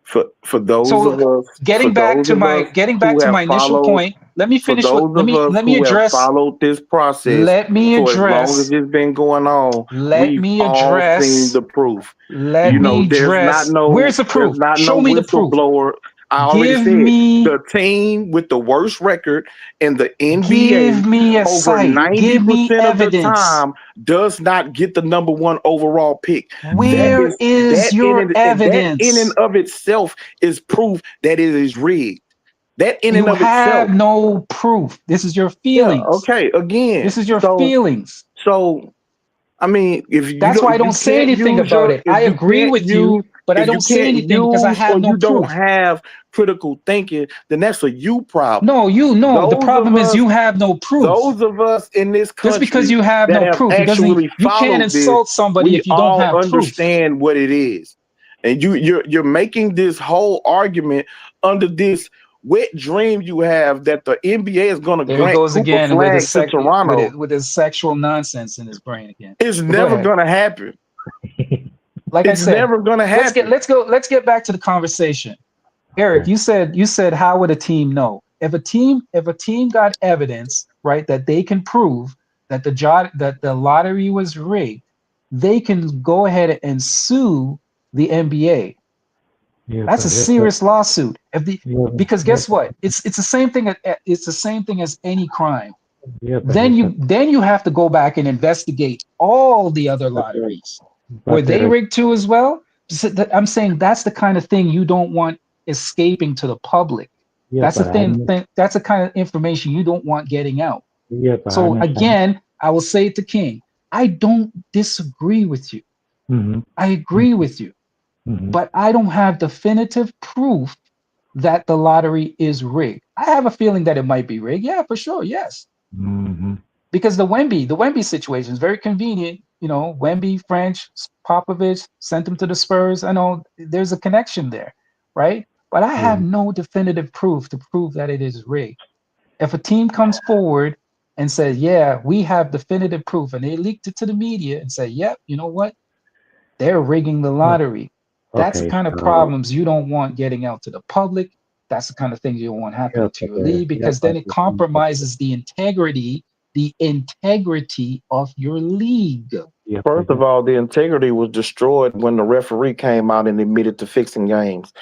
for those
So
of us
getting back to my initial point, let me finish.
For those of us
let me
who
address.
have followed this process
Let me
for as long
address.
as it's been going on,
Let
we've
me
all
address.
seen the proof.
Let me
there's
address.
not no
Where's the proof?
There's not
Show
no
me the proof.
whistleblower. I already
Give
said
me.
the team with the worst record in the NBA
Give me a
over
site. Give me
90% of the
evidence.
time does not get the number one overall pick.
Where is your evidence?
That in and of itself is proof that it is rigged. That in and
You
of
have
itself.
no proof. This is your feelings.
Yeah, okay, again.
This is your feelings.
So, I mean, if you
That's why I don't
you
say
can't
anything
use
about it.
if
I
you
agree
can't
with you. But I
If you
don't say
can't
anything because I
use
have
or
no
you don't
proof.
have critical thinking, then that's a you problem.
No, the
Those
problem
of
is
us,
you have no proof.
those of us in this
Just because
country
you have
that
no
have
proof, it doesn't.
actually
You can't
followed this,
insult somebody
we
if you don't
all
have proof.
understand what it is. And you're making this whole argument under this wet dream you have that the NBA is going to
There he
grant
goes
Cooper
again with
Flag to Toronto.
with his sexual nonsense in his brain again.
It's
But
never going to happen.
like
It's
I said,
never going to happen.
Let's get back to the conversation. Eric, you said how would a team know? If a team got evidence, right, that they can prove that the lottery was rigged, they can go ahead and sue the NBA.
Yeah,
That's a
but if
serious lawsuit. Because guess
yeah,
what? It's the same thing. It's the same thing as any crime.
yeah, but
Then
if
you have to go back and investigate all the other lotteries. Were
but
they
there is
rigged too as well? I'm saying that's the kind of thing you don't want escaping to the public.
yeah,
That's the
but I
that's the kind of information you don't want getting out.
yeah, but I
So
understand.
again, I will say it to King. I don't disagree with you.
Mm-hmm.
I agree with you.
Mm-hmm.
But I don't have definitive proof that the lottery is rigged. I have a feeling that it might be rigged. Yeah, for sure. Yes.
Mm-hmm.
Because the Wemby situation is very convenient. You know, Wemby, French, Popovich sent him to the Spurs. I know there's a connection there, right? But I have no definitive proof to prove that it is rigged. If a team comes forward and says, yeah, we have definitive proof, and they leaked it to the media and say, yep, you know what? They're rigging the lottery. That's the
Okay,
kind of
so
problems you don't want getting out to the public. That's the kind of things you don't want happening to your league because then it compromises the integrity of your league.
First of all, the integrity was destroyed when the referee came out and admitted to fixing games.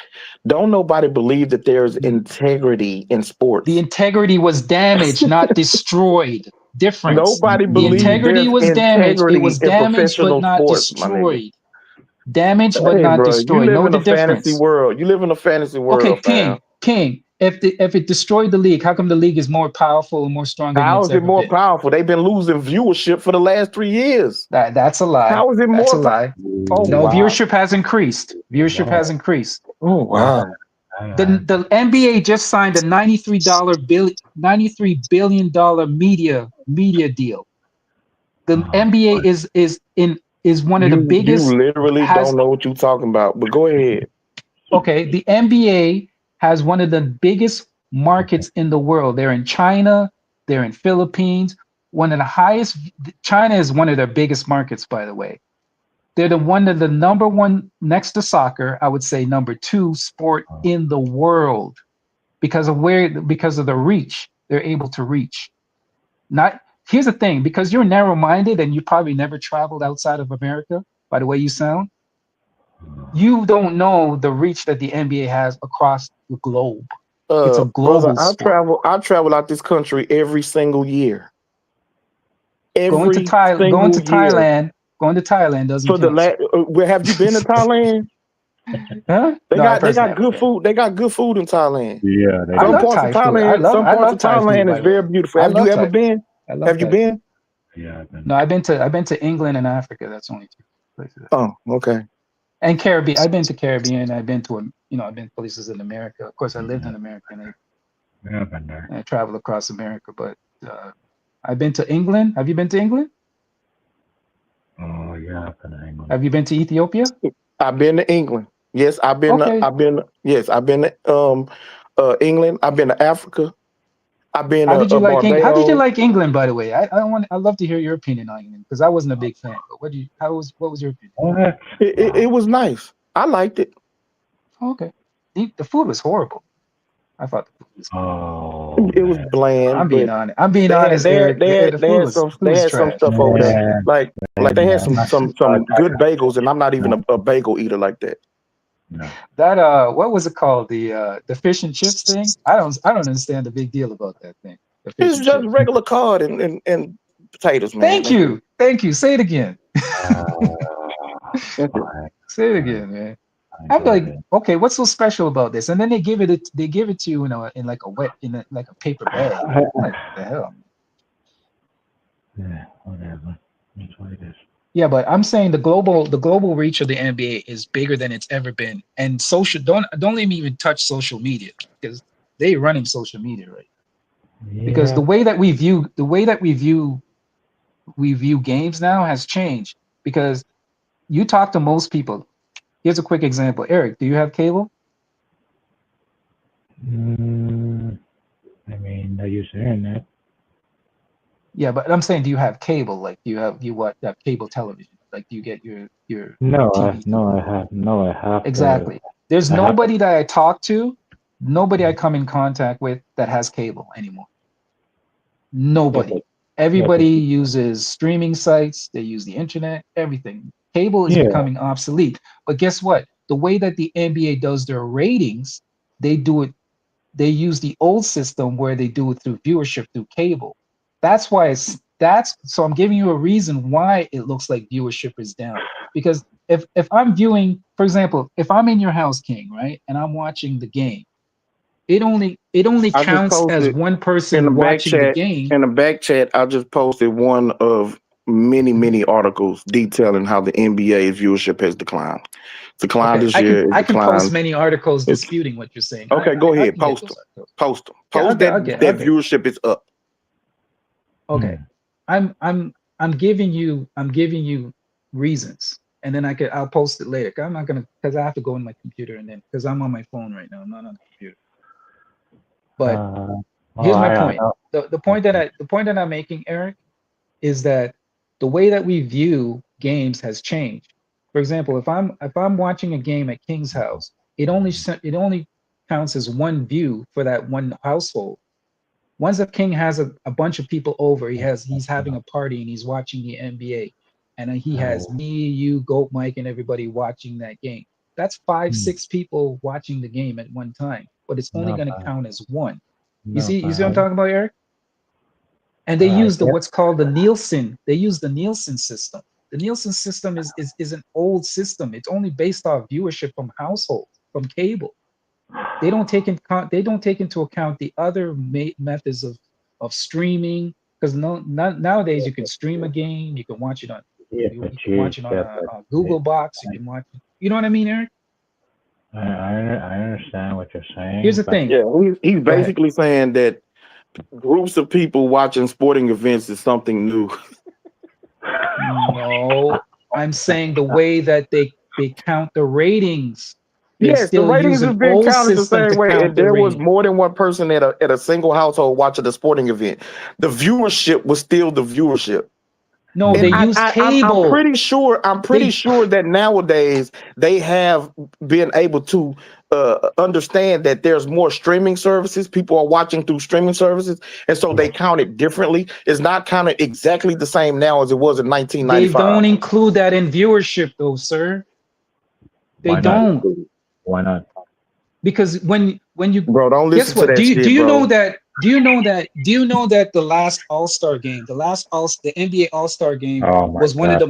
Don't nobody believe that there's integrity in sports.
The integrity was damaged, not destroyed. Difference.
Nobody
The
believes
integrity
there's
was damaged. It
integrity
was
in
damaged but
professional
not
sports, my nigga.
destroyed. Damaged but
Hey,
not
bro, you
destroyed.
live
Know
in
the
a fantasy
difference.
world. You live in a fantasy world,
Okay,
fam.
King. If it destroyed the league, how come the league is more powerful and more stronger than
How
it's
is it
ever
more
been?
powerful? They've been losing viewership for the last 3 years.
That's a lie.
How is it
That's
more?
a lie.
Oh,
No,
wow.
viewership has increased. Viewership has increased.
Oh, wow.
The NBA just signed a $93 billion media deal. The NBA is one of the
You
biggest.
literally don't know what you're talking about, but go ahead.
Okay, the NBA has one of the biggest markets in the world. They're in China, they're in Philippines. One of the highest. China is one of their biggest markets, by the way. They're the number one next to soccer. I would say number two sport in the world because of the reach they're able to reach. Here's the thing, because you're narrow-minded and you probably never traveled outside of America. By the way you sound, you don't know the reach that the NBA has across the globe. It's a global
Brother,
sport.
I travel out this country every single year.
Going to Thailand doesn't count.
Where have you been to Thailand?
Huh?
They
No,
got good food. They got good food in Thailand.
Yeah, they
some
do.
parts of Thailand. Some parts of Thailand is very beautiful. Have you ever been? Have you been?
Yeah, I've been.
No, I've been to England and Africa. That's only two places.
Oh, okay.
And Caribbean. I've been to Caribbean. I've been to I've been places in America. Of course, I lived in America and
I've been there.
I traveled across America. But I've been to England. Have you been to England?
Oh yeah, I've been to England.
Have you been to Ethiopia?
I've been to England. Yes, I've been.
Okay.
I've been to England. I've been to Africa. I've been.
How did you like England? How did you
Barbados.
like England, by the way? I'd love to hear your opinion on England because I wasn't a big fan. But what was your opinion?
It was nice. I liked it.
Okay. The food was horrible. I thought the food was horrible.
It was bland.
I'm being honest. I'm being honest.
They
Eric.
had some stuff over there. Like they had some good bagels, and I'm not even a bagel eater like that.
No.
That what was it called? The fish and chips thing? I don't understand the big deal about that thing.
It's just regular cod and potatoes, man.
Thank you. Say it again. Say it again, man. I'm like, okay, what's so special about this? And then they give it to you in like a paper bag. What the hell?
Yeah, whatever. That's what it is.
Yeah, but I'm saying the global reach of the NBA is bigger than it's ever been. And social don't let me even touch social media because they running social media right. Because
Yeah.
the way that we view games now has changed. Because you talk to most people. Here's a quick example. Eric, do you have cable?
I mean, I use the internet.
Yeah, but I'm saying, do you have cable? Like, have cable television? Like, do you get your
No,
TV?
I have
Exactly. There's
I have to.
nobody that I talk to, nobody I come in contact with that has cable anymore.
Yeah,
Nobody.
but
Everybody uses streaming sites. They use the internet. Everything. Cable is
yeah,
becoming obsolete. But guess what? The way that the NBA does their ratings, they do it. They use the old system where they do it through viewership through cable. That's why that's so I'm giving you a reason why it looks like viewership is down. Because if I'm viewing, for example, if I'm in your house, King, right, and I'm watching the game, it only
I just
counts as
posted
one
in the
person
back
watching the
chat.
game.
In the back chat, I just posted one of many articles detailing how the NBA viewership has declined. It's declined
Okay,
this year. It's
I can post
declined.
many articles
It's
disputing what you're saying.
okay. Go
I
ahead.
can get
Post
those
them.
articles.
Post them.
Yeah,
Post that viewership is up.
Okay. I'm giving you reasons, and then I'll post it later. 'Cause I'm not gonna because I have to go in my computer and then because I'm on my phone right now. I'm not on the computer. But
well,
here's my
I
point. The point that I'm making, Eric, is that the way that we view games has changed. For example, if I'm watching a game at King's house, it only counts as one view for that one household. Once a king has a bunch of people over, he's having a party and he's watching the NBA, and he has me, you, Goat Mike, and everybody watching that game. That's 5, 6 people watching the game at one time, but it's only
no,
going to
but
count as one.
no,
You see what I'm talking about, Eric? And they
I
use
guess.
what's called the Nielsen. They use the Nielsen system. The Nielsen system is an old system. It's only based off viewership from households, from cable. They don't take into account the other methods of streaming because nowadays you can stream a game, you can watch it on
Yeah,
you
but
can watch it on a Google Box, you can watch it. You know what I mean, Eric?
I understand what you're
Here's
saying,
the
but
thing.
Yeah, he's
Go ahead.
basically saying that groups of people watching sporting events is something new.
No, I'm saying the way that they count the ratings. They
Yes, the
still use
ratings
an
have been
old
counted the
system
same
to
way,
count
and
the
there was
rating.
more than one person at a single household watching a sporting event. The viewership was still the viewership.
No,
And
they use
I'm
cable.
pretty sure that nowadays they have been able to understand that there's more streaming services. People are watching through streaming services, and so they count it differently. It's not counted exactly the same now as it was in
They
1995.
don't include that in viewership, though, sir. They
why not?
don't.
Why not?
Because when you
Bro, don't
guess
listen to
what?
that shit, bro.
Do you know that the last All-Star game, the NBA All-Star game
Oh my
was
God!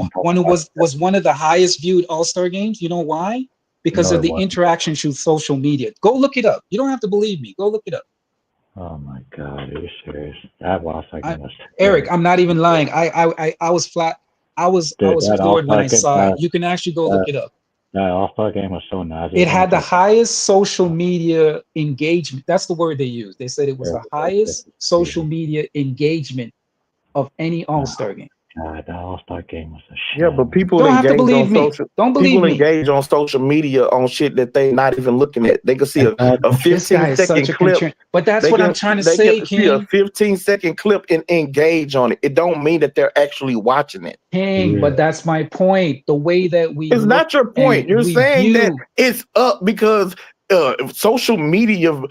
was one of the highest viewed All-Star games? You know why? Because
No,
of
it
the
wasn't.
interaction through social media. Go look it up. You don't have to believe me. Go look it up.
Oh my God! Are you serious? That loss game was
Eric,
terrible.
I'm not even lying. I was flat. I was
Dude, that
floored when
All-Star
I
game,
saw it. You can actually go look it up.
that All-Star game was so nasty.
It had the highest social media engagement. That's the word they used. They said it was the highest social media engagement of any All-Star game.
God, that All-Star game was a shit.
Yeah, but people
Don't have to
engage on
believe me.
social.
Don't believe
People
me.
engage on social media on shit that they not even looking at. They can see a
This guy is such
15-second
a
clip.
contrarian. But that's what I'm trying to
They
say,
can see a
King.
15-second clip and engage on it. It don't mean that they're actually watching it.
King, but that's my point. The way that we
It's
look
not your point.
and
You're
we
saying that
view.
it's up because social media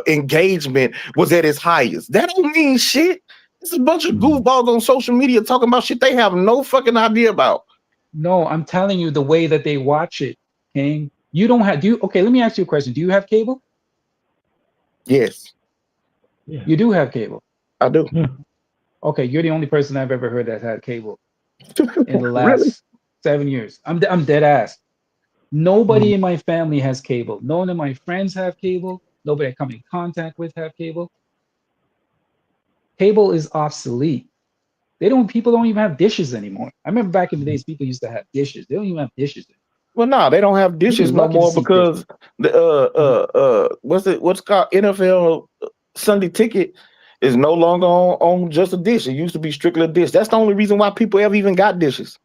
engagement was at its highest. That don't mean shit. It's a bunch of goofballs on social media talking about shit they have no fucking idea about.
No, I'm telling you the way that they watch it, King. You don't have. Okay, let me ask you a question. Do you have cable?
Yes.
You do have cable.
I do.
Okay, you're the only person I've ever heard that had cable in the last
Really?
7 years. I'm dead ass. Nobody in my family has cable. None of my friends have cable. Nobody I come in contact with have cable. Cable is obsolete. People don't even have dishes anymore. I remember back in the days, people used to have dishes. They don't even have dishes.
Well, no, they don't have
You'd be
dishes no
lucky to
more
see
because what's called NFL Sunday Ticket is no longer on just a dish. It used to be strictly a dish. That's the only reason why people ever even got dishes.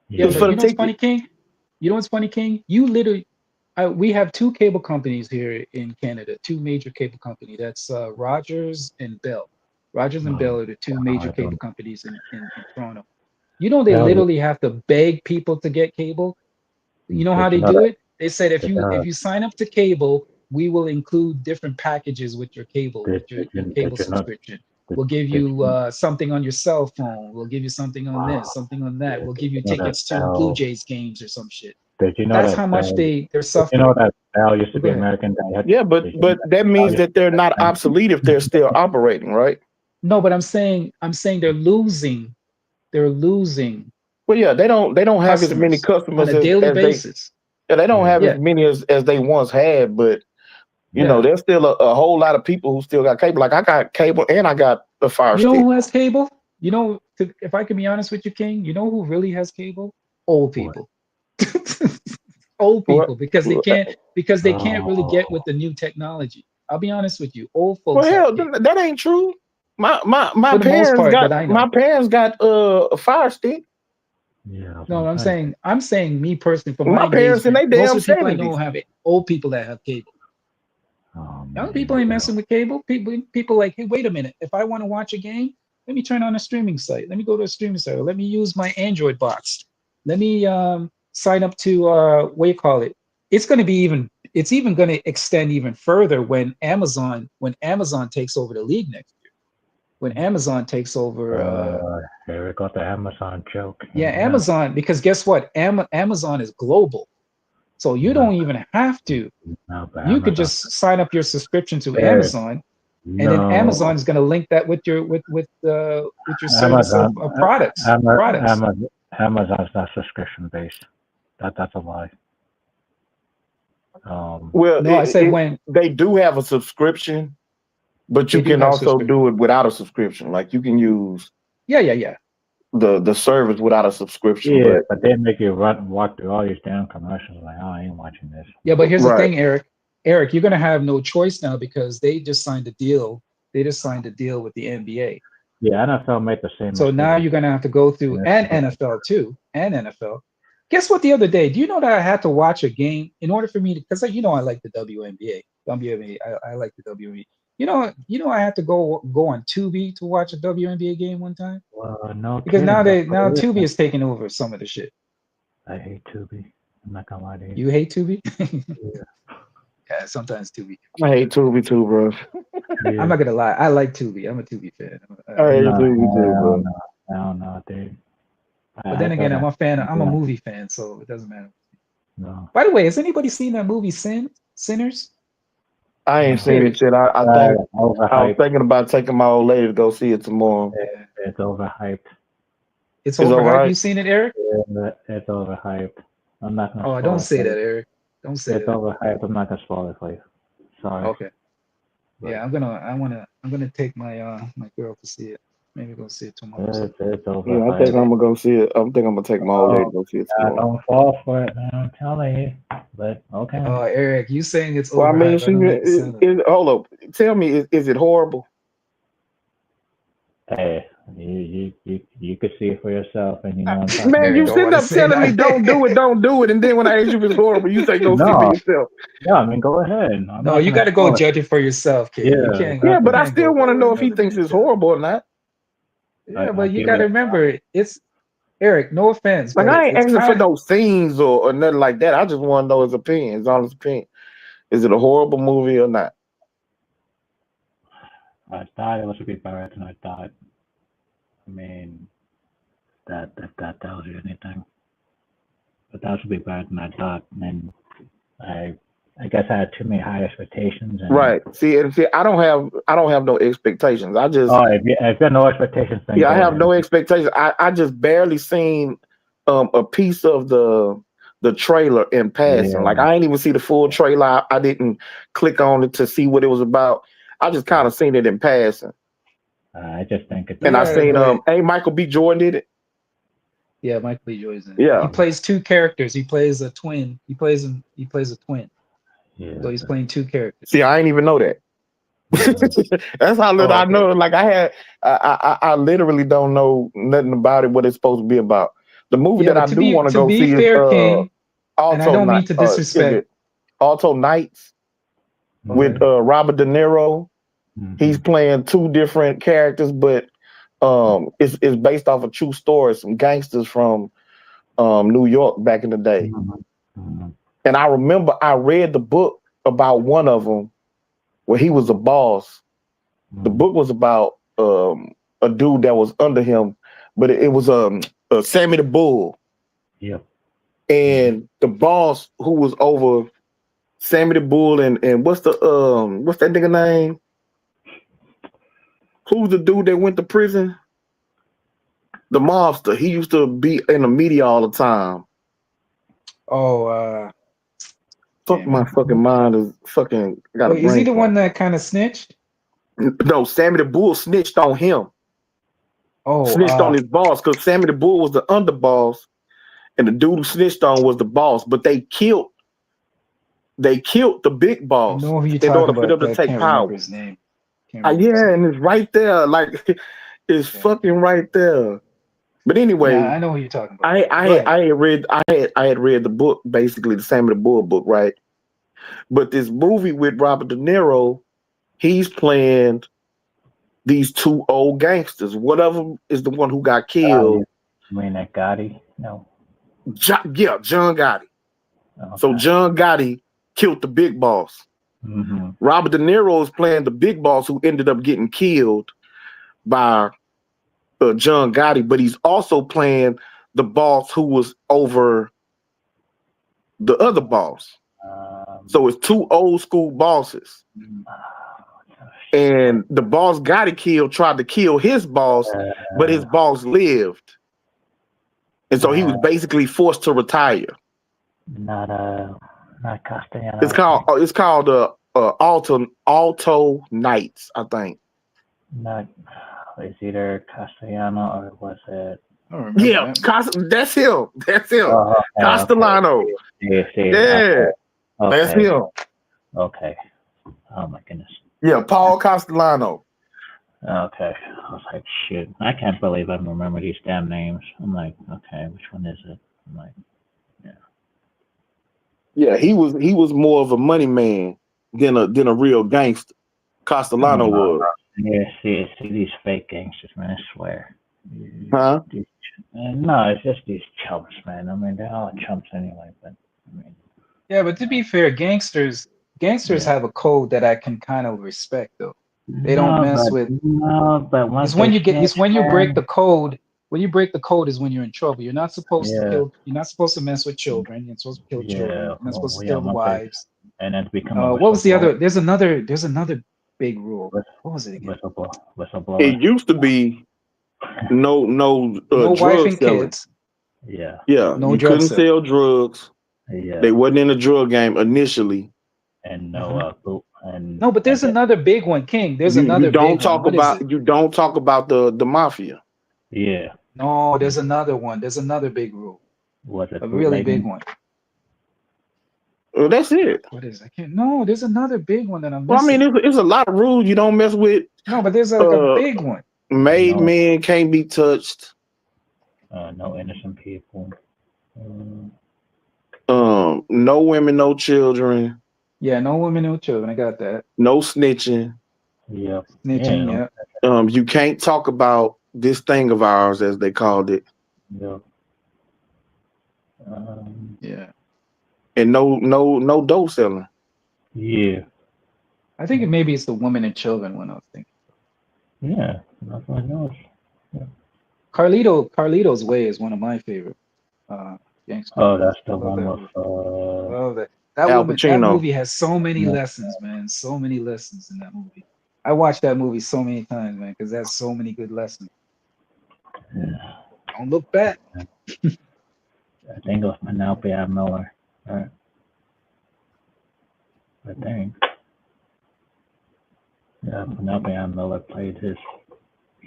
Yeah,
It's
but
for the
you know what's
ticket.
funny, King? You know what's funny, King? You literally, we have two cable companies here in Canada, two major cable companies. That's Rogers and Bell. Rogers and Bell are the two major
I
cable
don't.
companies in Toronto. You know, they
Bell,
literally have to beg people to get cable. You know how
did you
they
know
do
that?
it? They said if
Did,
you sign up to cable, we will include different packages with your cable, with your cable
did you know?
subscription. We'll give
Did
you
you,
something on your cell phone. We'll give you something on this, something on that. We'll give you
you know that
tickets to Blue
Bell?
Jays games or some shit.
Did you know
That's
that
how much
Bell?
they're
Did you know
suffering.
that Bell used to
But
be
go ahead.
American Dad?
Yeah, but
Did you know
that
Bell
means
used
that
to
they're
be
not
American?
obsolete if they're still operating, right?
No, but I'm saying they're losing. They're losing
Well, yeah, they don't have as many
customers on
customers
a daily
as they
basis.
they don't have as
Yeah,
many as they once had, but
yeah.
there's still a whole lot of people who still got cable. Like I got cable and I got the Fire
You know
Stick.
who has cable? You know, if I can be honest with you, King, you know who really has cable? Old people. Old
What?
people, because they can't really get with the new technology. I'll be honest with you. Old
Well,
folks have
hell,
cable
that ain't true. My
for the most
parents
part
got
that I know.
a Fire Stick.
Yeah, that's
No,
what I'm saying.
I'm saying me personally, from my
My parents in
engagement,
they
most
damn
of the people I know
70s.
have it. Old people that have cable.
Oh
Young
man,
people ain't messing with cable. People like, hey, wait a minute. If I want to watch a game, let me turn on a streaming site. Let me go to a streaming site. Or let me use my Android box. Let me sign up to what do you call it? It's even going to extend even further when Amazon takes over the league next year. When Amazon takes over
here we got the Amazon joke.
yeah,
Yeah,
Amazon, because guess what? Amazon is global. So you
no,
don't even have to.
no, but
You could
Amazon.
just sign up your subscription to
Eric,
Amazon, and then
no,
Amazon is going to link that with your service of
Amazon,
products.
Amazon's not subscription based. That's a lie.
Well,
No, I said when
they do have a subscription, but
they
you
do
can
have
also
subscription.
do it without a subscription. Like you can use
Yeah.
the service without a subscription,
Yeah,
but
but they make you walk through all these damn commercials. Like, oh, I ain't watching this.
Yeah, but here's the
right.
thing, Eric. Eric, you're going to have no choice now because they just signed a deal. They just signed a deal with the NBA.
Yeah, NFL made the same
So now
mistake.
you're going to have to go through, and NFL too, and NFL. Guess what? The other day, do you know that I had to watch a game in order for me to, because you know I like the WNBA. I like the WNBA. You know I had to go on Tubi to watch a WNBA game one time
Well, no
because
kidding. That's
now
what it
Tubi
is.
is taking over some of the shit.
I hate Tubi. I'm not gonna lie to you.
You hate Tubi?
Yeah.
Yeah, sometimes Tubi.
I hate Tubi too, bro.
Yeah.
I'm not gonna lie. I like Tubi. I'm a Tubi fan.
I hate
No,
Tubi too, bro.
no, dude.
But then
I
again,
thought
I'm a fan. I'm a
yeah,
movie fan, so it doesn't matter.
no,
By the way, has anybody seen that movie Sinners?
I ain't
no.
seen it
Seriously.
yet. I think I was
Overhyped.
thinking about taking my old lady to go see it tomorrow.
It's overhyped.
It's
It's
overhyped.
overhyped.
You seen it, Eric?
Yeah, it's overhyped. I'm not gonna
Oh,
spoil
don't
it
say
for
that,
you.
Eric. Don't say
It's
that.
overhyped. I'm not gonna spoil it for you. Sorry.
Okay. Yeah, I'm gonna take my my girl to see it. Maybe go see it tomorrow.
It's
Yeah, I
overhyped.
think I'm gonna go see it. I think I'm gonna take my old lady to
Oh,
go see it
yeah,
tomorrow.
don't fall for it, man. I'm telling you. But okay.
Oh, Eric, you saying it's
Well, I mean,
overhyped? I don't like the sound of it.
hold up. Tell me, is it horrible?
Hey, you could see it for yourself, and you know what I'm talking
Man,
about.
Eric
you
don't
sitting
want to
up
say
telling me don't do it, and then when I ask you if it's horrible, you say go see for
No,
yourself.
yeah, I mean, go ahead. I'm
No,
not
you
gonna
got to go
spoil it.
judge it for yourself, kid.
Yeah,
You
Yeah, but I
can't
still
go
want
by
to
what
know if he
another
thinks
man
it's
tell you.
horrible or not.
Yeah,
I
but you
give
got to
it.
remember, it's Eric. No offense,
Like
but
I ain't
it's
asking for
kind of.
no scenes or nothing like that. I just want to know his opinion, his honest opinion. Is it a horrible movie or not?
I thought it was a bit better than I thought. I mean, if that tells you anything. But that was a bit better than I thought, and I guess I had too many high expectations. And
Right. See, I don't have no expectations. I just
if you have no expectations, then
I
go
have
ahead.
no expectations. I just barely seen a piece of the trailer in passing.
Yeah,
Like I ain't even see the full trailer. I didn't click on it to see what it was about. I just kind of seen it in passing.
I just think it's.
And I
Yeah,
seen
but
hey, Michael B. Jordan did it.
yeah, Michael B. Jordan's in it.
Yeah.
He plays two characters. He plays a twin. He plays a twin.
Yeah.
So he's playing two characters.
See, I ain't even know that. That's how little
Oh,
I
okay.
know. Like I literally don't know nothing about it. What it's supposed to be about. The movie
Yeah,
that I
but
do want to
to
go
be
see is
fair, King, and I
Alto
don't
Night.
mean to disrespect.
Alto Nights with Robert De Niro. He's playing two different characters, but it's based off a true story. Some gangsters from New York back in the day. And I remember I read the book about one of them where he was a boss. The book was about a dude that was under him, but it was Sammy the Bull.
Yep.
And the boss who was over Sammy the Bull and what's that nigga name? Who's the dude that went to prison? The mobster. He used to be in the media all the time.
Oh,
Fuck, my fucking mind is fucking got
wait,
a
is he
brain
the
fart.
one that kind of snitched?
No, Sammy the Bull snitched on him.
Oh,
Snitched on his boss because Sammy the Bull was the underboss, and the dude who snitched on was the boss. But they killed the big boss
I know who you're
in order
talking
for them
about,
to
but I
take
can't
power.
remember his name. Can't remember his
Yeah,
name.
and it's right there. Like it's fucking right there. But anyway,
Yeah, I know who you're talking about.
I had read the book, basically the Sammy the Bull book, right? But this movie with Robert De Niro, he's playing these two old gangsters. One of them is the one who got killed.
You mean that Gotti? No.
John Gotti.
Okay.
So John Gotti killed the big boss.
Mm-hmm.
Robert De Niro is playing the big boss who ended up getting killed by John Gotti, but he's also playing the boss who was over the other boss. So it's two old school bosses. And the boss Gotti killed tried to kill his boss, but his boss lived. And so he was basically forced to retire.
Not Castellano.
It's called Alto Nights, I think.
Not it's either Castellano or was it?
Yeah, that's him. That's him.
Oh, okay,
Castellano.
Okay.
Yeah,
Okay.
that's him.
Okay. Oh my goodness.
Yeah, Paul Castellano.
Okay. I was like, shit. I can't believe I remember these damn names. I'm like, okay, which one is it? I'm like,
Yeah, he was more of a money man than a real gangster. Castellano was.
Yeah, see these fake gangsters, man. I swear.
Huh?
No, it's just these chumps, man. I mean, they're all chumps anyway. But I mean,
Yeah, but to be fair, gangsters have a code that I can kind of respect, though. They don't mess with.
No, but once
It's when you
they
it's when you
snitch,
break
man,
the code. When you break the code is when you're in trouble. You're not supposed to
Yeah.
kill. You're not supposed to mess with children. You're supposed to kill children. You're not supposed to steal the
once
wives.
and then become a
What was the other?
whistleblower.
There's another big rule. What was it again?
Whistleblower.
It used to be no
No wife
drug
and
selling.
kids.
Yeah.
Yeah,
No
you
drug
couldn't
selling.
sell drugs.
Yeah.
They wasn't in the drug game initially.
And no and
No, but there's another big one, King. There's another
You don't
big
talk
one. What is
about
it?
you don't talk about the mafia.
Yeah.
No, there's another one. There's another big rule.
Was it
A really big
bootlegging?
one.
Well, that's it.
What is it? I can't. No, there's another big one that I'm
Well, I
missing.
mean, it's a lot of rules. You don't mess with.
No, but there's like a big one.
Made
No.
men can't be touched.
No innocent people.
No women, no children.
Yeah, no women, no children. I got that.
No snitching.
Yep.
Snitching. Yeah.
You can't talk about this thing of ours, as they called it.
Yep.
Yeah.
And no dope selling.
Yeah.
I think maybe it's the women and children one I was thinking.
Yeah. Nothing else.
Carlito's Way is one of my favorite gangster
Oh,
movies.
that's the
I love
one
that
with
movie. Love that. That
Al
woman, that
Pacino.
movie has so many
Yeah.
lessons, man. So many lessons in that movie. I watched that movie so many times, man, because that's so many good lessons.
Yeah.
Don't look back.
I think it was Penelope Ann Miller. Right? I think. Yeah, Penelope Ann Miller played his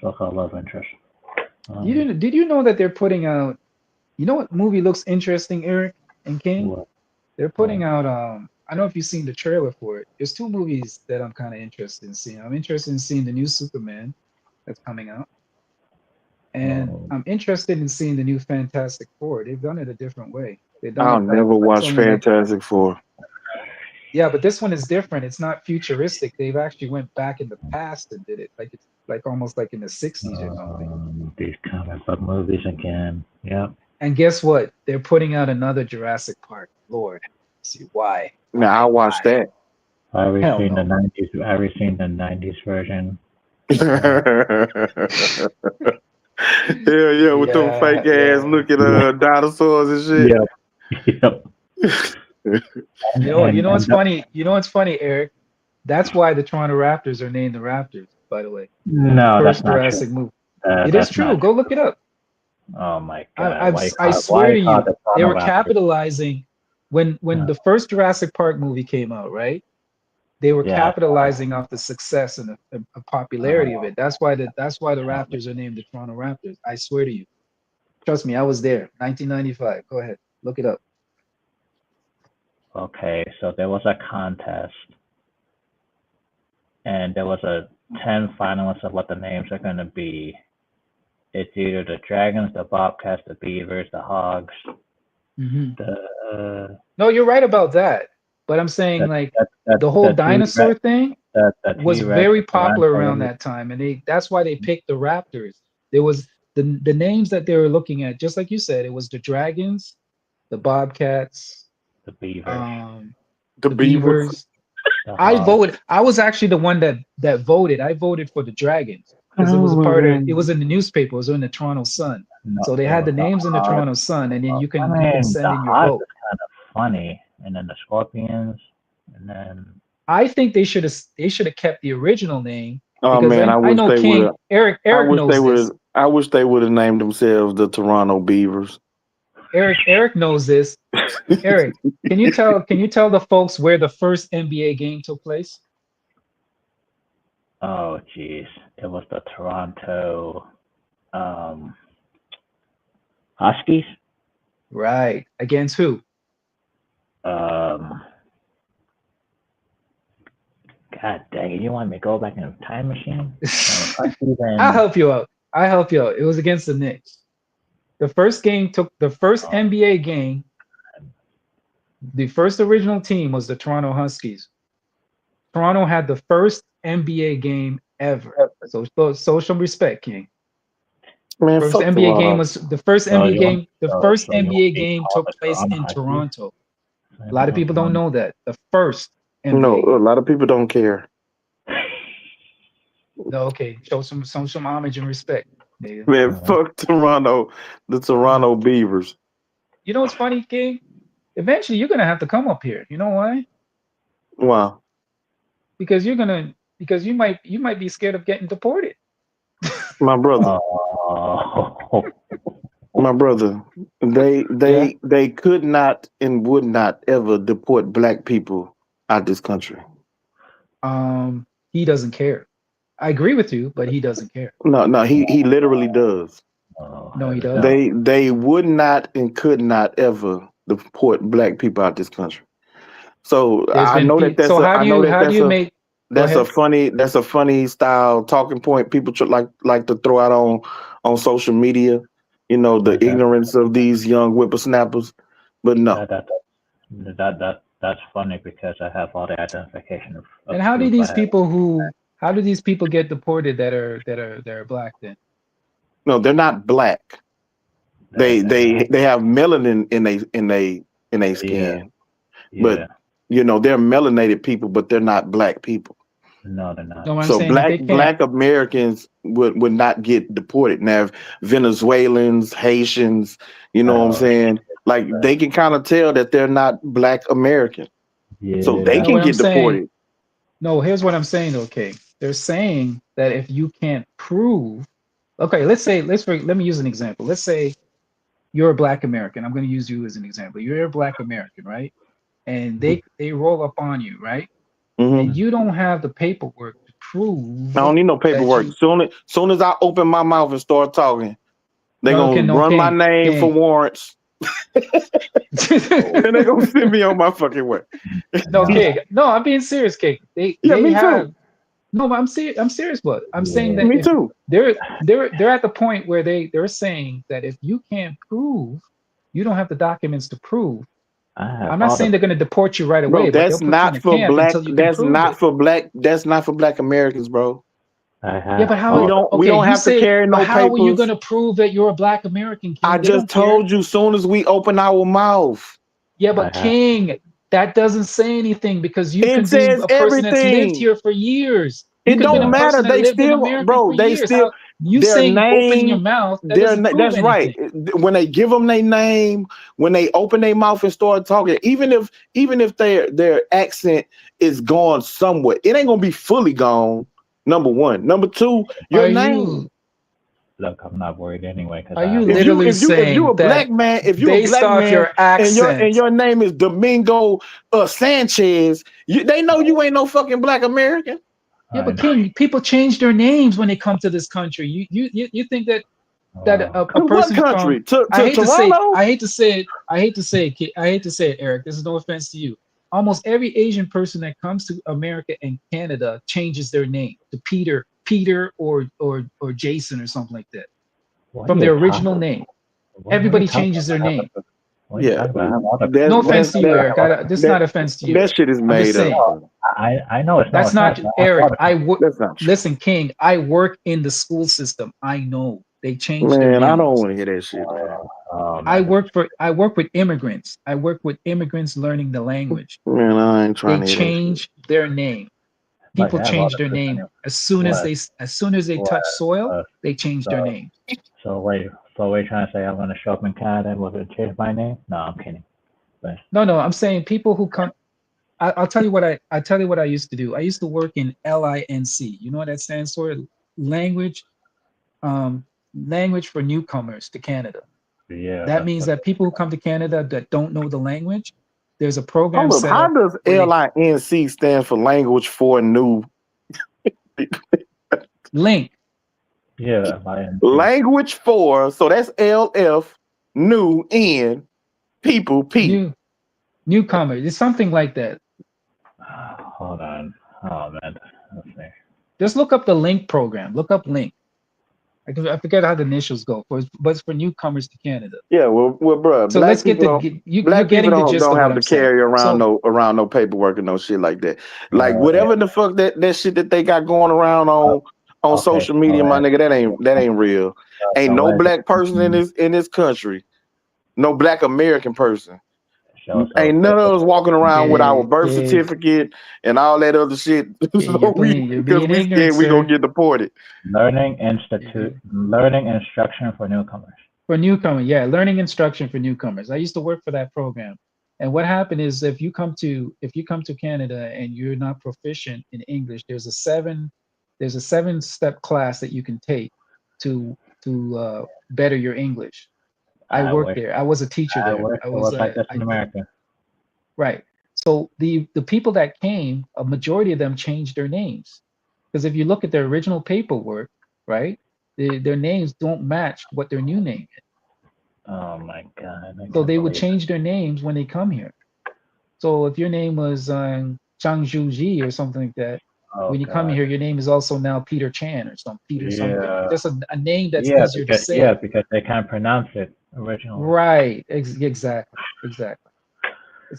so-called love interest.
Did you know that they're putting out? You know what movie looks interesting, Eric and King?
What?
They're putting out. I don't know if you've seen the trailer for it. There's two movies that I'm kind of interested in seeing. I'm interested in seeing the new Superman that's coming out, and I'm interested in seeing the new Fantastic Four. They've done it a different way. They've done
I'll
it
never
it's
watch
only like-
Fantastic Four.
Yeah, but this one is different. It's not futuristic. They've actually went back in the past and did it. Like it's like almost like in the 60s or something.
These comic book movies again. Yep.
And guess what? They're putting out another Jurassic Park. Lord, see why?
Now I watch that.
Have you
Hell
seen
no.
the 90s? Have you seen the 90s version?
Yeah, with them fake ass looking dinosaurs and shit.
Yep.
You know what's funny? You know what's funny, Eric? That's why the Toronto Raptors are named the Raptors, by the way.
No,
First
that's not
Jurassic
true.
movie. It is
That's
true.
not
Go look it up.
Oh my god!
I swear to you, they were
Raptors?
capitalizing when the first Jurassic Park movie came out, right? They were capitalizing off the success and the popularity of it. That's why the Raptors are named the Toronto Raptors. I swear to you. Trust me, I was there. 1995. Go ahead, look it up.
Okay, so there was a contest, and there was 10 finalists of what the names are going to be. It's either the Dragons, the Bobcats, the Beavers, the Hogs.
No, you're right about that. But I'm saying the whole dinosaur thing was very popular around that time, and that's why they picked the Raptors. There was the names that they were looking at, just like you said, it was the Dragons, the Bobcats,
the Beavers,
the Beavers. I voted. I was actually the one that voted. I voted for the Dragons because it was a part of. It was in the newspaper. It was in the Toronto Sun. So they had the names in the Toronto Sun, and then you can send in your vote.
Kind of funny, and then the Scorpions, and then
I think they should have kept the original name.
Oh man, I wish they would.
Eric knows this.
I wish they would have named themselves the Toronto Beavers.
Eric knows this. Eric, can you tell the folks where the first NBA game took place?
Oh geez, it was the Toronto Huskies.
Right. Against who?
God dang it! You want me to go back in a time machine?
I'll help you out. It was against the Knicks. The first NBA game. The first original team was the Toronto Huskies. Toronto had the first NBA game ever. So show some respect, King.
Man,
first NBA game was the first NBA game. The first NBA game took place in Toronto. A lot of people don't know that. The first NBA
No, a lot of people don't care.
No, okay. Show some homage and respect. Nigga.
Man, fuck Toronto, the Toronto Beavers.
You know what's funny, King? Eventually you're gonna have to come up here. You know why?
Wow.
Because you might be scared of getting deported.
My brother. My brother. They could not and would not ever deport black people out this country.
He doesn't care. I agree with you, but he doesn't care.
No, he literally does.
No, he doesn't.
They would not and could not ever deport black people out this country. So I know that that's a funny style talking point people like to throw out on social media. You know, the ignorance of these young whippersnappers. But no.
That's funny because I have all the identification of
and how do these people get deported that are black then?
No, they're not black. They have melanin in they skin.
Yeah.
But you know, they're melanated people, but they're not black people.
No, they're not.
No,
so black Americans would not get deported. Now, if Venezuelans, Haitians, you know what I'm saying? Like they can kind of tell that they're not black American. Yeah. So they can get deported.
No, here's what I'm saying, okay. They're saying that if you can't prove, okay, let me use an example. Let's say you're a black American. I'm going to use you as an example. You're a black American, right? And they roll up on you, right? Mm-hmm. And you don't have the paperwork to
I
prove
don't need no
that
paperwork.
you
Soon as I open my mouth and start talking, they
no,
gonna run my name for warrants. And they gonna send me on my fucking way.
No, King. No, I'm being serious, King.
Yeah,
They
me
have
too.
no, but I'm serious, but I'm saying that
Me
if
too.
they're at the point where they're saying that if you can't prove, you don't have the documents to prove. I'm not saying they're going to deport you right away,
Bro,
but they'll put you in a camp until you can prove it.
That's not for black Americans, bro.
Yeah, but how?
We don't have to carry no
but how are you
papers.
going to prove that you're a black American, King?
I
They
just
don't care.
told you, soon as we open our mouth.
Yeah, but King, that doesn't say anything because you
It
can be
says
a person that's lived
everything.
here for years. You
It
could have been
don't
a
matter.
person that
They
lived in
still,
America
bro.
for
They
years.
still
How you
their
saying opening your
name.
mouth? That doesn't prove
That's
anything.
right. When they give them their name, when they open their mouth and start talking, even if their accent is gone somewhat, it ain't gonna be fully gone. Number one. Number two, your name.
Look, I'm not worried anyway.
Are you literally saying
if you a black man, if you a
based
black
off
man
your accent,
and your name is Domingo Sanchez, they know you ain't no fucking black American.
Yeah, but King, people change their names when they come to this country. You think that a person
What country?
from
To Toronto?
I hate to say it, Kid. I hate to say it, Eric. This is no offense to you. Almost every Asian person that comes to America and Canada changes their name to Peter or Jason or something like that from their original name. Everybody changes their name.
Yeah,
no offense to you, Eric. This is not offense to you.
That shit is made up.
I know it's
That's not Eric. Listen, King. I work in the school system. I know they change their names.
Man, I don't want to hear that shit, man.
I work with immigrants. I work with immigrants learning the language.
Man, I ain't trying
They
to hear
change their name. People change their name as soon as they touch soil. They change their name.
So we're trying to say I'm going to show up in Canada and we're going to change my name? No, I'm kidding. But
No, I'm saying people who come. I'll tell you what I used to do. I used to work in LINC. You know what that stands for? Language for newcomers to Canada.
Yeah.
That means that people who come to Canada that don't know the language, there's a program
Hold up,
set
how
up.
does LINC stand for language for new?
Link.
Yeah.
Language for, so that's LF, new, N, people, P.
Newcomers. It's something like that.
Hold on. Oh, man. Let's see.
Just look up the Link program. Look up Link. I forget how the initials go, but it's for newcomers to Canada.
Yeah, well, bro.
So let's get you're getting the gist of what I'm saying.
Don't have to carry around no paperwork and no shit like that. Like whatever the fuck that shit that they got going around on social media, my nigga, that ain't real. Ain't no black person in this country, no black American person. Ain't none of us walking around with our birth certificate and all that other shit.
You're being ignorant,
we gonna get deported.
Learning instruction for newcomers.
For newcomers, yeah, learning instruction for newcomers. I used to work for that program. And what happened is if you come to Canada and you're not proficient in English, there's a 7-step class that you can take to better your English. I worked there. I was a teacher there.
I was like this in America.
Right. So the people that came, a majority of them changed their names. Because if you look at their original paperwork, right, their names don't match what their new name is.
Oh my God.
So they would change their names when they come here. So if your name was Zhang Zhuji or something like that, when you come here, your name is also now Peter Chan or something. Something. Just a name that's easier to say.
Yeah, because they can't pronounce it originally.
Right. Exactly. It's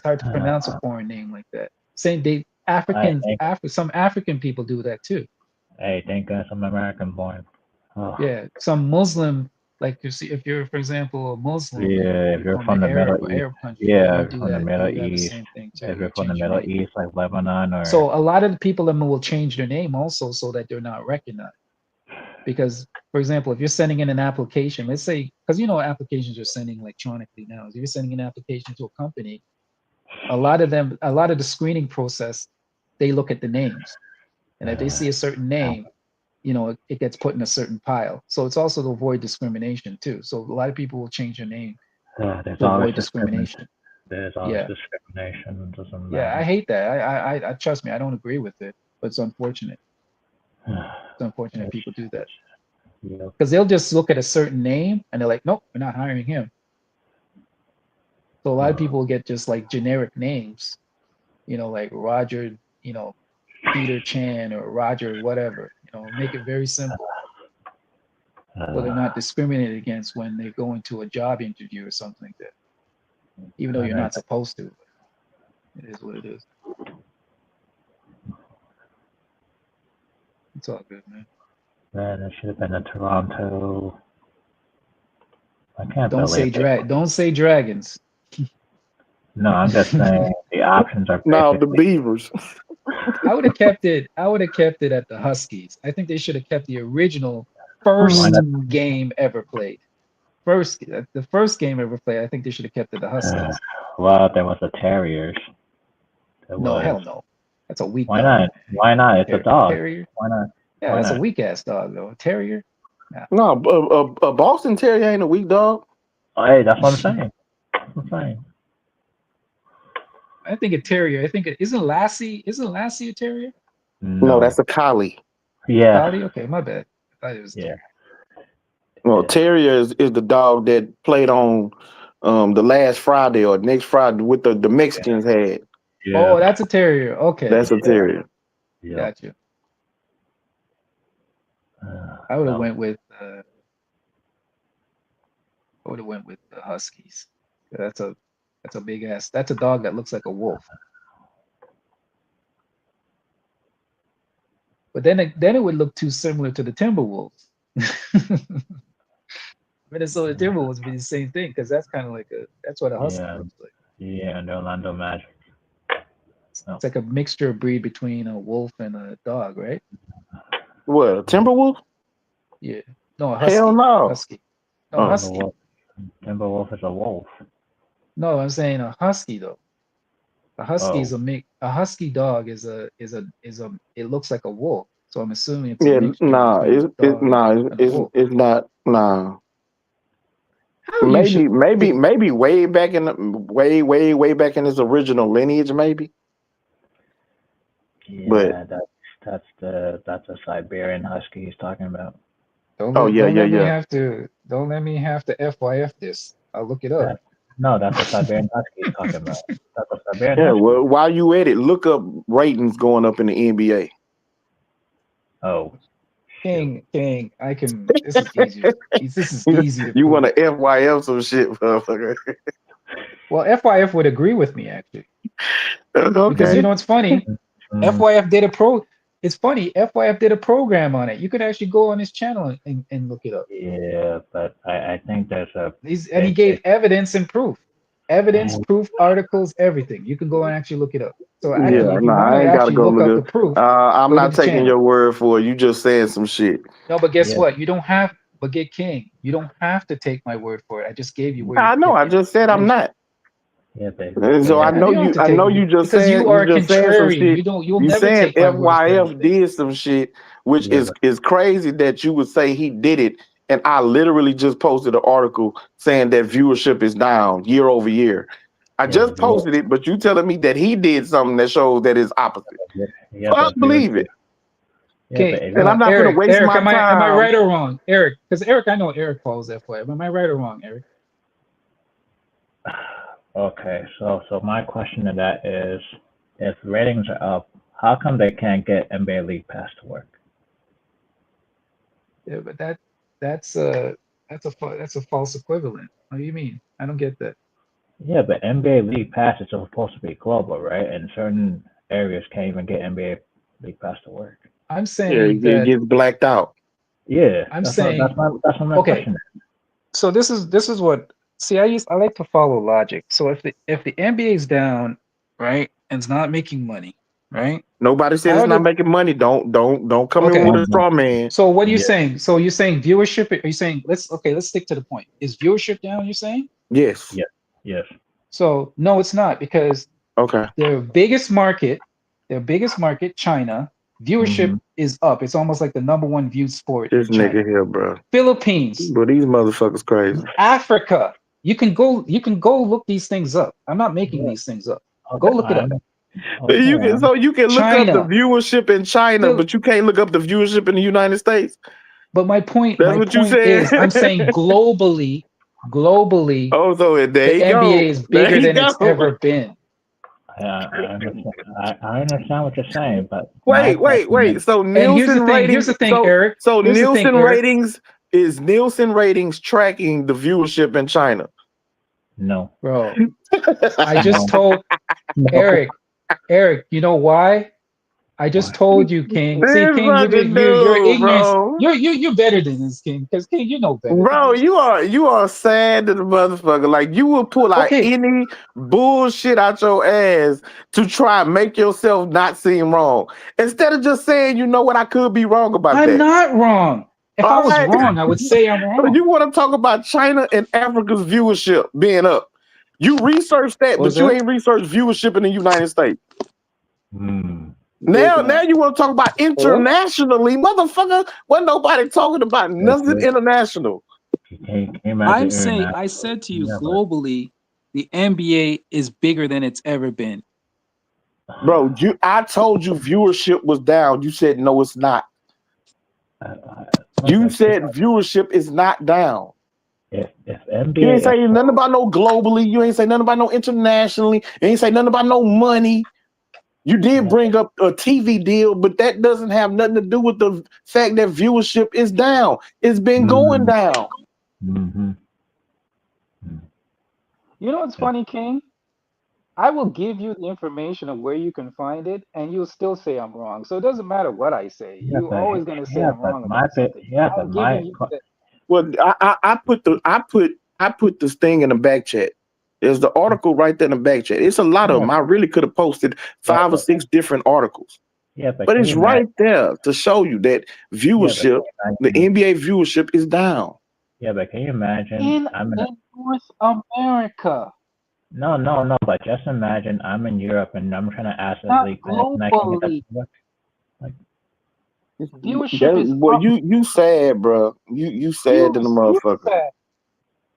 hard to pronounce a foreign name like that. Some African people do that too.
Hey, thank God I'm American born. Oh.
Yeah, some Muslim, like if you're, for example, a Muslim.
Yeah, if you're from the Middle East.
Country,
yeah, from the Middle East. If you're from the Middle East, like Lebanon or.
So a lot of the people will change their name also so that they're not recognized. Because, for example, if you're sending in an application, let's say, because applications are sending electronically now. If you're sending an application to a company, a lot of the screening process, they look at the names, and if they see a certain name, it gets put in a certain pile. So it's also to avoid discrimination too. So a lot of people will change their name to avoid discrimination.
There's always discrimination. It doesn't matter.
Yeah, I hate that. I trust me, I don't agree with it, but it's unfortunate. It's unfortunate people do that
Yep.
because they'll just look at a certain name and they're like, nope, we're not hiring him. So a lot of people get just like generic names, like Roger, Peter Chan or Roger whatever. Make it very simple. So they're not discriminated against when they go into a job interview or something like that. Even though you're not supposed to. It is what it is. It's all good, man.
Man, it should have been in Toronto. I can't
Don't say
believe it.
Don't say Dragons.
No, I'm just saying the options are
No, the
basically
Beavers.
I would have kept it at the Huskies. I think they should have kept the original first game ever played. The first game ever played, I think they should have kept it the Huskies.
Well, there was the Terriers.
No, hell no. That's a weak
Why
dog.
not? Why not? It's a dog.
Terrier.
Why not?
Yeah,
Why
that's
not?
a weak ass dog though. A terrier.
No, a Boston Terrier ain't a weak dog.
Oh, hey, that's what I'm saying. That's what I'm saying.
I think a terrier. I think isn't Lassie a terrier?
No, that's a collie.
Yeah.
Collie? Okay, my bad. I thought it was
Yeah.
Well, Terrier is the dog that played on the last Friday or next Friday with the Mexicans had.
Yeah.
Oh, that's a terrier. Okay.
That's a Terrier.
Yeah.
Got you. I would have went with the Huskies. That's a big ass. That's a dog that looks like a wolf. But then it would look too similar to the Timberwolves. Minnesota Timberwolves would be the same thing because that's kind of like that's what a husky looks like.
Yeah, and the Orlando Magic.
It's like a mixture breed between a wolf and a dog, right?
What, a Timberwolf?
Yeah. No, a husky.
Hell no.
Husky. No, husky.
Timberwolf is a wolf.
No, I'm saying a husky though. A husky is a husky dog is a it looks like a wolf. So I'm assuming it's a mixture between a dog and a wolf.
It's not. Nah. Maybe way back in his original lineage, maybe.
Yeah,
but
that's a Siberian husky he's talking about.
Don't let me have to FYF this. I'll look it up.
No, that's a Siberian husky he's talking about. That's a Siberian
yeah,
husky.
well, while you at it, look up ratings going up in the NBA.
Oh.
King, I can. This is easier. This is easy.
You want to FYF some shit, motherfucker?
Well, FYF would agree with me actually.
Okay.
Because you know what's funny? FYF did It's funny. FYF did a program on it. You could actually go on his channel and look it up.
Yeah, but I think there's a.
He gave evidence and proof. Evidence, proof, articles, everything. You can go and actually look it up. So actually, if you want to actually look up the proof,
I'm not taking your word for it. You just saying some shit.
No, but guess what? You don't have. But get King. You don't have to take my word for it. I just gave you word.
I know. I just said I'm not.
Yeah, baby.
So I know you. I know you just saying
you are
just saying some shit.
You'll
you
never
saying
take my word for
FYF did some shit, which is crazy that you would say he did it. And I literally just posted an article saying that viewership is down year over year. I just posted it, but you telling me that he did something that shows that it's opposite. So I believe it.
Okay,
and I'm not going to waste my time.
Am I right or wrong, Eric? Because Eric, I know Eric follows FYF. Am I right or wrong, Eric?
Okay, so my question to that is, if ratings are up, how come they can't get NBA League Pass to work?
Yeah, but that's a false equivalent. What do you mean? I don't get that.
Yeah, but NBA League Pass is supposed to be global, right? And certain areas can't even get NBA League Pass to work.
I'm saying
it gets blacked out.
Yeah,
that's
my question.
So this is what. See, I like to follow logic. So if the NBA is down, right, and it's not making money, right?
Nobody said it's not making money. Don't come in with a straw man.
So what are you saying? So you're saying viewership? Are you saying let's stick to the point? Is viewership down? You're saying?
Yes.
Yes.
So no, it's not, because their biggest market, China, viewership is up. It's almost like the #1 viewed sport.
This nigga here, bro.
Philippines.
But these motherfuckers crazy.
Africa. You can go look these things up. I'm not making these things up. Go look it up.
You can look up the
China.
viewership in China,
Still-
but you can't look up the viewership in the United States.
But my point
That's what you said.
is, I'm saying globally,
Oh, so there
the
you go.
NBA is
There
bigger
you
than it's
go.
ever been.
I understand what you're saying, but
Wait. So
And here's
Nielsen
the thing.
ratings.
Here's the thing, Eric.
So
Here's the thing,
Nielsen
Eric.
ratings is Nielsen ratings tracking the viewership in China.
No,
Bro, I just told Eric, you know why? I just told you, King. See,
This
King,
fucking
you're
dude,
ignorant.
bro.
You're better than this, King. Because King, you know better.
Bro, you are sad to the motherfucker. Like you will pull out any bullshit out your ass to try and make yourself not seem wrong. Instead of just saying, you know what, I could be wrong about that.
I'm not wrong. If I was
Alright.
wrong, I would say I'm wrong.
You want to talk about China and Africa's viewership being up. You researched that,
What was
but you
that?
ain't researched viewership in the United States.
Hmm.
Now you want to talk about internationally, motherfucker. Wasn't nobody talking about nothing international.
I'm saying, I said to you, globally, the NBA is bigger than it's ever been.
Bro, I told you viewership was down. You said no, it's not. You said viewership is not down.
If NBA,
you ain't saying nothing about no globally. You ain't say nothing about no internationally. You ain't say nothing about no money. You did bring up a TV deal, but that doesn't have nothing to do with the fact that viewership is down. It's been going down.
Mm-hmm.
You know what's funny, King? I will give you the information of where you can find it, and you'll still say I'm wrong. So it doesn't matter what I say. You're always going to say I'm wrong about something. I'm giving you the,
Well, I put this thing in the back chat. There's the article right there in the back chat. It's a lot of them. I really could have posted 5 or 6 different articles.
Yeah,
but it's right there to show you that viewership, the NBA viewership is down.
Yeah, but can you imagine?
in North America.
No. But just imagine I'm in Europe and I'm trying to ask a
Not
league pass and I can't get
globally.
that to work. Like,
Viewership is
Well,
up.
you sad, bro. You sad than the motherfucker.
Sad.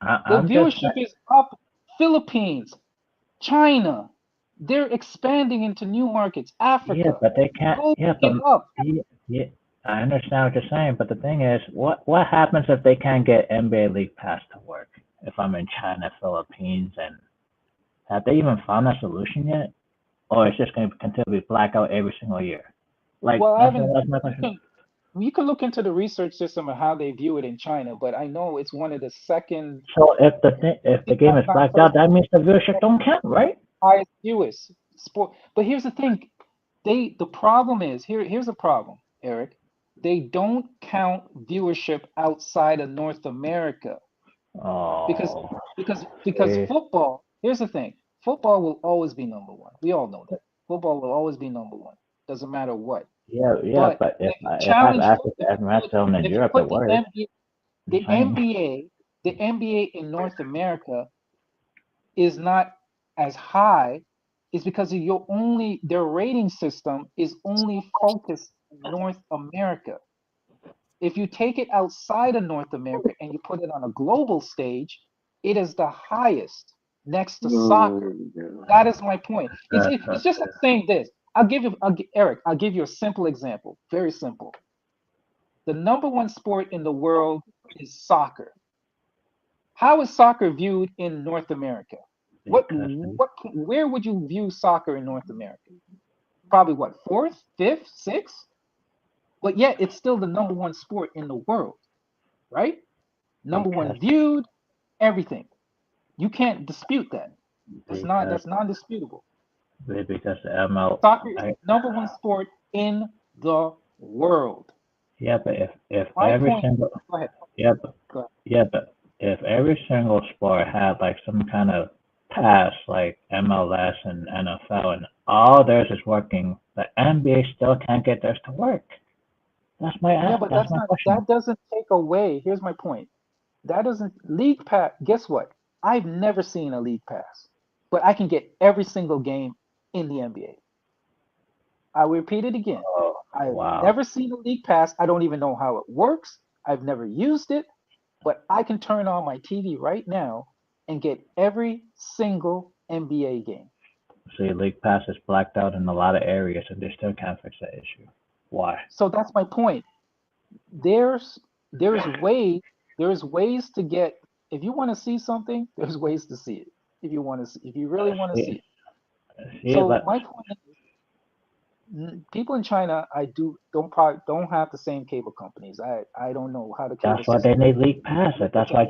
The
I'm
viewership is up. Philippines, China, they're expanding into new markets. Africa.
Yeah, but they can't. Yeah, but
up.
yeah, I understand what you're saying. But the thing is, what happens if they can't get NBA League Pass to work? If I'm in China, Philippines, and have they even found a solution yet? Or it's just going to continue to be blackout every single year? Like,
Well, I haven't.
that's my question.
You can look into the research system of how they view it in China, but I know it's one of the second.
So if the game is blacked out, that means the viewership don't count, right?
Highest viewers sport. But here's the thing, the problem is here's the problem, Eric. They don't count viewership outside of North America.
Oh.
Because football. Here's the thing. Football will always be number one. We all know that. Football will always be number one. Doesn't matter what.
Yeah, but if I have access to every film in Europe, it works.
The NBA in North America is not as high, is because their rating system is only focused in North America. If you take it outside of North America and you put it on a global stage, it is the highest next to soccer. That is my point. It's just like saying this. Eric, I'll give you a simple example. Very simple. The number one sport in the world is soccer. How is soccer viewed in North America? Where would you view soccer in North America? Probably what, 4th, 5th, 6th? But yet it's still the number one sport in the world, right? Number one viewed, everything. You can't dispute that. That's non-disputable.
Because the ML
Soccer is the number one sport in the world.
Yeah, but if
My
every
point,
single
go ahead.
but if every single sport had like some kind of pass like MLS and NFL and all theirs is working, the NBA still can't get theirs to work. That's my question.
That doesn't take away. Here's my point. That doesn't league pass. Guess what? I've never seen a league pass, but I can get every single game in the NBA. I will repeat it again. I've never seen a league pass. I don't even know how it works. I've never used it, but I can turn on my TV right now and get every single NBA game.
See, League Pass is blacked out in a lot of areas, and they still can't fix that issue. Why?
So that's my point. There's ways to get. If you want to see something, there's ways to see it. If you want to see, if you really want to see it.
See,
So
but
my point is, people in China, don't have the same cable companies. I don't know how the cable
that's why they
system.
need League Pass. That's why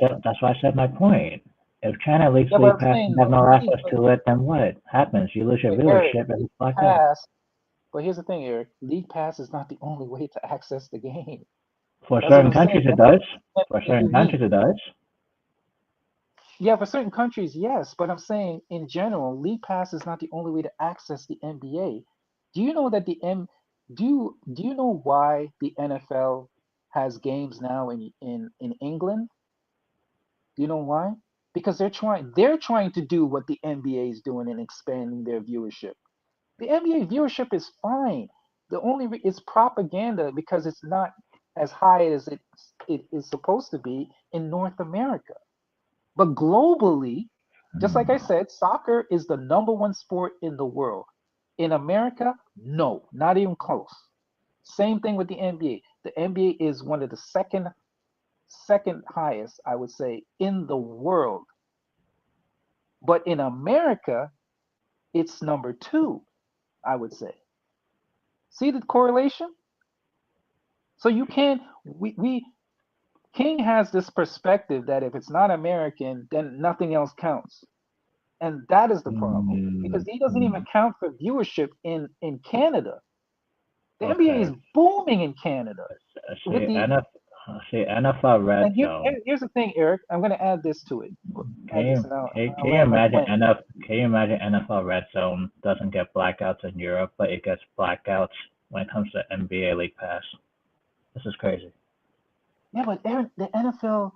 I said my point. If China leaks
Yeah, but
League
I'm
Pass
saying,
and have no
but
access to it, then what happens? You lose your
Eric,
viewership and
League
it's blacked out.
Pass. But here's the thing, Eric. League Pass is not the only way to access the game.
For
That's what
certain
I'm saying.
countries, it does.
That's
For
what
certain countries, it does.
Yeah, for certain countries, yes. But I'm saying in general, League Pass is not the only way to access the NBA. Do you know that do you know why the NFL has games now in England? Do you know why? Because they're trying to do what the NBA is doing and expanding their viewership. The NBA viewership is fine. It's propaganda because it's not as high as it is supposed to be in North America. But globally, just like I said, soccer is the number one sport in the world. In America, no, not even close. Same thing with the NBA. The NBA is one of the second highest, I would say, in the world. But in America, it's number two, I would say. See the correlation? So you can't we King has this perspective that if it's not American, then nothing else counts. And that is the problem because he doesn't even account for viewership in Canada. The NBA is
Okay.
booming in Canada. With the
NFL Red
and
Zone.
here's the thing, Eric. I'm going to add this to it. Add this, and
Can
I'll
you
land my
imagine
plane.
Can you imagine NFL Red Zone doesn't get blackouts in Europe, but it gets blackouts when it comes to NBA League Pass? This is crazy.
Yeah, but Eric, the NFL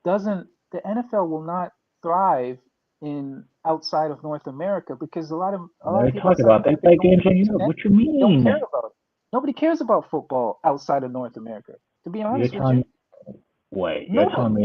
doesn't. The NFL will not thrive in outside of North America because a lot of
What are you
people
talking
outside of
about? They
America
play
don't
games in Europe.
understand.
What you
Don't
mean?
care about it. Nobody cares about football outside of North America. To be
You're
honest with
telling
you,
Wait,
nobody.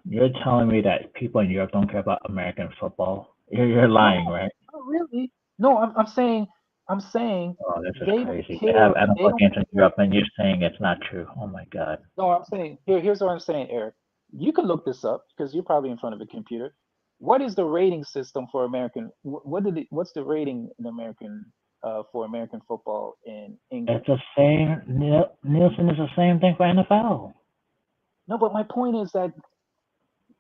you're telling me that people in Europe don't care about American football? You're lying,
No,
right?
not really. No, I'm saying
Oh, this is
they don't
crazy. They have
care. They
NFL
don't
games in
care.
Europe, and you're saying it's not true. Oh my God.
No, I'm saying here's what I'm saying, Eric. You can look this up because you're probably in front of a computer. What is the rating system for American? What's the rating in American for American football in England?
It's the same. Nielsen is the same thing for NFL.
No, but my point is that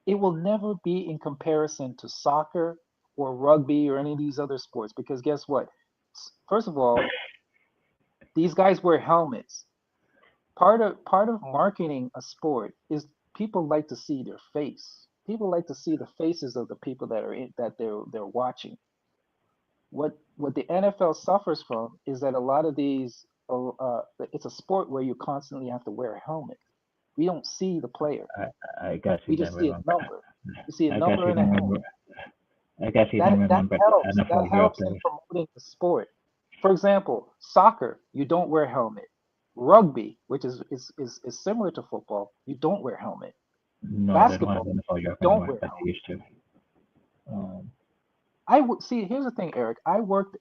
it will never be in comparison to soccer or rugby or any of these other sports because guess what? First of all, these guys wear helmets. Part of marketing a sport is people like to see their face. People like to see the faces of the people that they're watching. What the NFL suffers from is that a lot of these it's a sport where you constantly have to wear a helmet. We don't see the player.
I guess
We
you
just
didn't
see a
remember.
number. You see a
I guess
number
you
and a
didn't
helmet.
remember. I guess you didn't
That
remember the
helps. That
NFL Europe
helps in
days.
promoting the sport. For example, soccer, you don't wear helmet. Rugby, which is similar to football, you don't wear helmet.
No, they don't have
Basketball,
NFL
you
Europe
don't
anymore,
wear
but
helmet.
they used to. Um,
I would see. Here's the thing, Eric. I worked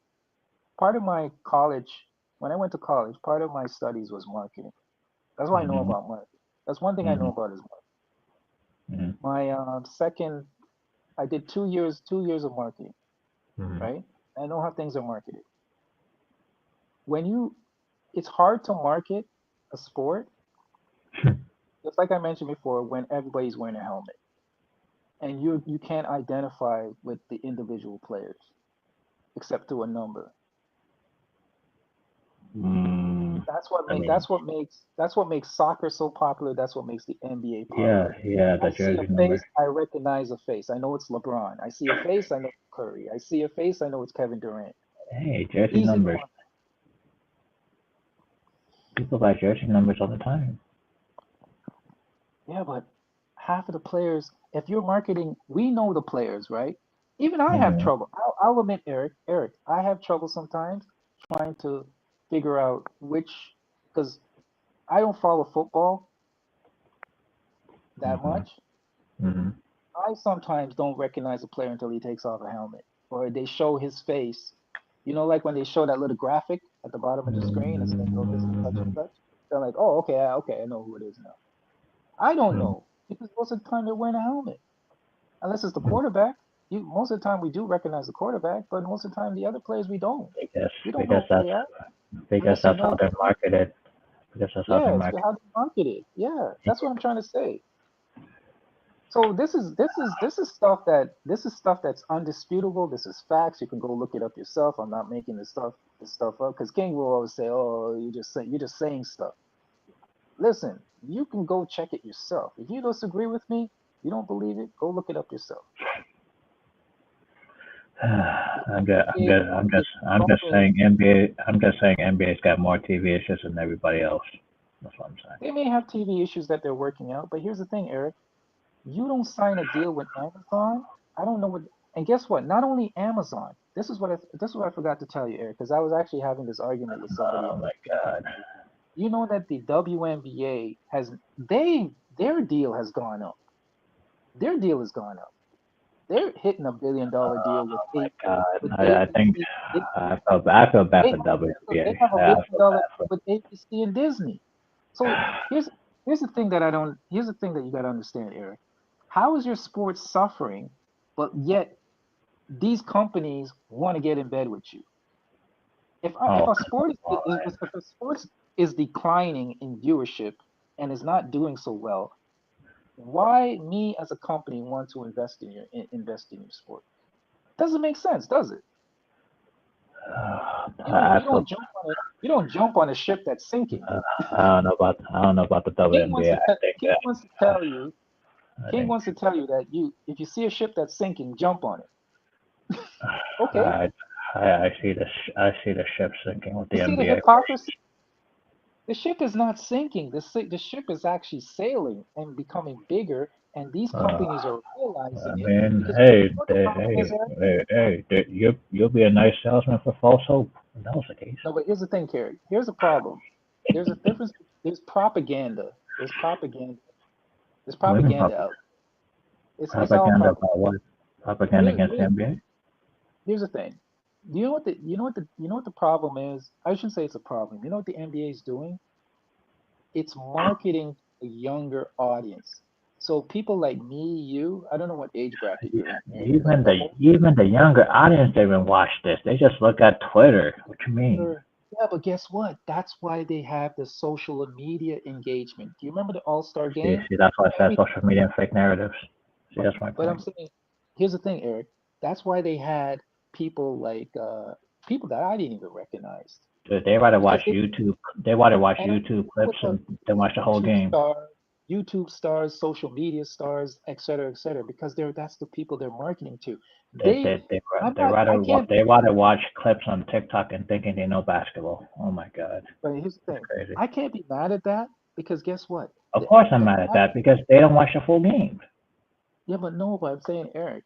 part of my college when I went to college. Part of my studies was marketing. That's what I know
mhm,
about marketing. That's one thing I know
mhm,
about is
mhm,
marketing. My second, I did 2 years of marketing.
mhm.
Right? I know how things are marketed. When you, it's hard to market a sport, just like I mentioned before, when everybody's wearing a helmet and you can't identify with the individual players except through a number.
Mm, I mean,
That's what makes soccer so popular. That's what makes the NBA
yeah,
popular.
yeah, the
I see a
jersey
face,
number.
I recognize a face. I know it's LeBron. I see a face, I know it's Curry. I see a face, I know it's Kevin Durant.
Hey, jersey
Easy to
numbers.
market.
People buy jersey numbers all the time.
Yeah, but half of the players, if you're marketing, we know the players, right? Even I have
Mhm.
trouble. I'll admit, Eric, I have trouble sometimes trying to figure out because I don't follow football that
Mhm.
much.
Mhm.
I sometimes don't recognize a player until he takes off a helmet. or they show his face. You know, like when they show that little graphic at the bottom of the screen and say, "Oh, this is such and such." They're like, "Oh, okay, okay, I know who it is now." I don't know because most of the time they're wearing a helmet, unless it's the quarterback. Most of the time we do recognize the quarterback, but most of the time the other players we don't. We don't know
because
who they are
because
unless you
that's how
know.
they're marketed. Because that's how they're
Yeah, it's
marketed.
how they market it. Yeah, that's what I'm trying to say. So this is stuff that's undisputable. This is facts. You can go look it up yourself. I'm not making this stuff up because King will always say, "Oh, you're just saying stuff." Listen, you can go check it yourself. If you disagree with me, you don't believe it, go look it up yourself.
I'm just, I'm just, I'm just, I'm just saying NBA. I'm just saying NBA's got more TV issues than everybody else. That's what I'm saying.
They may have TV issues that they're working out, but here's the thing, Eric. You don't sign a deal with Amazon. I don't know what. And guess what? Not only Amazon. This is what I forgot to tell you, Eric, because I was actually having this argument with somebody
Oh
on.
my God.
You know that the WNBA their deal has gone up. Their deal has gone up. They're hitting $1 billion deal with
My
eight
God.
with
I think
ABC. They,
I feel bad
they
for
have
WNBA.
they have a $1
I
billion
feel bad for.
with ABC and Disney. So here's the thing that I don't. Here's the thing that you got to understand, Eric. How is your sport suffering, but yet these companies want to get in bed with you? If
Oh,
a sport if a sport is declining in viewership and is not doing so well, why me as a company want to invest in your sport? Doesn't make sense, does it? You don't
I
you
feel.
don't jump on a you don't jump on a ship that's sinking.
I don't know about the
King wants
WNBA.
to King wants to tell you
I
King
think.
wants to tell you that if you see a ship that's sinking, jump on it. Okay.
I see I see the ship sinking with the
You see the
NBA.
hypocrisy? The ship is not sinking. The ship is actually sailing and becoming bigger, and these companies are
I
realizing it
mean,
because you
hey,
know what the problem is, Eric?
you'll be a nice salesman for false hope. If that was the case.
No, but here's the thing, Kerry. Here's the problem. There's a difference. There's propaganda. There's propaganda. There's
Women
propaganda out. It's all
propaganda
propaganda.
about what? Propaganda
Here,
against the NBA?
here's the thing. You know what the problem is? I shouldn't say it's a problem. You know what the NBA is doing? It's marketing to a younger audience. So people like me, you, I don't know what age bracket you're in, but
Even the younger audience they even watch this. They just look at Twitter. What you mean?
yeah, but guess what? That's why they have the social media engagement. Do you remember the All-Star game?
See, that's why I said
Every,
social media and fake narratives. See, that's my
but I'm
point.
saying, here's the thing, Eric. That's why they had people like people that I didn't even recognize.
They rather watch
Because they
YouTube. They rather watch
and
YouTube
with
clips
the
than watch the whole game.
YouTube stars, social media stars, et cetera, because that's the people they're marketing to.
They
They,
they they
I'm
they
not, I
rather
can't.
they rather watch clips on TikTok and thinking they know basketball. Oh my God,
But here's the
that's
thing,
crazy.
I can't be mad at that because guess what?
Of course I'm mad at that because they don't watch the full game.
Yeah, but no, but I'm saying, Eric,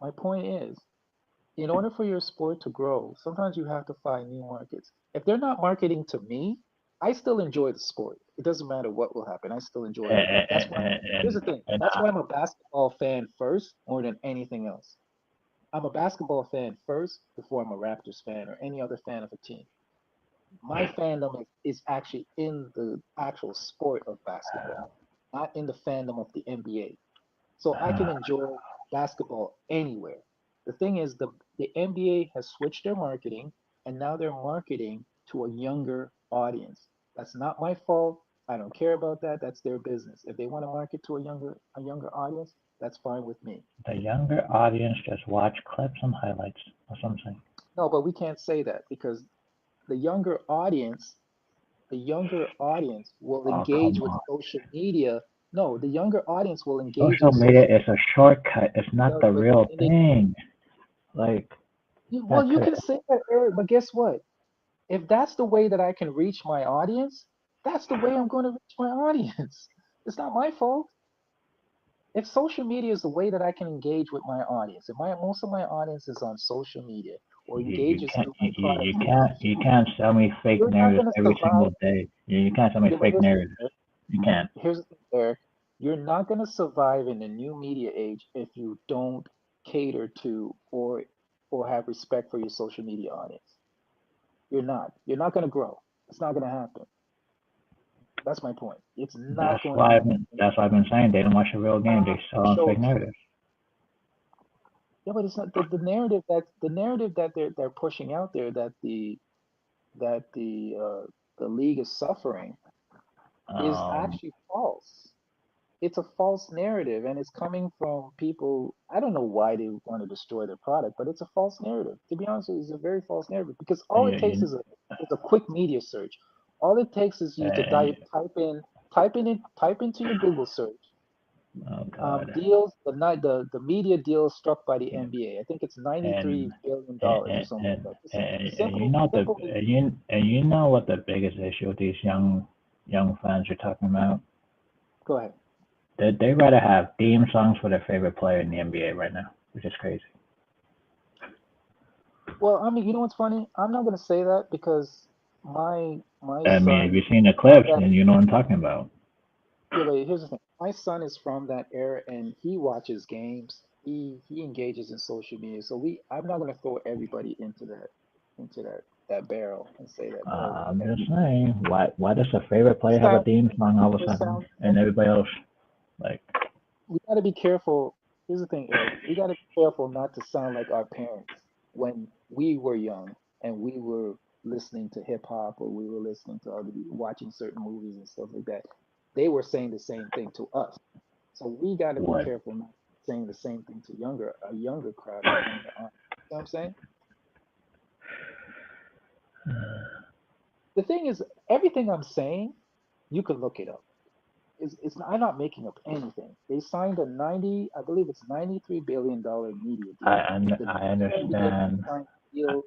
my point is, in order for your sport to grow, sometimes you have to find new markets. If they're not marketing to me, I still enjoy the sport. It doesn't matter what will happen. I still enjoy it because that's why. Here's the thing.
And
That's why I'm a basketball fan first, more than anything else. I'm a basketball fan first before I'm a Raptors fan or any other fan of a team. My fandom is actually in the actual sport of basketball, not in the fandom of the NBA. So I can enjoy basketball anywhere. The thing is, the NBA has switched their marketing, and now they're marketing to a younger audience. That's not my fault. I don't care about that. That's their business. If they want to market to a younger audience, that's fine with me.
the younger audience just watch clips and highlights or something.
No, but we can't say that because the younger audience, the younger audience will
Oh
engage
come
with
on.
social media. No, the younger audience will engage
Social
in
media
social.
is a shortcut. It's not
No,
the
but
real
and
thing. Like
well,
that's
you
it.
can say that, Eric, but guess what? If that's the way that I can reach my audience, that's the way I'm going to reach my audience. It's not my fault. If social media is the way that I can engage with my audience, if most of my audience is on social media or
You
engages
can't
through my product,
you can't sell me fake
you're not
narratives
going to
every
survive.
single day. You can't sell me
Yeah, but
fake narratives. You can't.
here's the thing, Eric. You're not going to survive in the new media age if you don't cater to or or have respect for your social media audience. You're not. You're not going to grow. It's not going to happen. That's my point. It's not
That's
going to
why
happen.
that's why I've been saying they don't watch a real game. They sell on
Show
fake
it to me.
narratives.
Yeah, but it's not the narrative that they're pushing out there that the league is suffering is actually false. It's a false narrative, and it's coming from people. I don't know why they want to destroy their product, but it's a false narrative. To be honest with you, it's a very false narrative because all it takes is a quick media search. All it takes is you to type into your Google search deals the media deals struck by the NBA. I think it's $93 billion or something like that.
And you know you know what the biggest issue with these young fans are talking about?
Go ahead.
They rather have theme songs for their favorite player in the NBA right now, which is crazy.
Well, I mean, you know what's funny? I'm not gonna say that because my
I mean,
son.
if you've seen the clips, then you know what I'm talking about.
Yeah, but here's the thing. My son is from that era, and he watches games. He engages in social media. So I'm not gonna throw everybody into that barrel and say that.
I'm just saying, why does a favorite player have a theme song all of a sudden, and everybody else like?
We gotta be careful. Here's the thing, Eric. We gotta be careful not to sound like our parents when we were young and we were listening to hip hop or we were listening to watching certain movies and stuff like that. They were saying the same thing to us. So we gotta be careful not saying the same thing to a younger crowd, a younger audience. You know what I'm saying? The thing is, everything I'm saying, you can look it up. I'm not making up anything. They signed I believe it's $93 billion media deal.
I understand.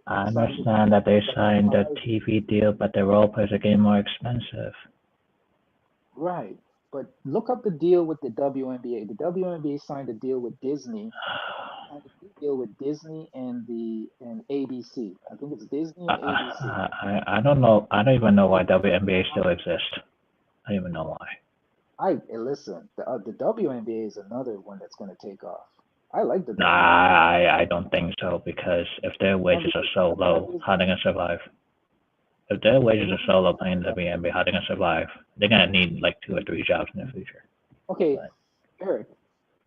I understand that they signed a TV deal, but the role players are getting more expensive.
Right, but look up the deal with the WNBA. The WNBA signed a deal with Disney. Signed a deal with Disney and ABC. I think it's Disney and ABC.
I don't know. I don't even know why WNBA still exists. I don't even know why.
Listen. The WNBA is another one that's going to take off. I like the.
I don't think so because if their wages are so low, how they gonna survive? If their wages are so low playing the WNBA, how they gonna survive? They're gonna need like 2 or 3 jobs in the future.
Okay, Eric.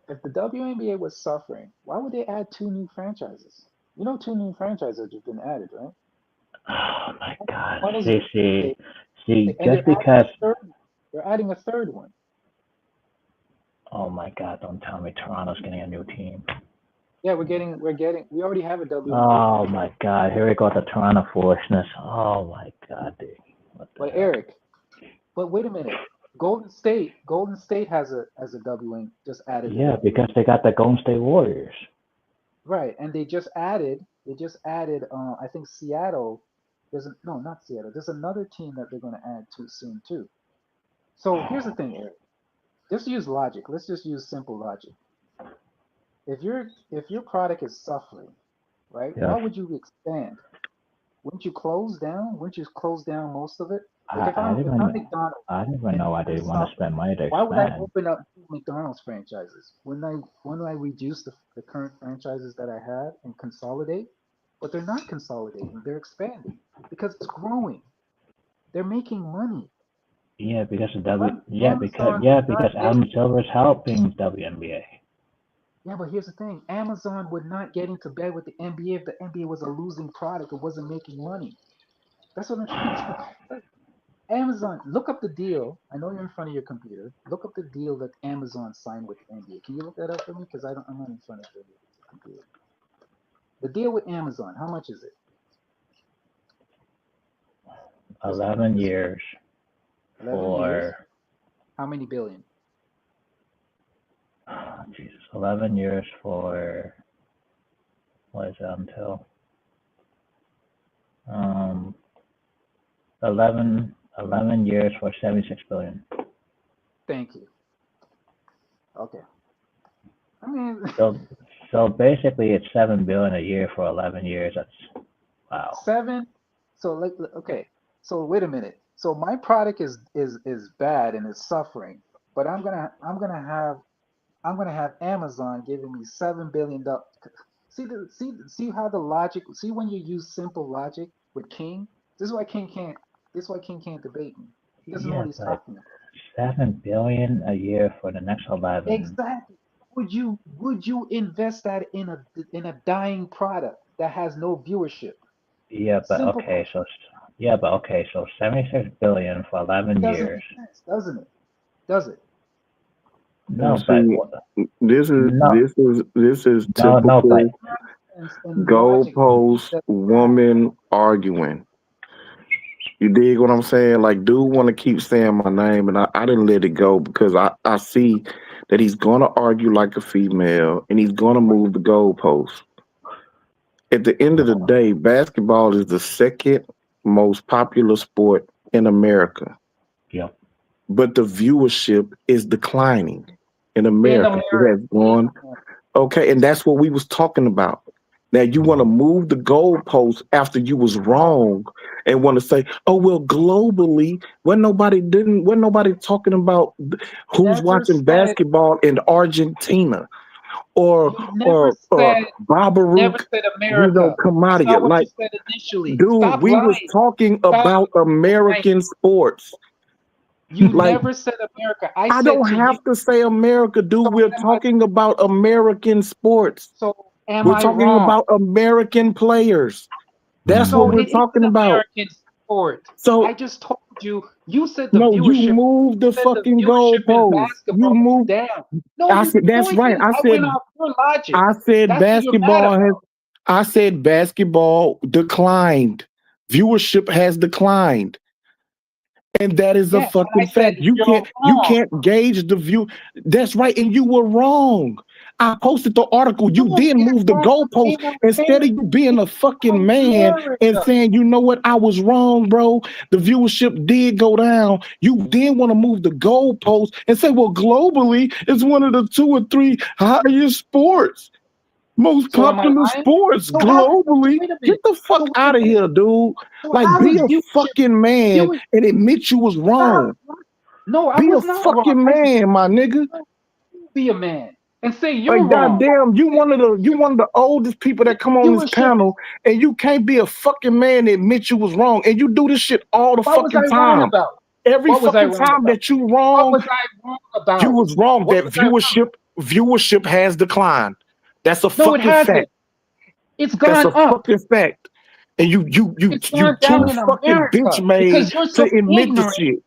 If the WNBA was suffering, why would they add 2 new franchises? You know, 2 new franchises have been added, right?
Oh my God!
See,
just because
they're adding a third one.
Oh my God! Don't tell me Toronto's getting a new team.
Yeah, we already have a WNBA.
Oh my God! Here we go with the Toronto foolishness. Oh my God, dude.
But Eric, but wait a minute. Golden State has a WN just added.
Yeah, because they got the Golden State Warriors.
Right, and they just added. I think Seattle. Not Seattle. There's another team that they're going to add to soon too. So here's the thing, Eric. Just use logic. Let's just use simple logic. If your product is suffering, right?
Yes.
Why would you expand? Wouldn't you close down? Wouldn't you close down most of it? Like
I didn't even know why they want to spend money to expand.
Why would I open up McDonald's franchises? Wouldn't I reduce the current franchises that I have and consolidate? But they're not consolidating. They're expanding because it's growing. They're making money.
Yeah, because Adam Silver is helping WNBA.
Yeah, but here's the thing: Amazon would not get into bed with the NBA if the NBA was a losing product. It wasn't making money. That's what I'm trying to say. Amazon, look up the deal. I know you're in front of your computer. Look up the deal that Amazon signed with the NBA. Can you look that up for me? Because I'm not in front of the computer. The deal with Amazon, how much is it?
11 years.
11 years? How many billion?
Oh, Jesus, 11 years for what is it until? 11 years for 76 billion.
Thank you. Okay. I mean,
so basically it's 7 billion a year for 11 years. That's wow.
7. So okay. So wait a minute. So my product is bad and is suffering, but I'm gonna have Amazon giving me $7 See how the logic. See when you use simple logic with King. This is why King can't. This is why King can't debate me. He doesn't know
Yeah,
what he's
but
talking about.
$7 billion a year for the next 11.
Exactly. Would you invest that in a dying product that has no viewership?
Yeah, but
Simple
okay,
question.
so 76 billion for 11
Doesn't
years.
make sense, doesn't it? Does it?
No, but
See, this is
no, no, but
typical
And logic
goalpost
doesn't
woman arguing. You dig what I'm saying? Like, dude want to keep saying my name, and I didn't let it go because I see that he's gonna argue like a female, and he's gonna move the goalpost. At the end of the day, basketball is the second most popular sport in America,
Yep.
but the viewership is declining in
in
America. It
America.
has gone okay, and that's what we was talking about. Now you want to move the goalpost after you was wrong, and want to say, "Oh well, globally, when nobody talking about who's
Never
watching
said
basketball in Argentina or
you never said
Babarouk,
America. That's
Kamadia.
not what
Like,
you said initially.
dude,
Stop
we was
lying.
talking
Stop
about
lying.
American sports.
You
Like,
never said America. I
I
said
don't
to you.
have to say America, dude.
So
We're
am I,
talking about American sports.
so am
We're
I
talking
wrong?
about American players. That's
So
what we're
it is
talking
an
about.
American sport.
So
I just told you. You said the
no, you
viewership.
moved the fucking
In
goalpost. You
basketball
moved.
is down. No,
I said that's
you
right.
didn't. I went off your logic.
I said
That's what you're mad about.
I said basketball declined. Viewership has declined. And that is a
Yes, and I
fucking
said
fact. You
you're
can't gauge the view. That's right, and you were wrong. I posted the article. You
No,
did
you're
move the
wrong.
goalpost instead of you being a fucking man and
America.
saying, you know what, I was wrong, bro. The viewership did go down. You then want to move the goalpost and say, well, globally, it's one of the 2 or 3 highest sports. Most
So am I
popular
lying?
sports
So how?
globally.
Wait a minute.
Get the fuck
So wait
out
a
of
minute.
here, dude.
So
Like,
how
be
is
a
viewership?
fucking man and admit you was wrong.
No, I
Be a
was not wrong.
fucking man, my nigga.
Be a man and say you're
Like,
wrong.
goddamn, you one of the oldest people that come on this
Viewership.
panel, and you can't be a fucking man and admit you was wrong. And you do this shit all the
What was
fucking
I wrong
time.
about?
Every
What was I
fucking
wrong
time
about?
that you
What
wrong,
was I wrong about?
you was wrong.
What
That
was I wrong?
viewership has declined. That's a
No, it
fucking
hasn't.
fact.
It's
That's
gone
a
up.
fucking fact. And you
It's gone down
too
in
fucking bitch
America
made
because you're
to
so
admit the
ignorant.
shit.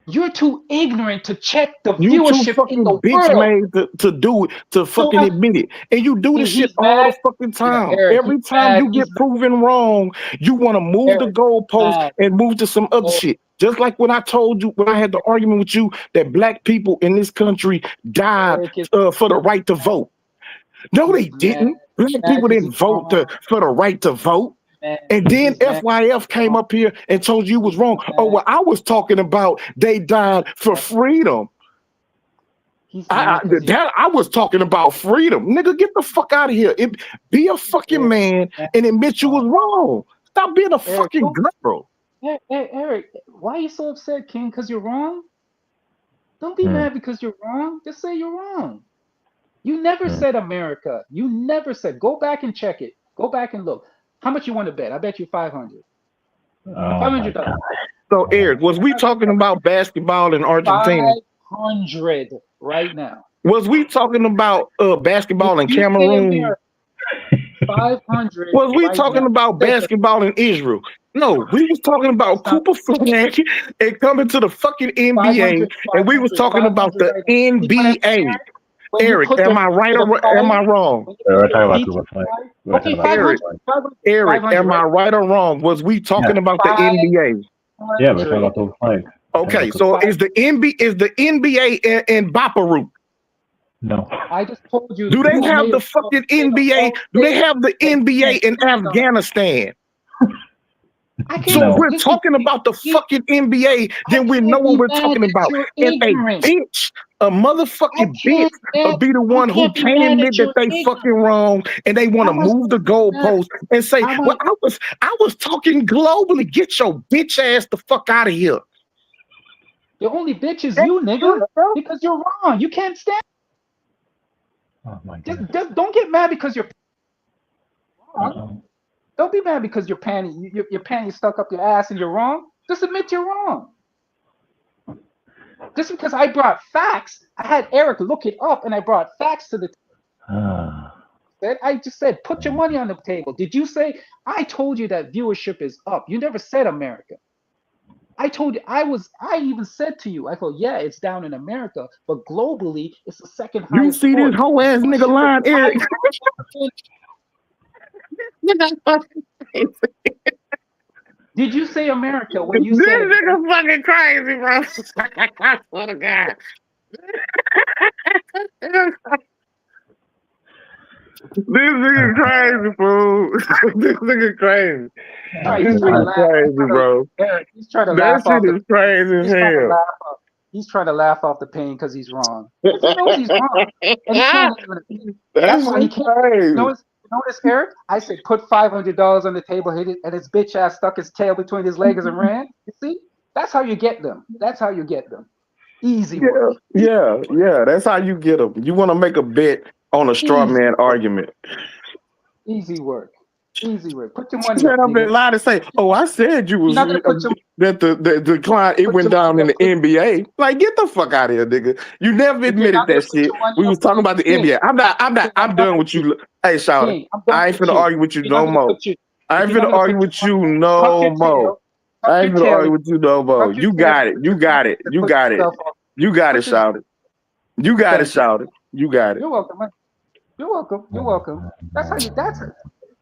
You're too ignorant to check the
You too
viewership in
fucking
the
bitch
world.
made to do it, to fucking admit it. And you do this shit
He's
all the
mad.
fucking time.
Eric,
Every
he's
time
mad.
you get proven wrong, you want to move the
Eric,
goalpost
mad.
and move to some other shit. Just like when I told you, when I had the argument with you, that black people in this country died for the right to vote. No, they didn't. Black people didn't vote for the right to vote. And then FYF came up here and told you was wrong. Oh, well, I was talking about they died for freedom. I was talking about freedom. Nigga, get the fuck out of here. Be a fucking man and admit you was wrong. Stop being a fucking girl.
Hey, Eric, why are you so upset, King? Because you're wrong? Don't be mad because you're wrong. Just say you're wrong. You never said America. You never said. Go back and check it. Go back and look. How much you want to bet? I bet you $500. $500.
So, Eric, was we talking about basketball in Argentina?
500 right now.
Was we talking about basketball in Cameroon?
500.
Was we talking about basketball in Israel? No, we was talking about Cooper Flag and coming to the fucking NBA, and we was talking about the NBA. Eric, am I right or am I wrong?
We're talking about Cooper Flag.
Eric, am I right or wrong? Was we talking about the NBA?
Yeah, we're talking about Cooper Flag.
Okay, so is the NBA in Baparu?
No.
I just told you.
Do they have the fucking NBA? Do they have the NBA in Afghanistan? So we're talking about the fucking NBA, then we know what we're talking about. If a bitch, a motherfucking bitch, will be the one who can't admit that they fucking wrong and they want to move the goalpost and say, well, I was talking globally. Get your bitch ass the fuck out of here.
The only bitch is you, nigga, because you're wrong. You can't stand.
Oh my
God. Just don't get mad because you're. wrong. Don't be mad because your panty stuck up your ass and you're wrong. Just admit you're wrong. Just because I brought facts, I had Eric look it up, and I brought facts to the table. I just said, put your money on the table. Did you say? I told you that viewership is up. You never said America. I told you I even said to you, I thought, yeah, it's down in America, but globally, it's the second
You
highest.
see this whole ass nigga line, Eric?
Did you say America when you
This
said
nigga fucking crazy, bro. I swear to God. This nigga crazy, fool. This nigga crazy. This nigga crazy, bro.
Eric, he's trying to
That
laugh off
shit is crazy as hell.
He's trying to laugh off the pain because he's wrong. He knows he's wrong. And he can't even, that's why he can't.
Crazy.
Notice, Eric? I said put $500 on the table, hit it, and his bitch ass stuck his tail between his legs and ran. You see? That's how you get them. That's how you get them. Easy work.
Yeah. That's how you get them. You want to make a bet on a straw man argument.
Easy work. Easy work. Put your money
up.
up.
I've been lying to say, oh, I said you was that the decline it went down in the NBA. Like, get the fuck out of here, nigga. You never admitted that shit. We was talking about the NBA. I'm done with you. Hey, Shawty, I ain't finna argue with you no more. I ain't finna argue with you no more. I ain't finna argue with you no more. You got it. You got it. You got it. You got it, Shawty. You got it, Shawty. You got it.
You're welcome, man. You're welcome. You're welcome. That's how you.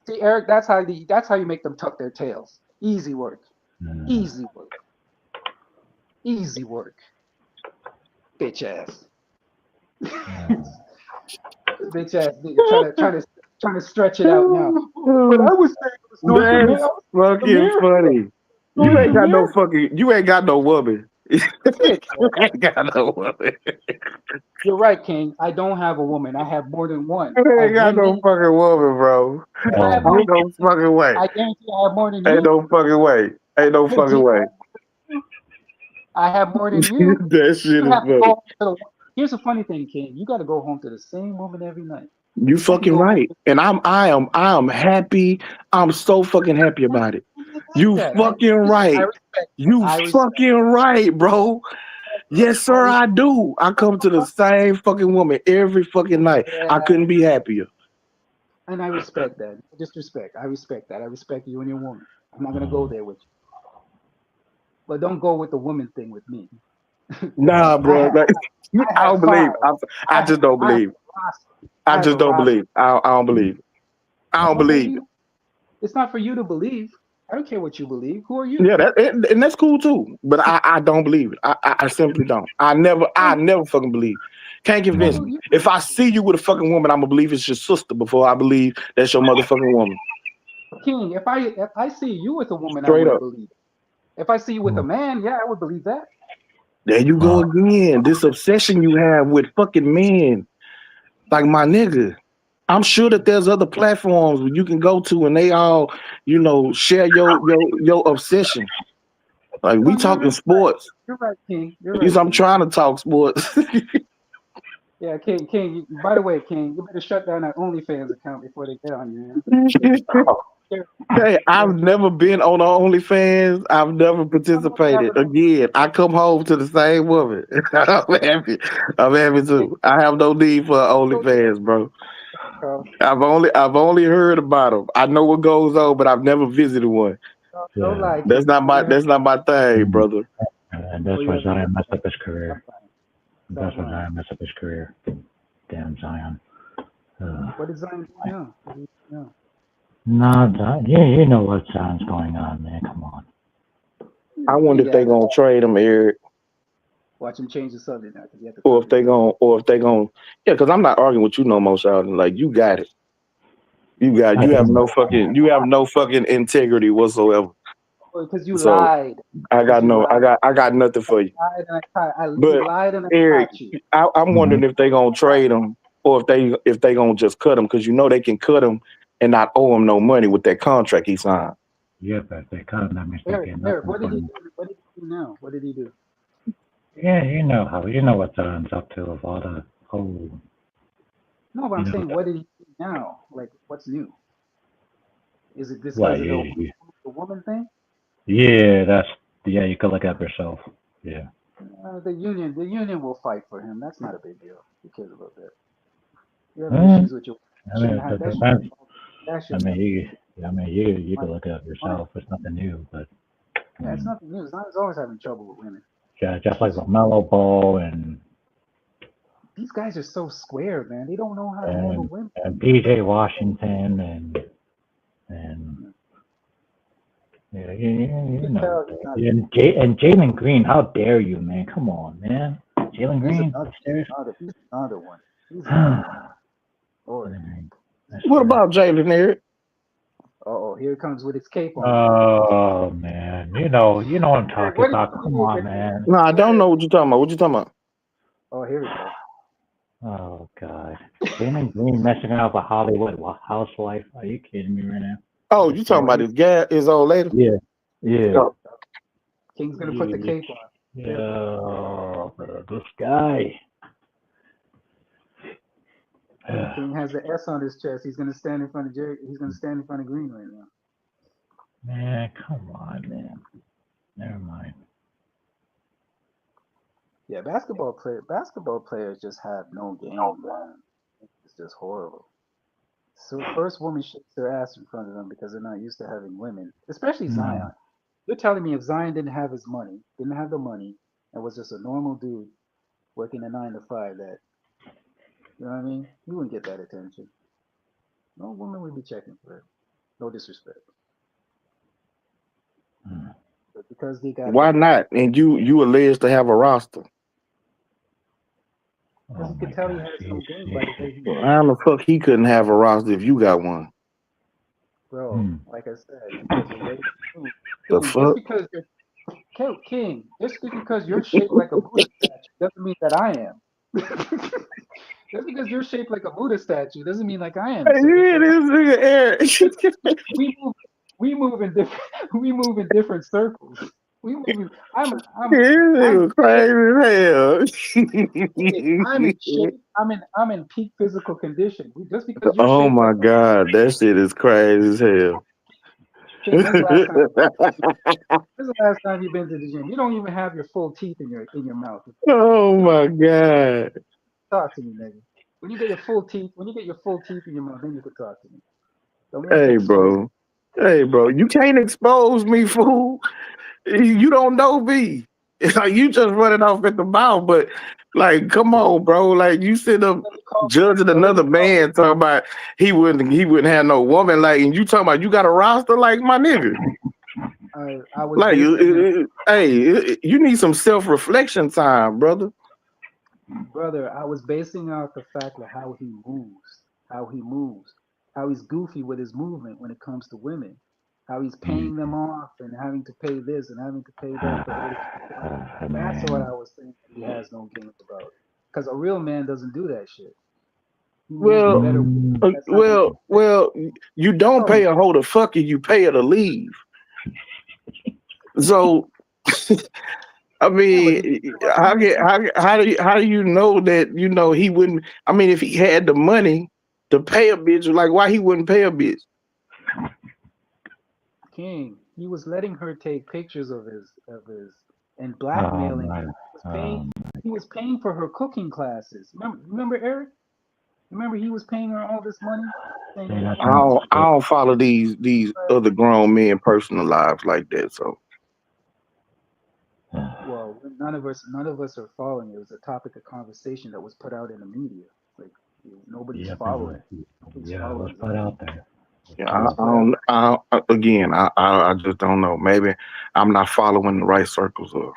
See, Eric. That's how you make them tuck their tails. Easy work. Easy work. Easy work. Bitch ass. Bitch ass. Trying to stretch it out now. But I was saying it was North America.
Fucking funny. You ain't got no fucking. You ain't got no woman. You ain't got no woman.
You're right, King. I don't have a woman. I have more than one.
You ain't got no fucking woman, bro. Ain't no fucking way.
I guarantee I have more than you.
Ain't no fucking way. Ain't no fucking way.
I have more than you.
That shit is funny.
Here's the funny thing, King. You got to go home to the same woman every night.
You fucking right. And I am happy. I'm so fucking happy about it. You fucking right. You fucking right, bro. Yes, sir, I do. I come to the same fucking woman every fucking night. I couldn't be happier.
And I respect that. Disrespect. I respect that. I respect you and your woman. I'm not gonna go there with you. But don't go with the woman thing with me.
Nah, bro. I don't believe. I just don't believe. I just don't believe. I don't believe. I don't believe.
It's not for you to believe. I don't care what you believe. Who are you?
Yeah, and that's cool too. But I don't believe it. I simply don't. I never fucking believe. Can't convince me. If I see you with a fucking woman, I'm gonna believe it's your sister before I believe that's your motherfucking woman.
King, if I see you with a woman,
Straight
I would
up.
believe it. If I see you with a man, yeah, I would believe that.
There you go again. This obsession you have with fucking men. Like, my nigga, I'm sure that there's other platforms where you can go to and they all, share your obsession. Like, we talking sports.
You're right, King.
I'm trying to talk sports.
Yeah, King. By the way, King, you better shut down that OnlyFans account before they get on you.
Hey, I've never been on OnlyFans. I've never participated. Again, I come home to the same woman. I'm happy. I'm happy too. I have no need for OnlyFans, bro. I've only heard about them. I know what goes on, but I've never visited one. That's not my thing, brother.
And that's why Zion messed up his career. That's why Zion messed up his career. Damn Zion.
What did Zion do now?
No, Zion, you know what Zion's going on, man. Come on.
I wonder if they gonna trade him, Eric.
Watch him change the subject now.
Or if they gonna, yeah, because I'm not arguing with you no more, Sheldon. Like, you got it. You have no fucking integrity whatsoever.
Because you lied.
I got nothing for you. But Eric, I'm wondering if they gonna trade him or if they gonna just cut him, because they can cut him and not owe him no money with that contract he signed.
Yeah, but if they cut him, that means they get
Eric, what did he do now? What did he do?
Yeah, you know what Zion's up to with all the whole.
No, but I'm saying, what did he do now? Like, what's new?
Is it just
What?
because of the woman thing?
Yeah, you could look up yourself. Yeah.
The union will fight for him. That's not a big deal. Who cares about that? You have
Mm,
issues with your.
I mean,
Shouldn't have
it
that.
depends.
That
I
shouldn't
mean,
have.
you could
Money.
look it up yourself. It's nothing new, but
Yeah, it's nothing new. Zion's always having trouble with women.
just like LaMelo Ball and
These guys are so square, man. They don't know how to handle women.
PJ Washington and yeah, you know, and Jalen Green. How dare you, man? Come on, man. Jalen Green.
He's another one. He's another one.
What about Jalen, Eric?
Oh, here it comes with its cape on.
Oh man, you know what I'm talking about. Come on, man.
No, I don't know what you're talking about. What you talking about?
Oh, here we go.
Oh God, Jalen Green messing around with a Hollywood housewife. Are you kidding me right now?
Oh, you talking about his old lady?
Yeah.
Oh.
King's gonna put the cape on.
Yeah, this guy.
King has the S on his chest. He's gonna stand in front of Jerry. He's gonna stand in front of Green right now.
Man, come on, man. Never mind.
Yeah, basketball players just have no game, man. It's just horrible. So first woman shakes their ass in front of them because they're not used to having women, especially Zion. You're telling me if Zion didn't have the money, and was just a normal dude working a 9 to 5, that, you know what I mean? He wouldn't get that attention. No woman would be checking for it. No disrespect. But because they got.
Why not? And you alleged to have a roster.
Because you could tell he has no game by the way he.
Well, how the fuck he couldn't have a roster if you got one?
Bro, like I said, because the way
the fuck?
King, just because you're shaped like a Buddha statue doesn't mean that I am. Just because you're shaped like a Buddha statue doesn't mean like I am.
Hey, this nigga Eric.
we move in different circles. I'm
crazy as hell.
I'm in shape. I'm in peak physical condition. Just because you're
Oh
shaped
my
like
god, that shit is crazy as hell.
King, when's the last time you've been to the gym? You don't even have your full teeth in your mouth.
Oh my god.
Talk to me, nigga. When you get your full teeth in your mouth, then you can talk to me.
Hey, bro, you can't expose me, fool. You don't know me. It's like you just running off at the mouth, but like, come on, bro. Like you sit up judging another man talking about he wouldn't have no woman. Like, and you talking about you got a roster, like my nigga.
I was
like, you need some self-reflection time, brother.
Brother, I was basing out the fact of how he moves, how he's goofy with his movement when it comes to women, how he's paying them off and having to pay this and having to pay that. That's what I was saying he has no game about. Because a real man doesn't do that shit.
Well, you don't pay a hoe to fuck you pay her to leave. So, I mean, how do you know that he wouldn't? I mean, if he had the money to pay a bitch, like why he wouldn't pay a bitch?
King, he was letting her take pictures of his and blackmailing. He was paying for her cooking classes. Remember Eric? Remember he was paying her all this money?
I don't follow these other grown men personal lives like that. So,
well, none of us are following. It was a topic of conversation that was put out in the media. Like nobody's following.
Yeah, it was put out there.
Yeah, I just don't know. Maybe I'm not following the right circles or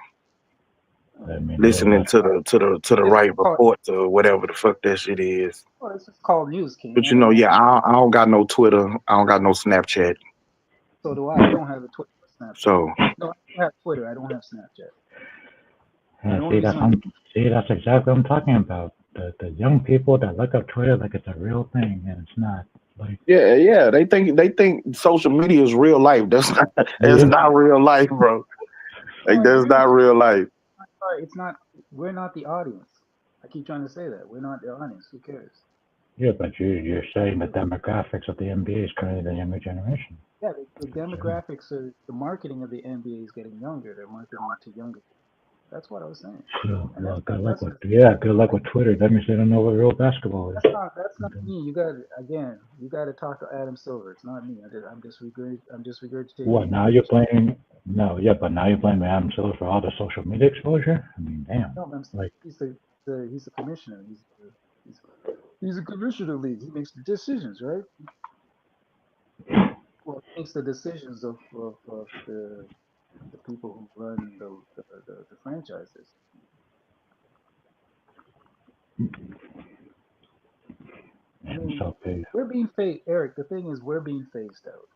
listening to the right reports or whatever the fuck that shit is.
Well, it's just called news, King.
But I don't got no Twitter. I don't got no Snapchat.
So do I. I don't have a Twitter or Snapchat.
So
no, I don't have Twitter. I don't have Snapchat.
That's exactly what I'm talking about. The young people that look up Twitter like it's a real thing, and it's not. Like,
yeah, they think social media is real life. That's not real life, bro. Like that's not real life.
It's not. We're not the audience. I keep trying to say that we're not the audience. Who cares? Yeah, but you're saying the demographics of the NBA is currently the younger generation.
Yeah, the demographics are the marketing of the NBA is getting younger. They're marketing to younger. That's what I was saying.
So,
And
well,
that's not
good luck with Twitter. That means they don't know what real basketball is.
that's not me. You got again. You got to talk to Adam Silver. It's not me. I'm just regurgitating
What, now you're playing? No, yeah, but now you're playing with Adam Silver for all the social media exposure? I mean, damn.
No, I'm saying
Like,
he's the commissioner. He's a commissioner of the league. He makes the decisions, right? Well, he makes the decisions of the people who run the franchises. I mean,
so
we're being phased. Eric, the thing is, we're being phased out.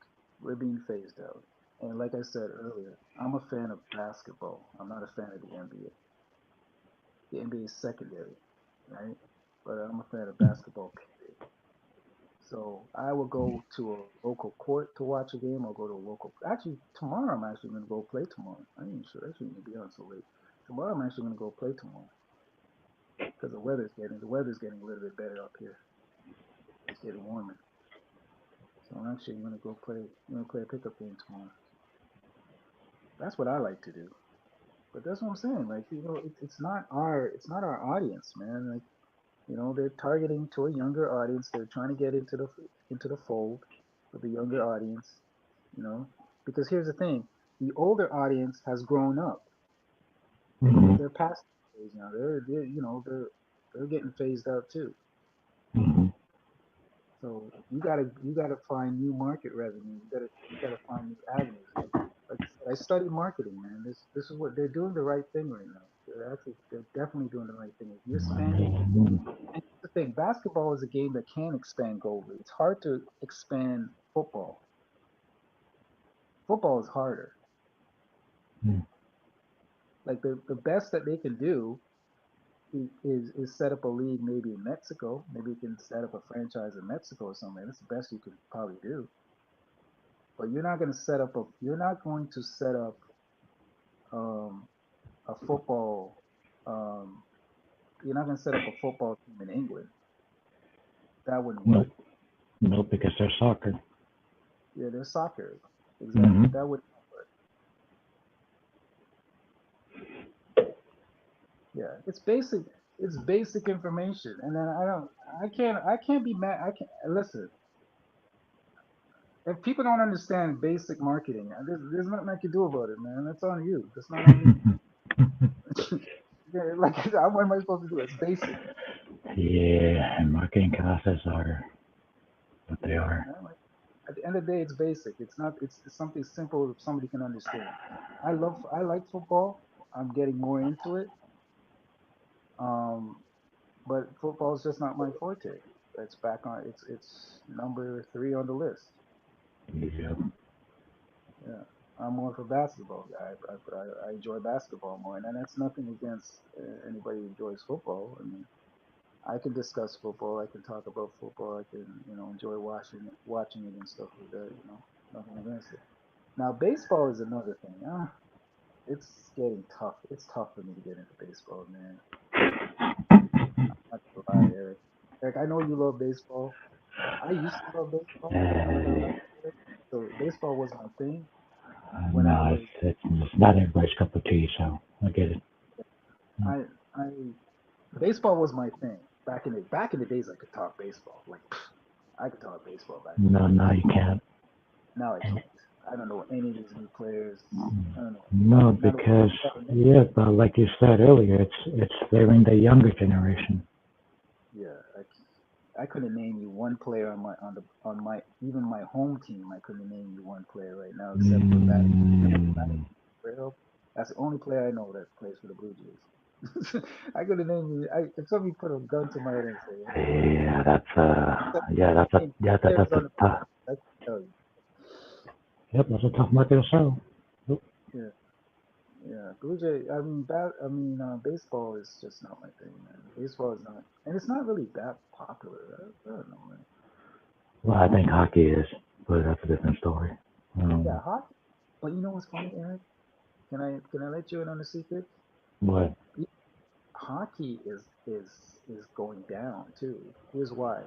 We're being phased out. And like I said earlier, I'm a fan of basketball. I'm not a fan of the NBA. The NBA is secondary, right? But I'm a fan of basketball, period. So I will go to a local court to watch a game. I'll go to a local. Actually, tomorrow I'm actually going to go play tomorrow. I ain't sure. I shouldn't even be on so late. Tomorrow I'm actually going to go play tomorrow because the weather's getting a little bit better up here. It's getting warmer. So I'm actually going to go play. I'm going to play a pickup game tomorrow. That's what I like to do. But that's what I'm saying. Like, you know, it's not our audience, man. Like, you know, they're targeting to a younger audience. They're trying to get into the fold of the younger audience. You know, because here's the thing: the older audience has grown up. They're past the phase now. They're you know they're getting phased out too. So you gotta find new market revenue. You gotta find new avenues. Like I said, I study marketing, man. This is what they're doing the right thing right now. They're definitely doing the right thing. If you're expanding, and here's the thing, basketball is a game that can expand globally. It's hard to expand football. Football is harder. Like the best that they can do is set up a league maybe in Mexico. Maybe you can set up a franchise in Mexico or something. That's the best you could probably do. But you're not going to set up a football. You're not going to set up a football team in England. That wouldn't work.
No, because they're soccer.
Yeah, they're soccer. Exactly. That wouldn't work. Yeah, it's basic. It's basic information, and then I can't be mad. I can't listen. If people don't understand basic marketing, there's nothing I can do about it, man. That's on you. That's not on me. Yeah, like what am I supposed to do? It's basic.
Yeah, and marketing classes are what they are.
You know, like, at the end of the day, it's basic. It's not. It's something simple that somebody can understand. I like football. I'm getting more into it. But football is just not my forte. It's back on. It's number 3 on the list.
Yeah.
Yeah, I'm more of a basketball guy. I enjoy basketball more, and that's nothing against anybody who enjoys football. I mean, I can discuss football. I can talk about football. I can, enjoy watching it and stuff like that. Nothing against it. Now, baseball is another thing. It's getting tough. It's tough for me to get into baseball, man. I'm not gonna lie, Eric. Eric, I know you love baseball. I used to love baseball. I never liked it. So baseball was my thing when I
No,
was.
it's not everybody's cup of tea, so I get it.
I baseball was my thing back in the days. I could talk baseball. Like I could talk baseball back in the
No,
days.
now you can't.
Now I can't. I don't know any of these new players. I don't know.
No, because yeah, but like you said earlier, it's they're in the younger generation.
Yeah, I couldn't name you one player on my even my home team. I couldn't name you one player right now except for that. That's the only player I know that plays for the Blue Jays. I couldn't name you. If somebody put a gun to my head and say, "Hey,
Yeah, that's a tough.
I can tell you."
Yep, that's a tough market to sell.
Yeah, yeah. Blue Jay. Baseball is just not my thing, man. Baseball is not, and it's not really that popular. I don't know, man.
Well, I think hockey is, but that's a different story.
Yeah, hockey. But you know what's funny, Eric? Can I let you in on a secret?
What?
Hockey is going down too. Here's why.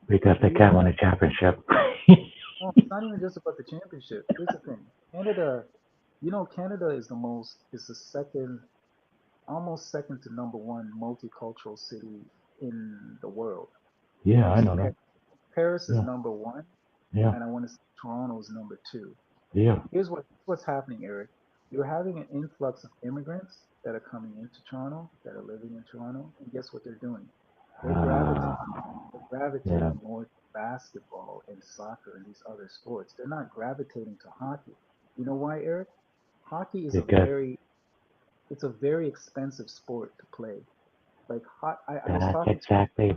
Because they
You
can't
know
win
why?
a championship.
No, it's not even just about the championship. Here's the thing. Canada, Canada is the second, almost second to number one multicultural city in the world.
Yeah, I
It's
know that.
Paris is
Yeah,
number one,
yeah,
and I want to say Toronto is number two.
yeah.
Here's what's happening, Eric. You're having an influx of immigrants that are coming into Toronto, that are living in Toronto, and guess what they're doing? They're gravitating, they're
Yeah.
gravitating more to basketball and soccer and these other sports. They're not gravitating to hockey. You know why, Eric? Hockey is
Because
it's a very expensive sport to play. Like I was
that's
talking to
exactly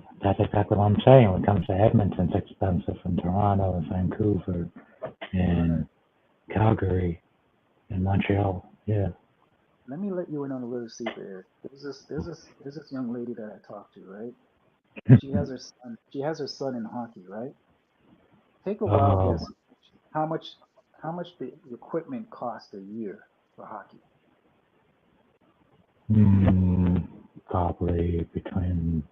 what I'm saying. When it comes to Edmonton, it's expensive in Toronto and Vancouver and Calgary and Montreal. Yeah.
let me let you in on a little secret, Eric. There's this young lady that I talked to, right? She has her son in hockey, right? Take a wild
Oh,
guess how much the equipment costs a year for hockey.
probably between.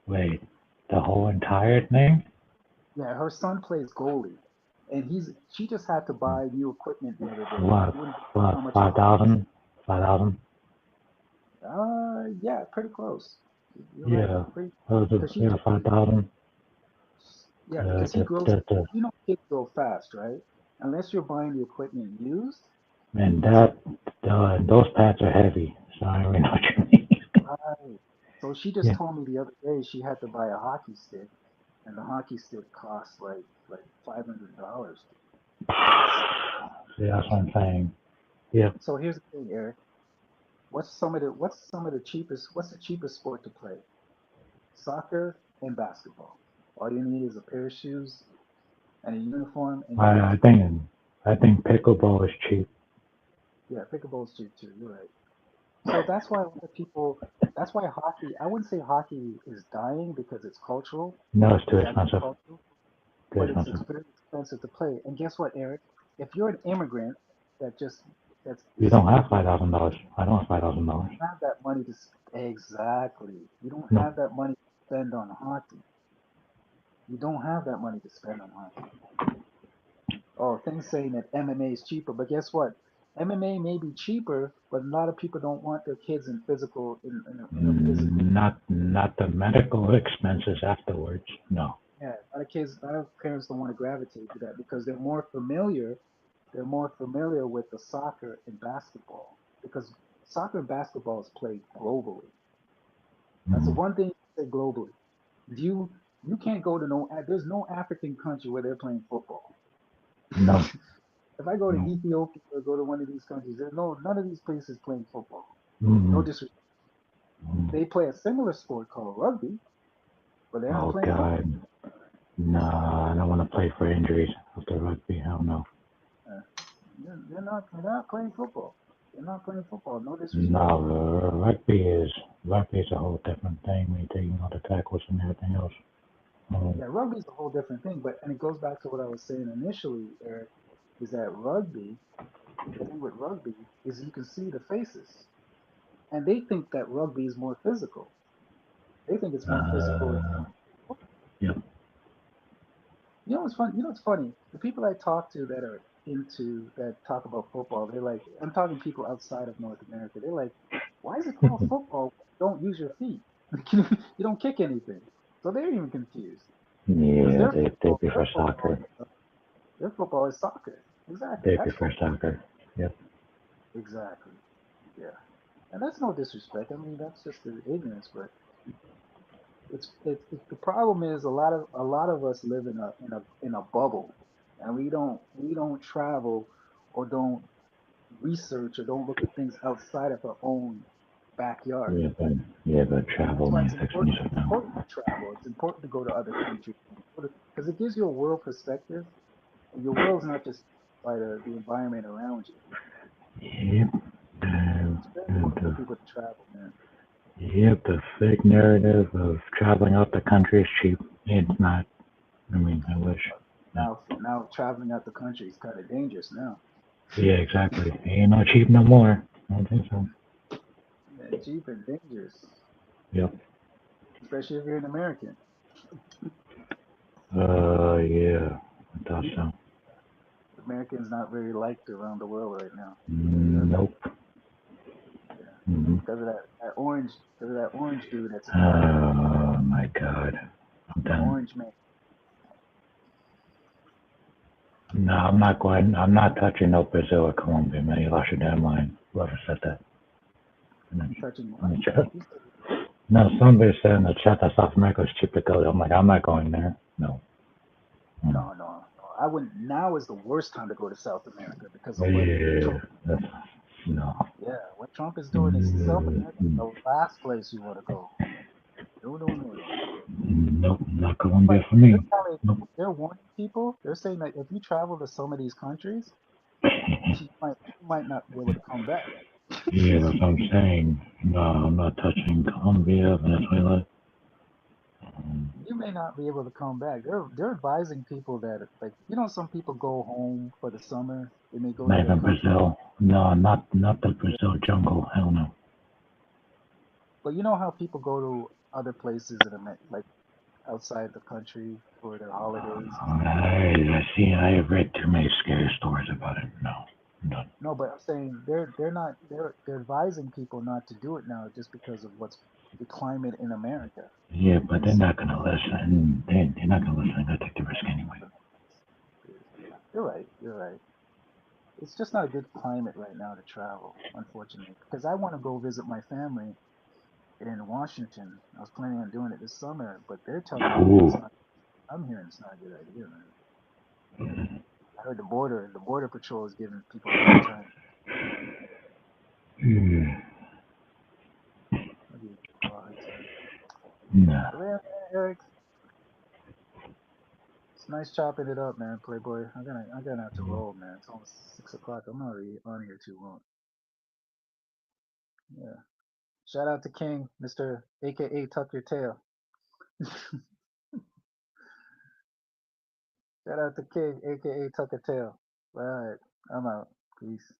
Wait, the whole entire thing?
Yeah, her son plays goalie, and she just had to buy new equipment the other day.
What?
You wouldn't believe how
What?
much it costs.
5,000? 5,000?
Yeah, pretty close. You're right.
Yeah.
Pretty, because she
Yeah, 5,000.
yeah, because he grows.
The
Kids grow fast, right? Unless you're buying the equipment used.
and
So
those pads are heavy, so I don't really know what you mean.
right. So she just
Yeah.
told me the other day she had to buy a hockey stick, and the hockey stick costs like $500.
See, that's what I'm saying. Yeah.
So here's the thing, Eric. What's the cheapest sport to play? Soccer and basketball. All you need is a pair of shoes and a uniform, and you're good
I
to go.
think pickleball is cheap.
Yeah, pickleball's cheap too. You're right. So that's why a lot of people. That's why hockey. I wouldn't say hockey is dying because it's cultural.
No, it's too
It's actually
expensive.
cultural,
Too
but it's
expensive.
very expensive to play. And guess what, Eric? If you're an immigrant that's
You don't have $5,000. I don't have $5,000.
have that money to exactly. You don't
No.
have that money to spend on hockey. You don't have that money to spend on hockey. Oh, things saying that MMA is cheaper, but guess what? MMA may be cheaper, but a lot of people don't want their kids in physical in a physical.
Not the medical expenses afterwards. No.
Yeah, a lot of parents don't want to gravitate to that because they're more familiar. They're more familiar with the soccer and basketball because soccer and basketball is played globally. That's the one thing you say globally. You can't go to there's no African country where they're playing football.
No.
If I go to
No.
Ethiopia or go to one of these countries, there's none of these places playing football.
Mm-hmm.
No disrespect. They play a similar sport called rugby, but they're not
Oh,
playing football.
God. No, I don't want to play for injuries after rugby. Hell no.
They're not playing football. They're not playing football. No disrespect.
No, rugby is a whole different thing when you're taking all the tackles and everything else.
Yeah, rugby's a whole different thing, and it goes back to what I was saying initially, Eric, is that the thing with rugby is you can see the faces. And they think that rugby is more physical. They think it's more physical.
Yep.
You know what's fun? You know what's funny? The people I talk to that talk about football, they're like, I'm talking people outside of North America. They're like, why is it called football? Don't use your feet. You don't kick anything. So they're even confused because
Yeah, they prefer soccer.
their football is soccer. Exactly.
They
That's
prefer
football.
soccer. Yep.
Exactly. Yeah. And that's no disrespect. I mean, that's just the ignorance, but it's the problem is a lot of us live in a bubble, and we don't travel or don't research or don't look at things outside of our own backyard.
But
And that's
travel
why
is expensive
it's
now.
important to travel. It's important to go to other countries because it gives you a world perspective. And your world's not just by the environment around you.
Yep.
It's very important for people to travel, man.
Yep, the fake narrative of traveling out the country is cheap. It's not. I mean, I wish.
Now traveling out the country is kind of dangerous now.
Yeah, exactly. Ain't no cheap no more. I don't think so.
Yeah, cheap and dangerous.
Yep.
especially if you're an American.
Yeah, I thought so.
Americans not very liked around the world right now.
Nope.
Because of that orange dude that's in power.
Oh my God. I'm
The
done.
orange man.
No, I'm not going. I'm not touching no Brazil or Colombia, man. You lost your damn mind. Whoever said that.
Touching
In the
what?
chat. No, somebody said in the chat that South America is cheap to go. I'm like, I'm not going there. No.
No. I wouldn't. Now is the worst time to go to South America because of what
Yeah.
Trump.
No.
Yeah, what Trump is doing is South America is the last place you want to go. No.
Nope, not Colombia for me. Nope.
They're warning people. They're saying that if you travel to some of these countries, you might not be able to come back.
Yeah, that's what I'm saying. No, I'm not touching Colombia, Venezuela.
You may not be able to come back. They're advising people that, like, some people go home for the summer. They may go to
Not
their
even
country.
Brazil. No, not the Brazil jungle. Hell no.
But you know how people go to other places like outside the country for their holidays.
I have read too many scary stories about it. No.
No, but I'm saying they're advising people not to do it now just because of what's the climate in America.
Yeah, but they're not gonna listen. They're not gonna listen. They're gonna take the risk anyway.
You're right. It's just not a good climate right now to travel, unfortunately. Because I want to go visit my family in Washington. I was planning on doing it this summer, but they're telling me that it's
Ooh.
not. I'm hearing it's not a good idea, man. I heard the border patrol is giving people a hard time. I'll give people a hard time.
Nah.
But yeah, Eric, it's nice chopping it up, man. Playboy, I'm gonna have to roll, man. It's almost 6 o'clock. I'm not really on here too long. Yeah. Shout out to King, Mr. AKA Tuck Your Tail. Shout out to King, aka Tuck Your Tail. All right, I'm out. Peace.